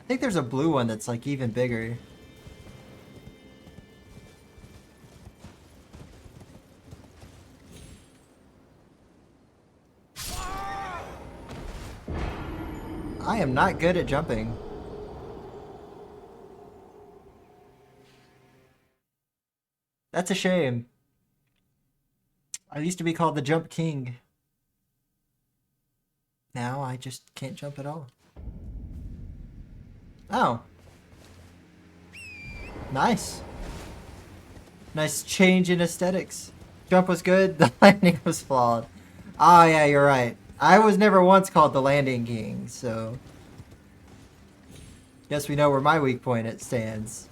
think there's a blue one that's like even bigger. I am not good at jumping. That's a shame. I used to be called the Jump King. Now I just can't jump at all. Oh. Nice. Nice change in aesthetics. Jump was good, the landing was flawed. Oh yeah, you're right. I was never once called the Landing King, so... Guess we know where my weak point it stands.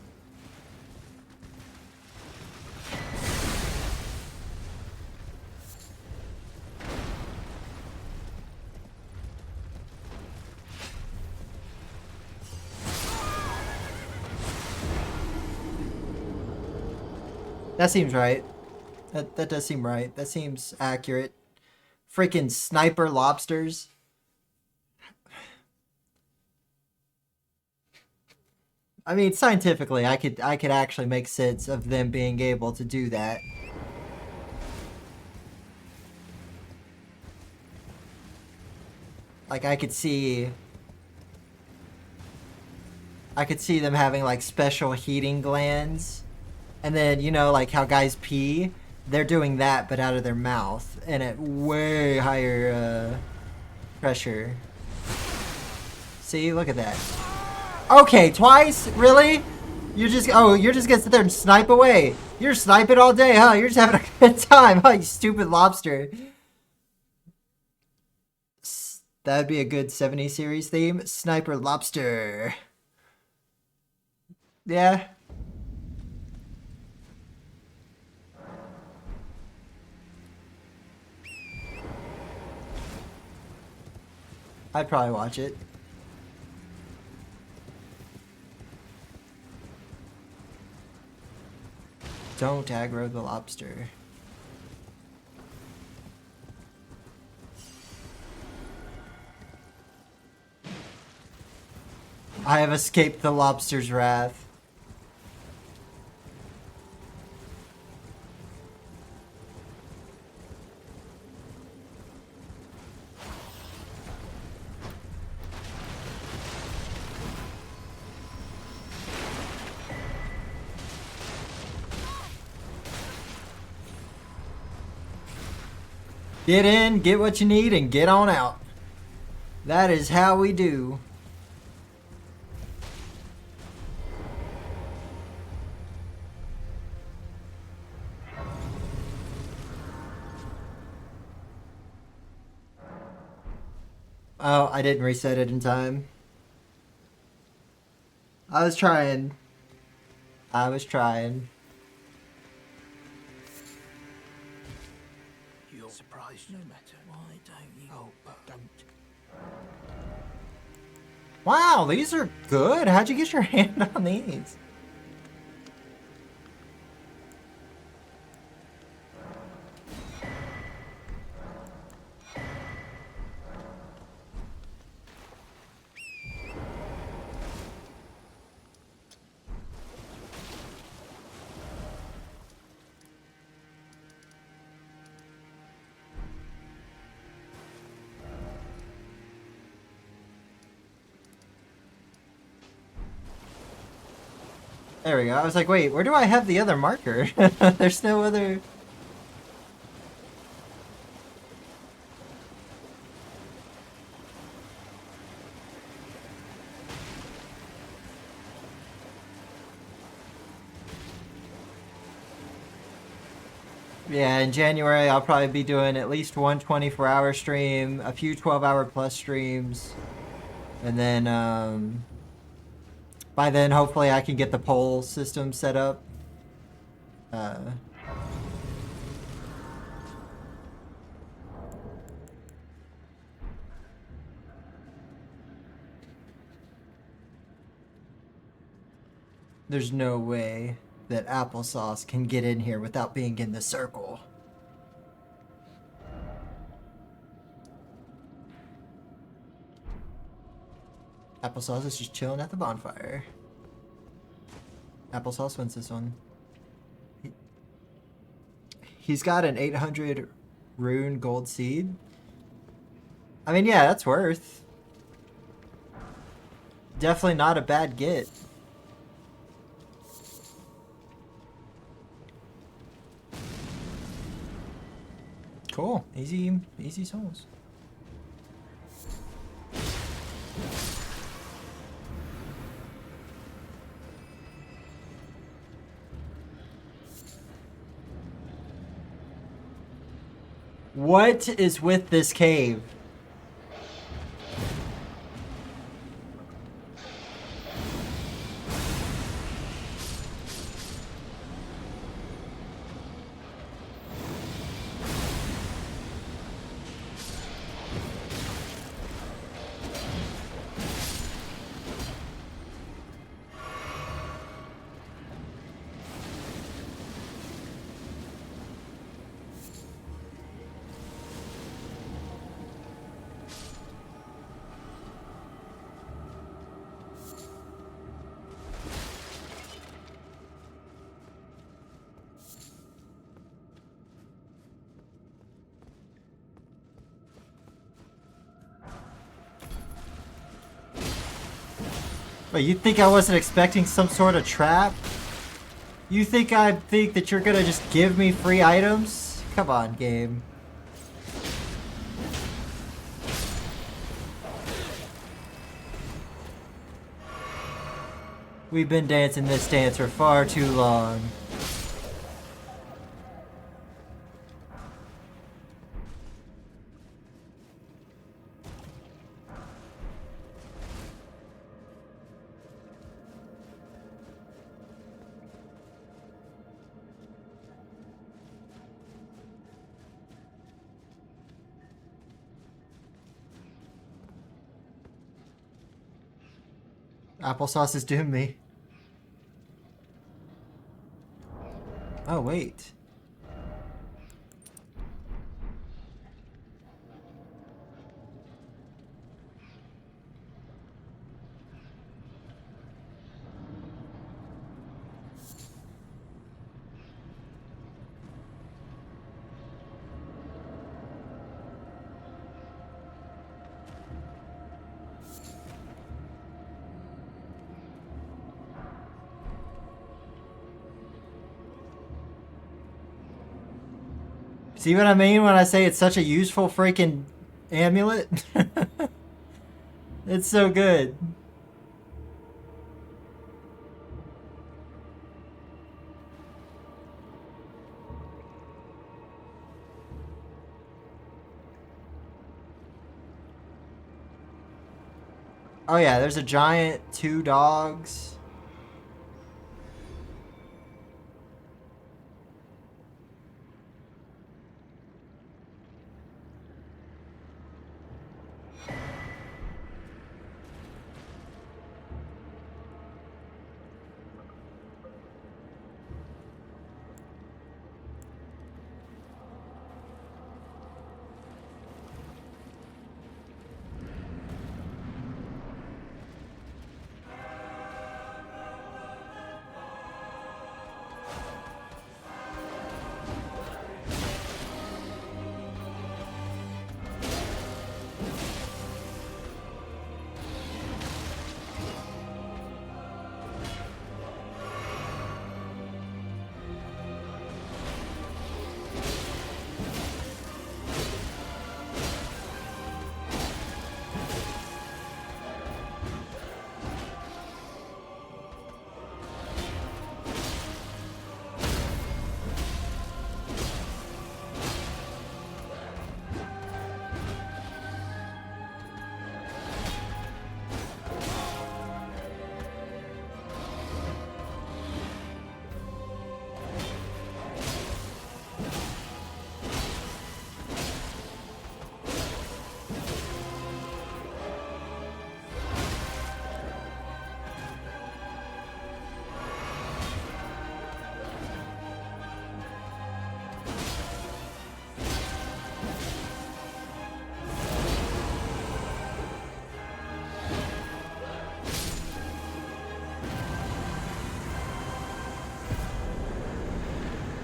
That seems right. That does seem right. That seems accurate. Freaking sniper lobsters. I mean, scientifically, I could actually make sense of them being able to do that. Like I could see them having like special heating glands. And then, you know, like how guys pee, they're doing that but out of their mouth and at way higher pressure. See, look at that. Okay, twice? Really? You're just gonna sit there and snipe away. You're sniping all day, huh? You're just having a good time, huh, you stupid lobster. That'd be a good 70s series theme. Sniper lobster. Yeah. I'd probably watch it. Don't aggro the lobster. I have escaped the lobster's wrath. Get in, get what you need, and get on out. That is how we do. Oh, I didn't reset it in time. I was trying. I was trying. You're surprised no matter. Why don't you? Oh, don't. Wow, these are good. How'd you get your hand on these? There we go. I was like, wait, where do I have the other marker? There's no other... Yeah, in January I'll probably be doing at least one 24-hour stream, a few 12-hour plus streams, and then by then hopefully I can get the poll system set up. There's no way that applesauce can get in here without being in the circle. Applesauce is just chilling at the bonfire. Applesauce wins this one. He's got an 800 rune gold seed. I mean, yeah, that's worth. Definitely not a bad get. Cool. Easy souls. What is with this cave? Wait, you think I wasn't expecting some sort of trap? You think that you're gonna just give me free items? Come on, game. We've been dancing this dance for far too long. Applesauce has doomed me. Oh, wait. See what I mean when I say it's such a useful freaking amulet? It's so good. Oh yeah, there's a giant, 2 dogs.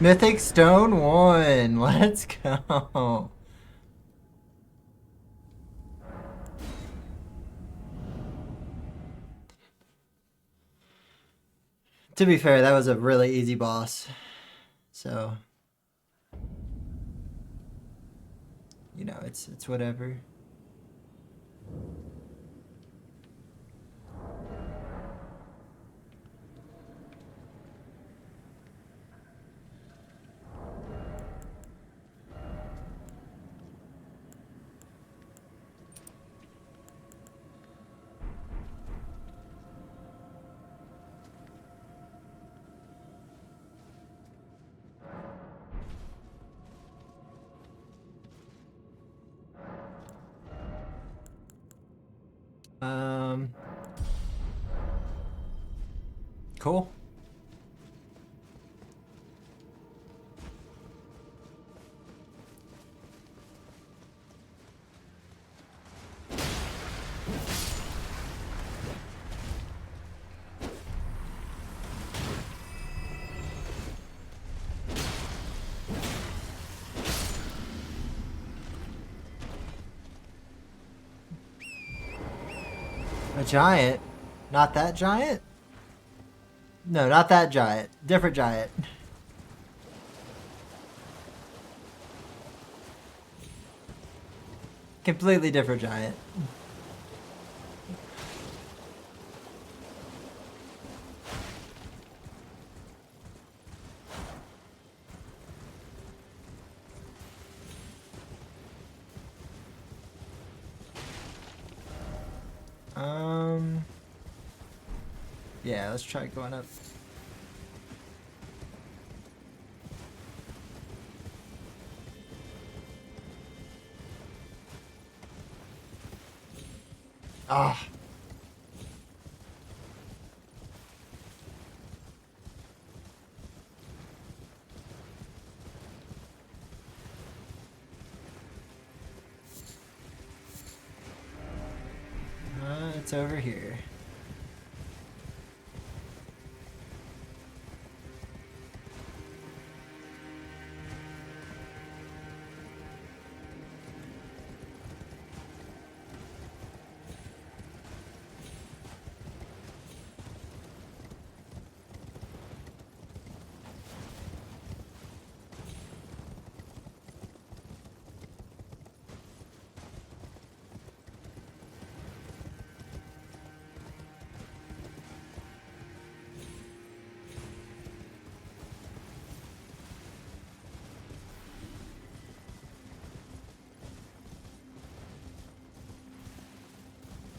Mythic Stone 1. Let's go. To be fair, that was a really easy boss. So, you know, it's whatever. Cool. A giant? Not that giant? No, not that giant. Different giant. Completely different giant. Yeah, let's try going up. Ah. It's over here.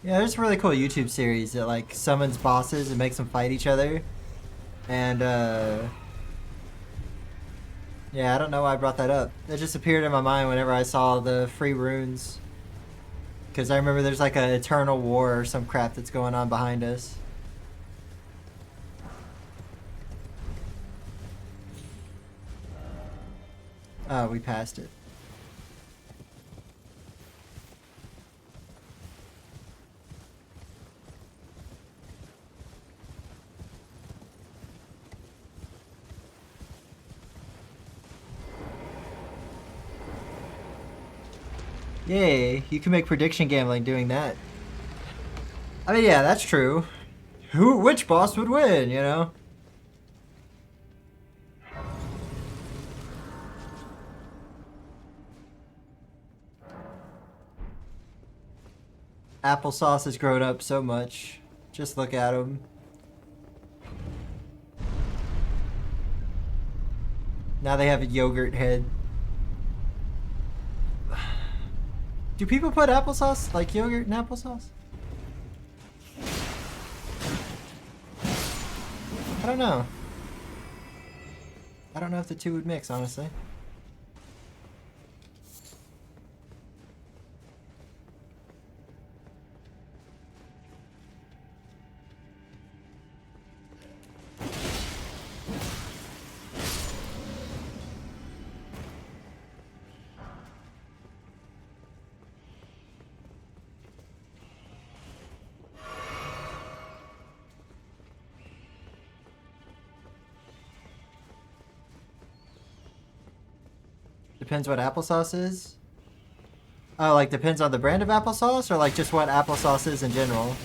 Yeah, there's a really cool YouTube series that like summons bosses and makes them fight each other. And yeah, I don't know why I brought that up. It just appeared in my mind whenever I saw the free runes. Because I remember there's like an eternal war or some crap that's going on behind us. Oh, we passed it. Yay, you can make prediction gambling doing that. I mean, yeah, that's true. Which boss would win, you know? Applesauce has grown up so much. Just look at him. Now they have a yogurt head. Do people put applesauce, like yogurt in applesauce? I don't know. I don't know if the two would mix, honestly. Depends what applesauce is? Oh, like depends on the brand of applesauce or like just what applesauce is in general?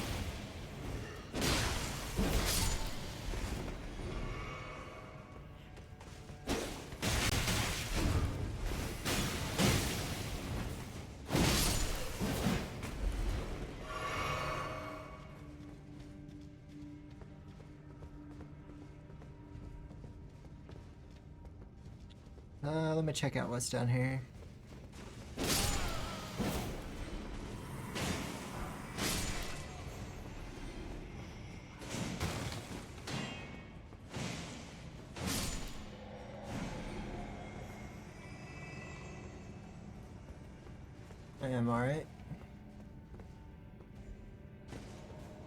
Let me check out what's down here. I am alright.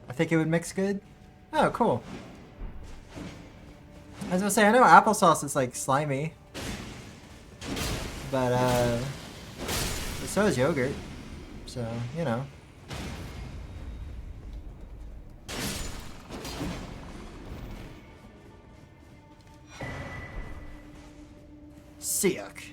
I think it would mix good. Oh, cool. I was gonna say, I know applesauce is like slimy. But, so is yogurt. So, you know. Siak.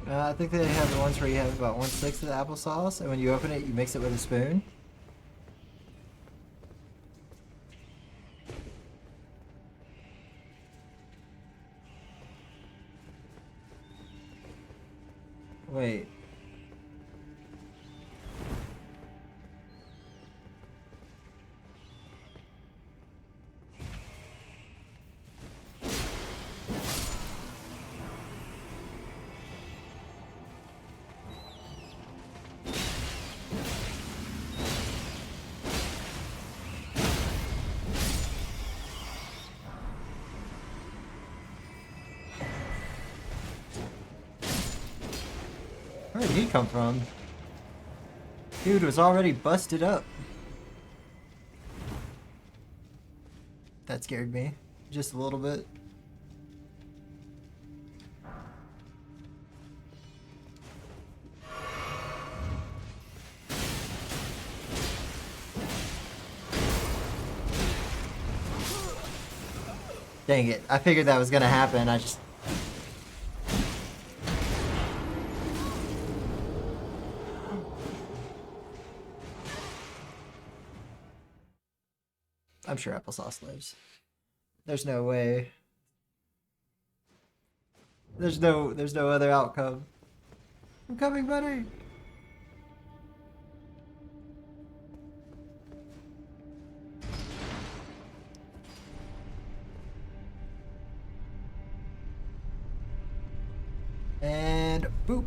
I think they have the ones where you have about 1/6 of the applesauce, and when you open it, you mix it with a spoon. Wait. Where did he come from? Dude was already busted up. That scared me. Just a little bit. Dang it. I figured that was gonna happen. I'm sure Applesauce lives. There's no way. There's no other outcome. I'm coming, buddy. And boop.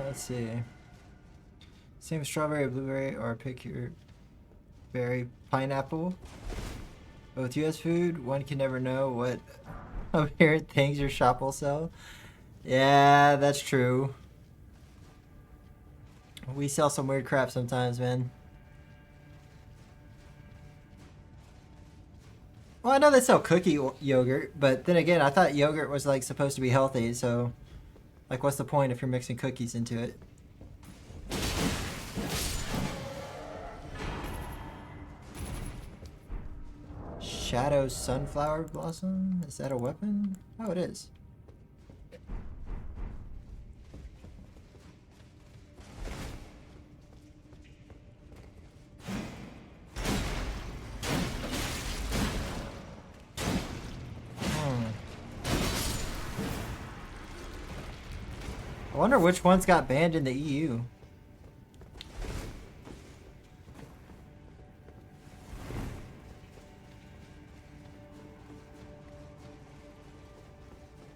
Let's see. Same strawberry, blueberry, or pick your berry, pineapple. Both U.S. food. One can never know what apparent things your shop will sell. Yeah, that's true. We sell some weird crap sometimes, man. Well, I know they sell cookie yogurt, but then again, I thought yogurt was like supposed to be healthy, so like what's the point if you're mixing cookies into it? Shadow sunflower blossom? Is that a weapon? Oh, it is. I wonder which ones got banned in the EU.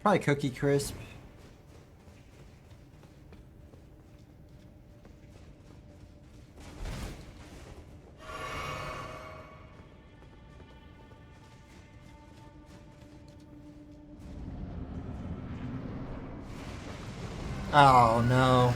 Probably Cookie Crisp. Oh no.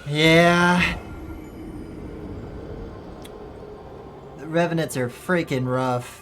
Yeah. The Revenants are freaking rough.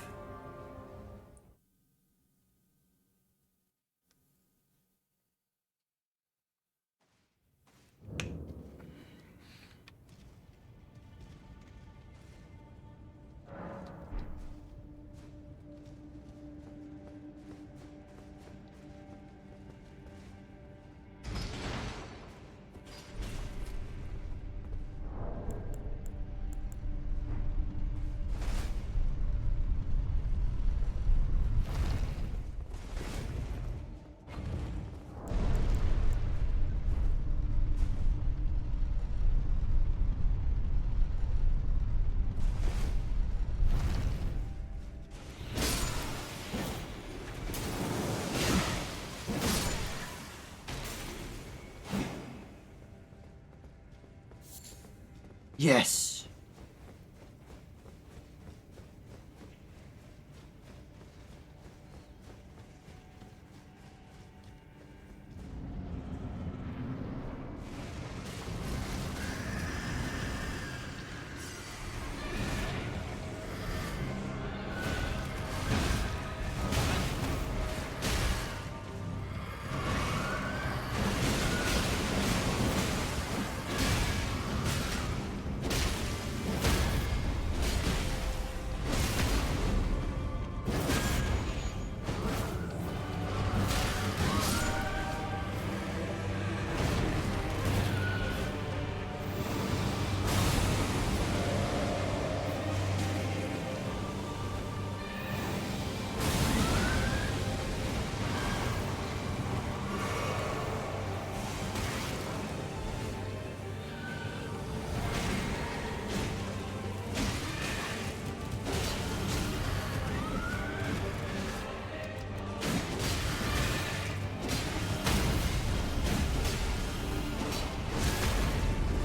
Yes.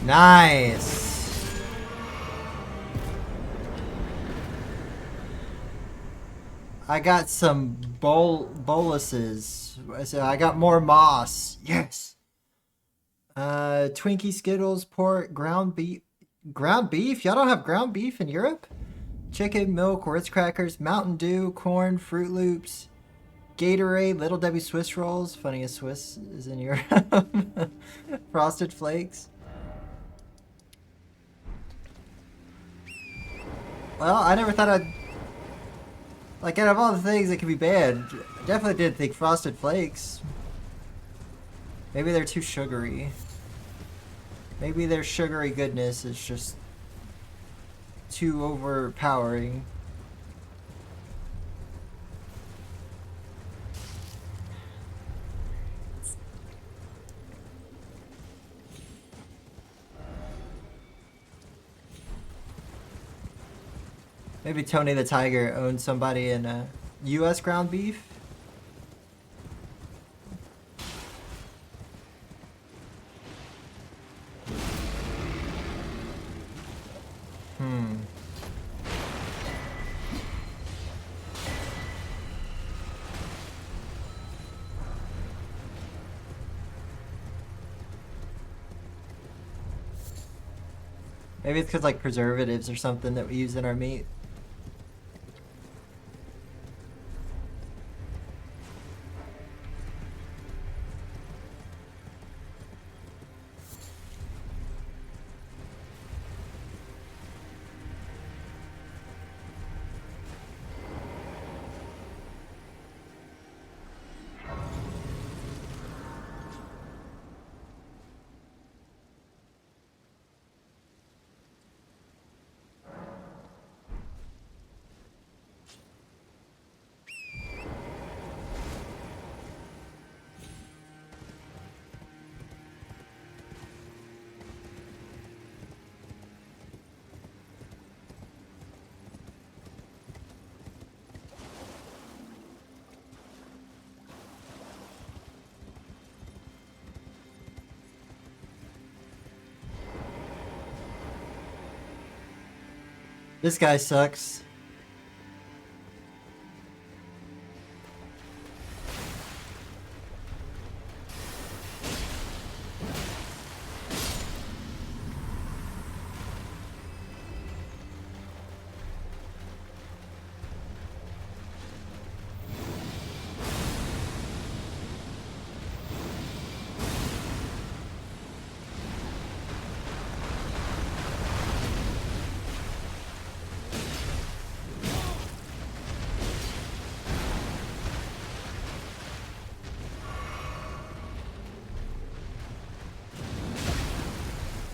Nice. I got some boluses. So I got more moss. Yes. Twinkie, Skittles, pork, ground beef. Ground beef? Y'all don't have ground beef in Europe? Chicken, milk, Ritz crackers, Mountain Dew, corn, Fruit Loops, Gatorade, Little Debbie Swiss rolls. Funniest Swiss is in Europe. Frosted Flakes. Well, I never thought I'd... Like, out of all the things that could be banned, I definitely didn't think Frosted Flakes. Maybe they're too sugary. Maybe their sugary goodness is just too overpowering. Maybe Tony the Tiger owns somebody in U.S. ground beef. Maybe it's because like preservatives or something that we use in our meat. This guy sucks.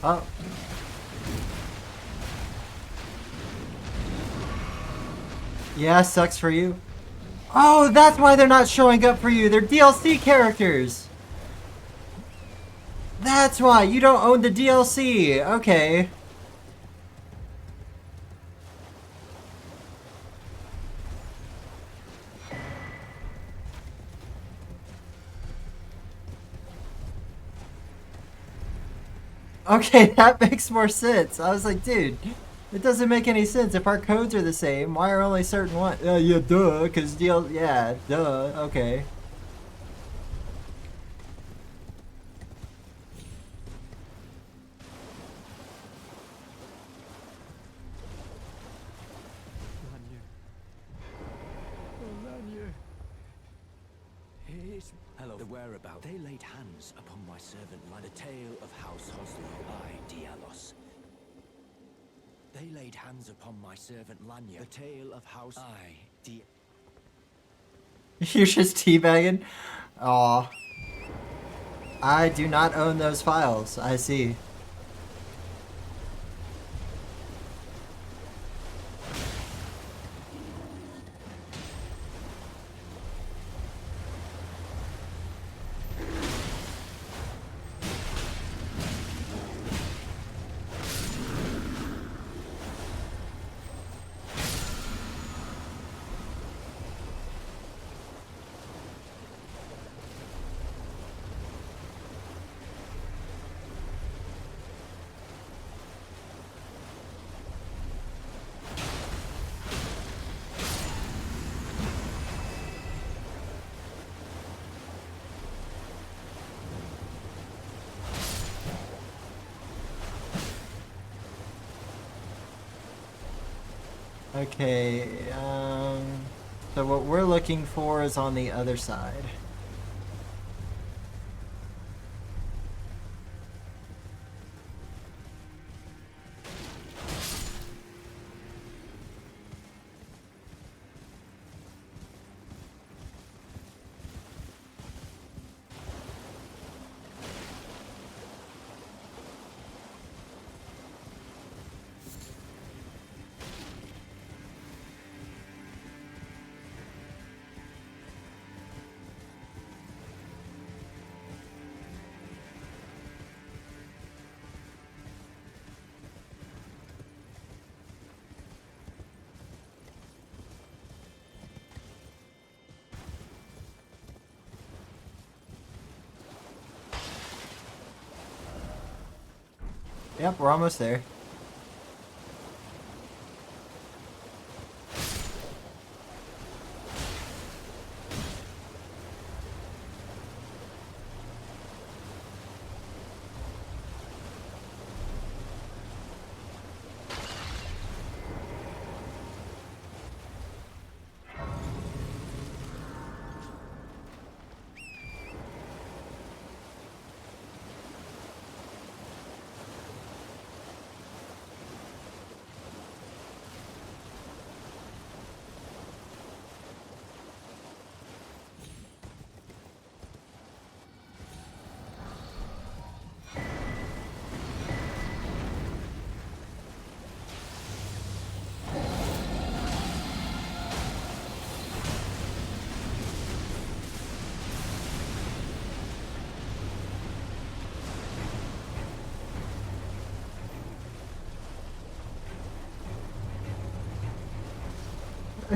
Oh. Yeah, sucks for you. Oh, that's why they're not showing up for you. They're DLC characters. That's why you don't own the DLC. Okay. Okay, that makes more sense. I was like, dude, it doesn't make any sense. If our codes are the same, why are only certain ones? Yeah, duh, because yeah, duh, okay. Hello. The whereabout. They laid hands upon my servant like the tale of House Hoslo, I, Dialos. They laid hands upon my servant Lanya. The tale of House I, You're just teabagging? Aw. I do not own those files. I see. Okay, so what we're looking for is on the other side. Yep, we're almost there.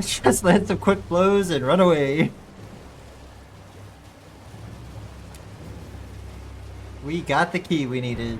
Just land some quick blows and run away. We got the key we needed.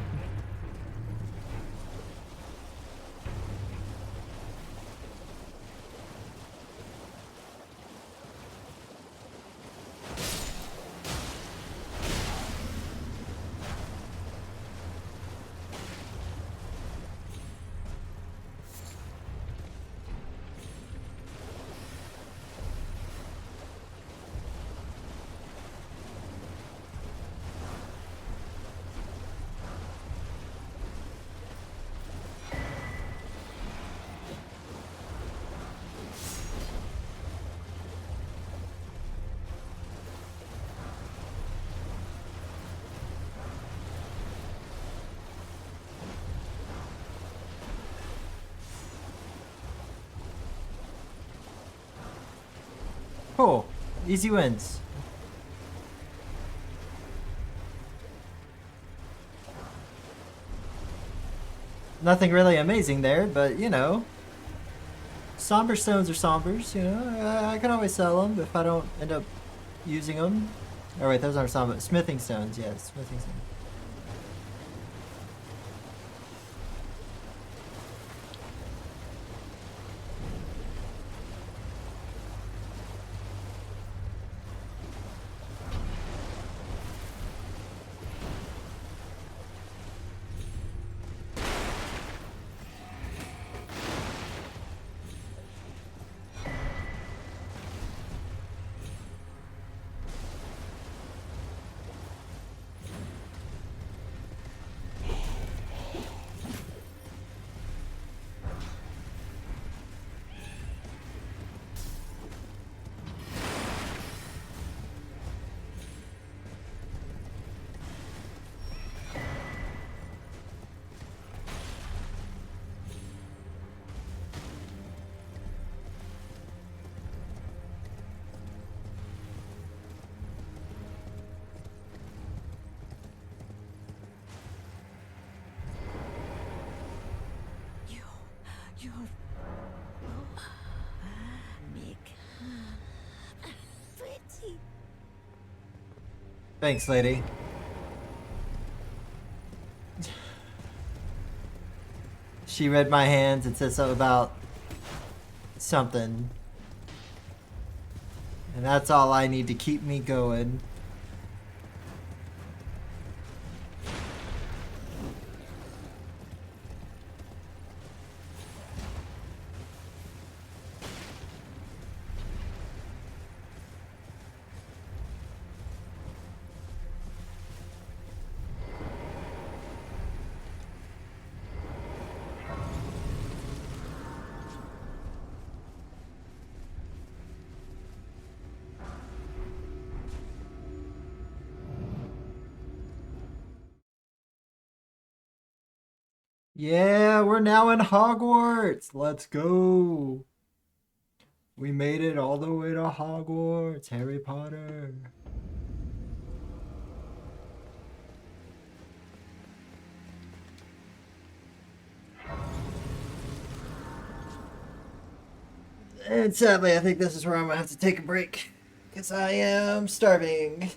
Cool. Easy wins. Nothing really amazing there, but you know. Somber stones are sombers, you know. I can always sell them if I don't end up using them. Oh wait, those aren't somber. Smithing stones, yes, smithing stones. You're big, pretty. Thanks, lady. She read my hands and said something about something. And that's all I need to keep me going. Yeah, we're now in Hogwarts. Let's go. We made it all the way to Hogwarts, Harry Potter. And sadly, I think this is where I'm gonna have to take a break. Because I am starving.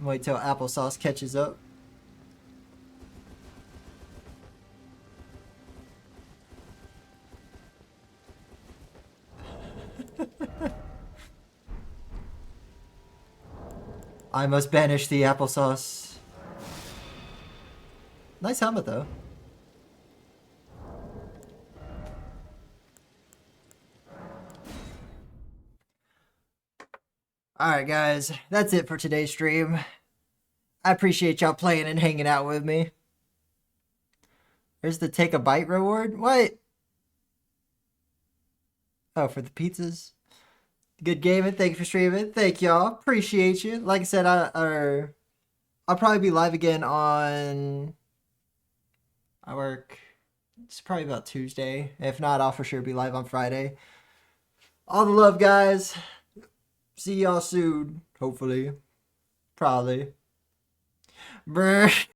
Wait till applesauce catches up. I must banish the applesauce. Nice helmet, though. Alright, guys. That's it for today's stream. I appreciate y'all playing and hanging out with me. There's the take a bite reward? What? Oh, for the pizzas? Good gaming. Thank you for streaming. Thank y'all. Appreciate you. Like I said, I'll probably be live again on... I work... It's probably about Tuesday. If not, I'll for sure be live on Friday. All the love, guys. See y'all soon. Hopefully. Probably. Brr.